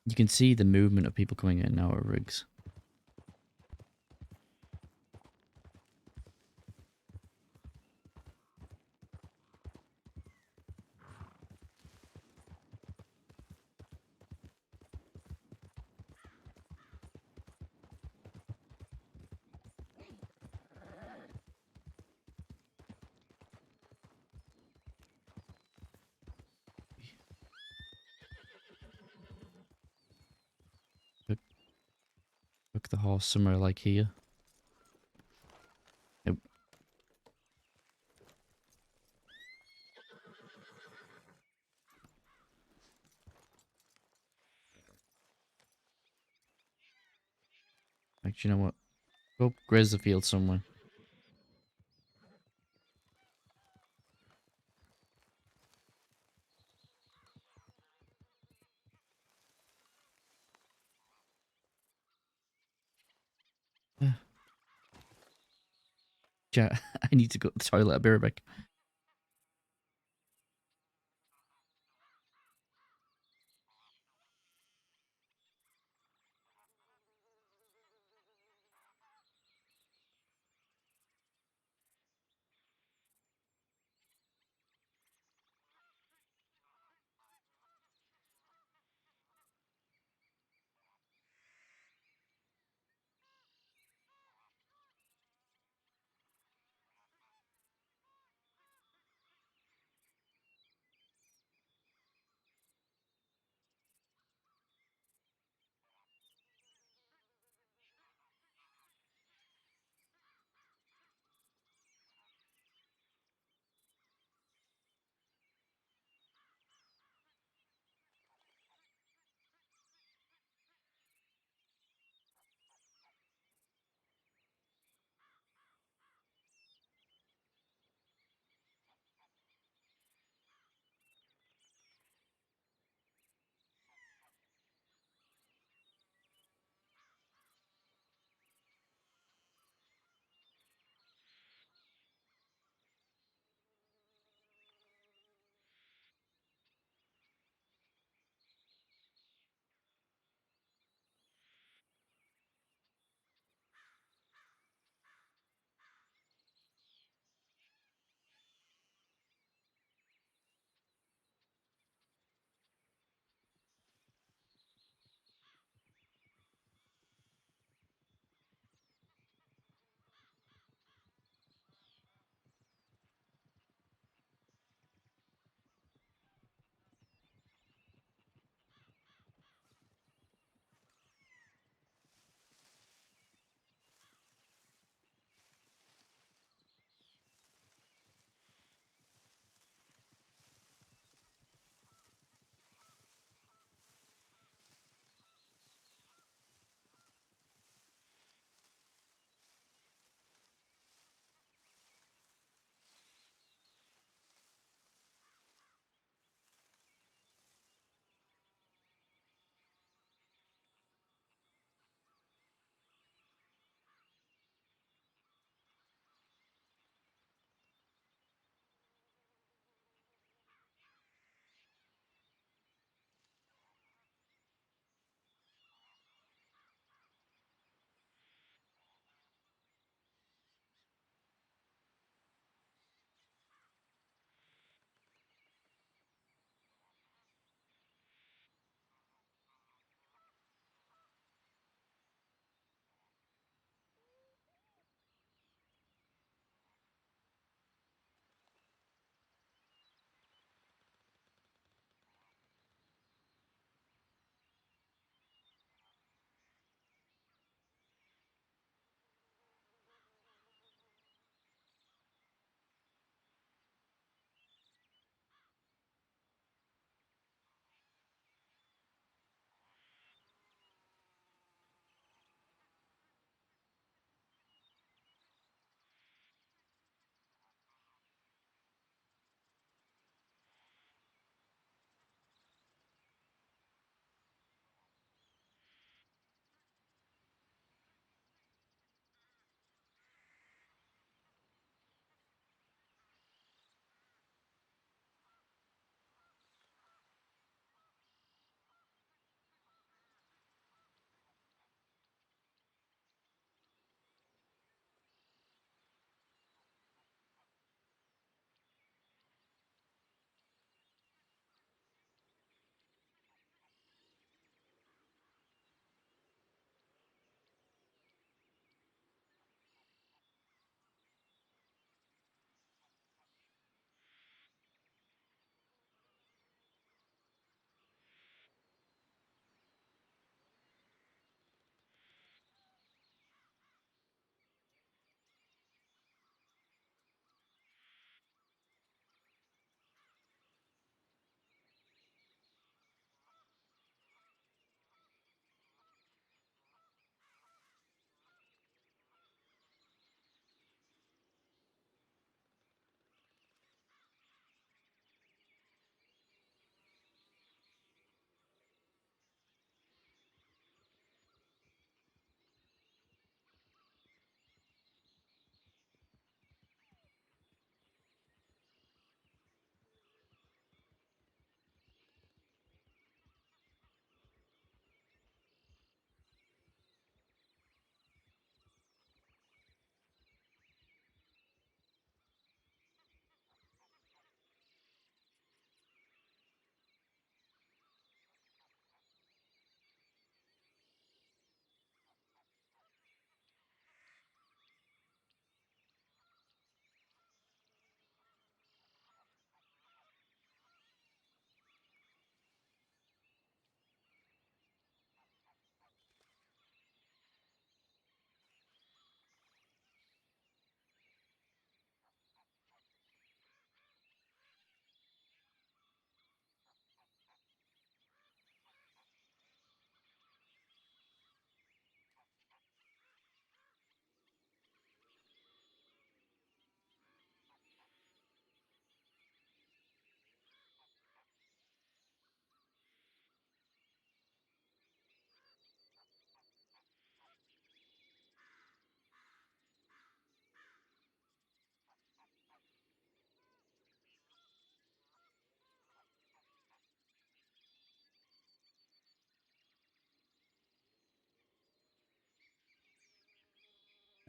S2: You can see the movement of people coming in now at Riggs. Book the horse somewhere like here. Nope. Do you know what? Go graze the field somewhere. Yeah, I need to go to the toilet. I'll be right back.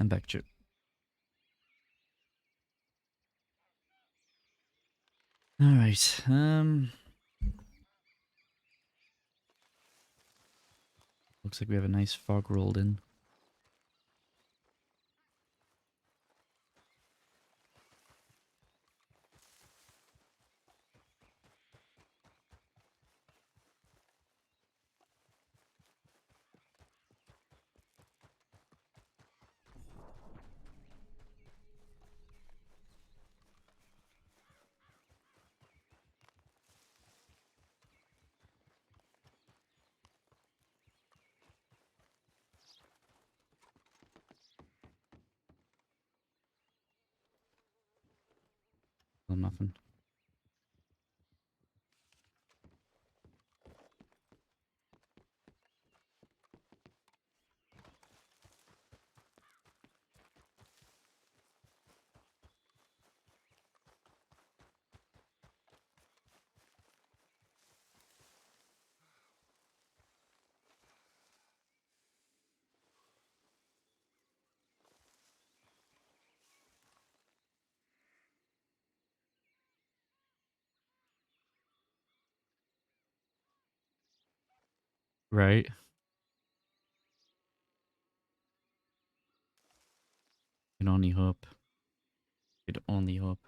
S2: I'm back, Chip. All right. Looks like we have a nice fog rolled in. Well, nothing. Right. Can only hope. Could only hope.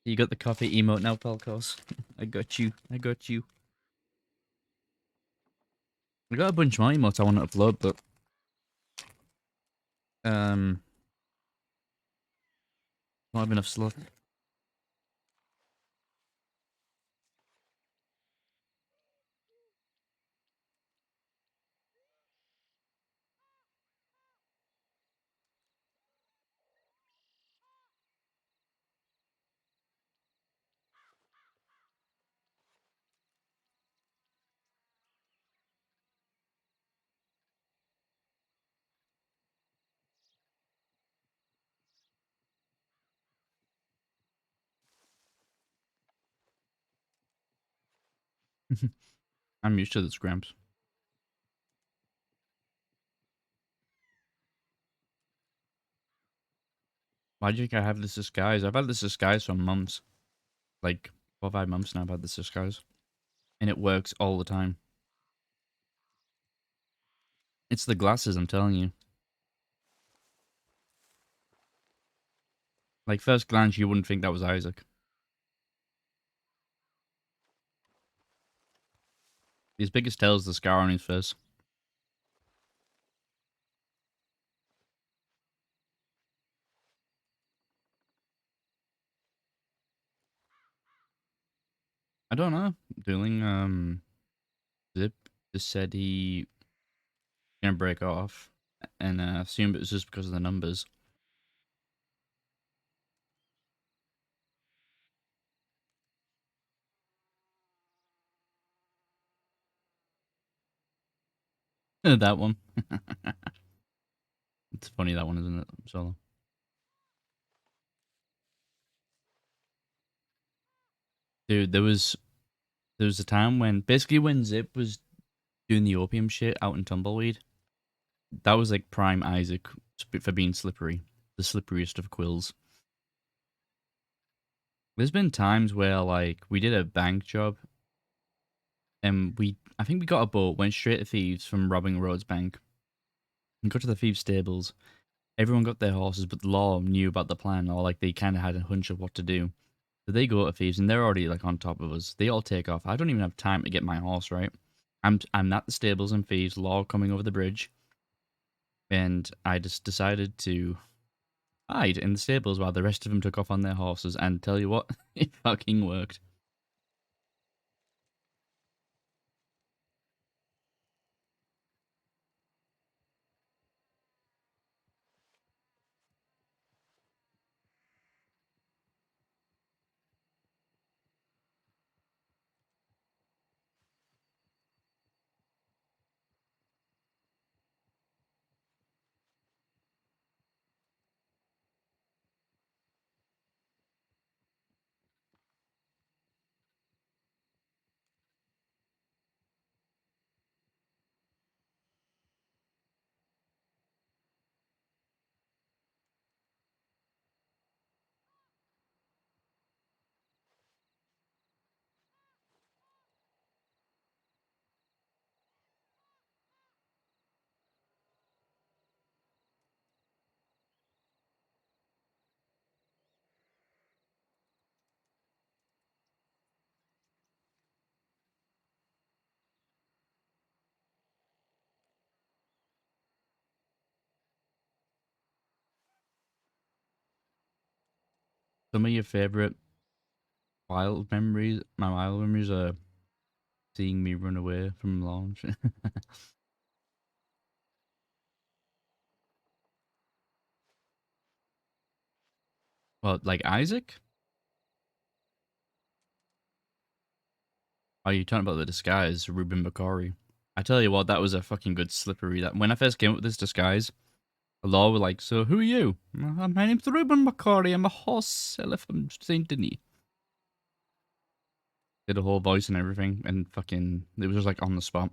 S2: You got the coffee emote now, Palcos. I got you. I got you. I got a bunch more emotes I want to upload, but don't have enough slot. I'm used to this, Gramps. Why do you think I have this disguise? I've had this disguise for months. Like 4 or 5 months now I've had this disguise. And it works all the time. It's the glasses, I'm telling you. Like, first glance, you wouldn't think that was Isaac. His biggest tell is the scar on his face. I don't know. Dueling, Zip just said he gonna break off. And assumed it was just because of the numbers. That one. It's funny, that one, isn't it? Solo. Dude, there was a time when basically when Zip was doing the opium shit out in Tumbleweed, that was like prime Isaac for being slippery, the slipperiest of Quills. There's been times where like we did a bank job, and I think we got a boat, went straight to Thieves from robbing Rhodes Bank, and got to the Thieves stables. Everyone got their horses, but the law knew about the plan, or like they kind of had a hunch of what to do. So they go to Thieves, and they're already like on top of us. They all take off. I don't even have time to get my horse right. I'm at the stables in Thieves Law coming over the bridge, and I just decided to hide in the stables while the rest of them took off on their horses. And tell you what, it fucking worked. Some of your favorite wild memories, my wild memories are seeing me run away from launch. Well, like Isaac? Are you talking about the disguise, Ruben Bakari? I tell you what, that was a fucking good slippery. That when I first came up with this disguise, the law were like, "So who are you?" My name's Ruben Bakari. I'm a horse seller from Saint Denis. Did a whole voice and everything, and fucking, it was just like on the spot.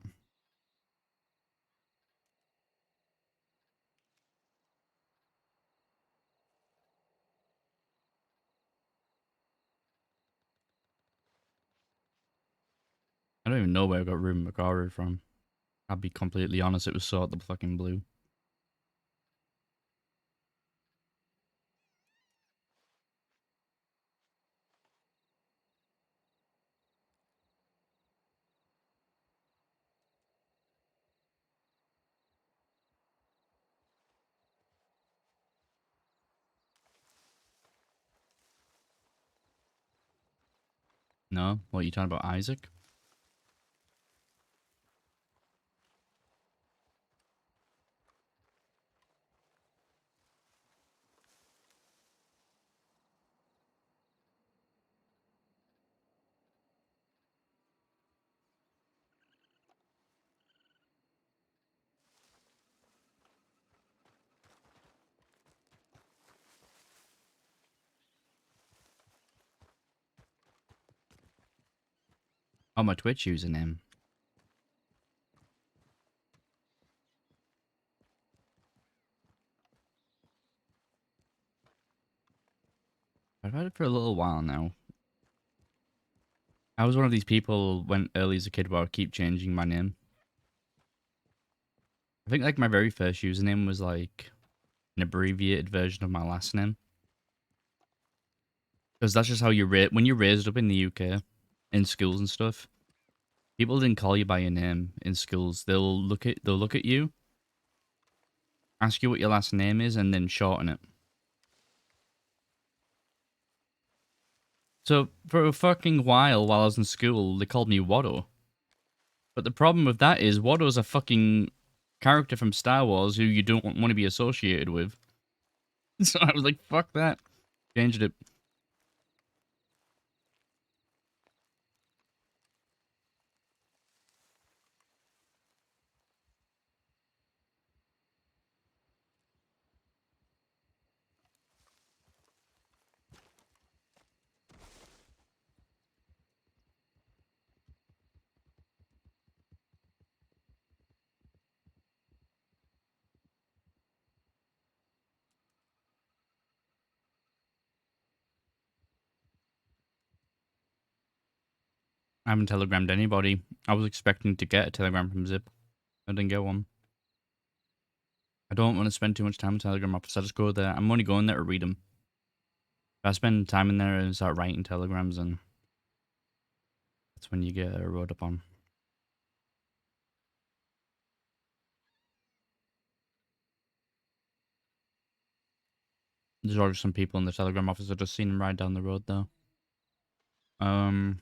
S2: I don't even know where I got Ruben Bakari from. I'll be completely honest, it was so out the fucking blue. No? What, you talking about Isaac? Oh, my Twitch username. I've had it for a little while now. I was one of these people when early as a kid where I would keep changing my name. I think like my very first username was like an abbreviated version of my last name. Because that's just how you when you're raised up in the UK, in schools and stuff. People didn't call you by your name in schools. They'll look at you, ask you what your last name is, and then shorten it. So for a fucking while I was in school, they called me Watto. But the problem with that is Watto's a fucking character from Star Wars who you don't want to be associated with. So I was like, fuck that. Changed it. I haven't telegrammed anybody. I was expecting to get a telegram from Zip. I didn't get one. I don't want to spend too much time on Telegram apps. I just go there. I'm only going there to read them. If I spend time in there and start writing telegrams, and that's when you get wrote up on. There's already some people in the Telegram office. I just seen him right down the road though. Um,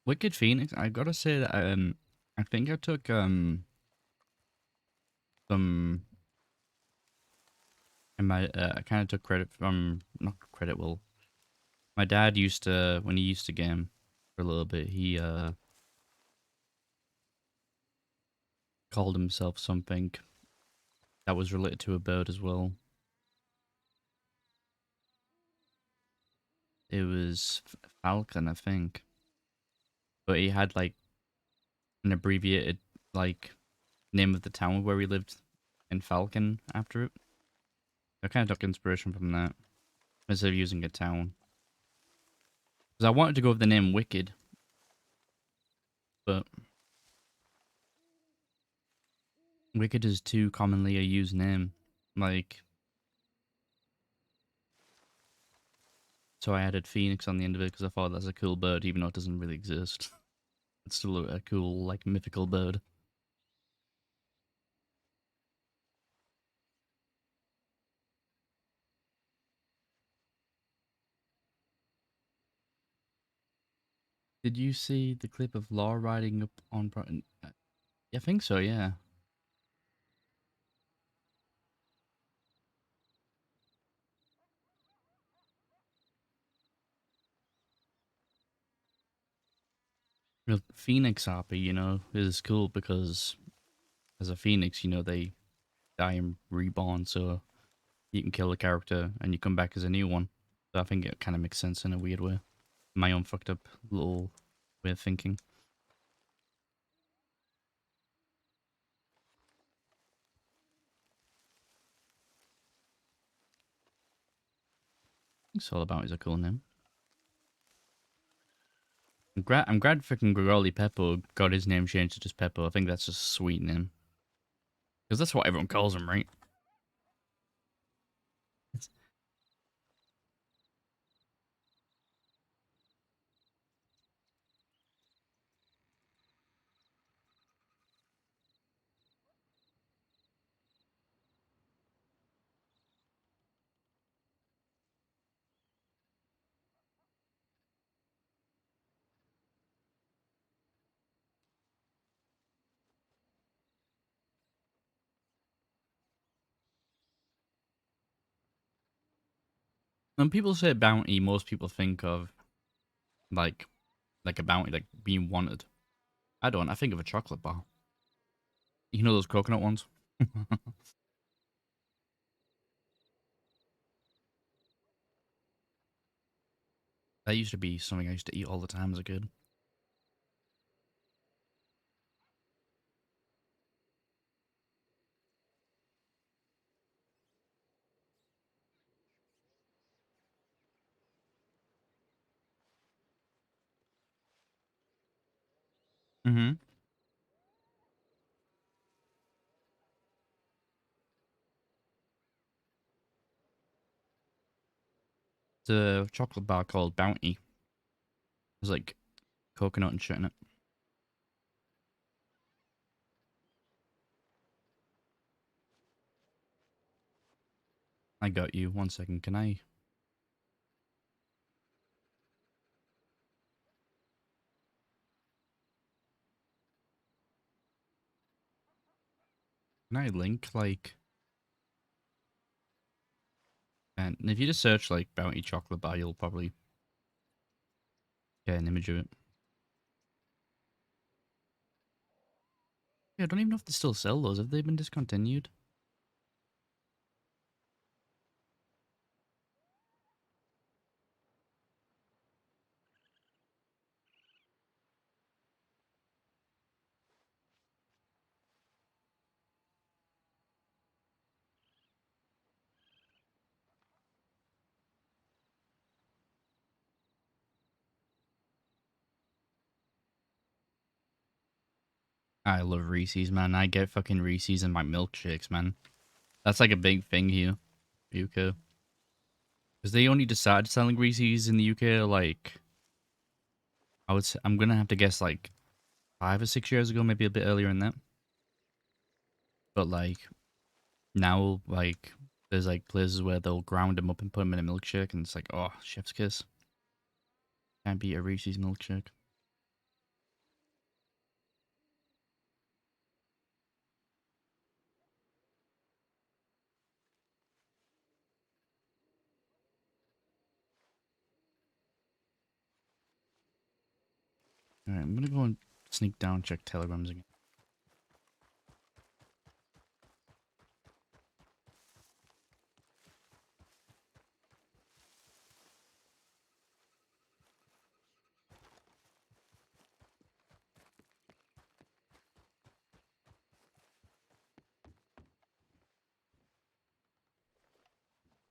S2: Wicked Phoenix. I gotta say that I think I took some. And I kind of took credit from not credit. Well, my dad used to when he used to game for a little bit. He called himself something that was related to a bird as well. It was Falcon, I think, but he had like an abbreviated like name of the town where we lived in Falcon after it. I kind of took inspiration from that instead of using a town. Because I wanted to go with the name Wicked, but Wicked is too commonly a used name. Like, so I added Phoenix on the end of it because I thought that's a cool bird, even though it doesn't really exist. It's still a cool, like, mythical bird. Did you see the clip of Law riding up on... I think so, yeah. Well, Phoenix Harpy, you know, is cool because as a Phoenix, you know, they die and reborn, so you can kill a character and you come back as a new one. So I think it kind of makes sense in a weird way. My own fucked up little way of thinking. It's all about is a cool name. I'm glad freaking Grigoli Peppo got his name changed to just Peppo. I think that's just a sweet name. Because that's what everyone calls him, right? When people say bounty, most people think of like a bounty, like being wanted. I don't. I think of a chocolate bar. You know those coconut ones? That used to be something I used to eat all the time as a kid. Mm-hmm. It's a chocolate bar called Bounty. There's like coconut and shit in it. I got you. 1 second. Can I link like? And if you just search like Bounty chocolate bar, you'll probably get an image of it. Yeah, I don't even know if they still sell those. Have they been discontinued? I love Reese's, man. I get fucking Reese's in my milkshakes, man. That's like a big thing here, UK. Because they only decided selling Reese's in the UK, like, I'm gonna have to guess, like, 5 or 6 years ago, maybe a bit earlier than that. But, like, now, like, there's, like, places where they'll ground them up and put them in a milkshake, and it's like, oh, chef's kiss. Can't beat a Reese's milkshake. Alright, I'm gonna go and sneak down, check telegrams again.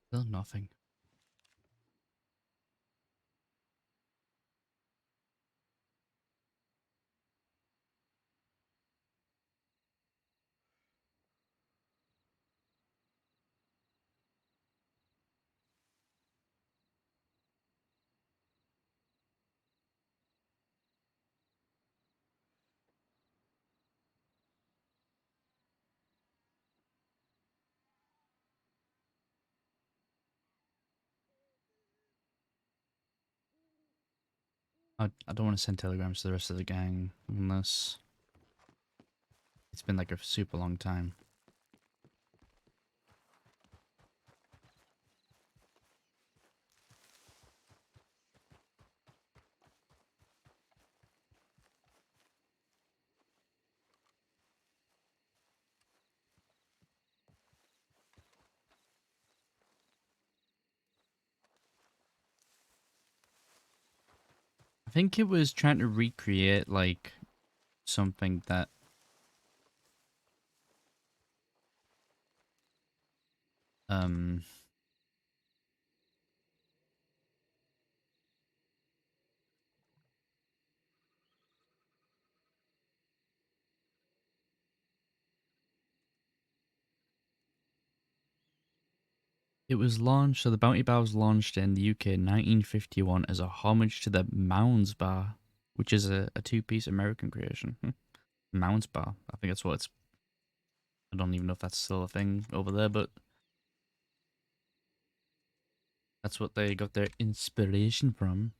S2: Still nothing. I don't want to send telegrams to the rest of the gang unless it's been like a super long time. I think it was trying to recreate like something that um it was launched, so the Bounty Bar was launched in the UK in 1951 as a homage to the Mounds Bar, which is a two-piece American creation. Mounds Bar, I think that's what it's. I don't even know if that's still a thing over there, but that's what they got their inspiration from.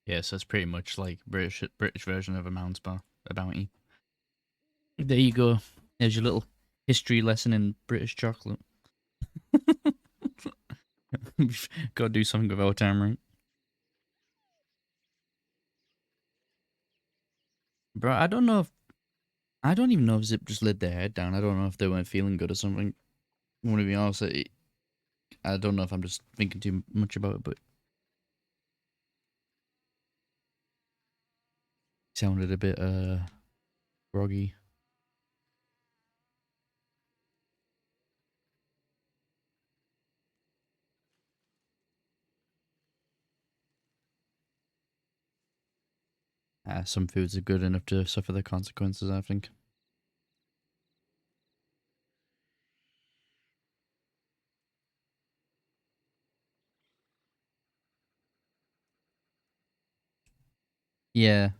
S2: Yeah, so it's pretty much like British version of a Mounds Bar, a Bounty. There you go. There's your little history lesson in British chocolate. We've got to do something with our time, right? Bro, I don't know if I don't even know if Zip just laid their head down. I don't know if they weren't feeling good or something. I want to be honest, I don't know if I'm just thinking too much about it, but it sounded a bit groggy. Some foods are good enough to suffer the consequences, I think. Yeah.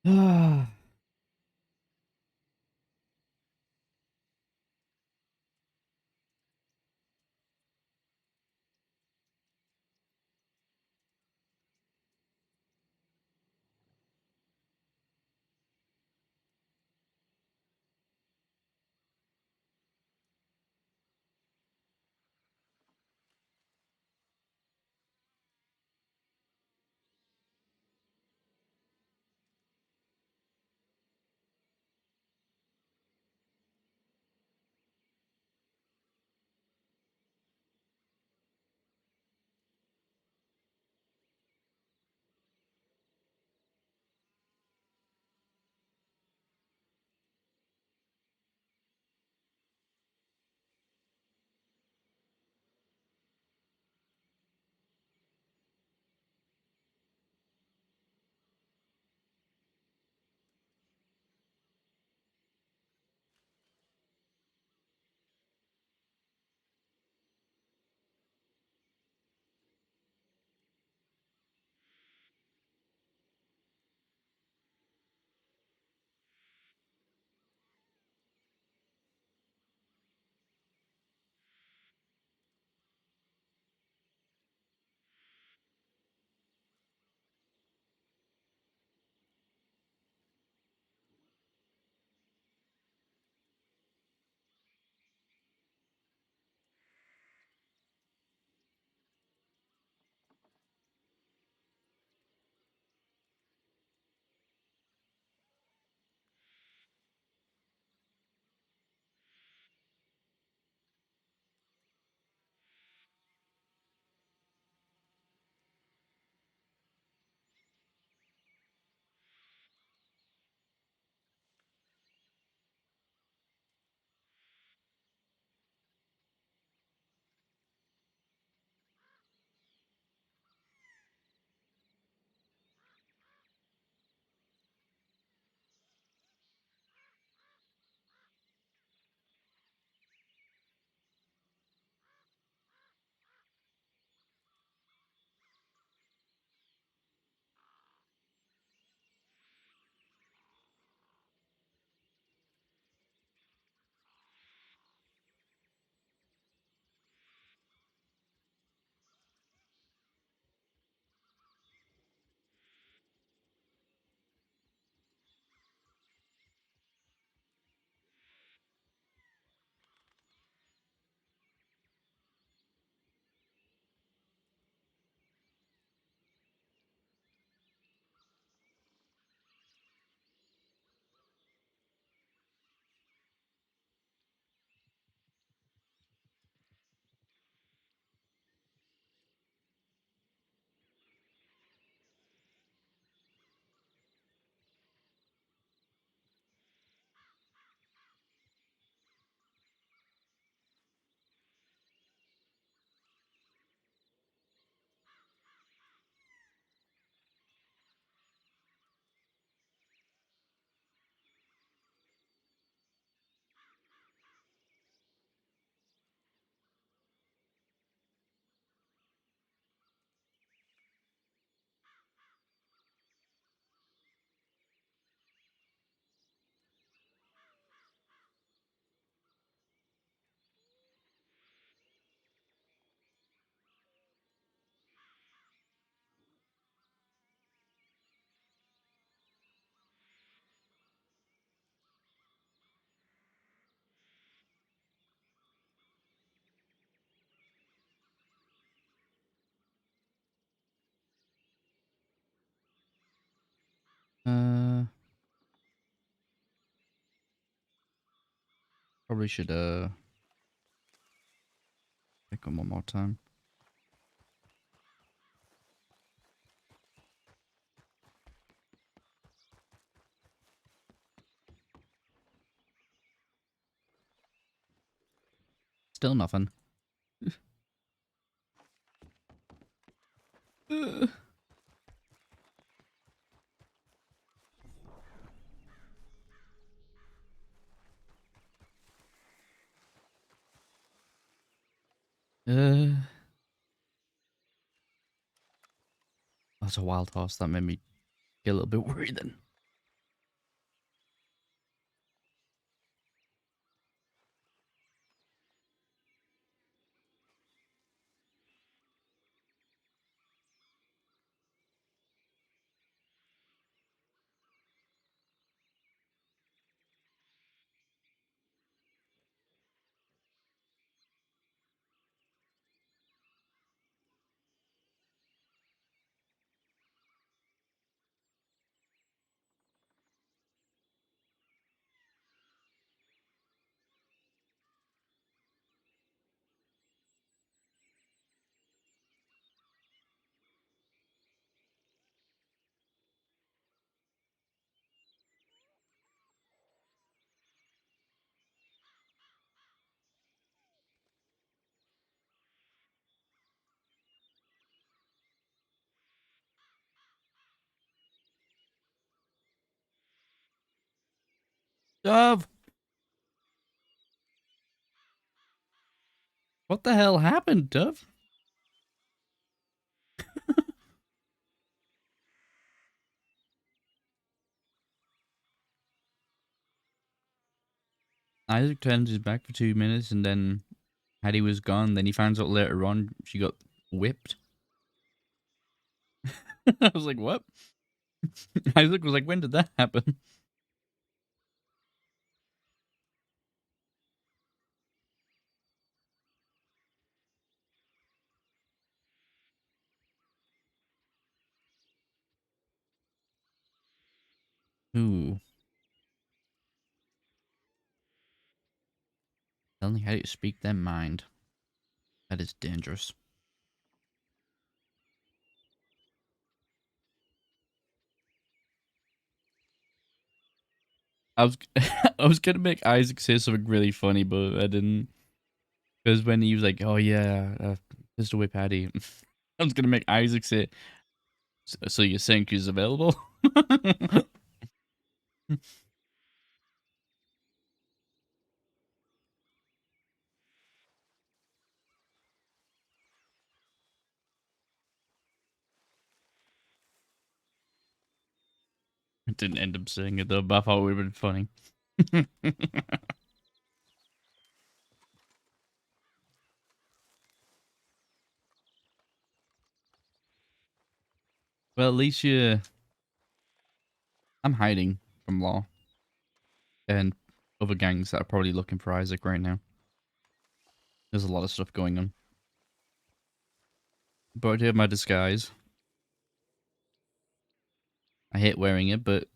S2: Ah. Probably should pick him one more time. Still nothing. That's a wild horse. That made me get a little bit worried then. Dove! What the hell happened, Dove? Isaac turns his back for 2 minutes and then Hattie was gone. Then he finds out later on she got whipped. I was like, what? Isaac was like, when did that happen? Ooh. Telling Hattie to speak their mind. That is dangerous. I was I was gonna make Isaac say something really funny, but I didn't. Because when he was like, "Oh yeah, Mr. Whip Hattie," I was gonna make Isaac say, "So you think he's available?" I didn't end up saying it though, but I thought it would have been funny. Well, at least I'm hiding from Law and other gangs that are probably looking for Isaac right now. There's a lot of stuff going on. But I do have my disguise. I hate wearing it, but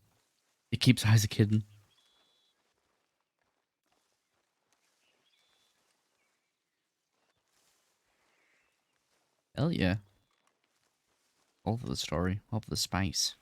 S2: it keeps Isaac hidden. Hell yeah. All for the story, all for the spice.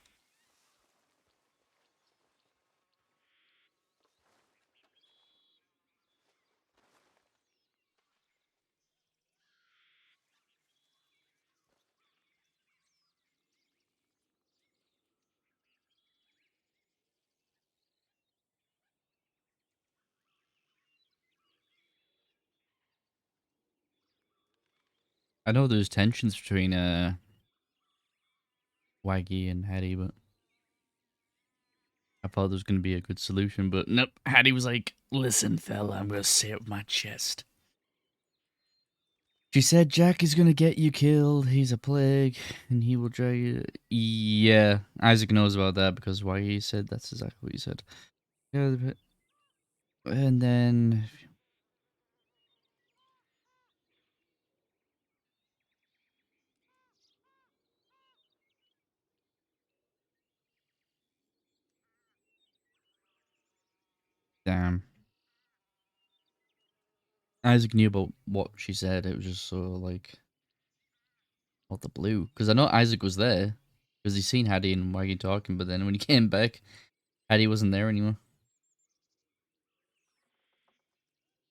S2: I know there's tensions between Waggy and Hattie, but I thought there was going to be a good solution, but nope. Hattie was like, listen, fella, I'm going to say it with my chest. She said Jack is going to get you killed. He's a plague, and he will drag you. Yeah, Isaac knows about that because Waggy said that's exactly what he said. Yeah, and then... Damn. Isaac knew about what she said. It was just so like... What the blue? Because I know Isaac was there. Because he's seen Hattie and Waggy talking, but then when he came back, Hattie wasn't there anymore.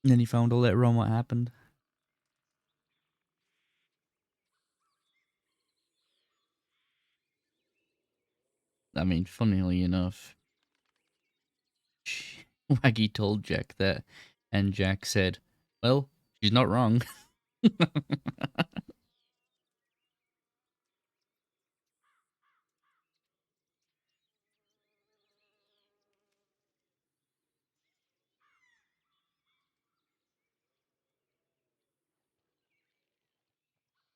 S2: And then he found out later on what happened. I mean, funnily enough, Waggy told Jack that, and Jack said, well, she's not wrong.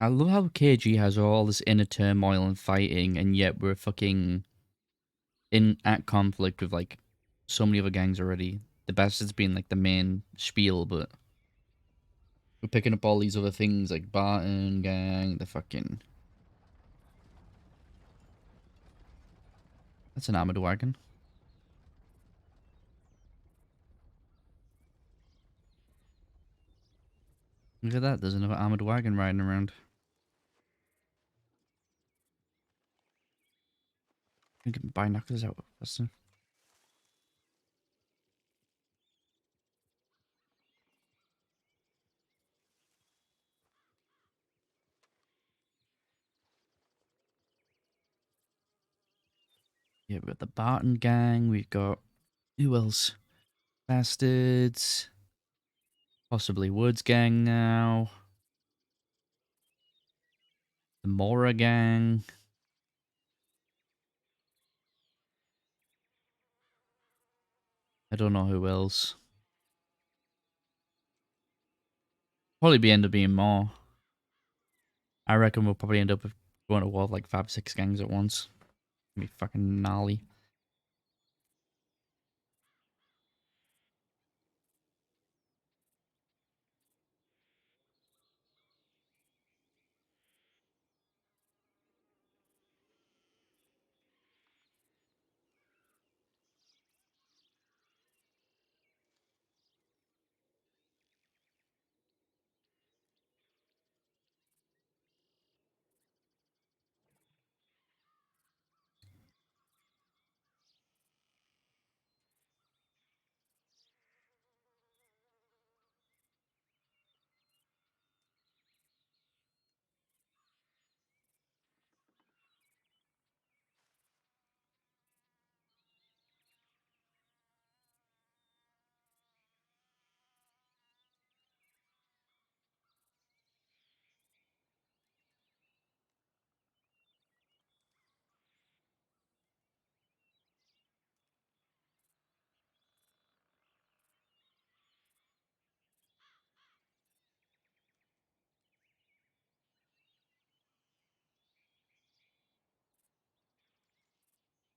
S2: I love how KG has all this inner turmoil and fighting, and yet we're fucking at conflict with like so many other gangs already. The Bastards being like the main spiel, but we're picking up all these other things like Barton gang, the fucking... That's an armored wagon. Look at that, there's another armored wagon riding around. I can get binoculars out faster. Yeah, we've got the Barton gang, we've got... Who else? Bastards. Possibly Woods gang now. The Mora gang. I don't know who else. Probably end up being more. I reckon we'll probably end up going to war with like 5 or 6 gangs at once. It'll be fucking gnarly.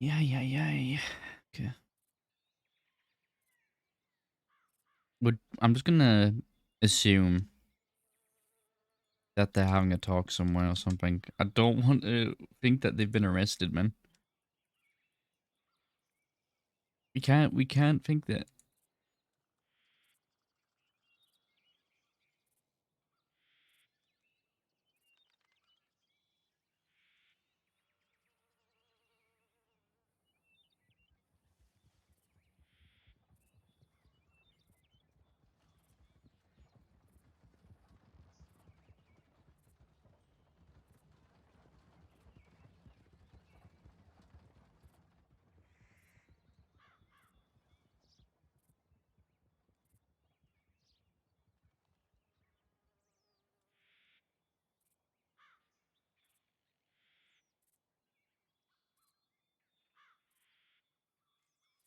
S2: Yeah. Okay. I'm just gonna assume that they're having a talk somewhere or something. I don't want to think that they've been arrested, man. We can't think that.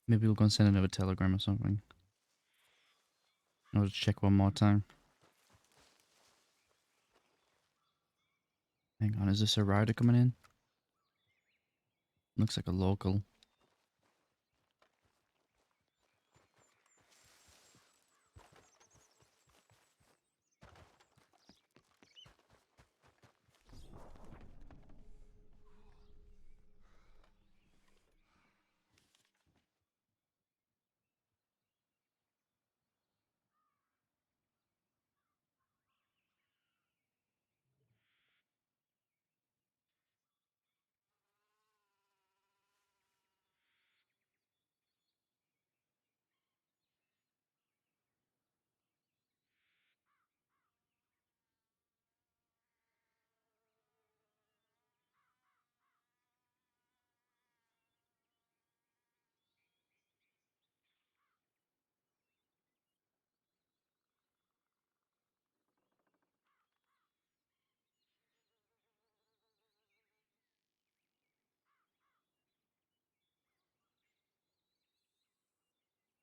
S2: Maybe we'll go and send another telegram or something. I'll just check one more time. Hang on, is this a rider coming in? Looks like a local.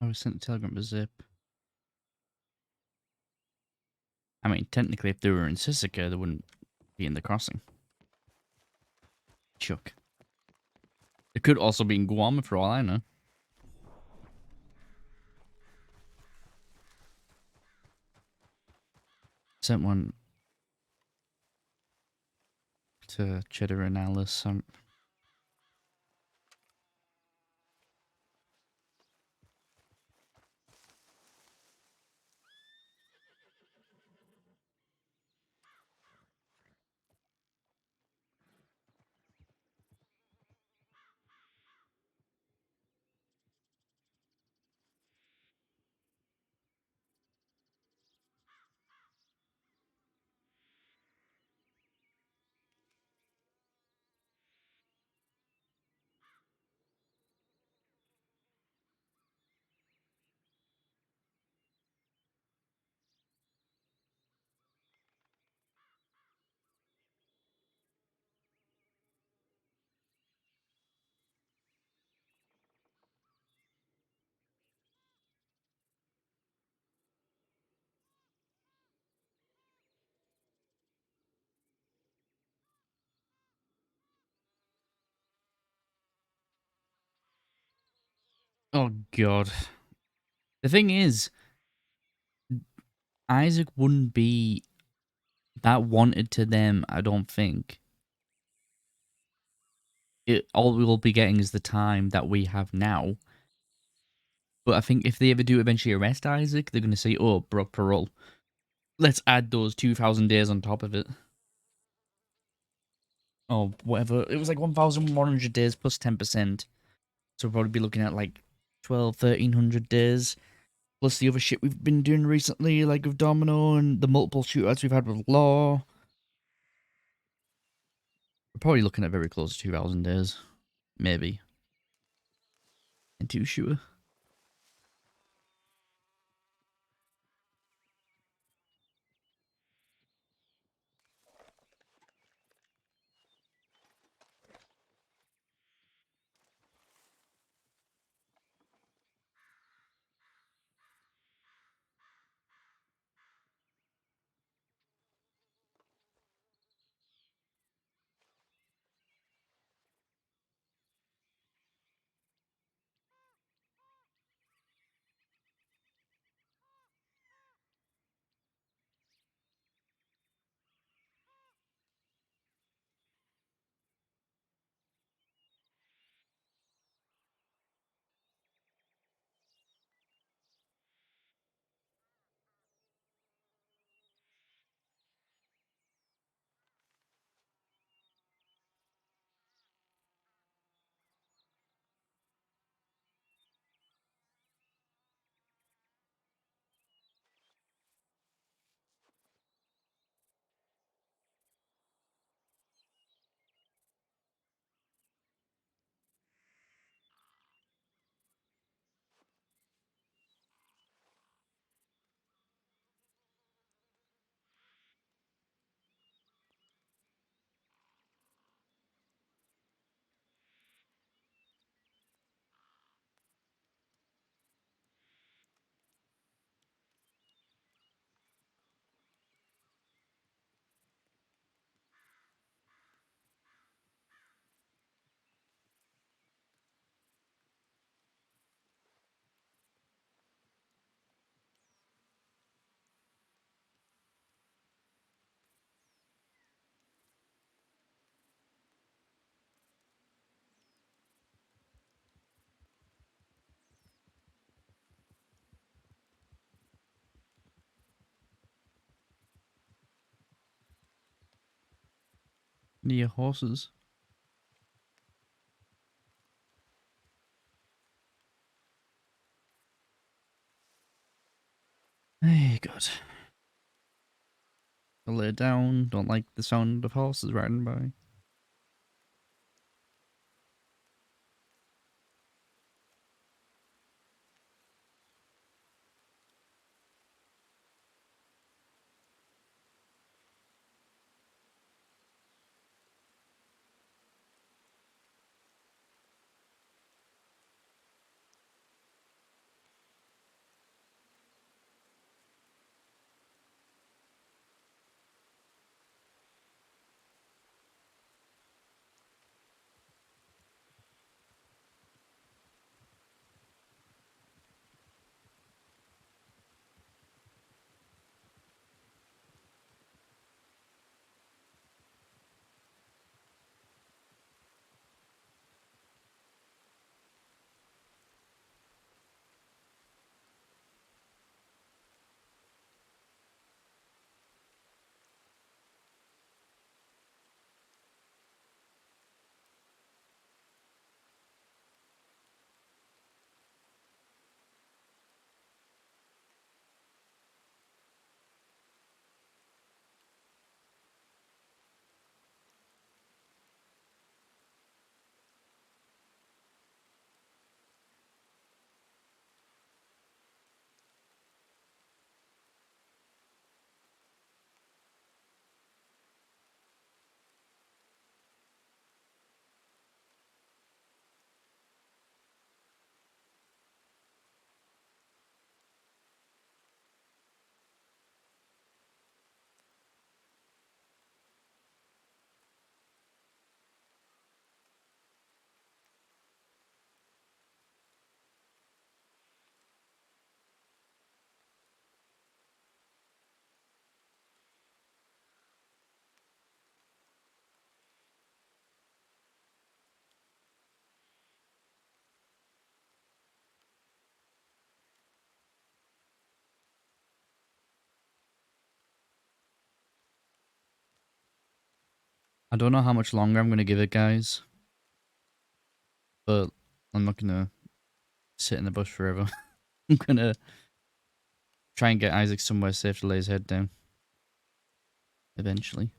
S2: I was sent a telegram to Zip. I mean, technically, if they were in Sisika, they wouldn't be in the crossing. Chuck. It could also be in Guam, for all I know. Sent one to Cheddar and Alice. God. The thing is, Isaac wouldn't be that wanted to them, I don't think. All we will be getting is the time that we have now. But I think if they ever do eventually arrest Isaac, they're going to say, oh, broke parole. Let's add those 2,000 days on top of it. Oh, whatever. It was like 1,100 days plus 10%. So we'll probably be looking at like 1,300 days. Plus the other shit we've been doing recently, like with Domino and the multiple shootouts we've had with Law. We're probably looking at very close to 2,000 days. Maybe. And too sure. Near horses. Hey, God. I'll lay down. Don't like the sound of horses riding by. I don't know how much longer I'm gonna give it, guys, but I'm not gonna sit in the bush forever. I'm gonna try and get Isaac somewhere safe to lay his head down. Eventually.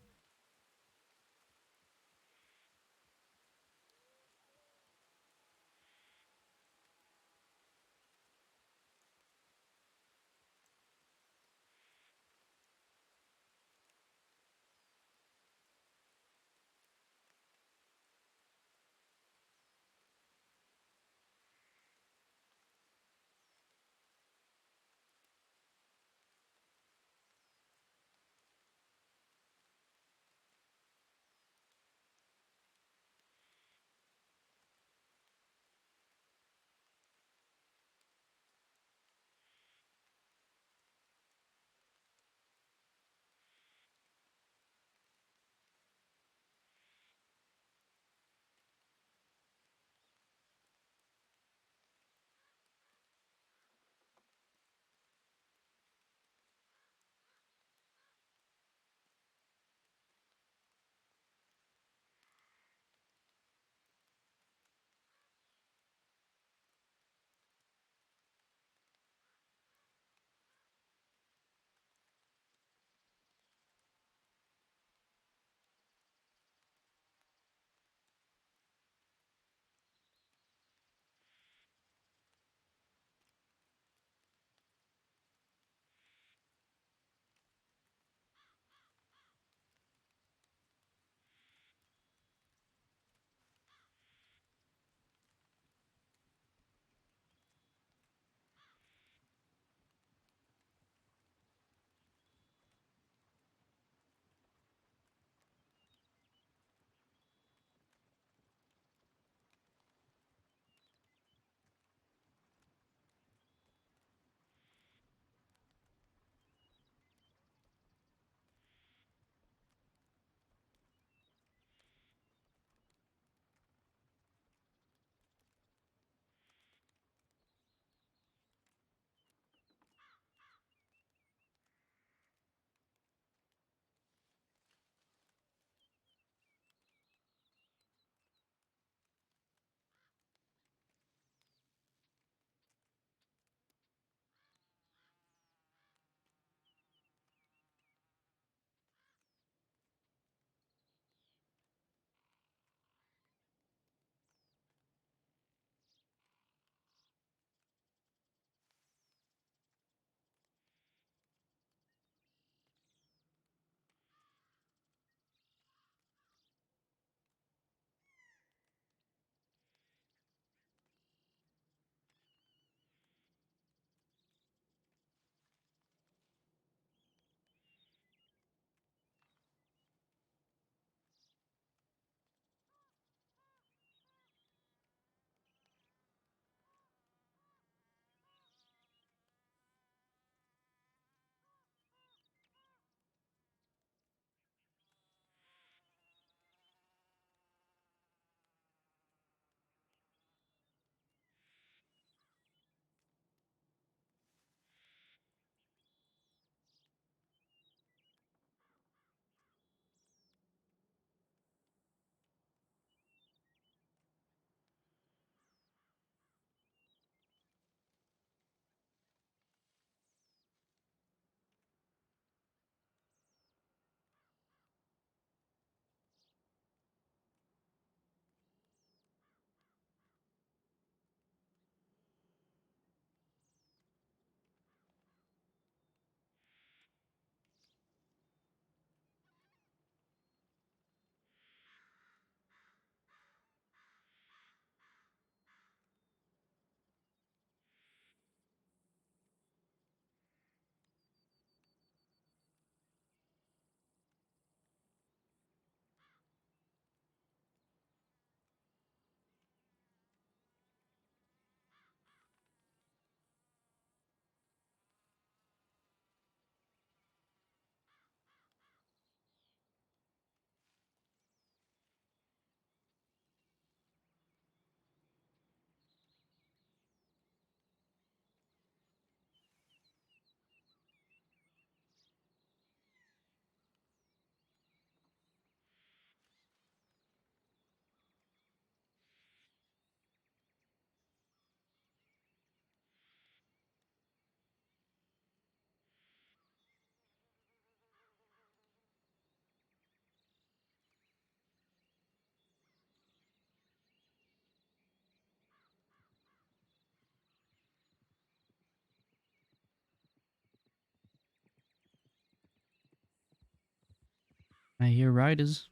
S2: I hear riders.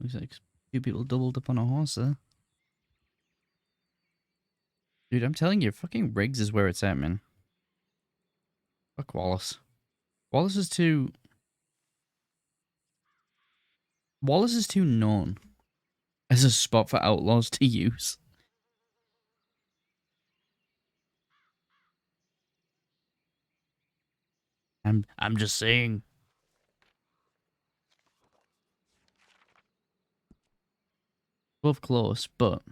S2: Looks like two people doubled up on a horse there. Dude, I'm telling you, fucking Riggs is where it's at, man. Fuck Wallace. Wallace is too... Wallace is too known as a spot for outlaws to use. I'm just saying. Both close, but...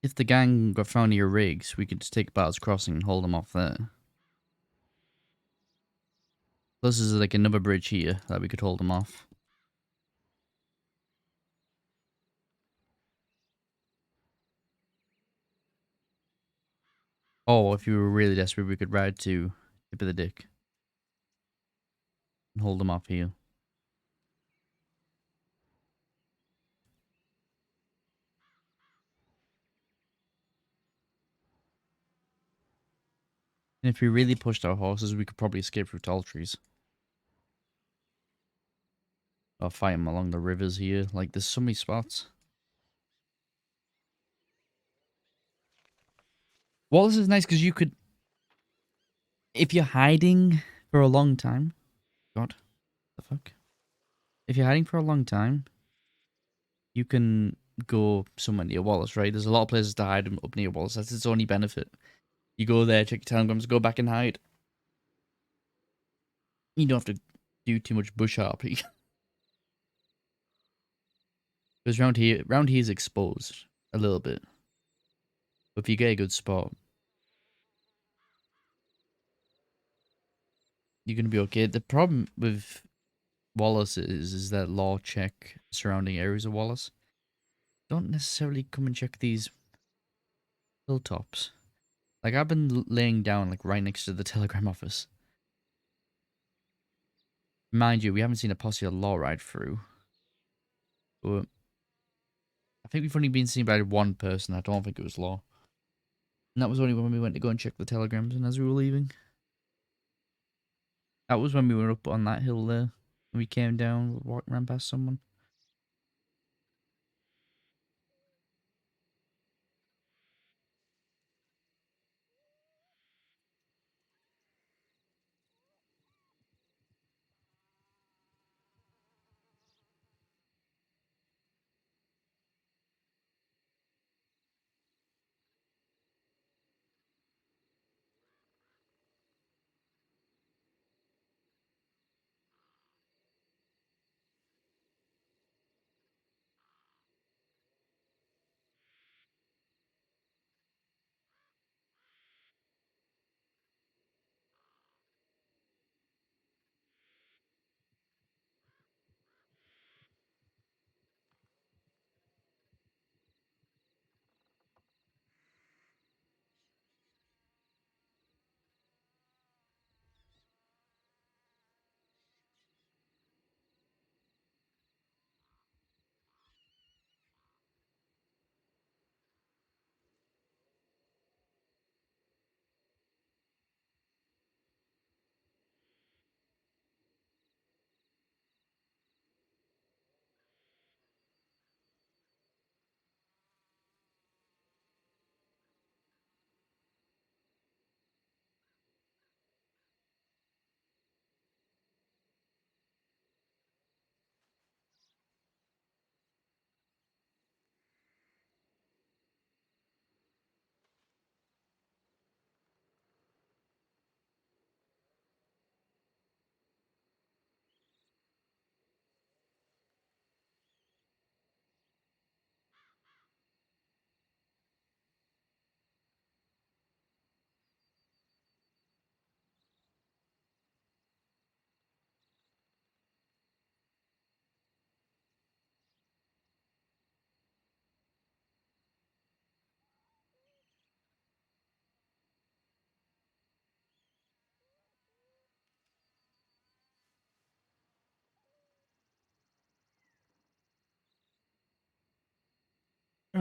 S2: If the gang got found near Riggs, we could just take Bart's Crossing and hold them off there. Plus, there's like another bridge here that we could hold them off. Oh, if you were really desperate, we could ride to Tip of the Dick and hold them off here. And if we really pushed our horses, we could probably escape through tall trees. Or fight them along the rivers here. Like, there's so many spots. Wallace is nice because you could... If you're hiding for a long time... God, the fuck? If you're hiding for a long time, you can go somewhere near Wallace, right? There's a lot of places to hide up near Wallace. That's its only benefit. You go there, check your telegrams, go back and hide. You don't have to do too much bush harping. Because round here is exposed a little bit. But if you get a good spot, you're gonna be okay. The problem with Wallace is that law check surrounding areas of Wallace. Don't necessarily come and check these hilltops. Like, I've been laying down like right next to the telegram office. Mind you, we haven't seen a posse of law ride through. But I think we've only been seen by one person. I don't think it was law. And that was only when we went to go and check the telegrams and as we were leaving. That was when we were up on that hill there. We came down, ran past someone.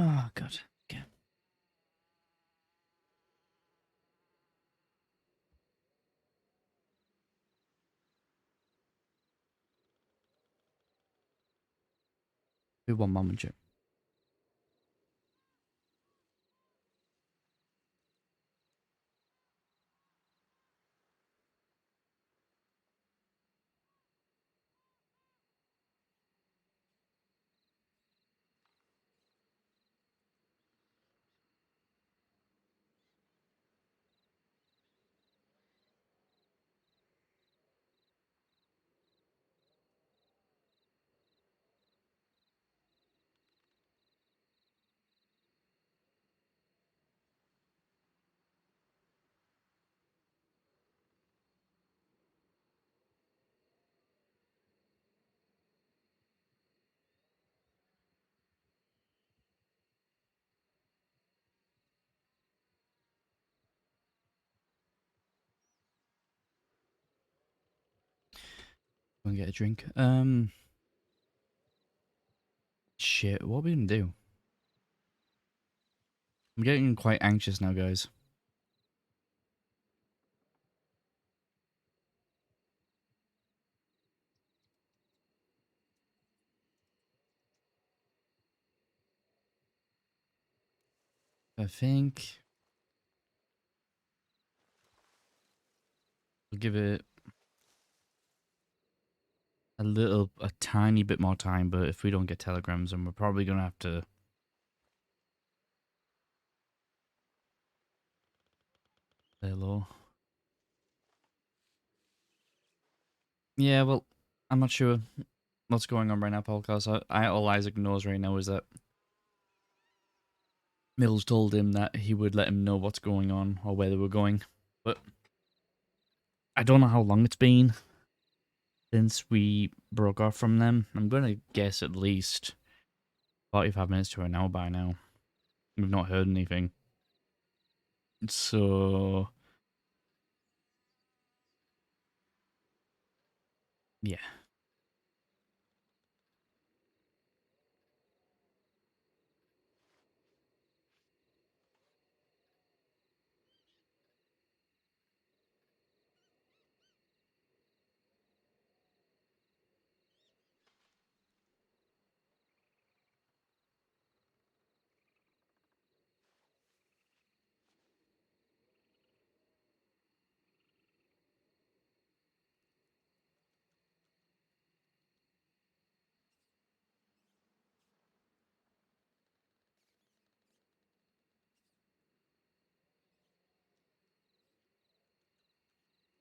S2: Oh, God. Okay. Be one moment, Jim. Go and get a drink. Shit, what are we gonna do? I'm getting quite anxious now, guys. I think we'll give it a tiny bit more time, but if we don't get telegrams, then we're probably gonna have to lay low. Yeah, well, I'm not sure what's going on right now, podcast. All Isaac knows right now is that Mills told him that he would let him know what's going on or where they were going, but I don't know how long it's been since we broke off from them. I'm gonna guess at least 45 minutes to an hour by now. We've not heard anything. So, yeah.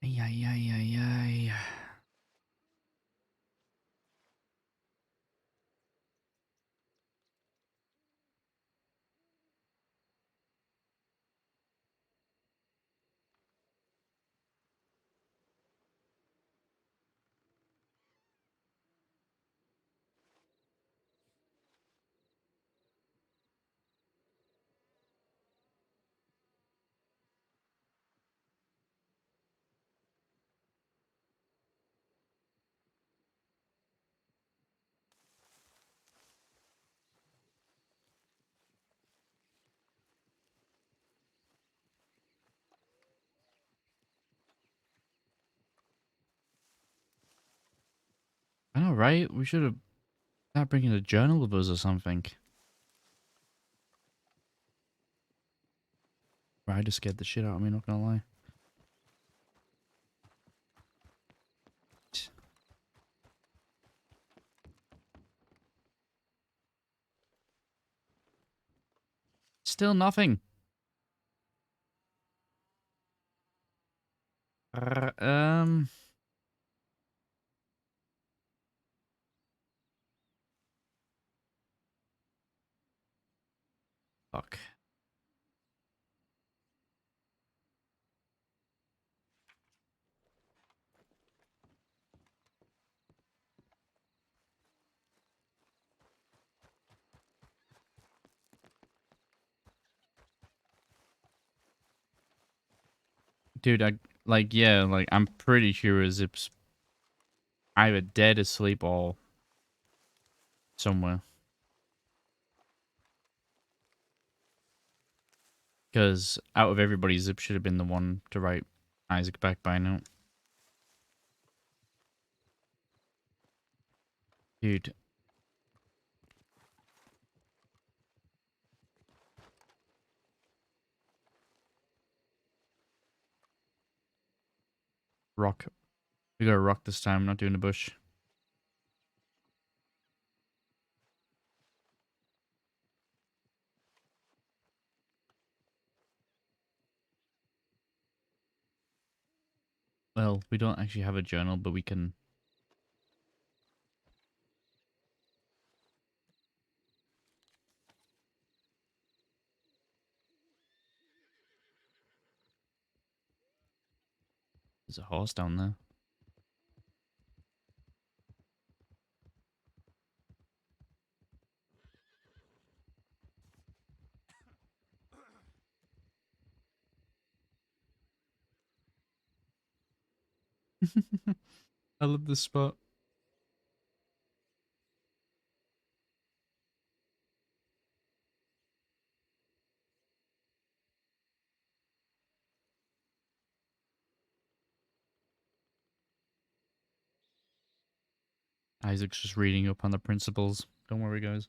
S2: Ay, ay, ay, ay, ay. I know, right? We should have started bringing a journal with us or something. Right, just scared the shit out of me, not gonna lie. Still nothing. Uh, Fuck. Dude, I'm pretty sure Zip's either dead asleep or somewhere. Because out of everybody, Zip should have been the one to write Isaac back by now. Dude. Rock. We gotta rock this time, not doing the bush. Well, we don't actually have a journal, but we can... There's a horse down there. I love this spot. Isaac's just reading up on the principles. Don't worry, guys.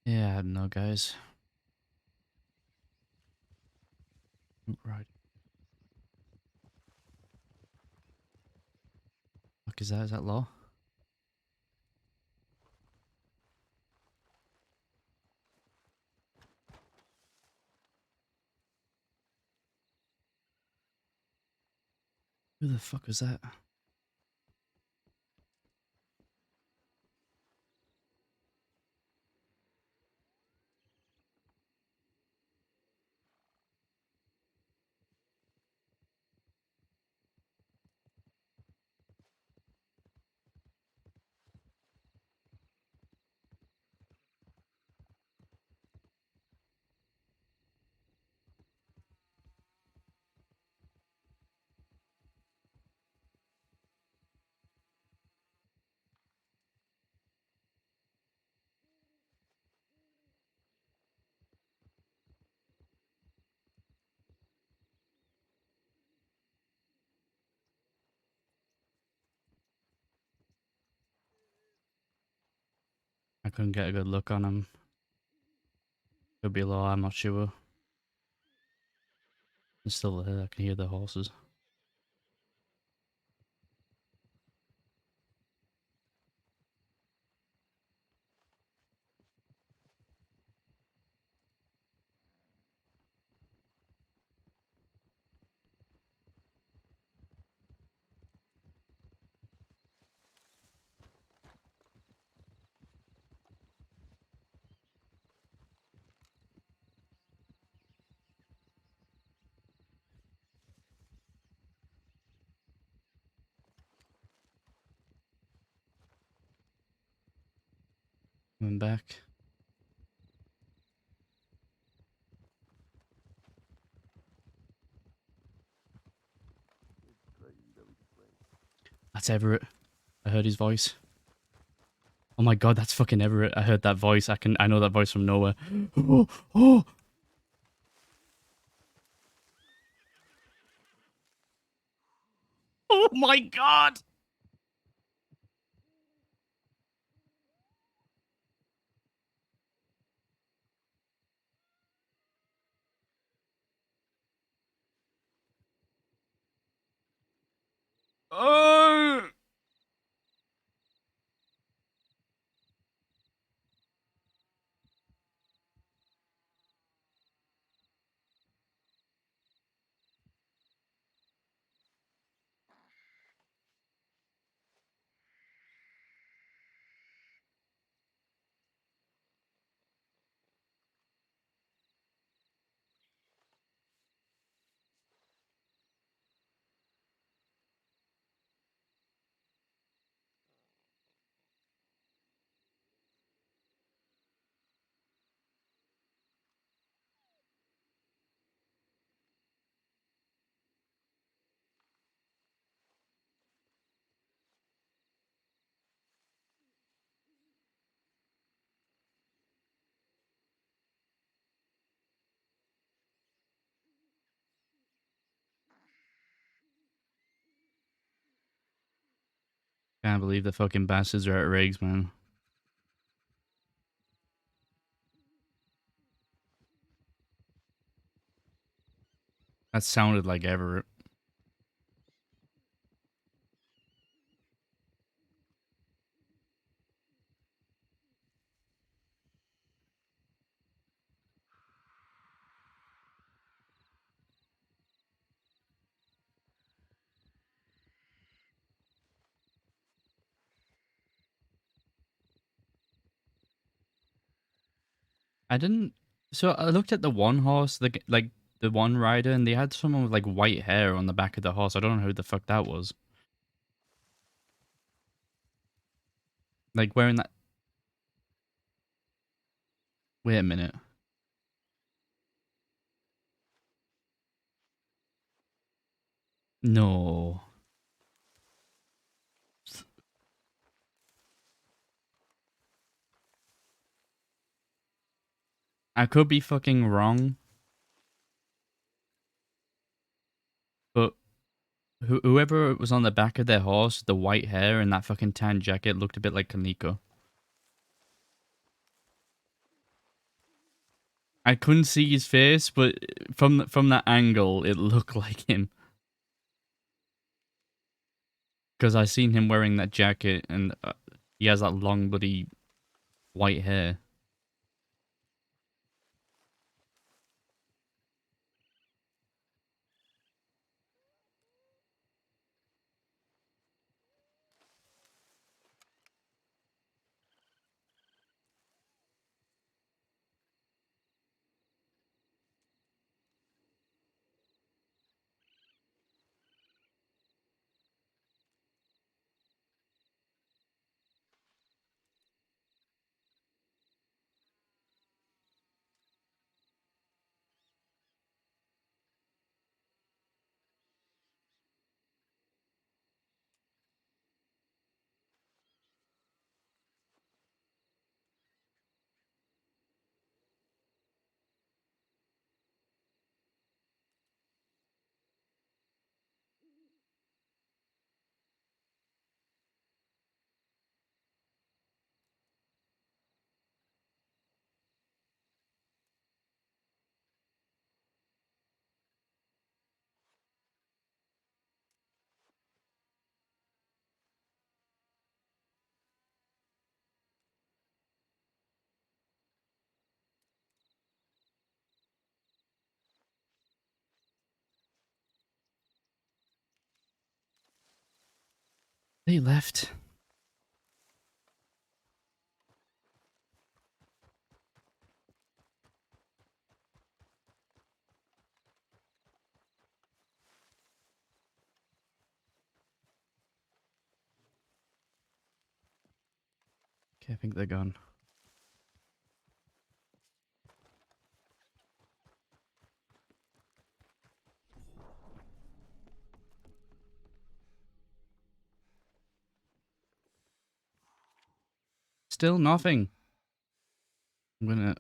S2: Yeah, I don't know, guys. Right. Fuck is that? Is that law? Who the fuck was that? couldn't get a good look on him. Could be low, I'm not sure. It's still there, I can hear the horses. Coming back. That's Everett. I heard his voice. Oh my god, that's fucking Everett. I heard that voice. I know that voice from nowhere. Oh, oh. Oh my god. Oh. Can't believe the fucking bastards are at Riggs, man. That sounded like Everett. I didn't. So I looked at the one horse, like the one rider, and they had someone with like white hair on the back of the horse. I don't know who the fuck that was. Like wearing that. Wait a minute. No. I could be fucking wrong, but whoever was on the back of their horse, the white hair and that fucking tan jacket looked a bit like Kaneko. I couldn't see his face, but from that angle, it looked like him. Because I seen him wearing that jacket, and he has that long, bloody white hair. They left. Okay, I think they're gone. Still nothing. I'm gonna...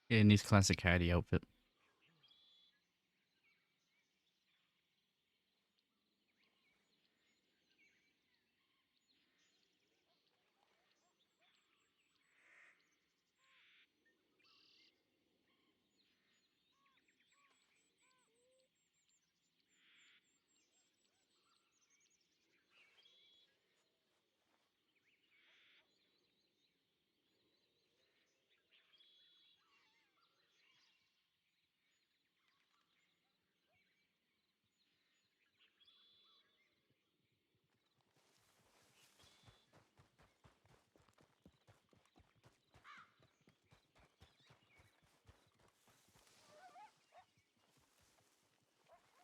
S2: Yeah, in his classic Heidi outfit.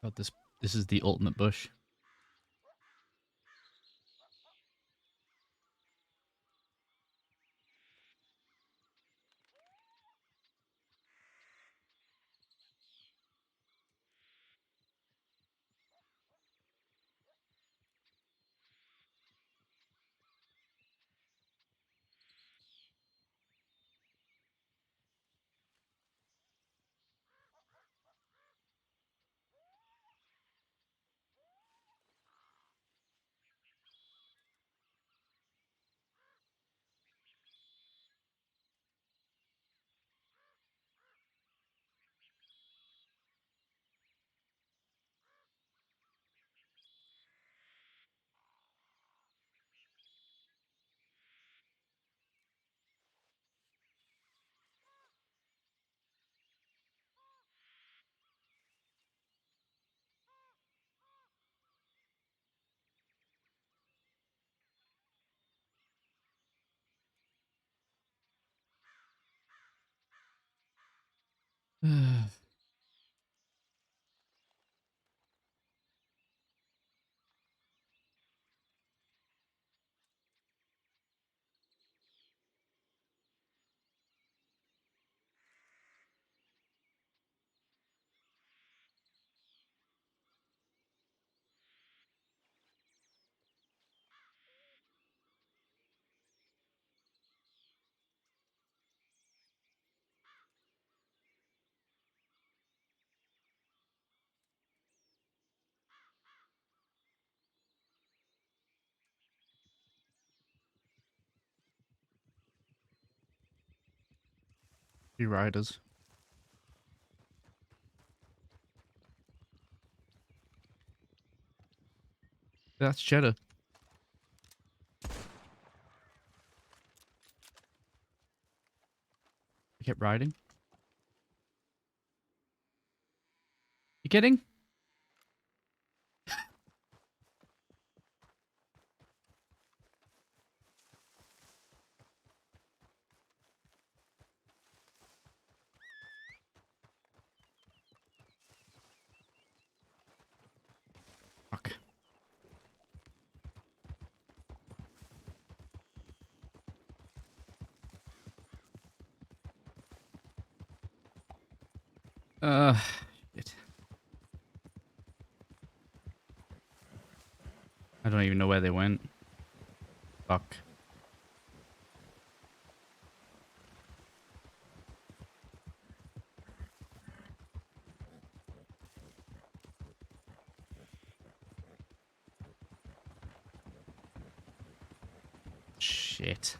S2: God, this is the ultimate bush. Two riders. That's cheddar. I kept riding. You kidding? Fuck. Shit. I don't even know where they went. Fuck. Shit.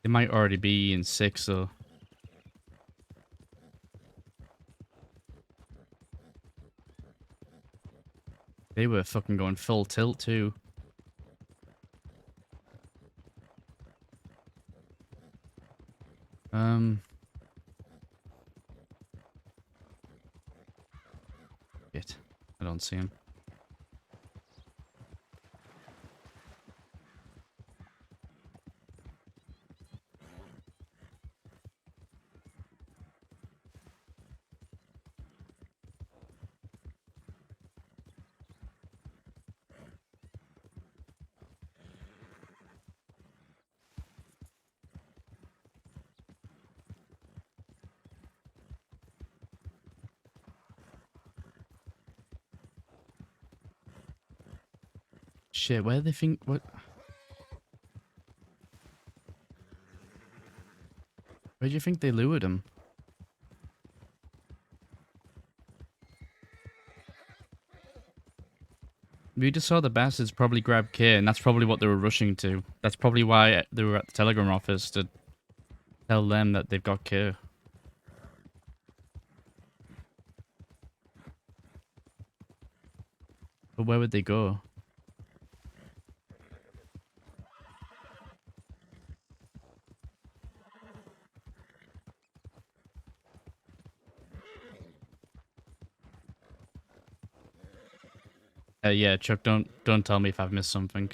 S2: They might already be in 6 though. They were fucking going full tilt too. Shit. I don't see him. Shit, where do they think... What? Where do you think they lured him? We just saw the bastards probably grab Kay, and that's probably what they were rushing to. That's probably why they were at the telegram office, to tell them that they've got Kay. But where would they go? Yeah, Chuck, don't tell me if I've missed something.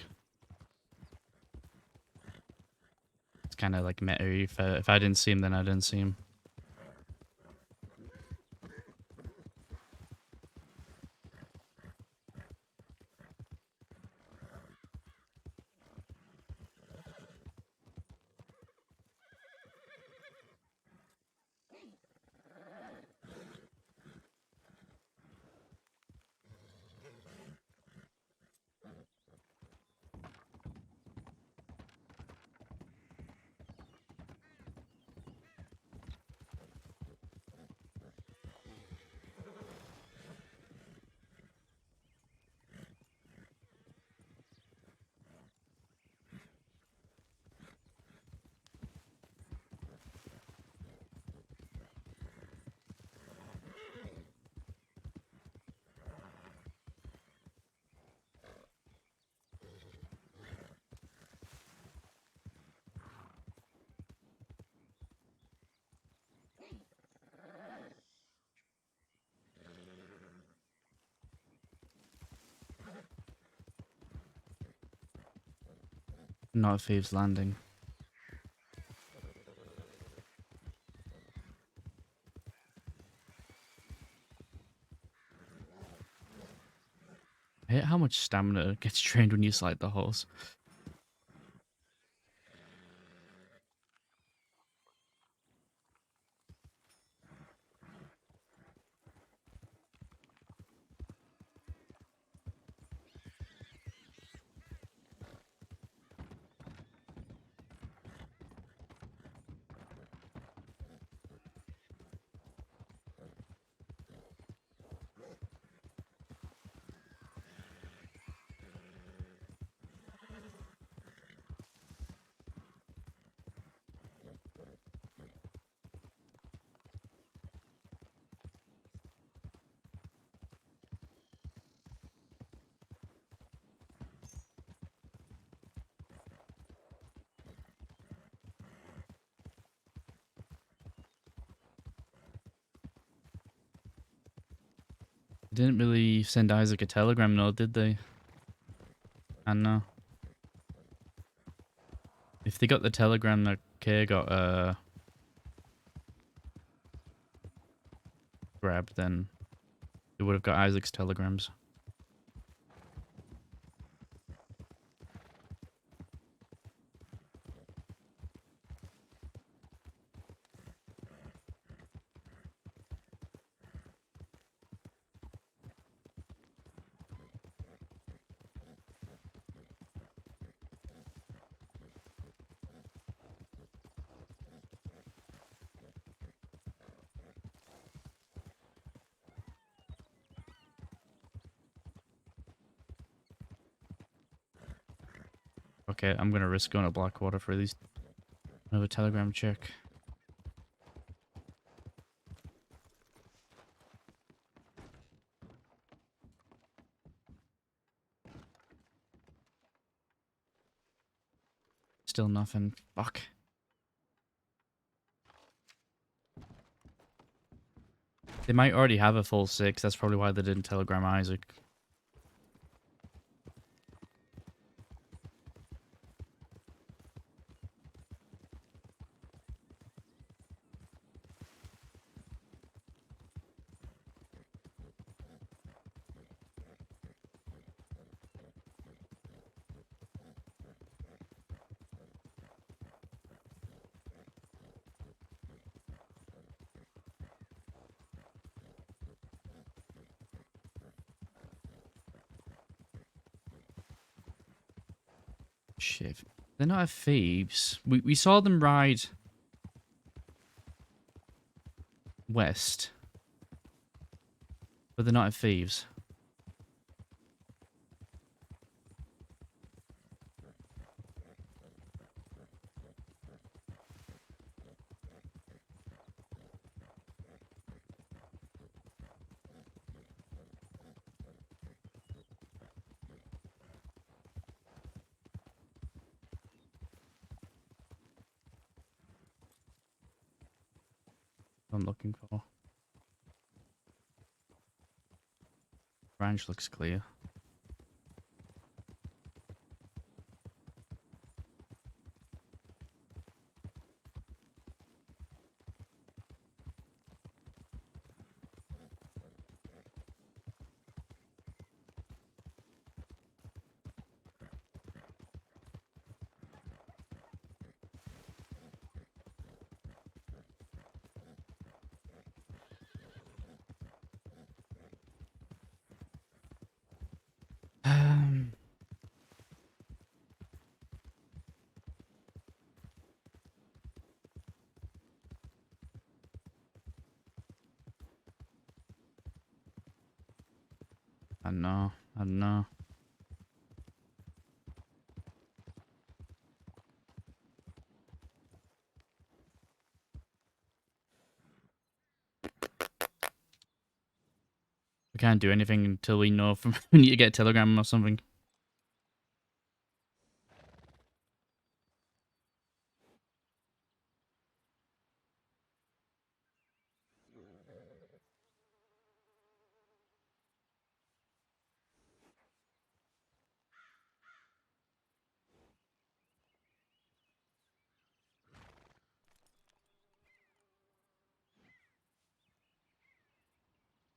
S2: It's kind of like meta. If I didn't see him, then I didn't see him. Not a Thieves Landing. I hate how much stamina gets drained when you slide the horse. They didn't really send Isaac a telegram, no, did they? I know. If they got the telegram that Kay got grabbed, then they would have got Isaac's telegrams. Okay, I'm gonna risk going to Blackwater for at least another telegram check. Still nothing. Fuck. They might already have a full 6. That's probably why they didn't telegram Isaac. Shit. They're not thieves. We saw them ride west. But they're not thieves. I'm looking for. Branch looks clear. I know. I know. We can't do anything until we know from we need to get a telegram or something.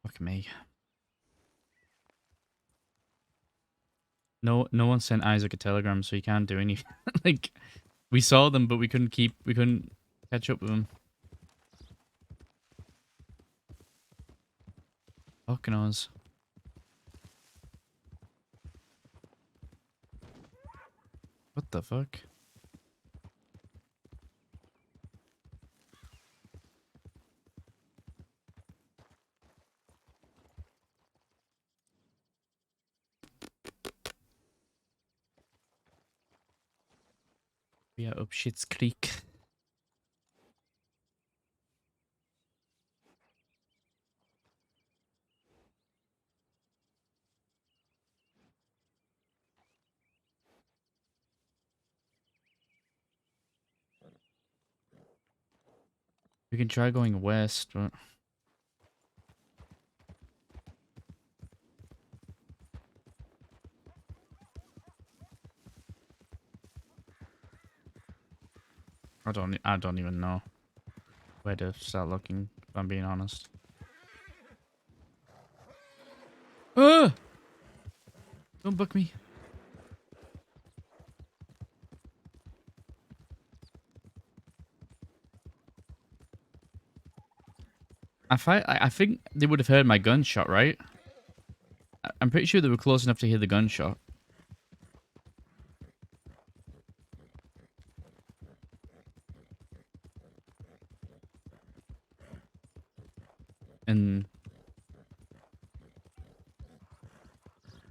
S2: Fuck me. No one sent Isaac a telegram, so he can't do anything. Like, we saw them, but we couldn't catch up with them. Fucking us. What the fuck? We are up Shit's Creek. We can try going west, but I don't even know where to start looking, if I'm being honest. Ah! Don't book me. I think they would have heard my gunshot, right? I'm pretty sure they were close enough to hear the gunshot. And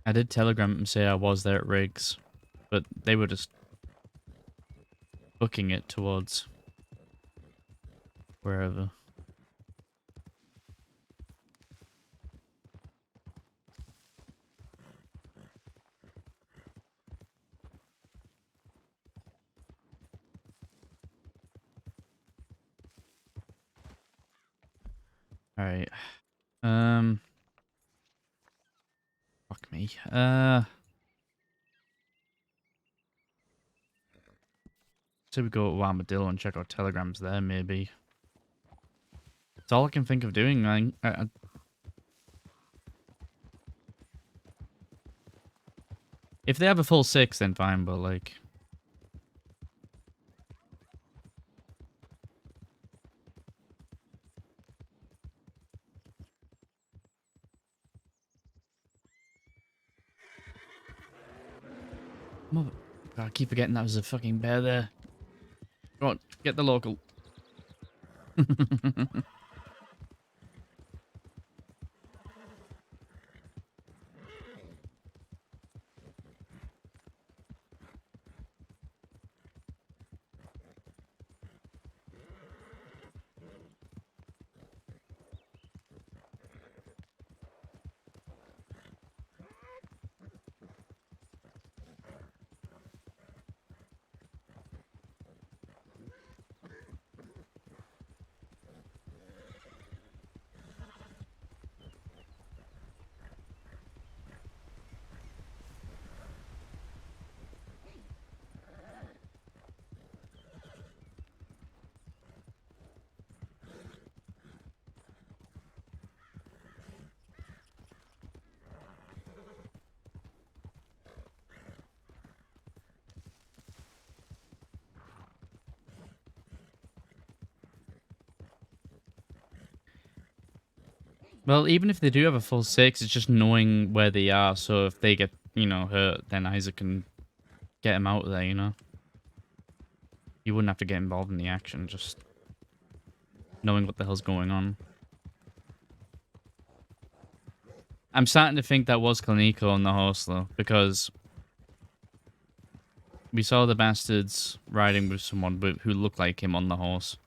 S2: I did telegram them and say I was there at Riggs, but they were just booking it towards wherever. All right. Fuck me. So we go to Armadillo and check our telegrams there, maybe. That's all I can think of doing. If they have a full 6, then fine, but like... I keep forgetting that was a fucking bear there. Go on, get the local. Well, even if they do have a full 6, it's just knowing where they are. So if they get, hurt, then Isaac can get him out of there, you know? You wouldn't have to get involved in the action, just knowing what the hell's going on. I'm starting to think that was Kaneko on the horse, though, because we saw the bastards riding with someone who looked like him on the horse.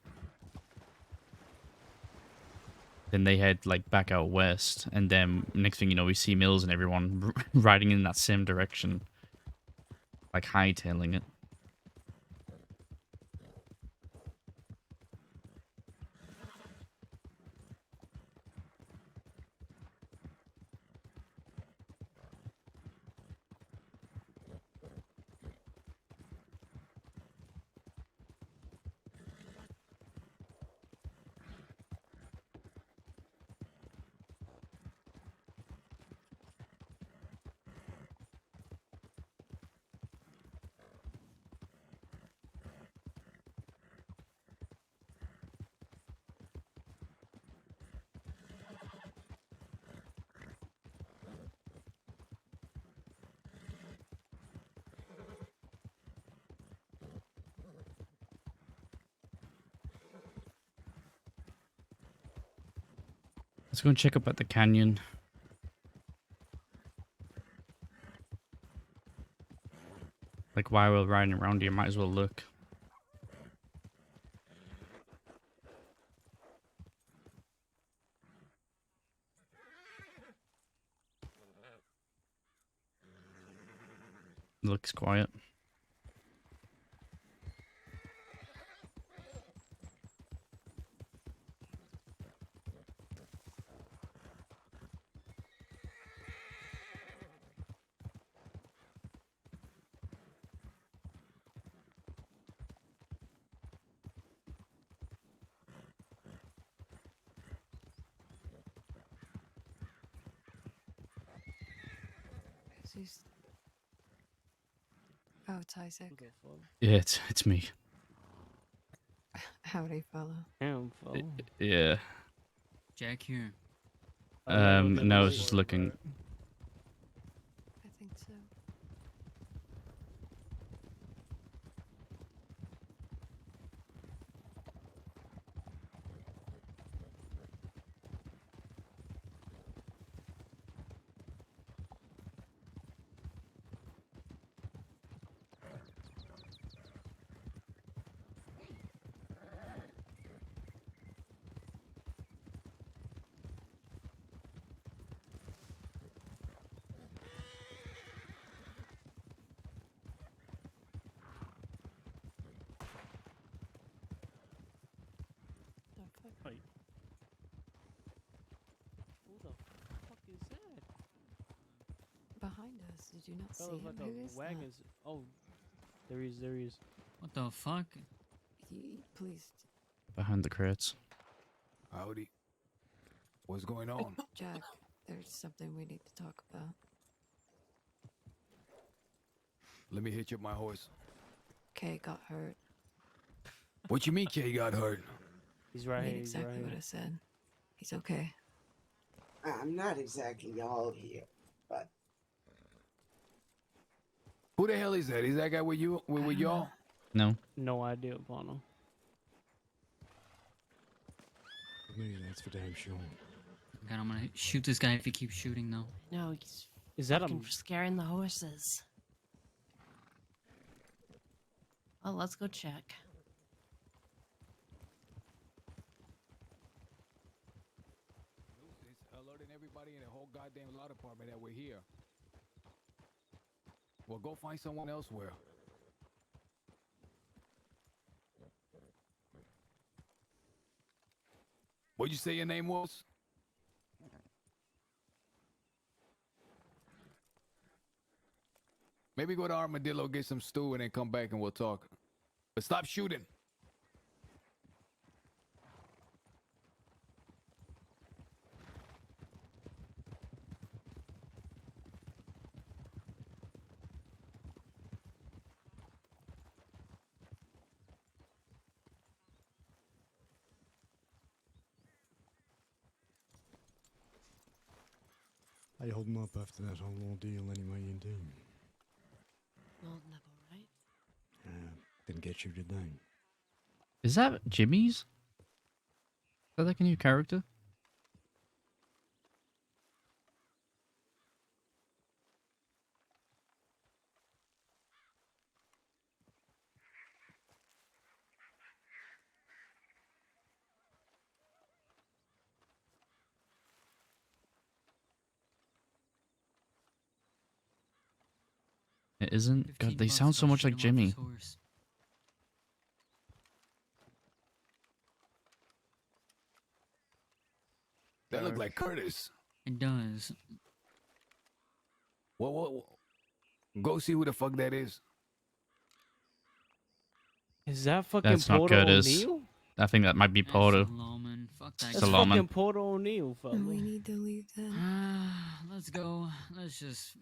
S2: Then they head, like, back out west, and then next thing you know, we see Mills and everyone riding in that same direction. Like, hightailing it. Let's go and check up at the canyon. Like, while we're riding around here, might as well look. Looks quiet.
S7: Who's... Oh, it's Isaac.
S2: Yeah, it's me.
S7: Howdy, fella.
S6: Damn, fool.
S2: Yeah.
S3: Jack here.
S2: No, I was just looking.
S7: I think so. The fuck?
S6: Wait. Who the fuck is that?
S7: Behind us, did you not see
S6: That looks
S7: him?
S6: like
S7: Who
S6: a
S7: is
S6: wagon. Oh, there he is. There he is.
S3: What the fuck?
S7: Please,
S2: Behind the crates.
S12: Howdy. What's going on?
S7: Jack, there's something we need to talk about.
S12: Let me hitch up my horse.
S7: Kay got hurt.
S12: What you mean Kay got hurt?
S6: He's right
S7: I mean
S6: here. He's
S7: exactly
S6: right
S7: what
S6: here.
S7: I said. He's okay.
S17: I'm not exactly all here, but
S12: Who the hell is that? Is that guy with you? With y'all?
S2: No.
S6: No idea, Bono.
S14: Me, that's for damn sure.
S3: God, I'm gonna shoot this guy if he keeps shooting, though.
S10: No, he's
S6: Is that
S10: fucking
S6: a...
S10: scaring the horses. Well, let's go check.
S12: It's alerting everybody in the whole goddamn law department that we're here. Well, go find someone elsewhere. What'd you say your name was? Maybe go to Armadillo, get some stew, and then come back and we'll talk. But stop shooting.
S14: How you holding up after that whole ordeal anyway, you do?
S10: Old nibble, right?
S14: Didn't get you today.
S2: Is that Jimmy's? Is that like a new character? It isn't? God, they sound so much like Jimmy.
S12: That looked like Curtis.
S3: It does.
S12: What? Go see who the fuck that is.
S6: Is that fucking
S2: That's not
S6: Porter
S2: Curtis.
S6: O'Neill?
S2: I think that might be Porter.
S3: Solomon. Fuck that
S6: That's
S3: guy.
S6: fucking Porter O'Neill, fella.
S7: We need to leave then.
S3: Let's go. Let's just...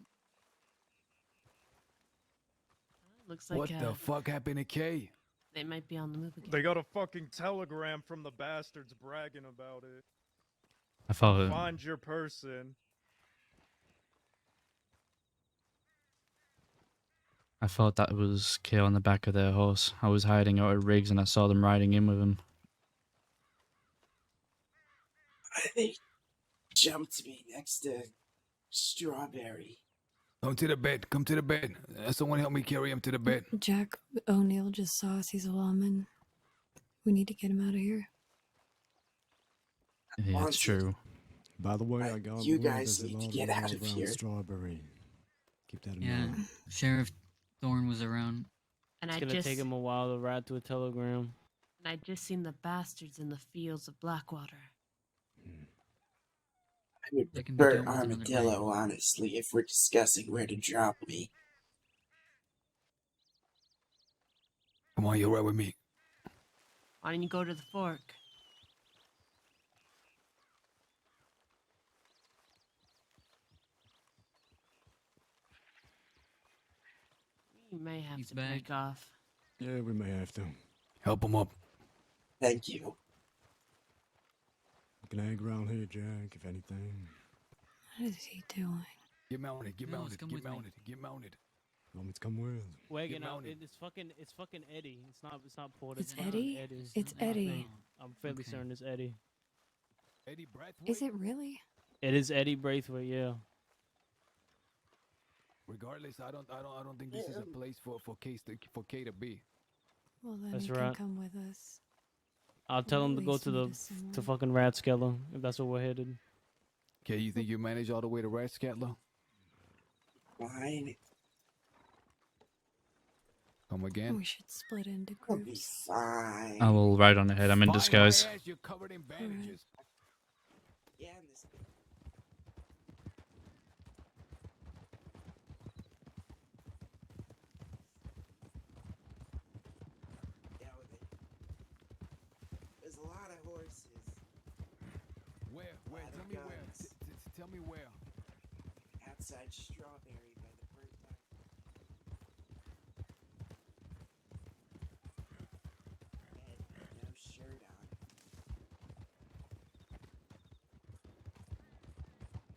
S10: Looks like
S12: What the fuck happened to Kay?
S10: they might be on the move again.
S5: They got a fucking telegram from the bastards bragging about it.
S2: I thought
S5: Find your person.
S2: that was Kay on the back of their horse. I was hiding out at Riggs and I saw them riding in with him.
S17: they jumped me next to Strawberry.
S12: Come to the bed. Come to the bed. Someone help me carry him to the bed.
S7: Jack O'Neill just saw us. He's a lawman. We need to get him out of here.
S2: Yeah, it's true.
S14: By the way, I got
S17: you
S14: word
S17: guys
S14: there's a
S17: need to
S14: lot
S17: get
S14: of
S17: out
S14: road
S17: of
S14: around
S17: here.
S14: Strawberry. Keep that in
S3: Yeah,
S14: mind.
S3: Sheriff Thorne was around.
S10: And
S6: It's
S10: I
S6: gonna
S10: just
S6: take him a while to ride to a telegram.
S10: and I just seen the bastards in the fields of Blackwater.
S17: I would
S3: They can be
S17: prefer
S3: dealt with another
S17: Armadillo, honestly, if we're discussing where to drop me.
S12: Come on, you're right with me.
S10: Why don't you go to the fork? have
S3: He's
S10: to
S3: back.
S10: break off.
S14: Yeah, we may have to.
S12: Help him up.
S17: Thank you.
S14: You can hang around here, Jack, if anything.
S7: What is he doing?
S12: Get mounted. Get
S3: Mills,
S12: mounted.
S3: come
S12: Get
S3: with me.
S12: mounted. Get mounted.
S14: Want me to come with?
S6: Wagon out.
S12: mounted.
S6: It's fucking Eddie. It's not Porter.
S7: It's
S6: fucking
S7: Eddie?
S6: Eddie.
S7: It's
S6: I
S7: Eddie.
S6: think. I'm fairly
S3: Okay.
S6: certain it's Eddie.
S12: Eddie Braithwaite.
S7: Is it really?
S6: It is Eddie Braithwaite. Yeah.
S12: Regardless, I don't think this is a place for K to be.
S7: Well, then
S6: That's
S7: he
S6: right.
S7: can come with us.
S6: I'll tell
S7: Or
S6: him
S7: at
S6: to go
S7: least
S6: to
S7: meet
S6: the
S7: us somewhere.
S6: to fucking Rathskeller if that's where we're headed.
S12: Okay, you think you manage all the way to Rathskeller?
S17: Fine.
S12: Come again?
S7: We should split into
S17: I'll be
S7: groups.
S17: fine.
S2: I will ride on ahead. I'm in
S12: Fine, my
S2: disguise.
S12: ass, you're covered in bandages.
S17: Yeah, and this. Yeah, there's a lot of horses.
S12: Where?
S17: Lot
S12: Tell
S17: of
S12: me where.
S17: guns.
S12: Tell me where.
S17: Outside Strawberry by the burnt out. And no shirt on.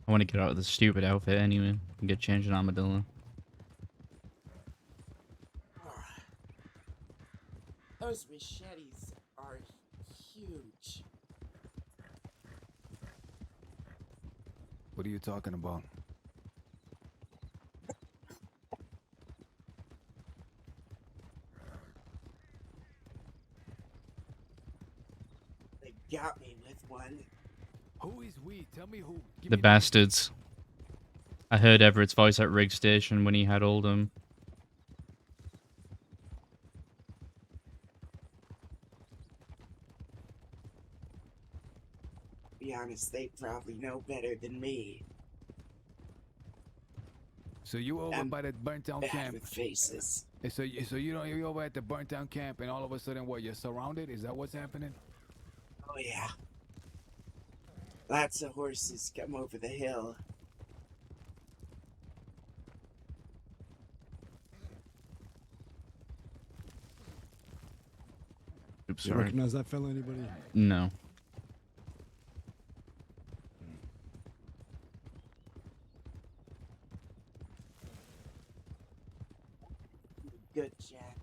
S2: I want to get out of this stupid outfit anyway and get changed in Armadillo.
S17: Those machetes are huge.
S12: What are you talking about?
S17: They got me with one.
S12: Who is we? Tell me who. Give
S2: The
S12: me
S2: bastards. I heard Everett's voice at Rig Station when he had Oldham.
S17: Be honest, they probably know better than me.
S12: So you over
S17: I'm
S12: by that burnt down
S17: bad
S12: camp?
S17: with faces.
S12: And so you're over at the burnt down camp, and all of a sudden, what? You're surrounded? Is that what's happening?
S17: Oh yeah. Lots of horses come over the hill.
S2: Oops,
S14: You
S2: sorry.
S14: recognize that fella, anybody?
S2: No.
S17: Good, Jack.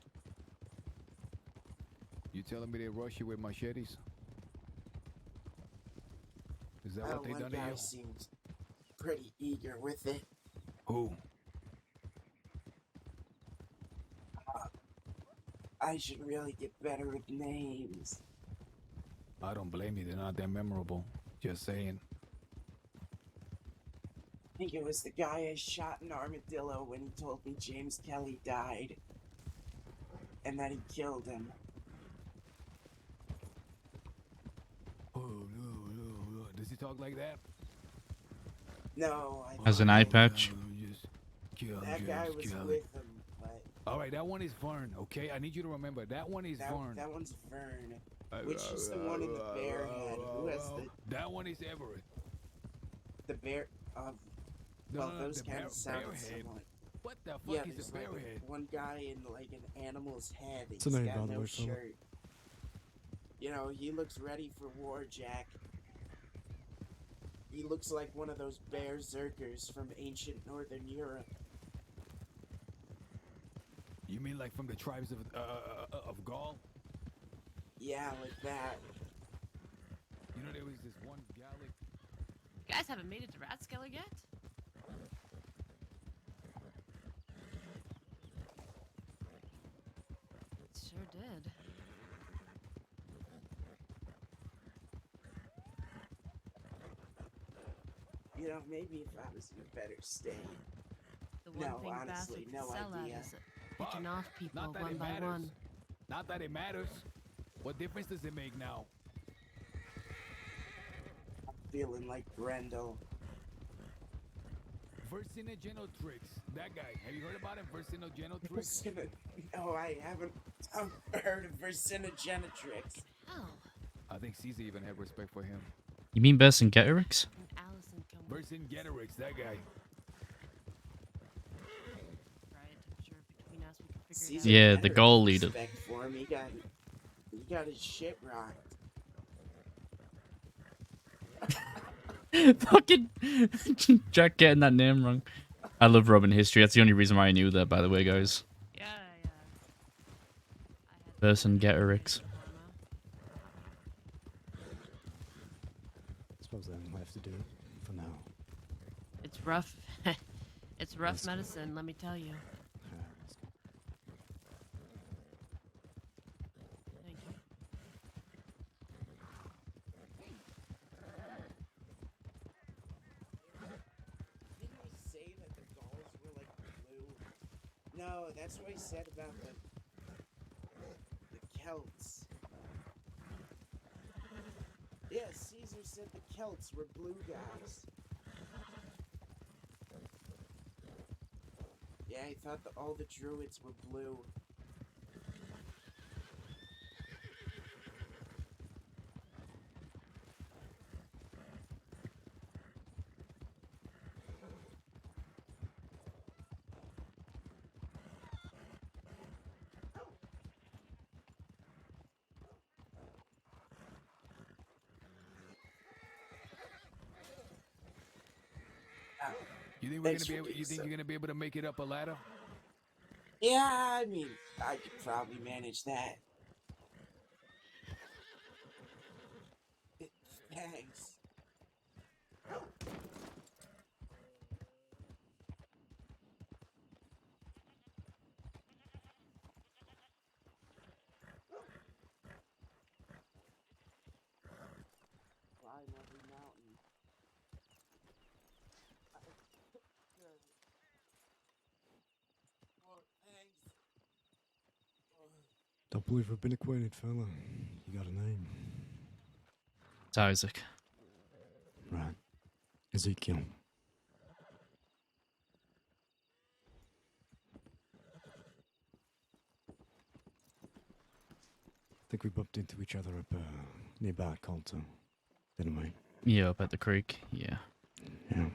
S12: You telling me they rush you with machetes? Is that
S17: Well,
S12: what they
S17: one
S12: done to
S17: guy
S12: you?
S17: seemed pretty eager with it.
S12: Who?
S17: I should really get better with names.
S12: I don't blame you. They're not that memorable. Just saying.
S17: I think it was the guy I shot in Armadillo when he told me James Kelly died. And that he killed him.
S12: Oh, no. Does he talk like that?
S17: No, I
S2: Has an eye patch.
S17: That guy was with him, but
S12: All right, that one is Vern, okay? I need you to remember, that one is Vern.
S17: that one's Vern. Which is the one in the bear head? Who has
S12: That one is Everett.
S17: the bear? Well,
S12: No,
S17: those
S12: the
S17: kind of sound
S12: bear head.
S17: similar.
S12: What the fuck
S17: Yeah,
S12: is
S17: there's
S12: a bear
S17: like
S12: head?
S17: one guy in like an animal's head.
S14: What's
S17: He's
S14: the name,
S17: got
S14: by the
S17: no
S14: way, fella?
S17: shirt. You know, he looks ready for war, Jack. He looks like one of those berserkers from ancient Northern Europe.
S12: You mean like from the tribes of Gaul?
S17: Yeah, like that.
S12: You know, there was this one Gallic.
S10: You guys haven't made it to Rathskeller yet? Sure did.
S17: You know, maybe if I was in a better state.
S10: The one
S17: No,
S10: thing
S17: honestly,
S10: bastards
S17: no
S10: sell
S17: idea.
S10: at is picking off people
S12: Not that
S10: one
S12: it
S10: by
S12: matters.
S10: one.
S12: Not that it matters. What difference does it make now?
S17: I'm feeling like Grendel.
S12: Vercinogenotrix. That guy. Have you heard about him? Vercinogenotrix?
S17: No, I haven't heard of Vercinogenitrix.
S10: Oh.
S12: I think Caesar even had respect for him.
S2: You mean Vercingetorix?
S10: Allison come with
S12: Vercingetorix, that guy.
S10: right. I'm sure between us we can
S17: Caesar
S2: Yeah, the
S17: better
S2: goal
S17: have
S2: leader.
S17: respect for him. He got his shit rocked.
S2: Fucking Jack getting that name wrong. I love Robin history. That's the only reason why I knew that, by the way, guys.
S10: Yeah.
S2: Person Getterix.
S14: Suppose then we'll have to do it for now.
S10: It's rough. It's rough
S14: Let's go.
S10: medicine, let me tell you. Thank you.
S17: Didn't he say that the gulls were like blue? No, that's what he said about the Celts. Yeah, Caesar said the Celts were blue guys. Yeah, I thought that all the druids were blue.
S12: You think
S17: Thanks for doing
S12: you think
S17: so.
S12: you're gonna be able to make it up a ladder?
S17: Yeah, I mean, I could probably manage that. Thanks. Climb every mountain. Well, thanks.
S14: Don't believe we've been acquainted, fella. You got a name?
S2: It's Isaac.
S14: Right. Ezekiel. Think we bumped into each other up nearby Calto, didn't we?
S2: Yeah, up at the creek. Yeah.
S14: Yeah.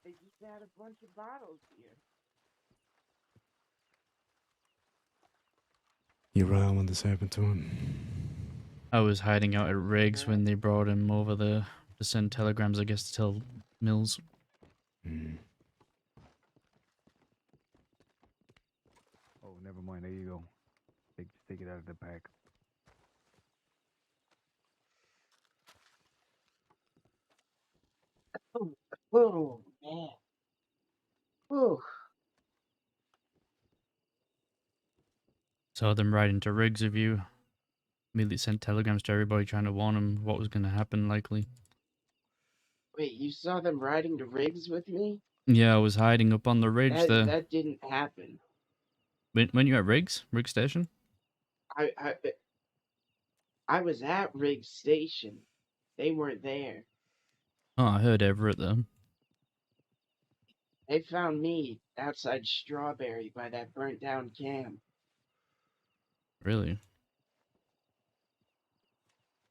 S17: They just had a bunch of bottles here.
S14: You around when this happened to him?
S2: I was hiding out at Riggs when they brought him over there to send telegrams, I guess, to tell Mills.
S18: Oh, never mind. There you go. Take it out of the pack.
S17: Oh man. Whew.
S2: Saw them right into Riggs' review. Immediately sent telegrams to everybody trying to warn them what was going to happen, likely.
S17: Wait, you saw them riding to Riggs with me?
S2: Yeah, I was hiding up on the ridge there.
S17: That didn't happen.
S2: When you at Riggs Station?
S17: I was at Riggs Station. They weren't there.
S2: Oh, I heard Everett though.
S17: They found me outside Strawberry by that burnt down camp.
S2: Really?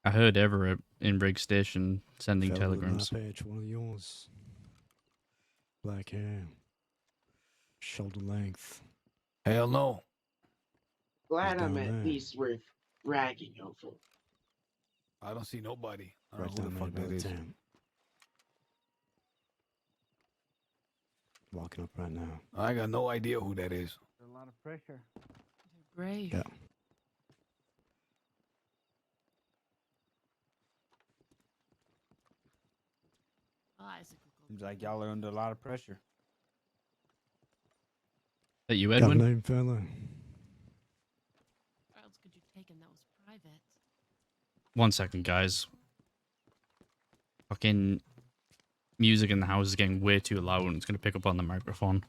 S2: I heard Everett in Riggs Station sending
S14: Fella with
S2: telegrams.
S14: an eye patch, one of yours. Black hair. Shoulder length.
S12: Hell no.
S17: Glad
S14: He's
S17: I'm
S14: down
S17: at
S14: there.
S17: least worth bragging over.
S12: I don't see nobody. I
S14: Right
S12: don't know
S14: down
S12: who
S14: there
S12: the
S14: by
S12: fuck
S14: the
S12: that is.
S14: town. Walking up right now.
S12: I got no idea who that is.
S15: There's a lot of pressure.
S10: Brave.
S14: Yeah.
S10: Oh, Isaac will go.
S19: Seems like y'all are under a lot of pressure.
S2: That you,
S14: Got a
S2: Edwin?
S14: name, fella?
S10: Where else could you take him that was private?
S2: 1 second, guys. Fucking music in the house is getting way too loud and it's going to pick up on the microphone.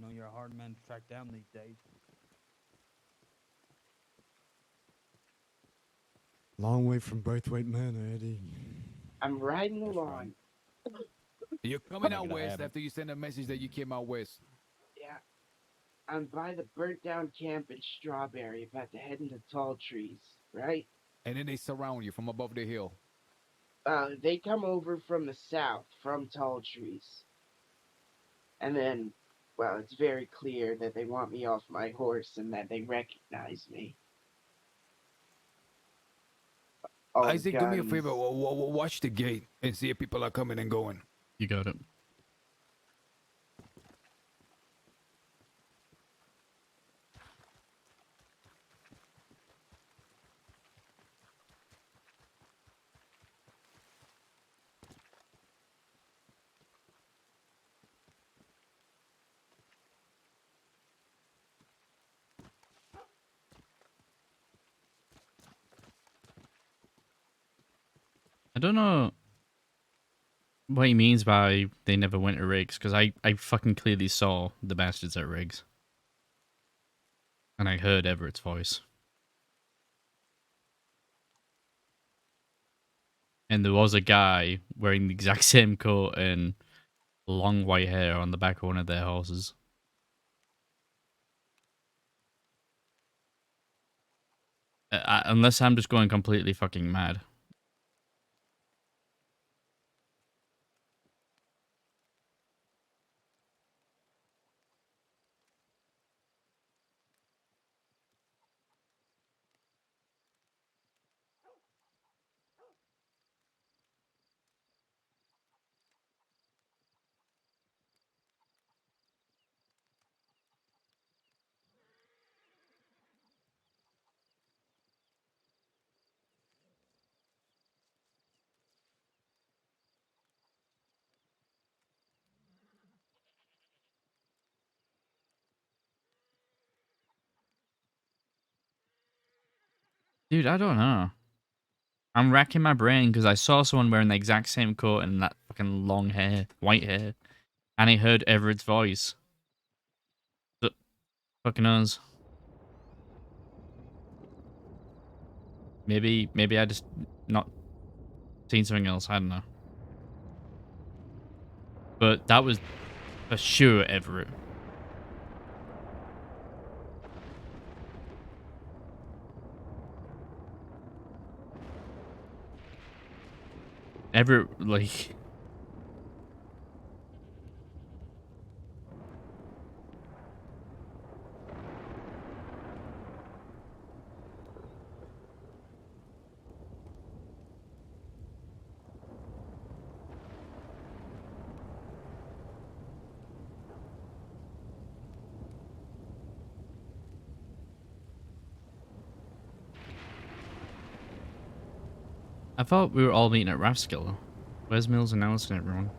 S15: know you're a hard man to track down these days.
S14: Long way from Braithwaite Manor, Eddie.
S17: I'm riding along.
S12: You're coming
S14: Not
S12: out
S14: gonna
S12: west
S14: happen.
S12: after you send a message that you came out west.
S17: Yeah. I'm by the burnt down camp in Strawberry, about to head into Tall Trees, right?
S12: And then they surround you from above the hill.
S17: They come over from the south, from Tall Trees. And then, well, it's very clear that they want me off my horse and that they recognize me. All the
S12: Isaac, do me a
S17: guns.
S12: favor. Watch the gate and see if people are coming and going.
S2: You got it. I don't know what he means by they never went to Riggs, because I fucking clearly saw the bastards at Riggs. And I heard Everett's voice. And there was a guy wearing the exact same coat and long white hair on the back of one of their horses. Unless I'm just going completely fucking mad. Dude, I don't know. I'm racking my brain because I saw someone wearing the exact same coat and that fucking long hair, white hair. And I heard Everett's voice. But fucking knows. Maybe I just not seen something else. I don't know. But that was for sure Everett. Everett, like... I thought we were all meeting at Rathskill. Where's Mills and Alice and everyone?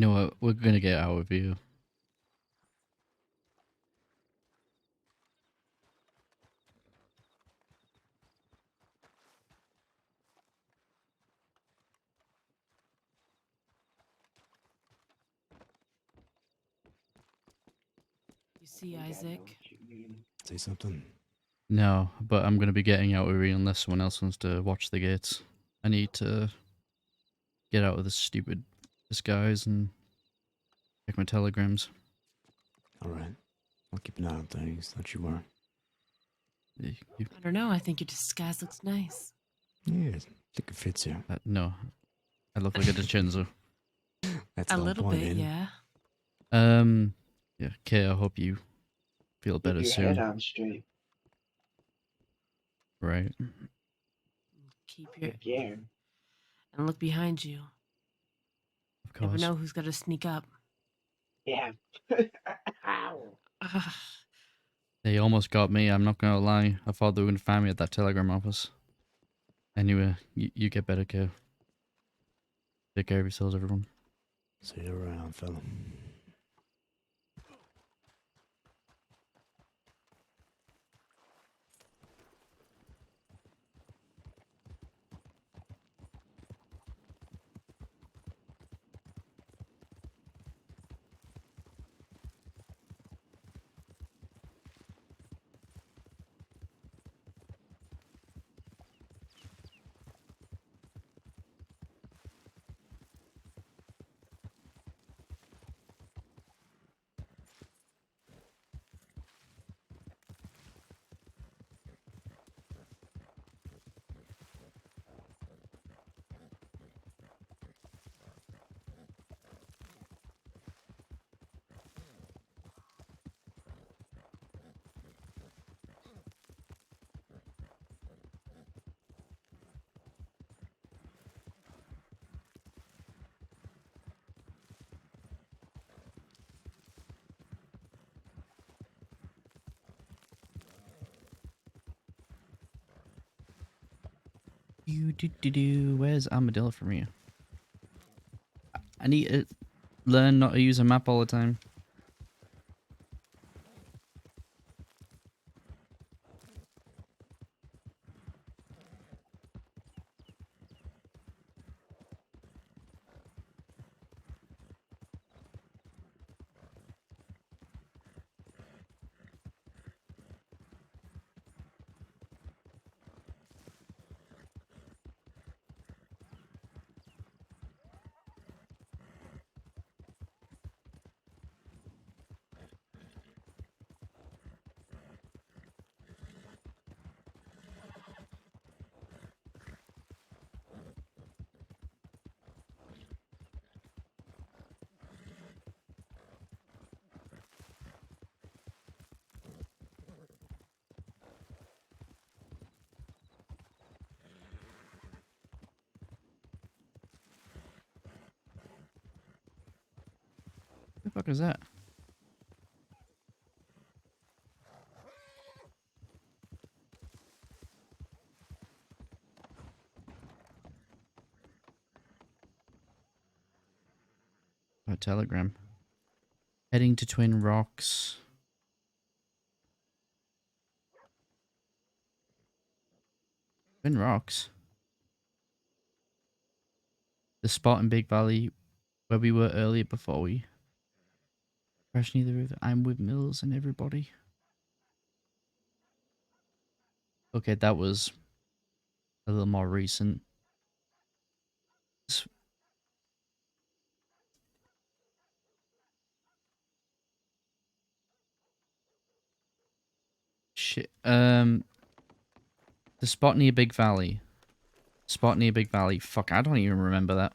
S2: know what? We're gonna get out of here.
S20: You see,
S17: I think I know
S20: Isaac?
S17: what you mean.
S14: Say something.
S2: No, but I'm gonna be getting out of here unless someone else wants to watch the gates. I need to get out of this stupid disguise and check my telegrams.
S14: All right. I'll keep an eye on things. Don't you worry.
S20: I don't know. I think your disguise looks nice.
S14: Yeah, I think it fits you.
S2: No, I look like a DiCenzo.
S14: That's
S20: A
S14: the whole
S20: little
S14: point,
S20: bit,
S14: ain't it?
S20: yeah.
S2: Yeah, Kay, I hope you feel
S17: Keep
S2: better
S17: your
S2: soon.
S17: head on straight.
S2: Right.
S20: Keep your
S17: Again.
S20: and look behind you.
S2: Of
S20: Never
S2: course.
S20: know who's gonna sneak up.
S17: Yeah. Ow.
S20: Ugh.
S2: They almost got me, I'm not gonna lie. I thought they were gonna find me at that telegram office. Anyway, you get better, Kay. Take care of yourselves, everyone.
S14: See you around, fella.
S2: Where's Armadillo from here? I need to learn not to use a map all the time. What the fuck is that? A telegram. Heading to Twin Rocks. Twin Rocks? The spot in Big Valley where we were earlier before we crashed near the river. I'm with Mills and everybody. Okay, that was a little more recent. Shit. The spot near Big Valley. Spot near Big Valley. Fuck, I don't even remember that.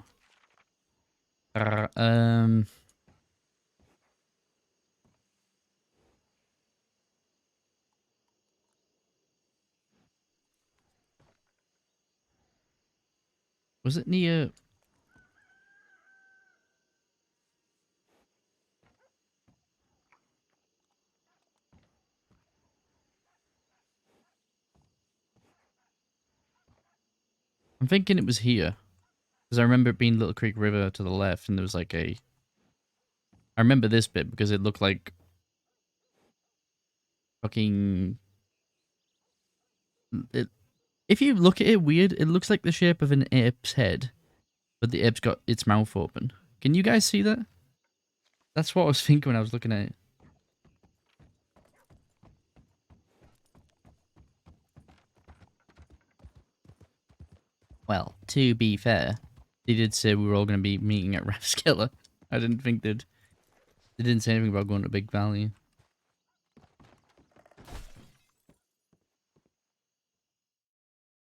S2: Was it near... I'm thinking it was here. Because I remember it being Little Creek River to the left, and there was like a I remember this bit because it looked like fucking. If you look at it weird, it looks like the shape of an ape's head, but the ape's got its mouth open. Can you guys see that? That's what I was thinking when I was looking at it. Well, to be fair, they did say we were all going to be meeting at Rapskiller. I didn't think they didn't say anything about going to Big Valley.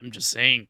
S2: I'm just saying.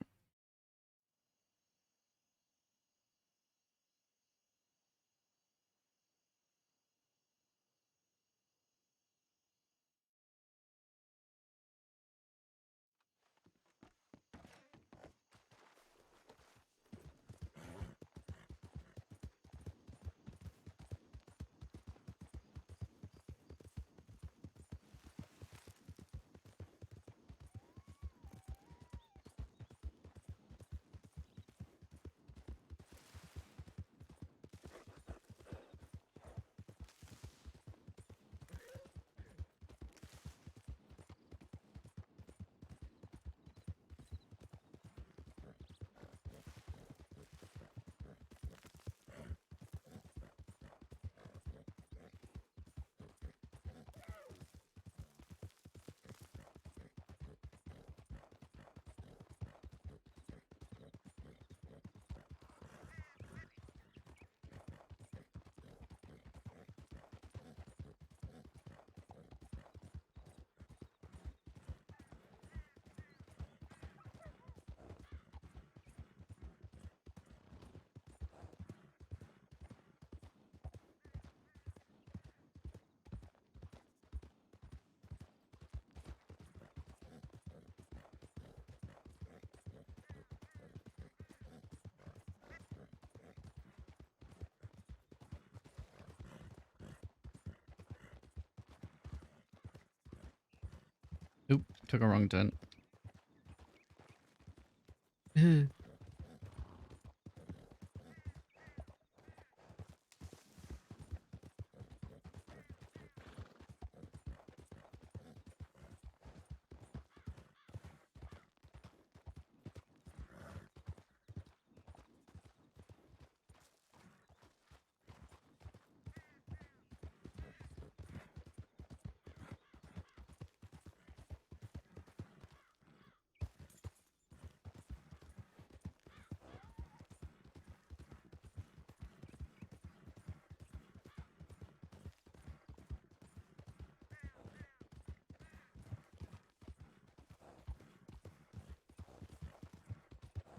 S2: Oop, took a wrong turn.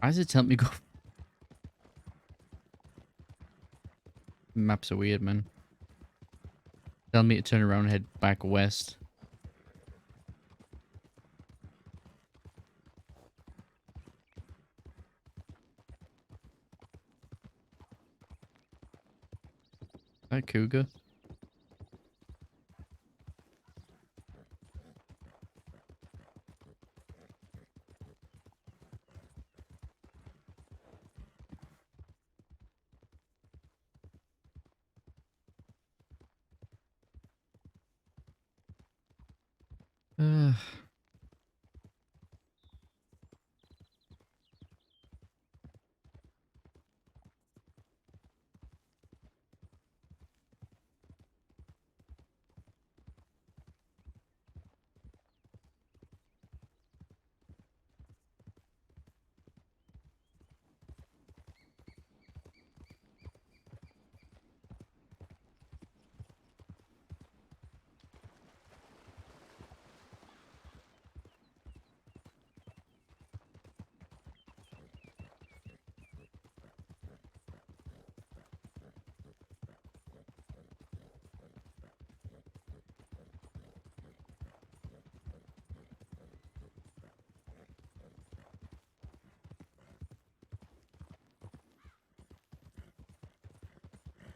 S2: Why does it tell me go? Maps are weird, man. Tell me to turn around and head back west. Is that cougar? Ugh.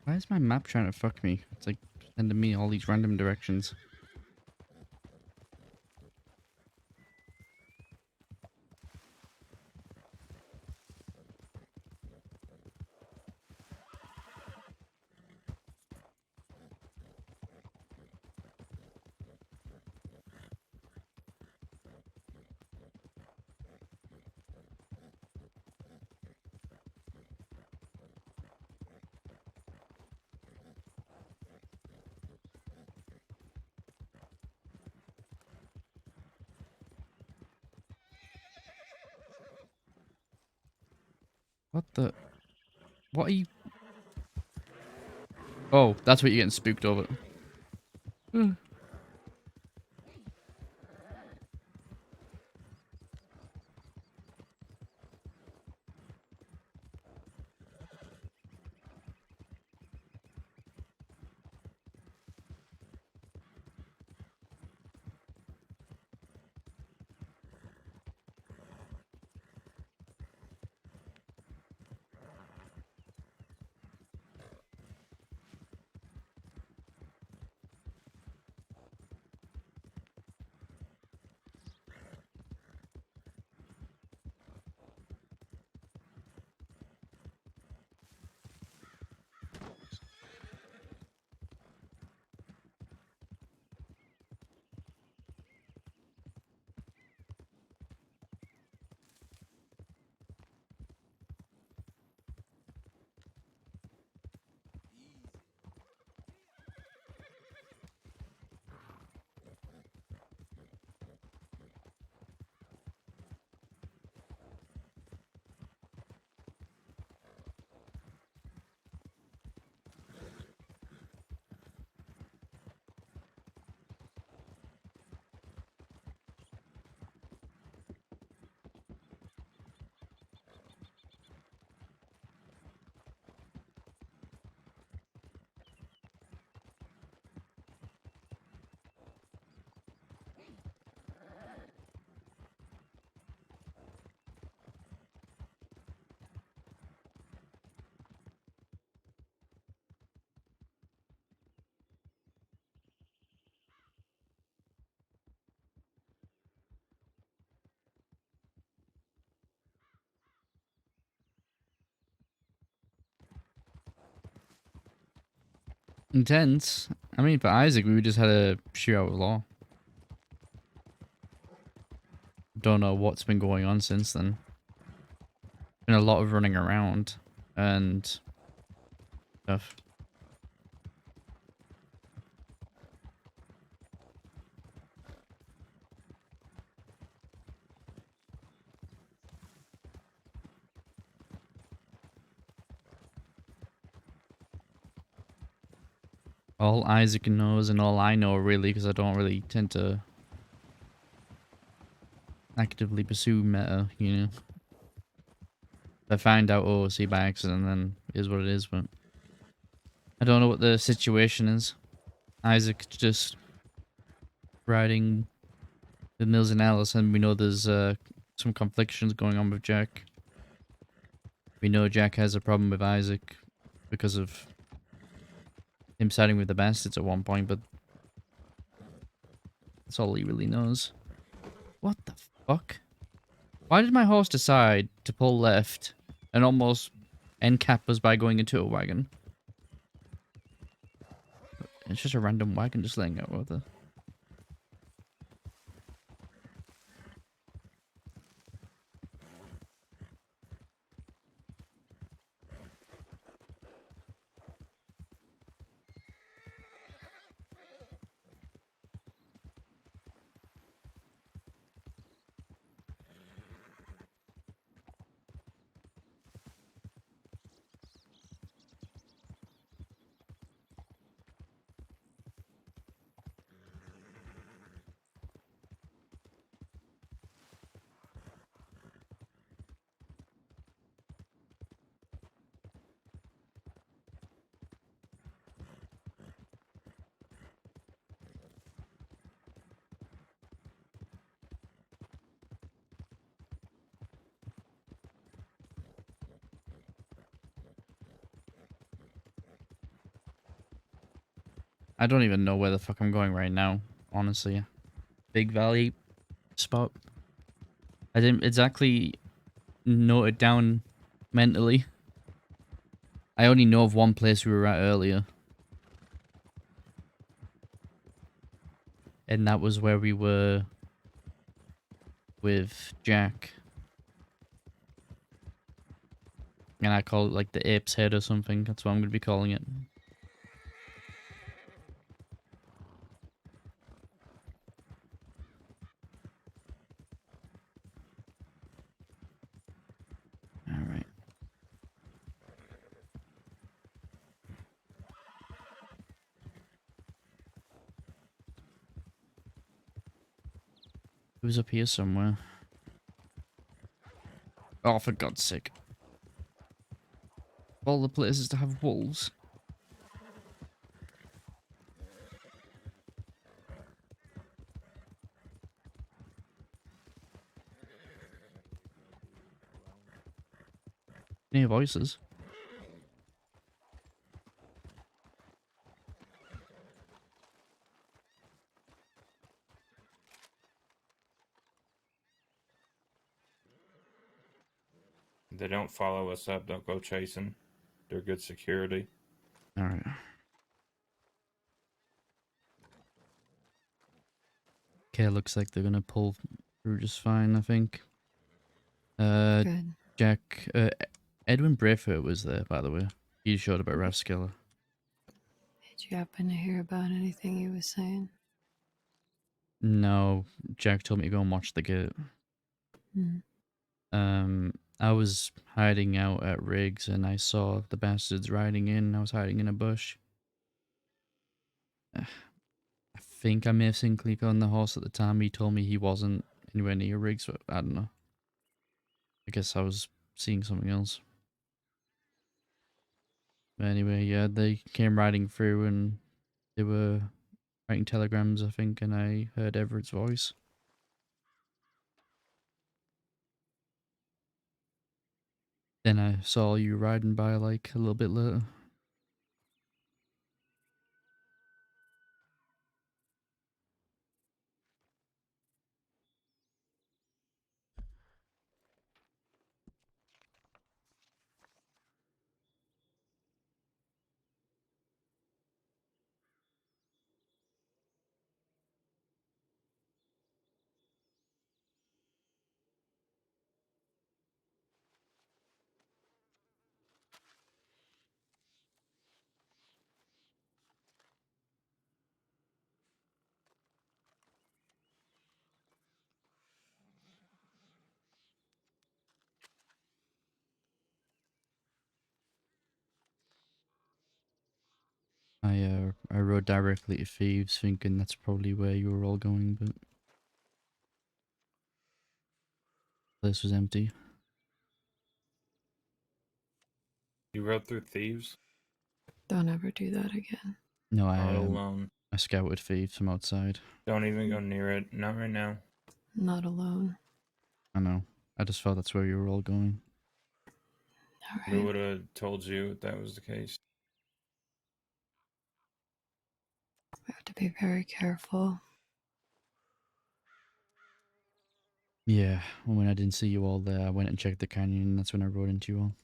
S2: Why is my map trying to fuck me? It's like sending me all these random directions. What the? What are you? Oh, that's what you're getting spooked over. Hmm. Intense. I mean, for Isaac, we just had a shootout with Law. Don't know what's been going on since then. Been a lot of running around and stuff. All Isaac knows and all I know, really, because I don't really tend to actively pursue meta, you know. If I find out OOC by accident, then it is what it is, but I don't know what the situation is. Isaac's just riding with Mills and Alice, and we know there's some conflictions going on with Jack. We know Jack has a problem with Isaac because of him siding with the bastards at one point, but that's all he really knows. What the fuck? Why did my horse decide to pull left and almost end cap us by going into a wagon? It's just a random wagon just laying out with her. I don't even know where the fuck I'm going right now, honestly. Big Valley spot. I didn't exactly note it down mentally. I only know of one place we were at earlier. And that was where we were with Jack. And I call it like the ape's head or something. That's what I'm going to be calling it. Alright. was up here somewhere. Oh, for God's sake. All the places to have wolves. Any voices?
S4: They don't follow us up. Don't go chasing. They're good security.
S2: Alright. Okay, looks like they're gonna pull through just fine, I think.
S7: Good.
S2: Jack, Edwin Braithwaite was there, by the way. He showed up at Raskiller.
S7: Did you happen to hear about anything he was saying?
S2: No, Jack told me to go and watch the gate.
S7: Hmm.
S2: I was hiding out at Riggs and I saw the bastards riding in. I was hiding in a bush. I think I may have seen Clico on the horse at the time. He told me he wasn't anywhere near Riggs, but I don't know. I guess I was seeing something else. But anyway, yeah, they came riding through and they were writing telegrams, I think, and I heard Everett's voice. Then I saw you riding by like a little bit later. I rode directly to Thieves, thinking that's probably where you were all going, but the place was empty.
S4: You rode through Thieves?
S7: Don't ever do that again.
S2: No,
S4: Not alone.
S2: I scouted Thieves from outside.
S4: Don't even go near it. Not right now.
S7: Not alone.
S2: I know. I just felt that's where you were all going.
S4: We would have told you if that was the case.
S7: We have to be very careful.
S2: Yeah, when I didn't see you all there, I went and checked the canyon, and that's when I rode into you all.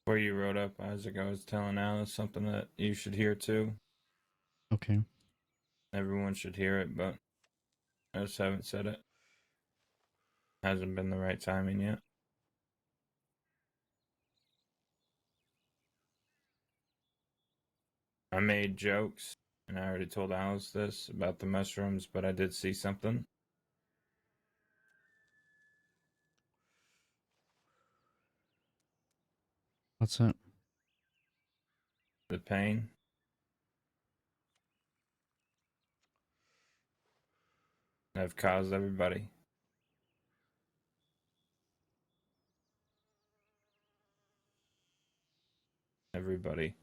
S4: Where you rode up, Isaac, I was telling Alice something that you should hear too.
S2: Okay.
S4: Everyone should hear it, but I just haven't said it. Hasn't been the right timing yet. I made jokes, and I already told Alice this about the mushrooms, but I did see something.
S2: What's that?
S4: The pain. I've caused everybody. Everybody.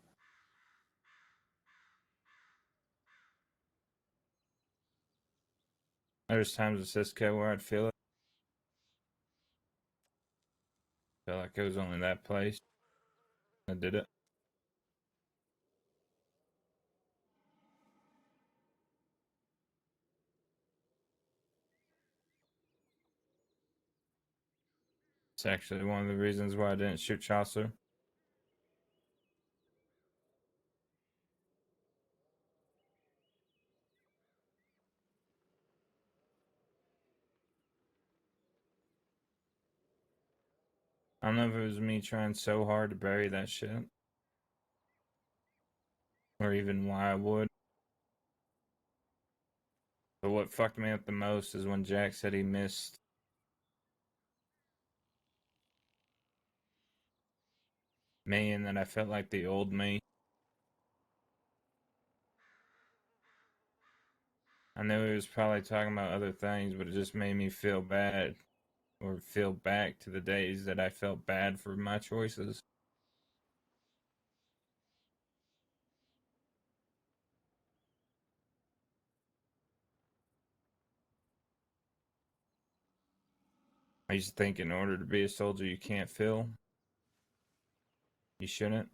S4: There's times at Cisco where I'd feel it. Feel like it was only that place. I did it. It's actually one of the reasons why I didn't shoot Chaucer. I don't know if it was me trying so hard to bury that shit. Or even why I would. But what fucked me up the most is when Jack said he missed me and that I felt like the old me. I know he was probably talking about other things, but it just made me feel bad or feel back to the days that I felt bad for my choices. I used to think in order to be a soldier, you can't feel. You shouldn't.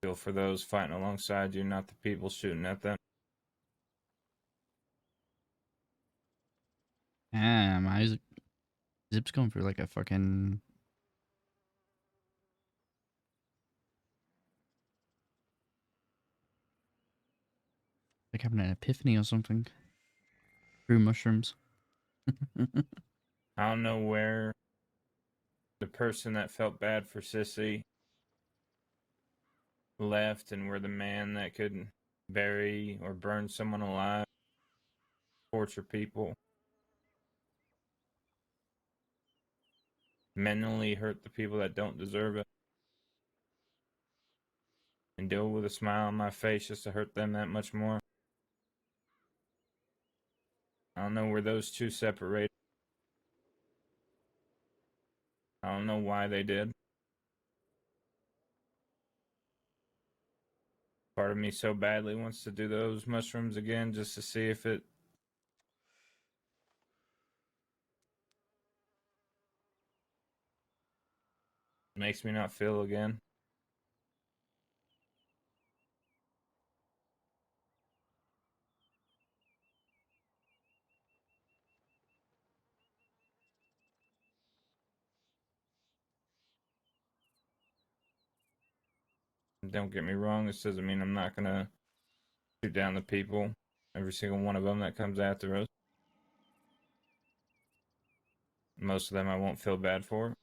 S4: Feel for those fighting alongside you, not the people shooting at them.
S2: Damn, Isaac. Zip's going for like a fucking. Like having an epiphany or something. Through mushrooms.
S4: I don't know where the person that felt bad for Sissy left and where the man that could bury or burn someone alive, torture people, mentally hurt the people that don't deserve it, and do it with a smile on my face just to hurt them that much more. I don't know where those two separated. I don't know why they did. Part of me so badly wants to do those mushrooms again just to see if it makes me not feel again. Don't get me wrong, this doesn't mean I'm not gonna shoot down the people, every single one of them that comes after us. Most of them I won't feel bad for.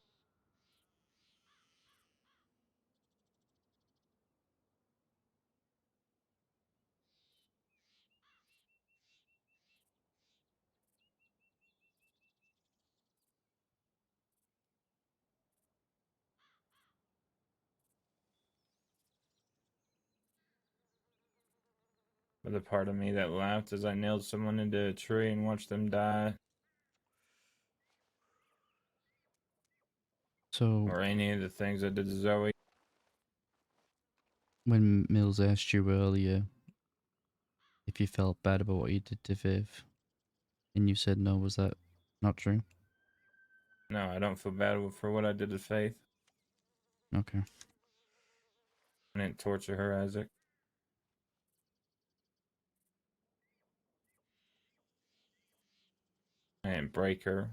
S4: But the part of me that laughed as I nailed someone into a tree and watched them die,
S2: So
S4: or any of the things I did to Zoe.
S2: when Mills asked you earlier if you felt bad about what you did to Viv, and you said no, was that not true?
S4: No, I don't feel bad for what I did to Faith.
S2: Okay.
S4: I didn't torture her, Isaac. I didn't break her.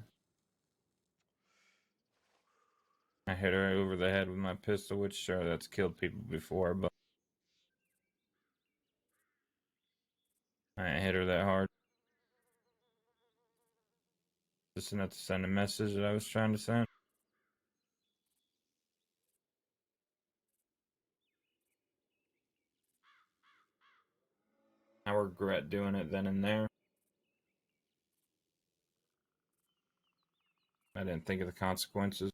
S4: I hit her over the head with my pistol, which sure, that's killed people before, but I didn't hit her that hard. Just enough to send a message that I was trying to send. I regret doing it then and there. I didn't think of the consequences.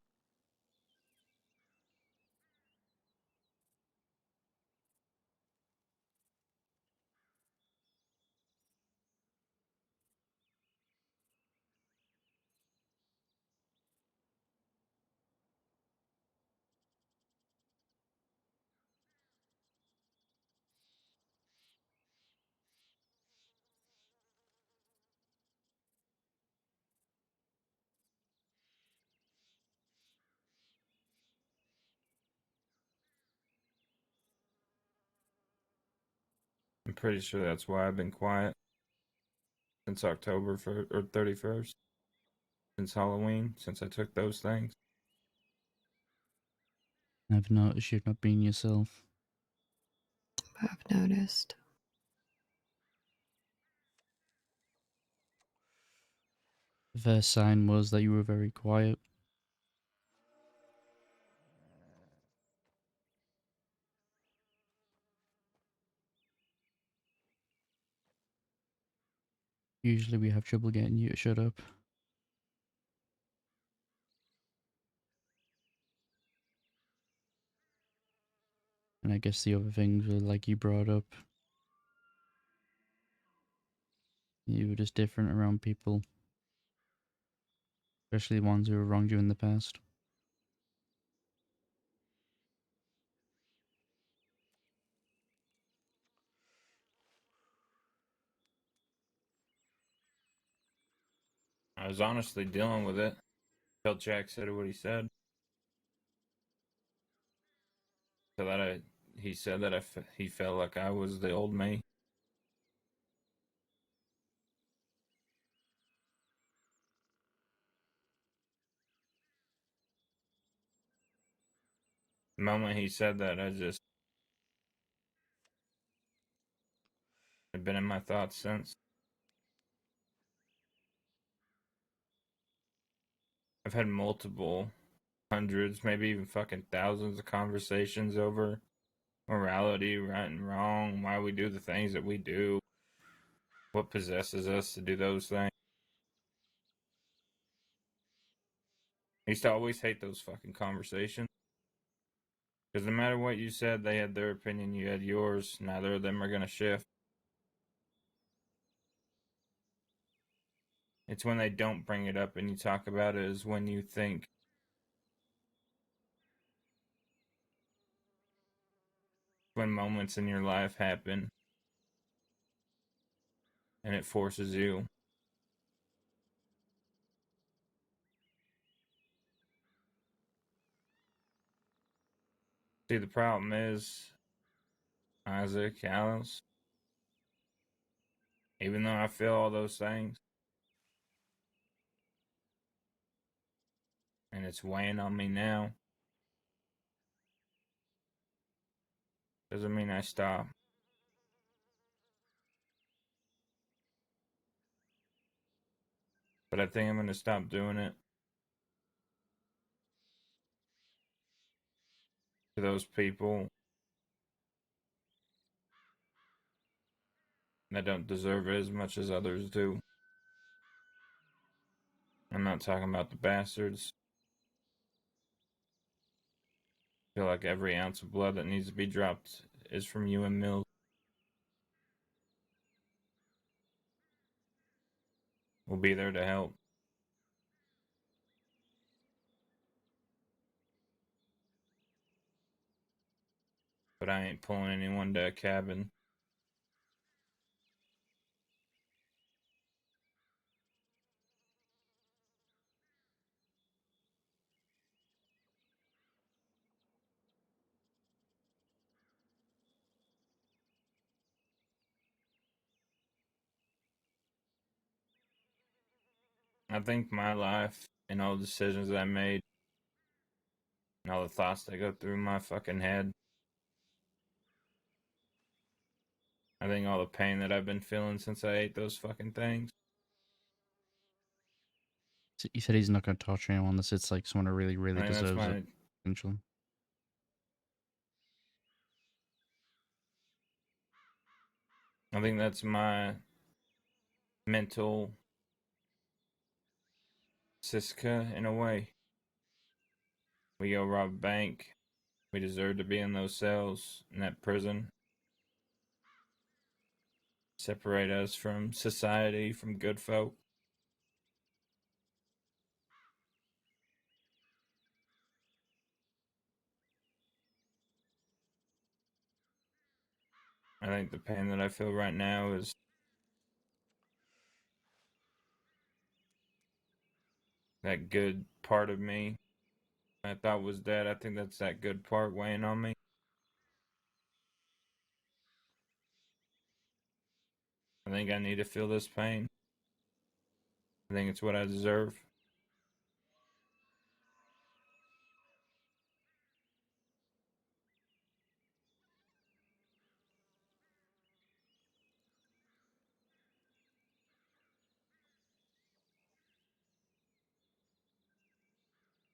S4: I'm pretty sure that's why I've been quiet since October 31st. Since Halloween, since I took those things.
S2: I've noticed you've not been yourself.
S7: I've noticed.
S2: The first sign was that you were very quiet. Usually we have trouble getting you to shut up. And I guess the other things were like you brought up. You were just different around people. Especially the ones who have wronged you in the past.
S4: I was honestly dealing with it until Jack said what he said. So that he said that he felt like I was the old me. The moment he said that, I just have been in my thoughts since. I've had multiple hundreds, maybe even fucking thousands of conversations over morality, right and wrong, why we do the things that we do, what possesses us to do those things. I used to always hate those fucking conversations. Because no matter what you said, they had their opinion, you had yours. Neither of them are going to shift. It's when they don't bring it up and you talk about it is when you think when moments in your life happen and it forces you. See, the problem is, Isaac, Alice, even though I feel all those things, and it's weighing on me now, doesn't mean I stop. But I think I'm going to stop doing it to those people that don't deserve it as much as others do. I'm not talking about the bastards. I feel like every ounce of blood that needs to be dropped is from you and Mills. We'll be there to help. But I ain't pulling anyone to a cabin. I think my life and all the decisions I made and all the thoughts that go through my fucking head, I think all the pain that I've been feeling since I ate those fucking things.
S2: He said he's not going to torture anyone unless it's like someone who really, really
S4: I think that's
S2: deserves
S4: my,
S2: it, essentially.
S4: I think that's my mental Siska in a way. We go rob a bank. We deserve to be in those cells, in that prison. Separate us from society, from good folk. I think the pain that I feel right now is that good part of me I thought was dead. I think that's that good part weighing on me. I think I need to feel this pain. I think it's what I deserve.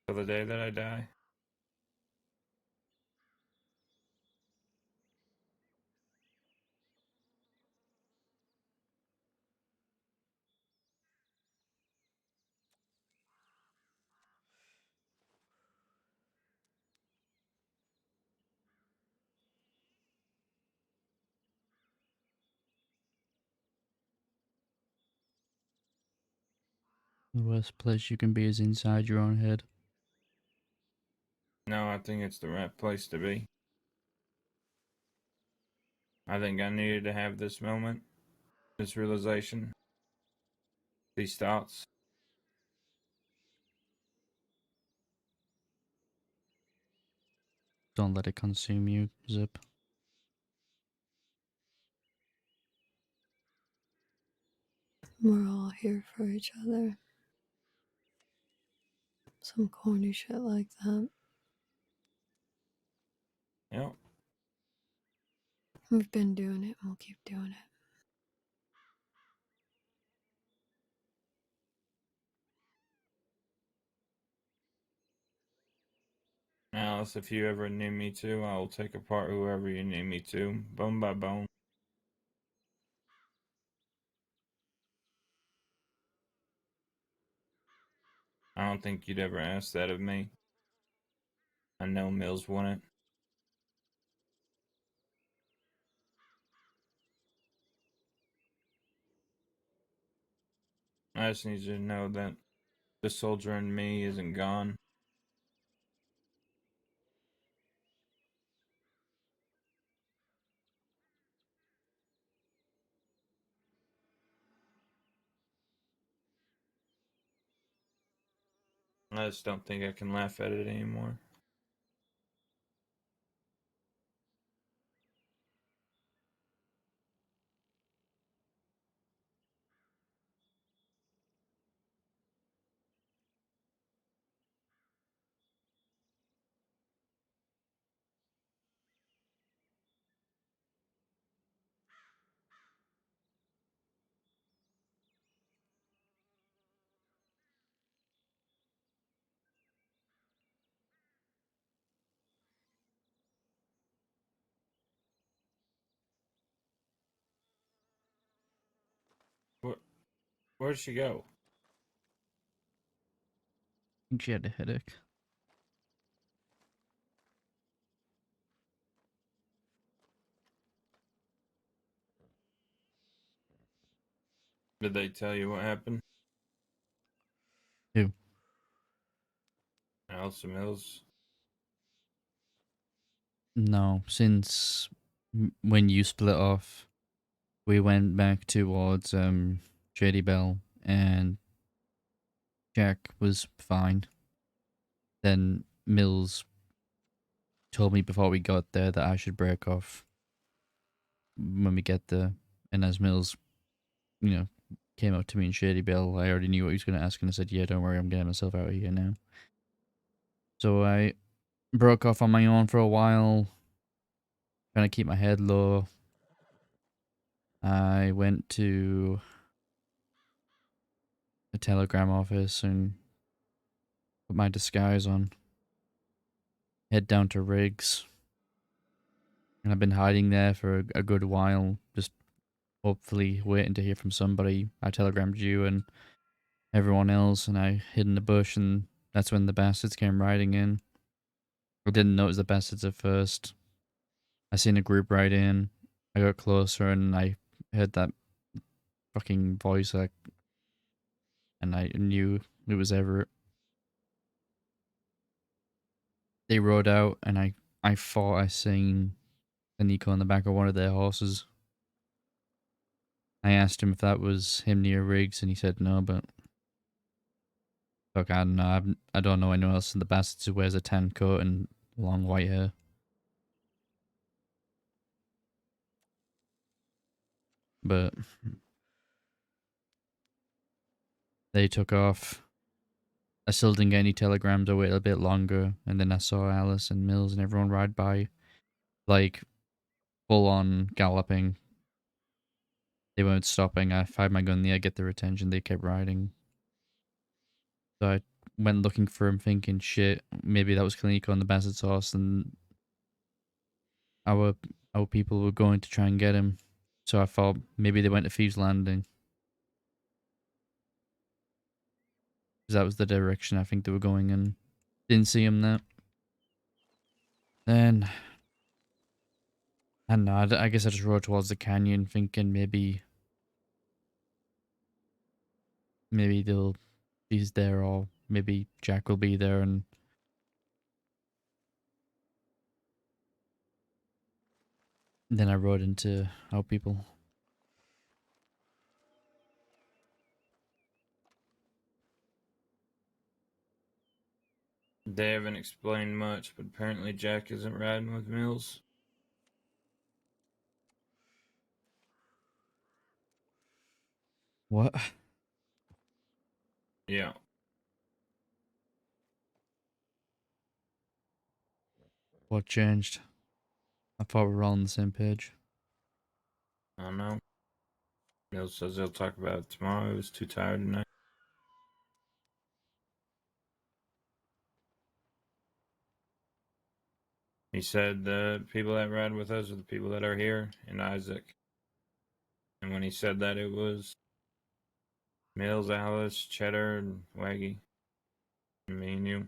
S4: Till the day that I die.
S2: The worst place you can be is inside your own head.
S4: No, I think it's the right place to be. I think I needed to have this moment, this realization, these thoughts.
S2: Don't let it consume you, Zip.
S7: We're all here for each other. Some corny shit like that.
S4: Yep.
S7: We've been doing it and we'll keep doing it.
S4: Alice, if you ever need me to, I will take apart whoever you need me to, bone by bone. I don't think you'd ever ask that of me. I know Mills wouldn't. I just need you to know that the soldier in me isn't gone. I just don't think I can laugh at it anymore. Where'd she go?
S2: I think she had a headache.
S4: Did they tell you what happened?
S2: Who?
S4: Alice Mills.
S2: No, since when you split off, we went back towards JD Bell, and Jack was fine. Then Mills told me before we got there that I should break off when we get there. And as Mills, came up to me in Shady Bell, I already knew what he was going to ask, and I said, yeah, don't worry, I'm getting myself out of here now. So I broke off on my own for a while, trying to keep my head low. I went to a telegram office and put my disguise on. Head down to Riggs. And I've been hiding there for a good while, just hopefully waiting to hear from somebody. I telegrammed you and everyone else, and I hid in the bush, and that's when the bastards came riding in. I didn't notice the bastards at first. I seen a group ride in. I got closer, and I heard that fucking voice, and I knew it was Everett. They rode out, and I thought I seen the Nico on the back of one of their horses. I asked him if that was him near Riggs, and he said no, but fuck, I don't know. I don't know anyone else in the bastards who wears a tan coat and long white hair. But they took off. I still didn't get any telegrams. I waited a bit longer, and then I saw Alice and Mills and everyone ride by, like, full on galloping. They weren't stopping. I fired my gun in the air, get their attention. They kept riding. So I went looking for him, thinking, shit, maybe that was Clinico on the Bastards horse, and our people were going to try and get him. So I thought maybe they went to Thieves Landing. Because that was the direction I think they were going in. Didn't see him there. Then, I don't know, I guess I just rode towards the canyon thinking maybe they'll she's there, or maybe Jack will be there, and then I rode into our people.
S4: They haven't explained much, but apparently Jack isn't riding with Mills.
S2: What?
S4: Yeah.
S2: What changed? I thought we were all on the same page.
S4: I don't know. Mills says they'll talk about it tomorrow. He was too tired tonight. He said the people that ride with us are the people that are here, and Isaac. And when he said that, it was Mills, Alice, Cheddar, and Waggy. And me and you.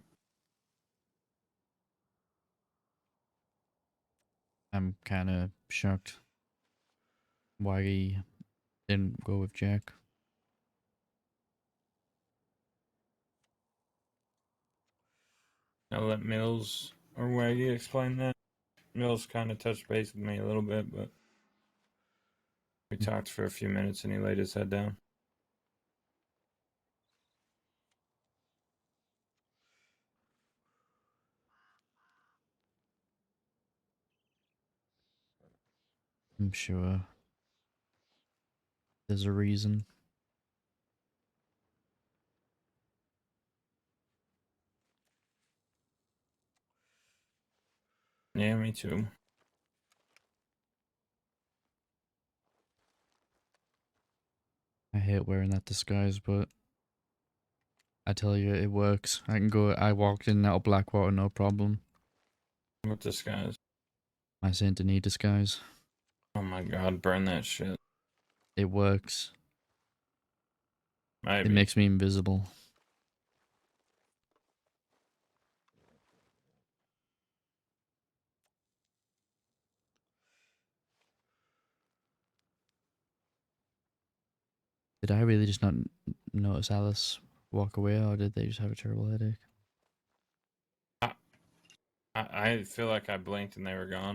S2: I'm kind of shocked why he didn't go with Jack.
S4: I'll let Mills or Waggy explain that. Mills kind of touched base with me a little bit, but we talked for a few minutes and he laid his head down.
S2: I'm sure there's a reason.
S4: Yeah, me too.
S2: I hate wearing that disguise, but I tell you, it works. I walked in and out of Blackwater, no problem.
S4: What disguise?
S2: My Saint Denis disguise.
S4: Oh my god, burn that shit.
S2: It works.
S4: Maybe.
S2: It makes me invisible. Did I really just not notice Alice walk away, or did they just have a terrible headache?
S4: I feel like I blinked and they were gone.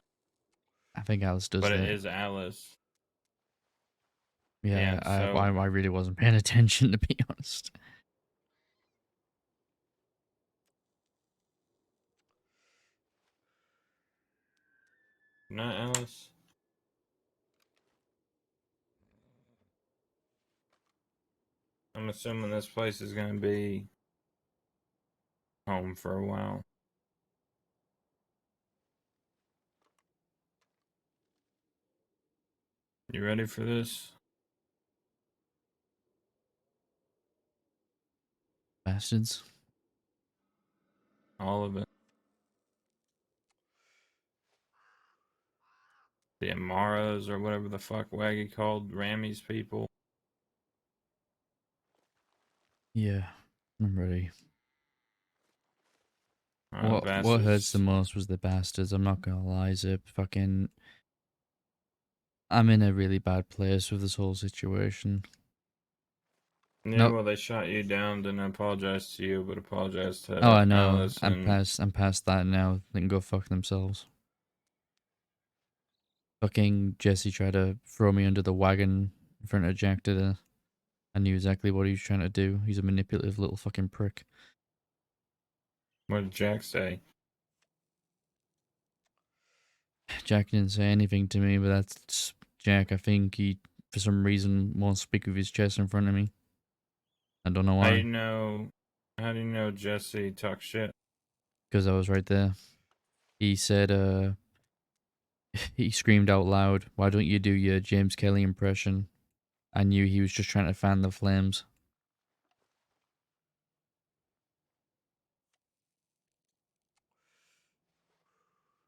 S2: I think Alice does
S4: But
S2: that.
S4: it is Alice.
S2: Yeah,
S4: so
S2: I really wasn't paying attention, to be honest.
S4: Not Alice. I'm assuming this place is gonna be home for a while. You ready for this?
S2: Bastards.
S4: All of it. The Amaras or whatever the fuck Waggy called Rammy's people.
S2: Yeah, I'm ready.
S4: Alright,
S2: What hurts the
S4: bastards.
S2: most was the bastards. I'm not gonna lie, Zip. Fucking, I'm in a really bad place with this whole situation.
S4: Yeah,
S2: Nope.
S4: well, they shot you down. Didn't apologize to you, but apologized to
S2: Oh, I know.
S4: Alice
S2: I'm
S4: and
S2: past that now. They can go fuck themselves. Fucking Jesse tried to throw me under the wagon in front of Jack, did I? I knew exactly what he was trying to do. He's a manipulative little fucking prick.
S4: what did Jack say?
S2: Jack didn't say anything to me, but that's Jack. I think he, for some reason, won't speak with his chest in front of me. I don't know
S4: How do you
S2: why.
S4: know? How do you know Jesse talks shit?
S2: Because I was right there. He said, he screamed out loud, "Why don't you do your James Kelly impression?" I knew he was just trying to fan the flames.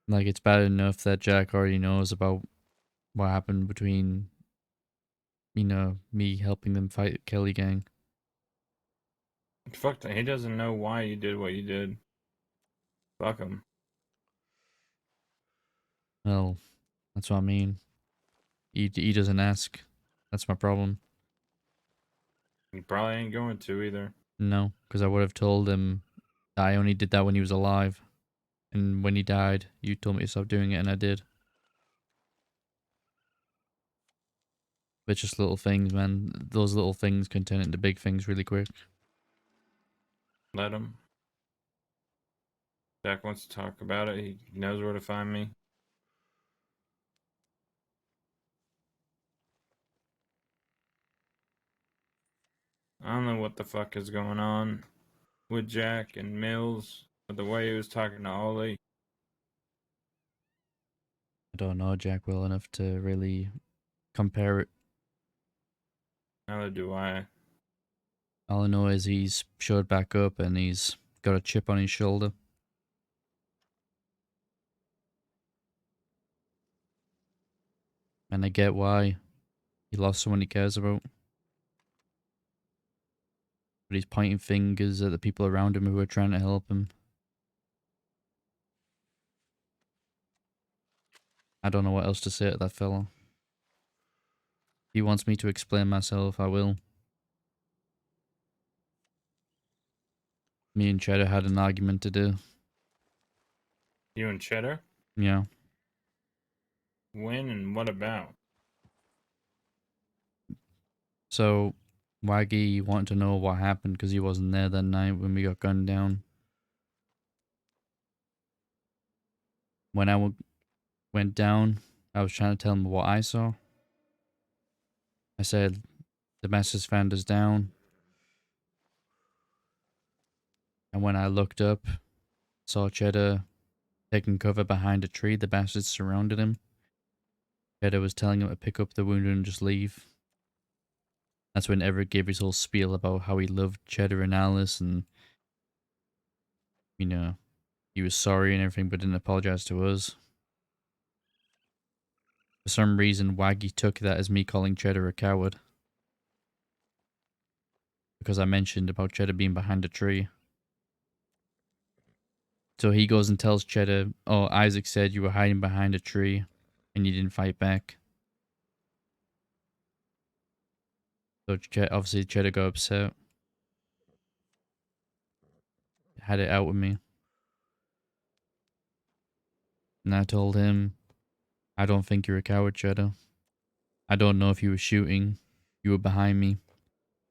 S2: Like, it's bad enough that Jack already knows about what happened between, me helping them fight Kelly Gang.
S4: Fuck that. He doesn't know why you did what you did. Fuck him.
S2: Well, that's what I mean. He doesn't ask. That's my problem.
S4: He probably ain't going to either.
S2: No, because I would have told him that I only did that when he was alive. And when he died, you told me to stop doing it, and I did. But it's just little things, man. Those little things can turn into big things really quick.
S4: Let him. Jack wants to talk about it. He knows where to find me. I don't know what the fuck is going on with Jack and Mills, with the way he was talking to Ollie.
S2: I don't know Jack well enough to really compare it.
S4: Neither do I.
S2: All I know is he's showed back up and he's got a chip on his shoulder. And I get why. He lost someone he cares about. But he's pointing fingers at the people around him who are trying to help him. I don't know what else to say to that fellow. If he wants me to explain myself, I will. Me and Cheddar had an argument to do.
S4: You and Cheddar?
S2: Yeah.
S4: When and what about?
S2: So, Waggy wanted to know what happened because he wasn't there that night when we got gunned down. When I went down, I was trying to tell him what I saw. I said, the message found us down. And when I looked up, saw Cheddar taking cover behind a tree. The bastards surrounded him. Cheddar was telling him to pick up the wounded and just leave. That's when Everett gave his whole spiel about how he loved Cheddar and Alice and, you know, he was sorry and everything but didn't apologize to us. For some reason, Waggy took that as me calling Cheddar a coward. Because I mentioned about Cheddar being behind a tree. So he goes and tells Cheddar, oh, Isaac said you were hiding behind a tree and you didn't fight back. So obviously Cheddar got upset. Had it out with me. And I told him, I don't think you're a coward, Cheddar. I don't know if you were shooting. You were behind me.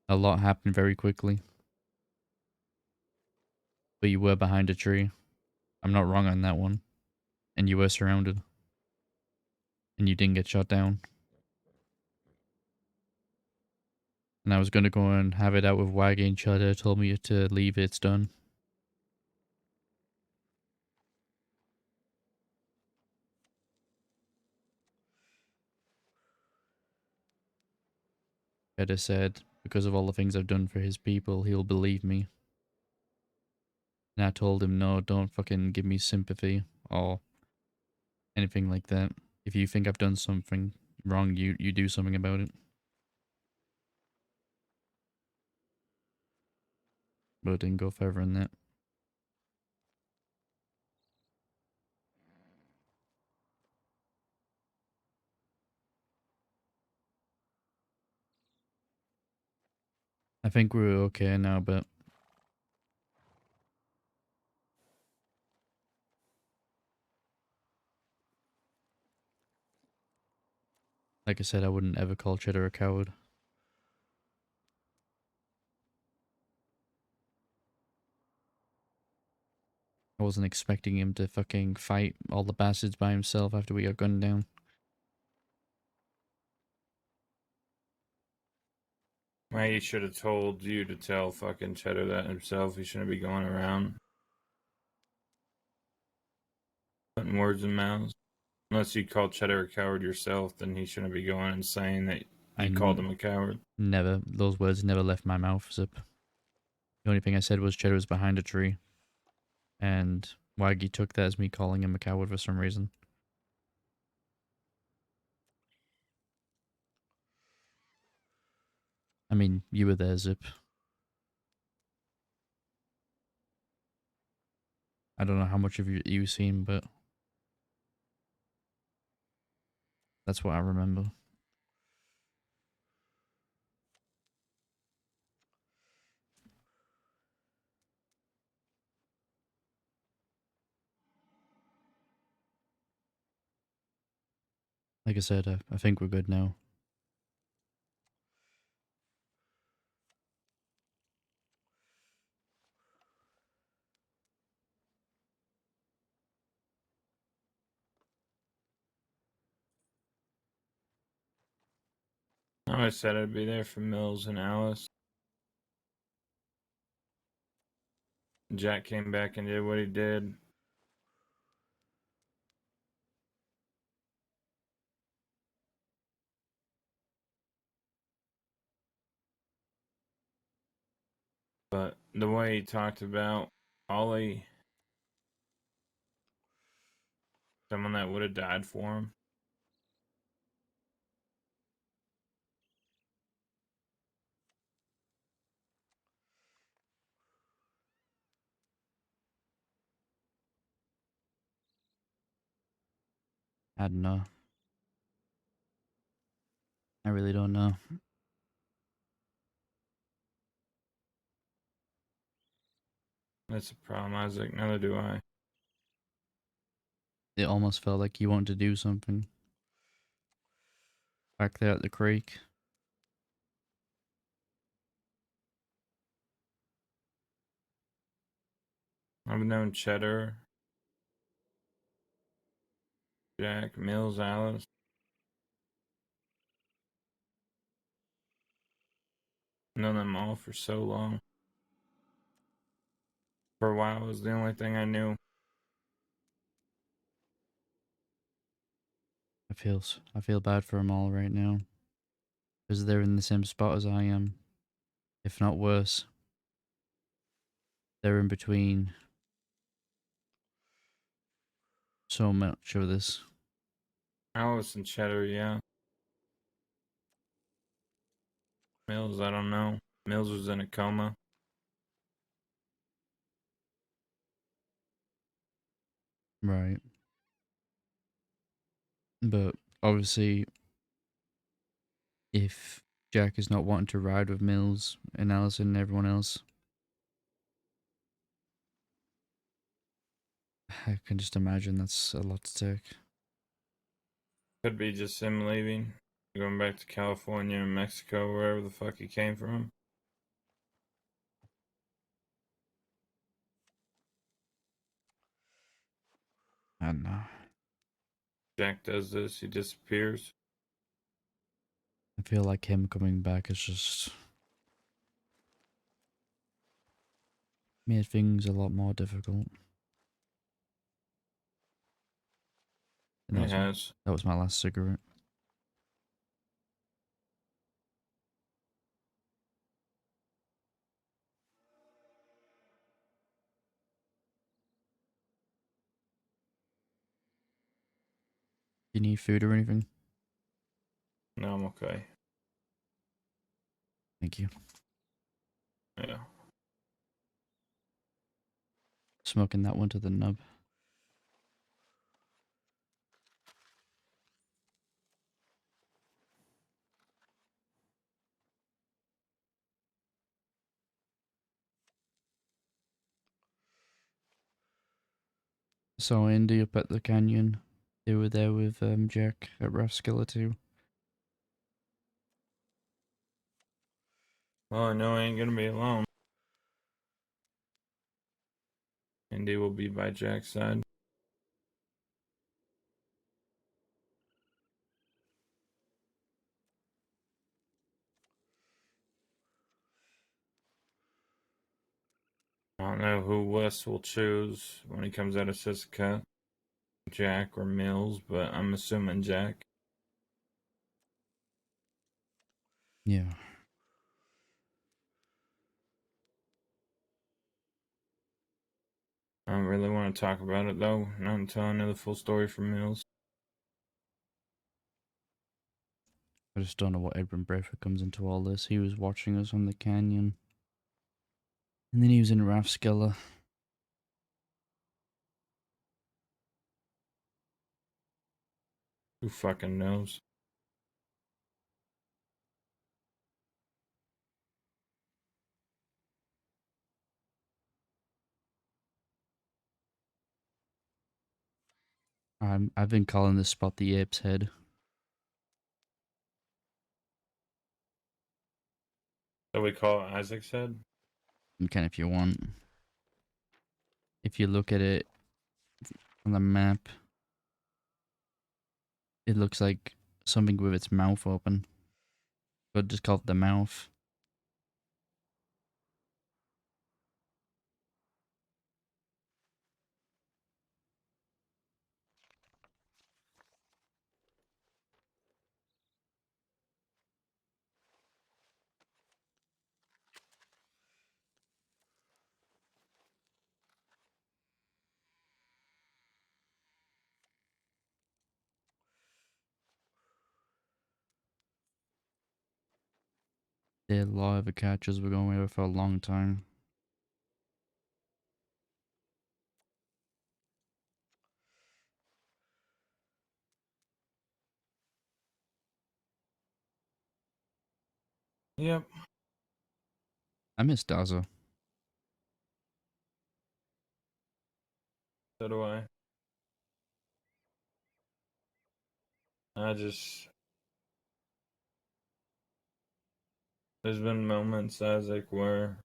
S2: A lot happened very quickly. But you were behind a tree. I'm not wrong on that one. And you were surrounded. And you didn't get shot down. And I was going to go and have it out with Waggy and Cheddar told me to leave, it's done. Cheddar said, because of all the things I've done for his people, he'll believe me. And I told him, no, don't fucking give me sympathy or anything like that. If you think I've done something wrong, you do something about it. But it didn't go further than that. I think we're okay now, but like I said, I wouldn't ever call Cheddar a coward. I wasn't expecting him to fucking fight all the bastards by himself after we got gunned down.
S4: Well, he should have told you to tell fucking Cheddar that himself. He shouldn't be going around putting words in mouths. Unless you called Cheddar a coward yourself, then he shouldn't be going and saying that you called him a coward.
S2: Never. Those words never left my mouth, Zip. The only thing I said was Cheddar was behind a tree. And Waggy took that as me calling him a coward for some reason. I mean, you were there, Zip. I don't know how much of you've seen, but that's what I remember. Like I said, I think we're good now.
S4: I always said I'd be there for Mills and Alice. Jack came back and did what he did. But the way he talked about Ollie, someone that would have died for him.
S2: I don't know. I really don't know.
S4: That's a problem, Isaac. Neither do I.
S2: It almost felt like you wanted to do something. Back there at the creek.
S4: I've known Cheddar, Jack, Mills, Alice. Known them all for so long. For a while, it was the only thing I knew.
S2: I feel bad for them all right now. Because they're in the same spot as I am. If not worse. They're in between so much of this.
S4: Alice and Cheddar, yeah. Mills, I don't know. Mills was in a coma.
S2: Right. But obviously, if Jack is not wanting to ride with Mills and Allison and everyone else, I can just imagine that's a lot to take.
S4: Could be just him leaving. Going back to California and Mexico, wherever the fuck he came from.
S2: I don't know.
S4: Jack does this, he disappears.
S2: I feel like him coming back is just made things a lot more difficult. And
S4: It has.
S2: that was my last cigarette. You need food or anything?
S4: No, I'm okay.
S2: Thank you.
S4: Yeah.
S2: Smoking that one to the nub. So Andy up at the canyon. They were there with Jack at Rathskeller too.
S4: Well, I know I ain't gonna be alone. Indy will be by Jack's side. I don't know who Wes will choose when he comes out of Sissica, Jack or Mills, but I'm assuming Jack.
S2: Yeah.
S4: I don't really want to talk about it though, not until I know the full story from Mills.
S2: I just don't know what Edwin Bradford comes into all this. He was watching us on the canyon. And then he was in Rathskeller.
S4: Who fucking knows?
S2: I've been calling this spot the Ape's Head.
S4: So we call it Isaac's head?
S2: You can if you want. If you look at it on the map, it looks like something with its mouth open. But just call it the mouth. The law of the catchers were going with for a long time.
S4: Yep.
S2: I miss Daza.
S4: So do I. There's been moments, Isaac, where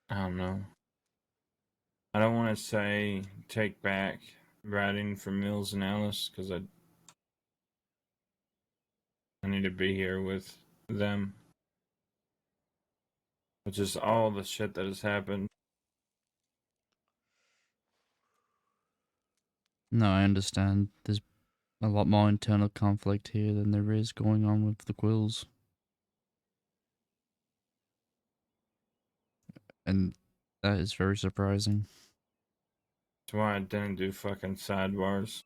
S4: I don't know. I don't want to say take back writing for Mills and Alice because I need to be here with them. But just all the shit that has happened.
S2: No, I understand. There's a lot more internal conflict here than there is going on with the Quills. And that is very surprising.
S4: That's why I didn't do fucking sidebars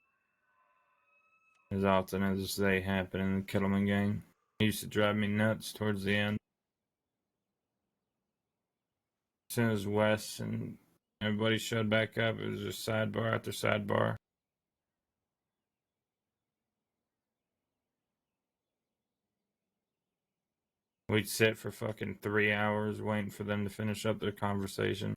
S4: as often as they happen in the Kettleman gang. It used to drive me nuts towards the end. As soon as Wes and everybody showed back up, it was just sidebar after sidebar. We'd sit for fucking 3 hours waiting for them to finish up their conversation.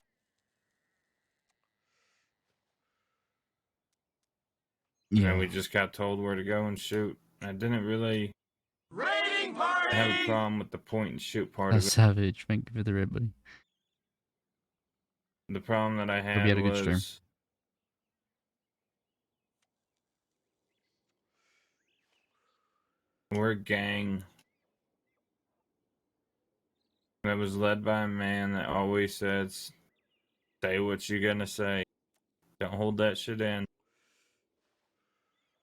S4: And then
S2: Yeah.
S4: we just got told where to go and shoot. I didn't really have a problem with the point and shoot part
S2: That's
S4: of it.
S2: savage. Thank you for the red buddy.
S4: The problem that I
S2: Hope you
S4: had
S2: had a good stream.
S4: was we're a gang that was led by a man that always says, say what you're gonna say. Don't hold that shit in.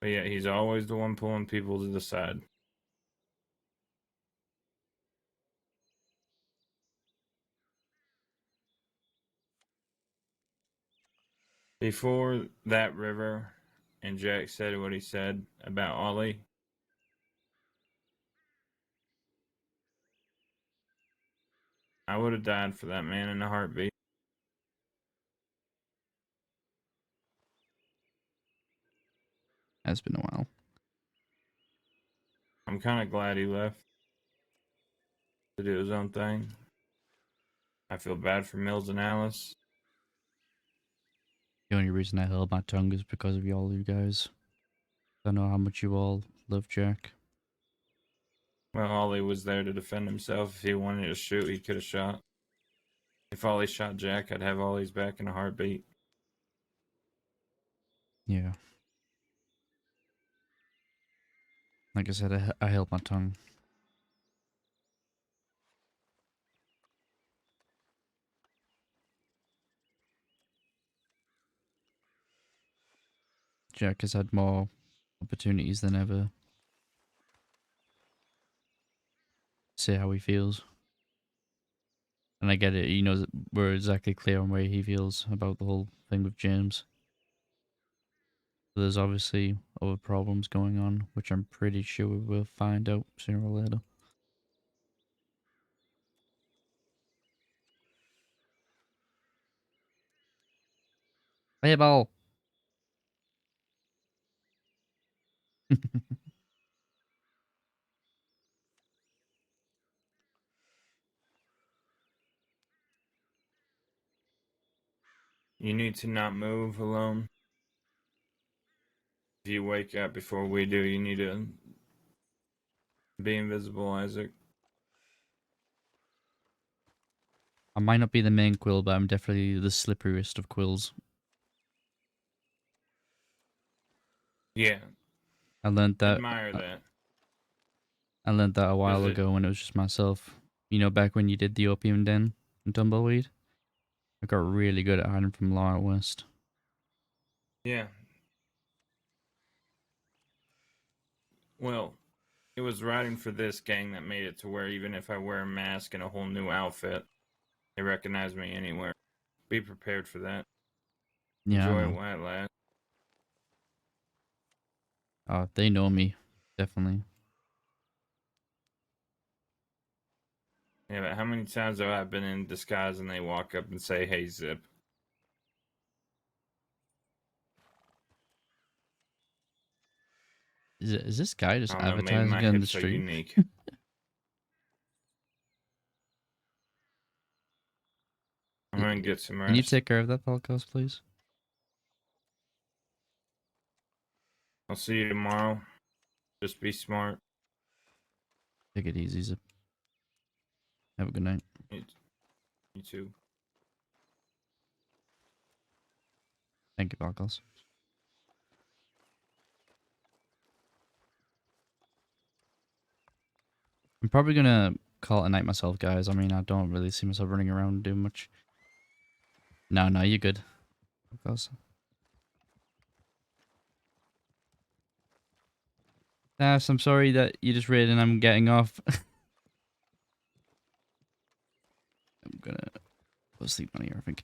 S4: But yeah, he's always the one pulling people to the side. Before that river and Jack said what he said about Ollie, I would have died for that man in a heartbeat.
S2: It's been a while.
S4: I'm kind of glad he left to do his own thing. I feel bad for Mills and Alice.
S2: The only reason I held my tongue is because of all you guys. I know how much you all love Jack.
S4: Well, Ollie was there to defend himself. If he wanted to shoot, he could have shot. If Ollie shot Jack, I'd have Ollie's back in a heartbeat.
S2: Yeah. Like I said, I held my tongue. Jack has had more opportunities than ever. Say how he feels. And I get it, he knows we're exactly clear on where he feels about the whole thing with James. But there's obviously other problems going on, which I'm pretty sure we'll find out sooner or later. Play ball!
S4: You need to not move alone. If you wake up before we do, you need to be invisible, Isaac.
S2: I might not be the main Quill, but I'm definitely the slipperiest of Quills.
S4: Yeah.
S2: I learned that.
S4: Admire that.
S2: I learned that a while
S4: it-
S2: ago when it was just myself. You know, back when you did the opium den in Tumbleweed, I got really good at hiding from law out west.
S4: Yeah. Well, it was writing for this gang that made it to where even if I wear a mask and a whole new outfit, they recognize me anywhere. Be prepared for that.
S2: Yeah, I
S4: Enjoy
S2: know.
S4: it while it lasts.
S2: They know me, definitely.
S4: Yeah, but how many times have I been in disguise and they walk up and say, "Hey, Zip"?
S2: Is this guy just
S4: I don't know. Maybe
S2: advertising
S4: my
S2: on the
S4: hips are
S2: stream?
S4: unique. I'm gonna get some
S2: Can you
S4: rest.
S2: take care of that podcast, please?
S4: I'll see you tomorrow. Just be smart.
S2: Take it easy, Zip. Have a good night.
S4: You too.
S2: Thank you, podcast. I'm probably gonna call it a night myself, guys. I mean, I don't really see myself running around and doing much. No, you're good. Podcast. Nass, I'm sorry that you just read and I'm getting off. I'm gonna go sleep on here, I think.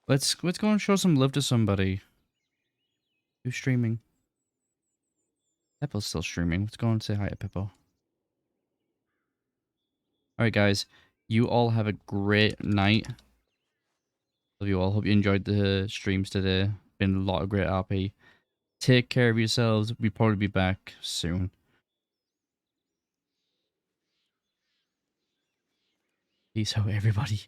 S2: Let's go and show some love to somebody. Who's streaming? Peppo's still streaming. Let's go and say hi to Peppo. Alright, guys. You all have a great night. Love you all. Hope you enjoyed the streams today. Been a lot of great RP. Take care of yourselves. We'll probably be back soon. Peace out, everybody.